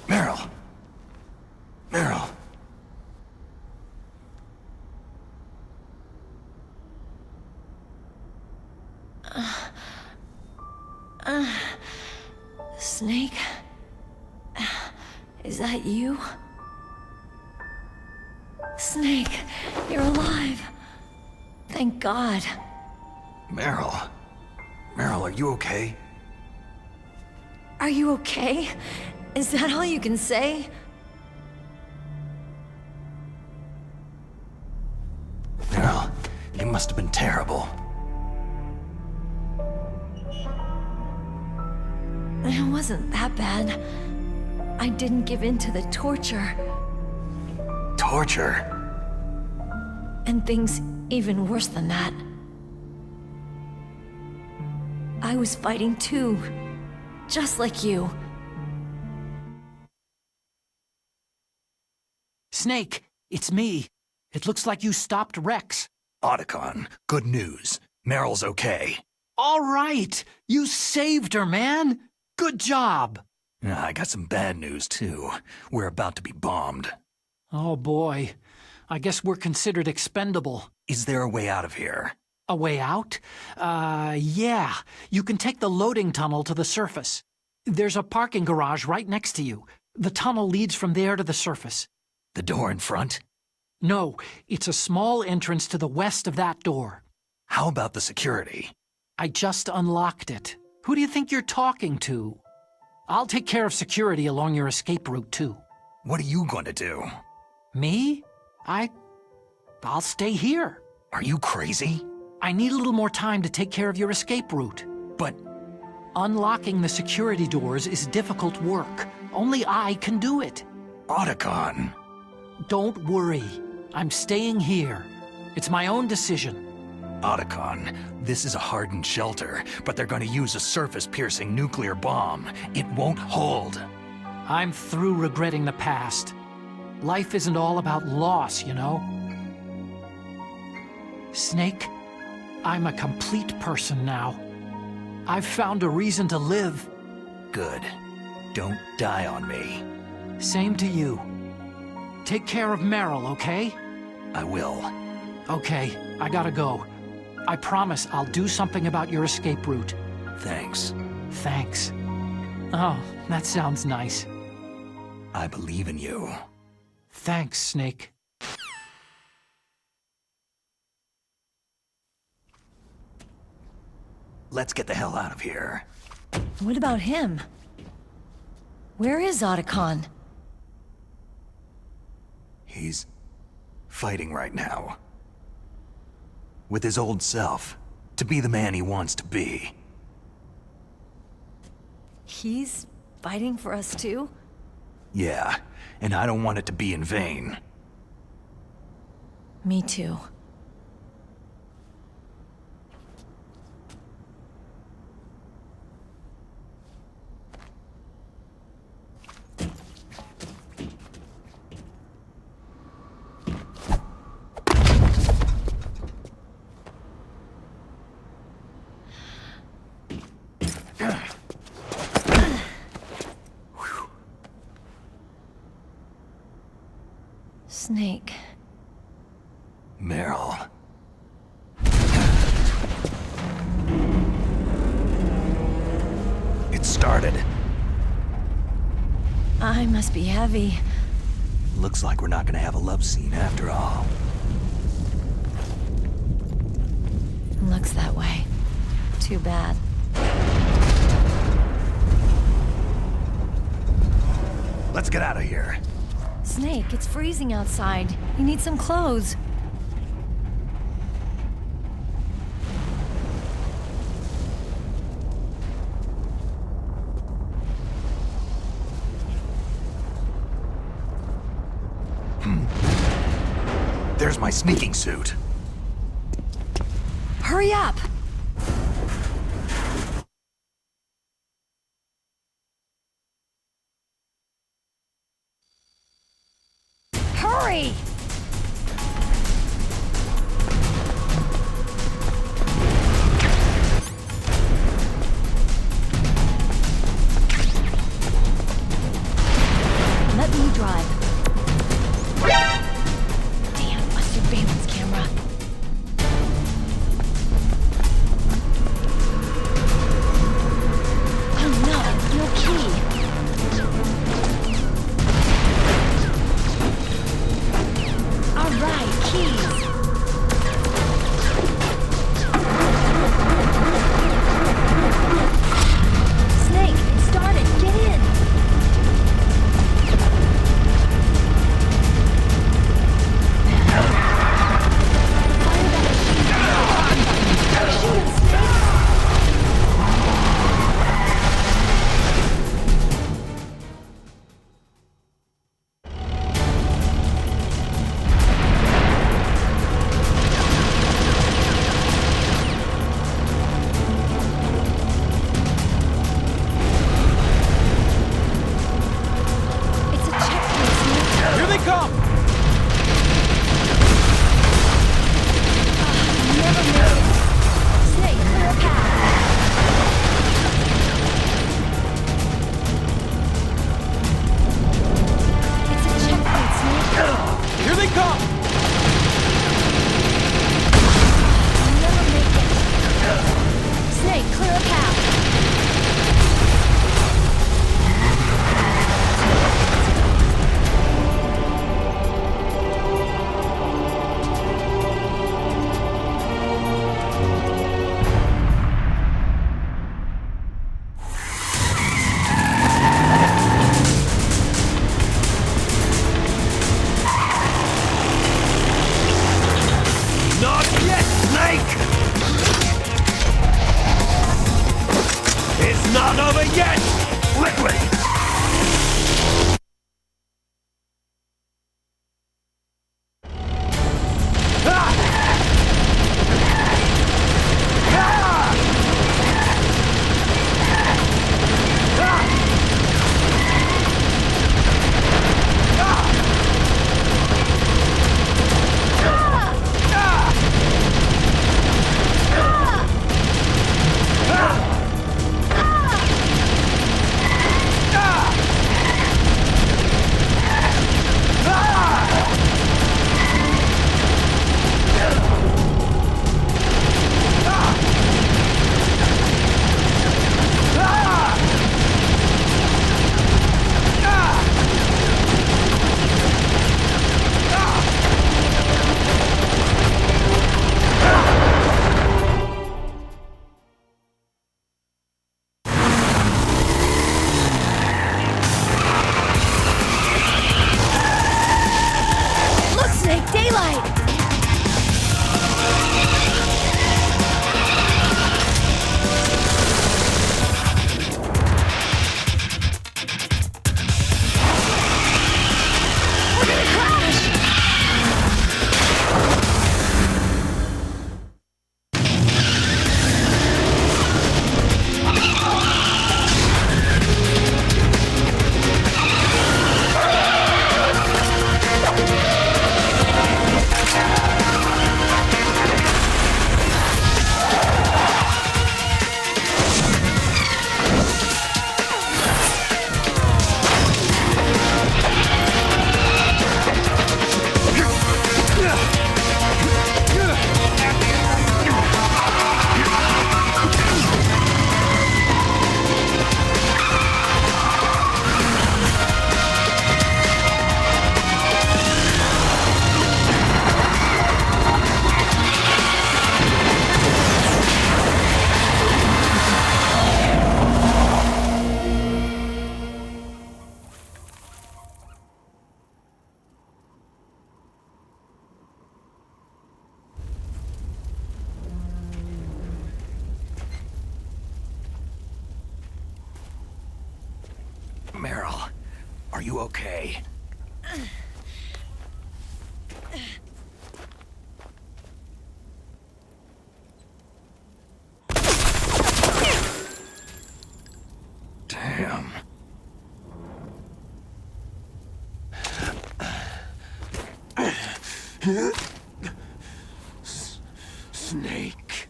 Meryl! Meryl! Snake? Is that you? Snake, you're alive. Thank God. Meryl? Meryl, are you okay? Are you okay? Is that all you can say? Meryl, it must have been terrible. It wasn't that bad. I didn't give in to the torture. Torture? And things even worse than that. I was fighting too. Just like you. Snake, it's me. It looks like you stopped Rex. Otacon, good news. Meryl's okay. All right! You saved her, man! Good job! I got some bad news, too. We're about to be bombed. Oh boy. I guess we're considered expendable. Is there a way out of here? A way out? Yeah. You can take the loading tunnel to the surface. There's a parking garage right next to you. The tunnel leads from there to the surface. The door in front? No, it's a small entrance to the west of that door. How about the security? I just unlocked it. Who do you think you're talking to? I'll take care of security along your escape route, too. What are you going to do? Me? I'll stay here. Are you crazy? I need a little more time to take care of your escape route. But unlocking the security doors is difficult work. Only I can do it. Otacon. Don't worry. I'm staying here. It's my own decision. Otacon, this is a hardened shelter, but they're going to use a surface-piercing nuclear bomb. It won't hold. I'm through regretting the past. Life isn't all about loss, you know? Snake, I'm a complete person now. I've found a reason to live. Good. Don't die on me. Same to you. Take care of Meryl, okay? I will. Okay, I gotta go. I promise I'll do something about your escape route. Thanks. Thanks. Oh, that sounds nice. I believe in you. Thanks, Snake. Let's get the hell out of here. What about him? Where is Otacon? He's fighting right now. With his old self. To be the man he wants to be. He's fighting for us too? Yeah, and I don't want it to be in vain. Me too. Snake. Meryl. It started. I must be heavy. Looks like we're not gonna have a love scene after all. Looks that way. Too bad. Let's get out of here. Snake, it's freezing outside. You need some clothes. There's my sneaking suit. Hurry up! Hurry! Let me drive. Damn, busted Bane's camera. not over yet! Liquid! Meryl, are you okay? Damn. Snake.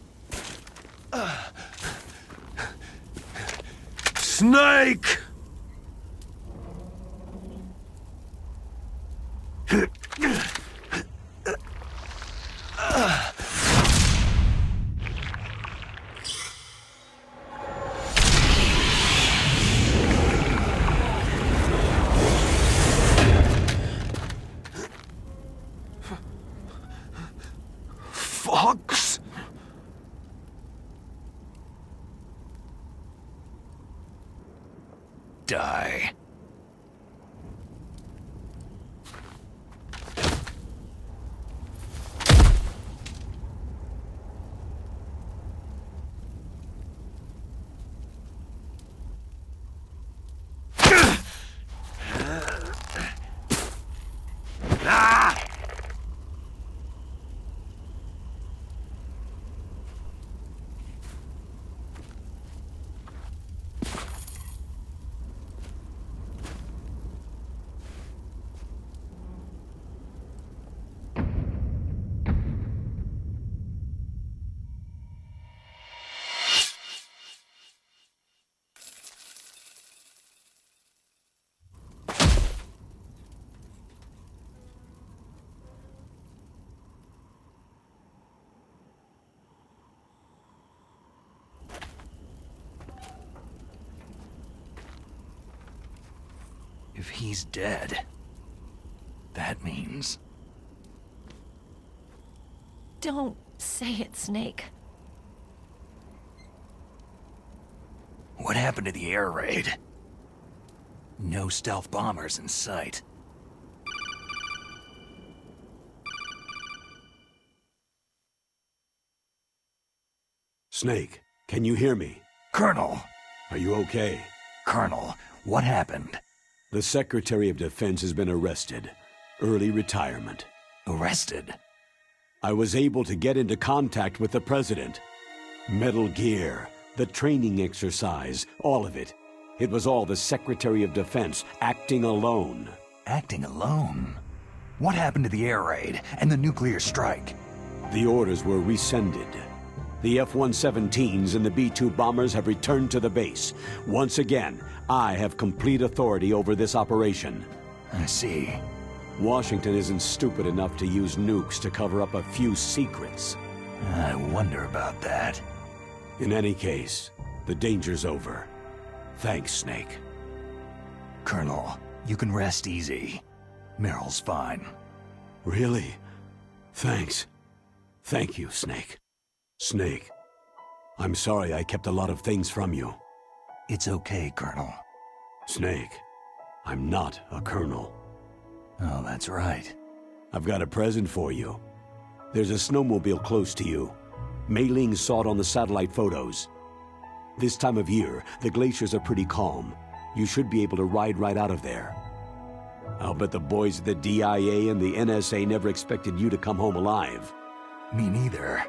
Snake! Fox? Die. If he's dead, that means... Don't say it, Snake. What happened to the air raid? No stealth bombers in sight. Snake, can you hear me? Colonel, Are you okay? Colonel, what happened? The Secretary of Defense has been arrested. Early retirement. Arrested? I was able to get into contact with the President. Metal Gear, the training exercise, all of it. It was all the Secretary of Defense acting alone. Acting alone? What happened to the air raid and the nuclear strike? The orders were rescinded. The F-117s and the B-2 bombers have returned to the base. Once again, I have complete authority over this operation. I see. Washington isn't stupid enough to use nukes to cover up a few secrets. I wonder about that. In any case, the danger's over. Thanks, Snake. Colonel, you can rest easy. Meryl's fine. Really? Thanks. Thank you, Snake. Snake, I'm sorry I kept a lot of things from you. It's okay, Colonel. Snake, I'm not a colonel. Oh, that's right. I've got a present for you. There's a snowmobile close to you. Mei Ling saw it on the satellite photos. This time of year, the glaciers are pretty calm. You should be able to ride right out of there. I'll bet the boys at the DIA and the NSA never expected you to come home alive. Me neither.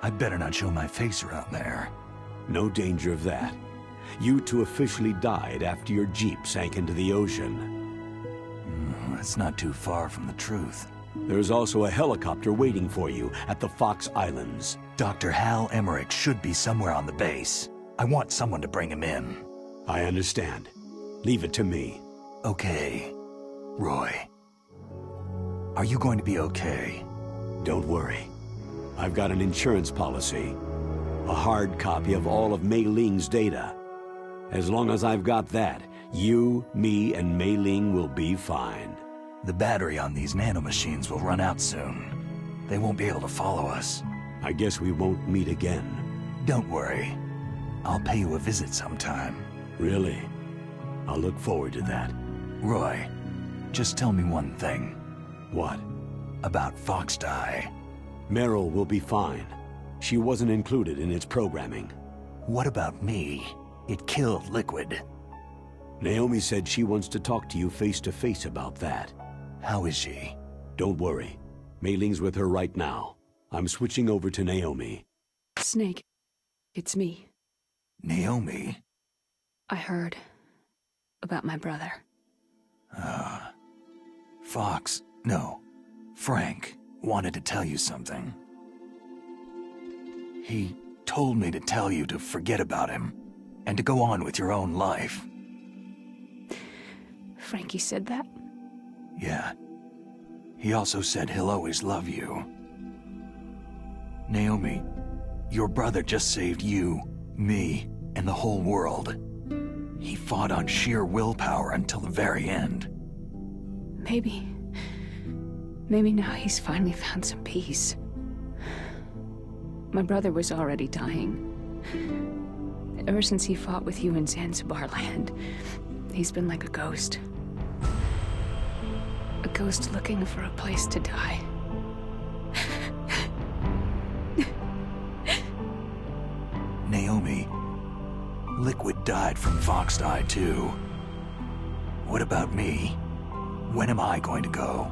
I'd better not show my face around there. No danger of that. You two officially died after your Jeep sank into the ocean. That's not too far from the truth. There's also a helicopter waiting for you at the Fox Islands. Dr. Hal Emmerich should be somewhere on the base. I want someone to bring him in. I understand. Leave it to me. Okay. Roy. Are you going to be okay? Don't worry. I've got an insurance policy. A hard copy of all of Mei Ling's data. As long as I've got that, you, me, and Mei Ling will be fine. The battery on these nanomachines will run out soon. They won't be able to follow us. I guess we won't meet again. Don't worry. I'll pay you a visit sometime. Really? I'll look forward to that. Roy, just tell me one thing. What? About Foxdie. Meryl will be fine. She wasn't included in its programming. What about me? It killed Liquid. Naomi said she wants to talk to you face-to-face about that. How is she? Don't worry. Mei Ling's with her right now. I'm switching over to Naomi. Snake, it's me. Naomi? I heard about my brother. Frank wanted to tell you something. He told me to tell you to forget about him and to go on with your own life. Frankie said that? Yeah. He also said he'll always love you. Naomi, your brother just saved you, me, and the whole world. He fought on sheer willpower until the very end. Maybe now he's finally found some peace. My brother was already dying. Ever since he fought with you in Zanzibar land, he's been like a ghost. A ghost looking for a place to die. Naomi, Liquid died from Foxdie too. What about me? When am I going to go?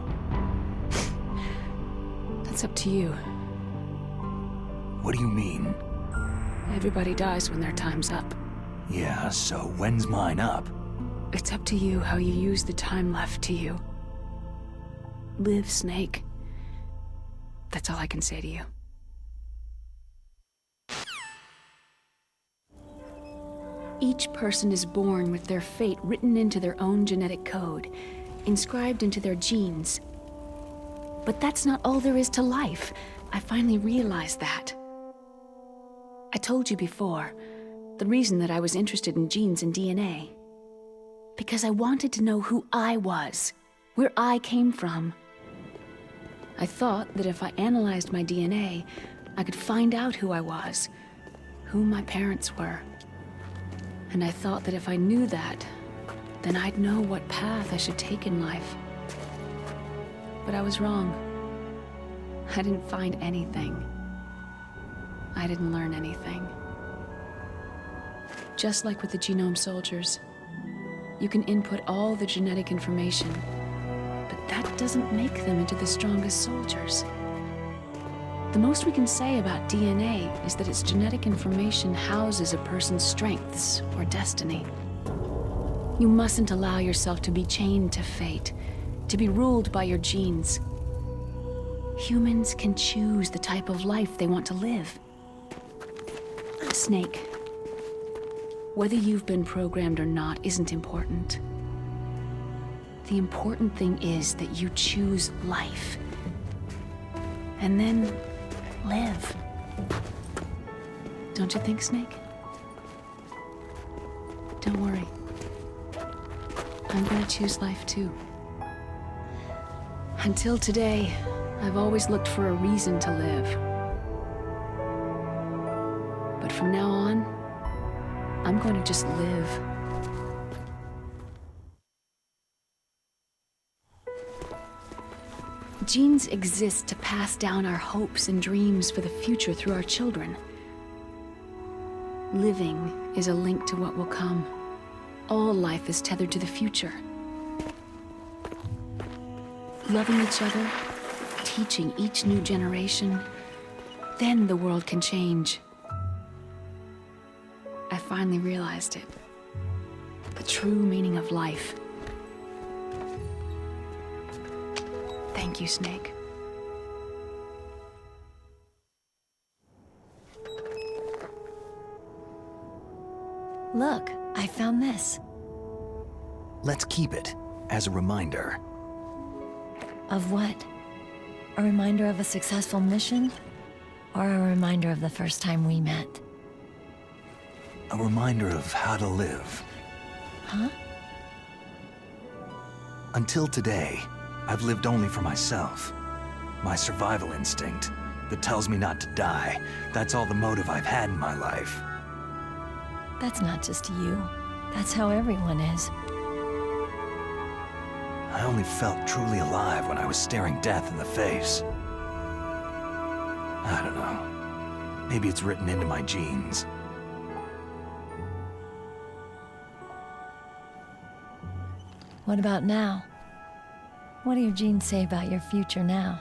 That's up to you. What do you mean? Everybody dies when their time's up. Yeah, so when's mine up? It's up to you how you use the time left to you. Live, Snake. That's all I can say to you. Each person is born with their fate written into their own genetic code, inscribed into their genes. But that's not all there is to life. I finally realized that. I told you before, the reason that I was interested in genes and DNA. Because I wanted to know who I was, where I came from. I thought that if I analyzed my DNA, I could find out who I was, who my parents were. And I thought that if I knew that, then I'd know what path I should take in life. But I was wrong. I didn't find anything. I didn't learn anything. Just like with the Genome Soldiers, you can input all the genetic information, but that doesn't make them into the strongest soldiers. The most we can say about DNA is that its genetic information houses a person's strengths or destiny. You mustn't allow yourself to be chained to fate, to be ruled by your genes. Humans can choose the type of life they want to live. Snake, whether you've been programmed or not isn't important. The important thing is that you choose life. And then live. Don't you think, Snake? Don't worry. I'm gonna choose life too. Until today, I've always looked for a reason to live. But from now on, I'm going to just live. Genes exist to pass down our hopes and dreams for the future through our children. Living is a link to what will come. All life is tethered to the future. Loving each other, teaching each new generation, then the world can change. I finally realized it. The true meaning of life. Thank you, Snake. Look, I found this. Let's keep it as a reminder. Of what? A reminder of a successful mission? Or a reminder of the first time we met? A reminder of how to live. Huh? Until today, I've lived only for myself. My survival instinct that tells me not to die. That's all the motive I've had in my life. That's not just you. That's how everyone is. I only felt truly alive when I was staring death in the face. I don't know. Maybe it's written into my genes. What about now? What do your genes say about your future now?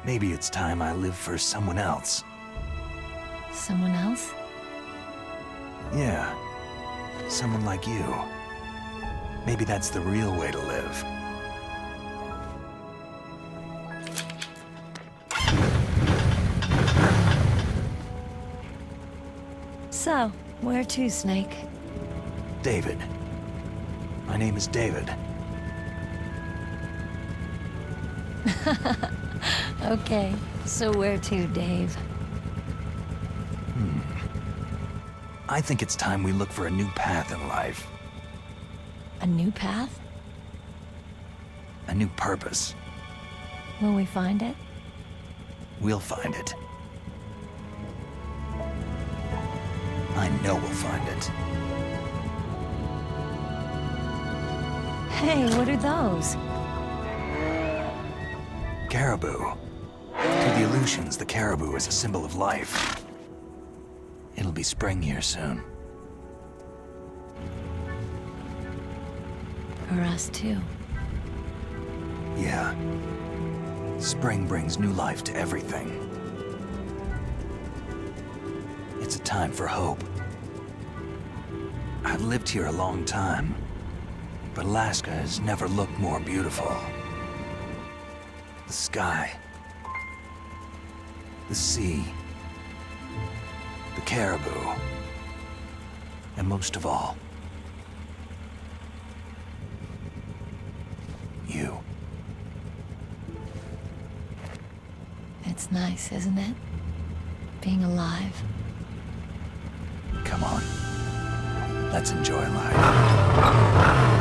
Maybe it's time I live for someone else. Someone else? Yeah. Someone like you. Maybe that's the real way to live. So, where to, Snake? David. My name is David. Okay, so where to, Dave? I think it's time we look for a new path in life. A new path? A new purpose. Will we find it? We'll find it. I know we'll find it. Hey, what are those? Caribou. To the Aleutians, the caribou is a symbol of life. It'll be spring here soon. For us, too. Yeah. Spring brings new life to everything. It's a time for hope. I've lived here a long time, but Alaska has never looked more beautiful. The sky, the sea, the caribou, and most of all, you. It's nice, isn't it? Being alive. Come on. Let's enjoy life.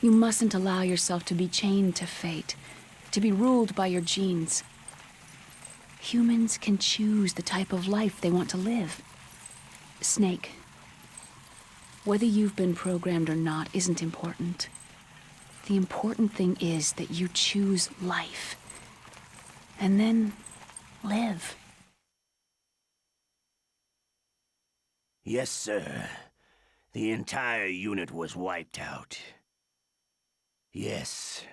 You mustn't allow yourself to be chained to fate, to be ruled by your genes. Humans can choose the type of life they want to live. Snake, whether you've been programmed or not isn't important. The important thing is that you choose life. And then live. Yes, sir. The entire unit was wiped out. Yes.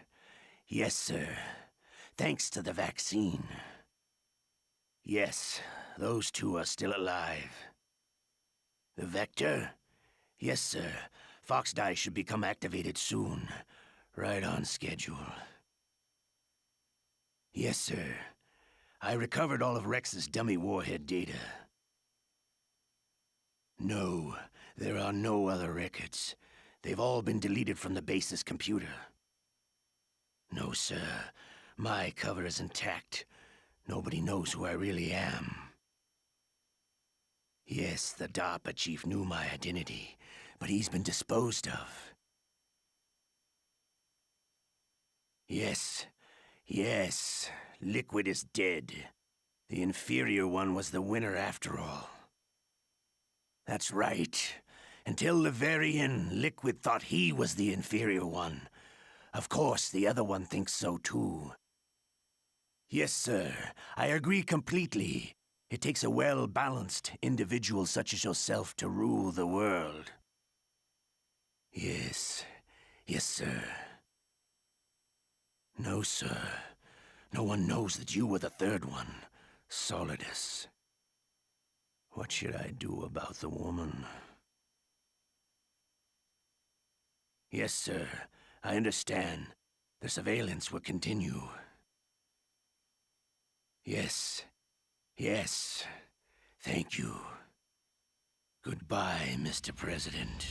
Yes, sir. Thanks to the vaccine. Yes, those two are still alive. The Vector? Yes, sir. Foxdie should become activated soon. Right on schedule. Yes, sir. I recovered all of Rex's dummy warhead data. No, there are no other records. They've all been deleted from the base's computer. No, sir. My cover is intact. Nobody knows who I really am. Yes, the DARPA chief knew my identity, but he's been disposed of. Yes. Yes. Liquid is dead. The inferior one was the winner after all. That's right. Until the very end, Liquid thought he was the inferior one. Of course, the other one thinks so too. Yes, sir. I agree completely. It takes a well-balanced individual such as yourself to rule the world. Yes. Yes, sir. No, sir. No one knows that you were the third one, Solidus. What should I do about the woman? Yes, sir. I understand. The surveillance will continue. Yes. Yes. Thank you. Goodbye, Mr. President.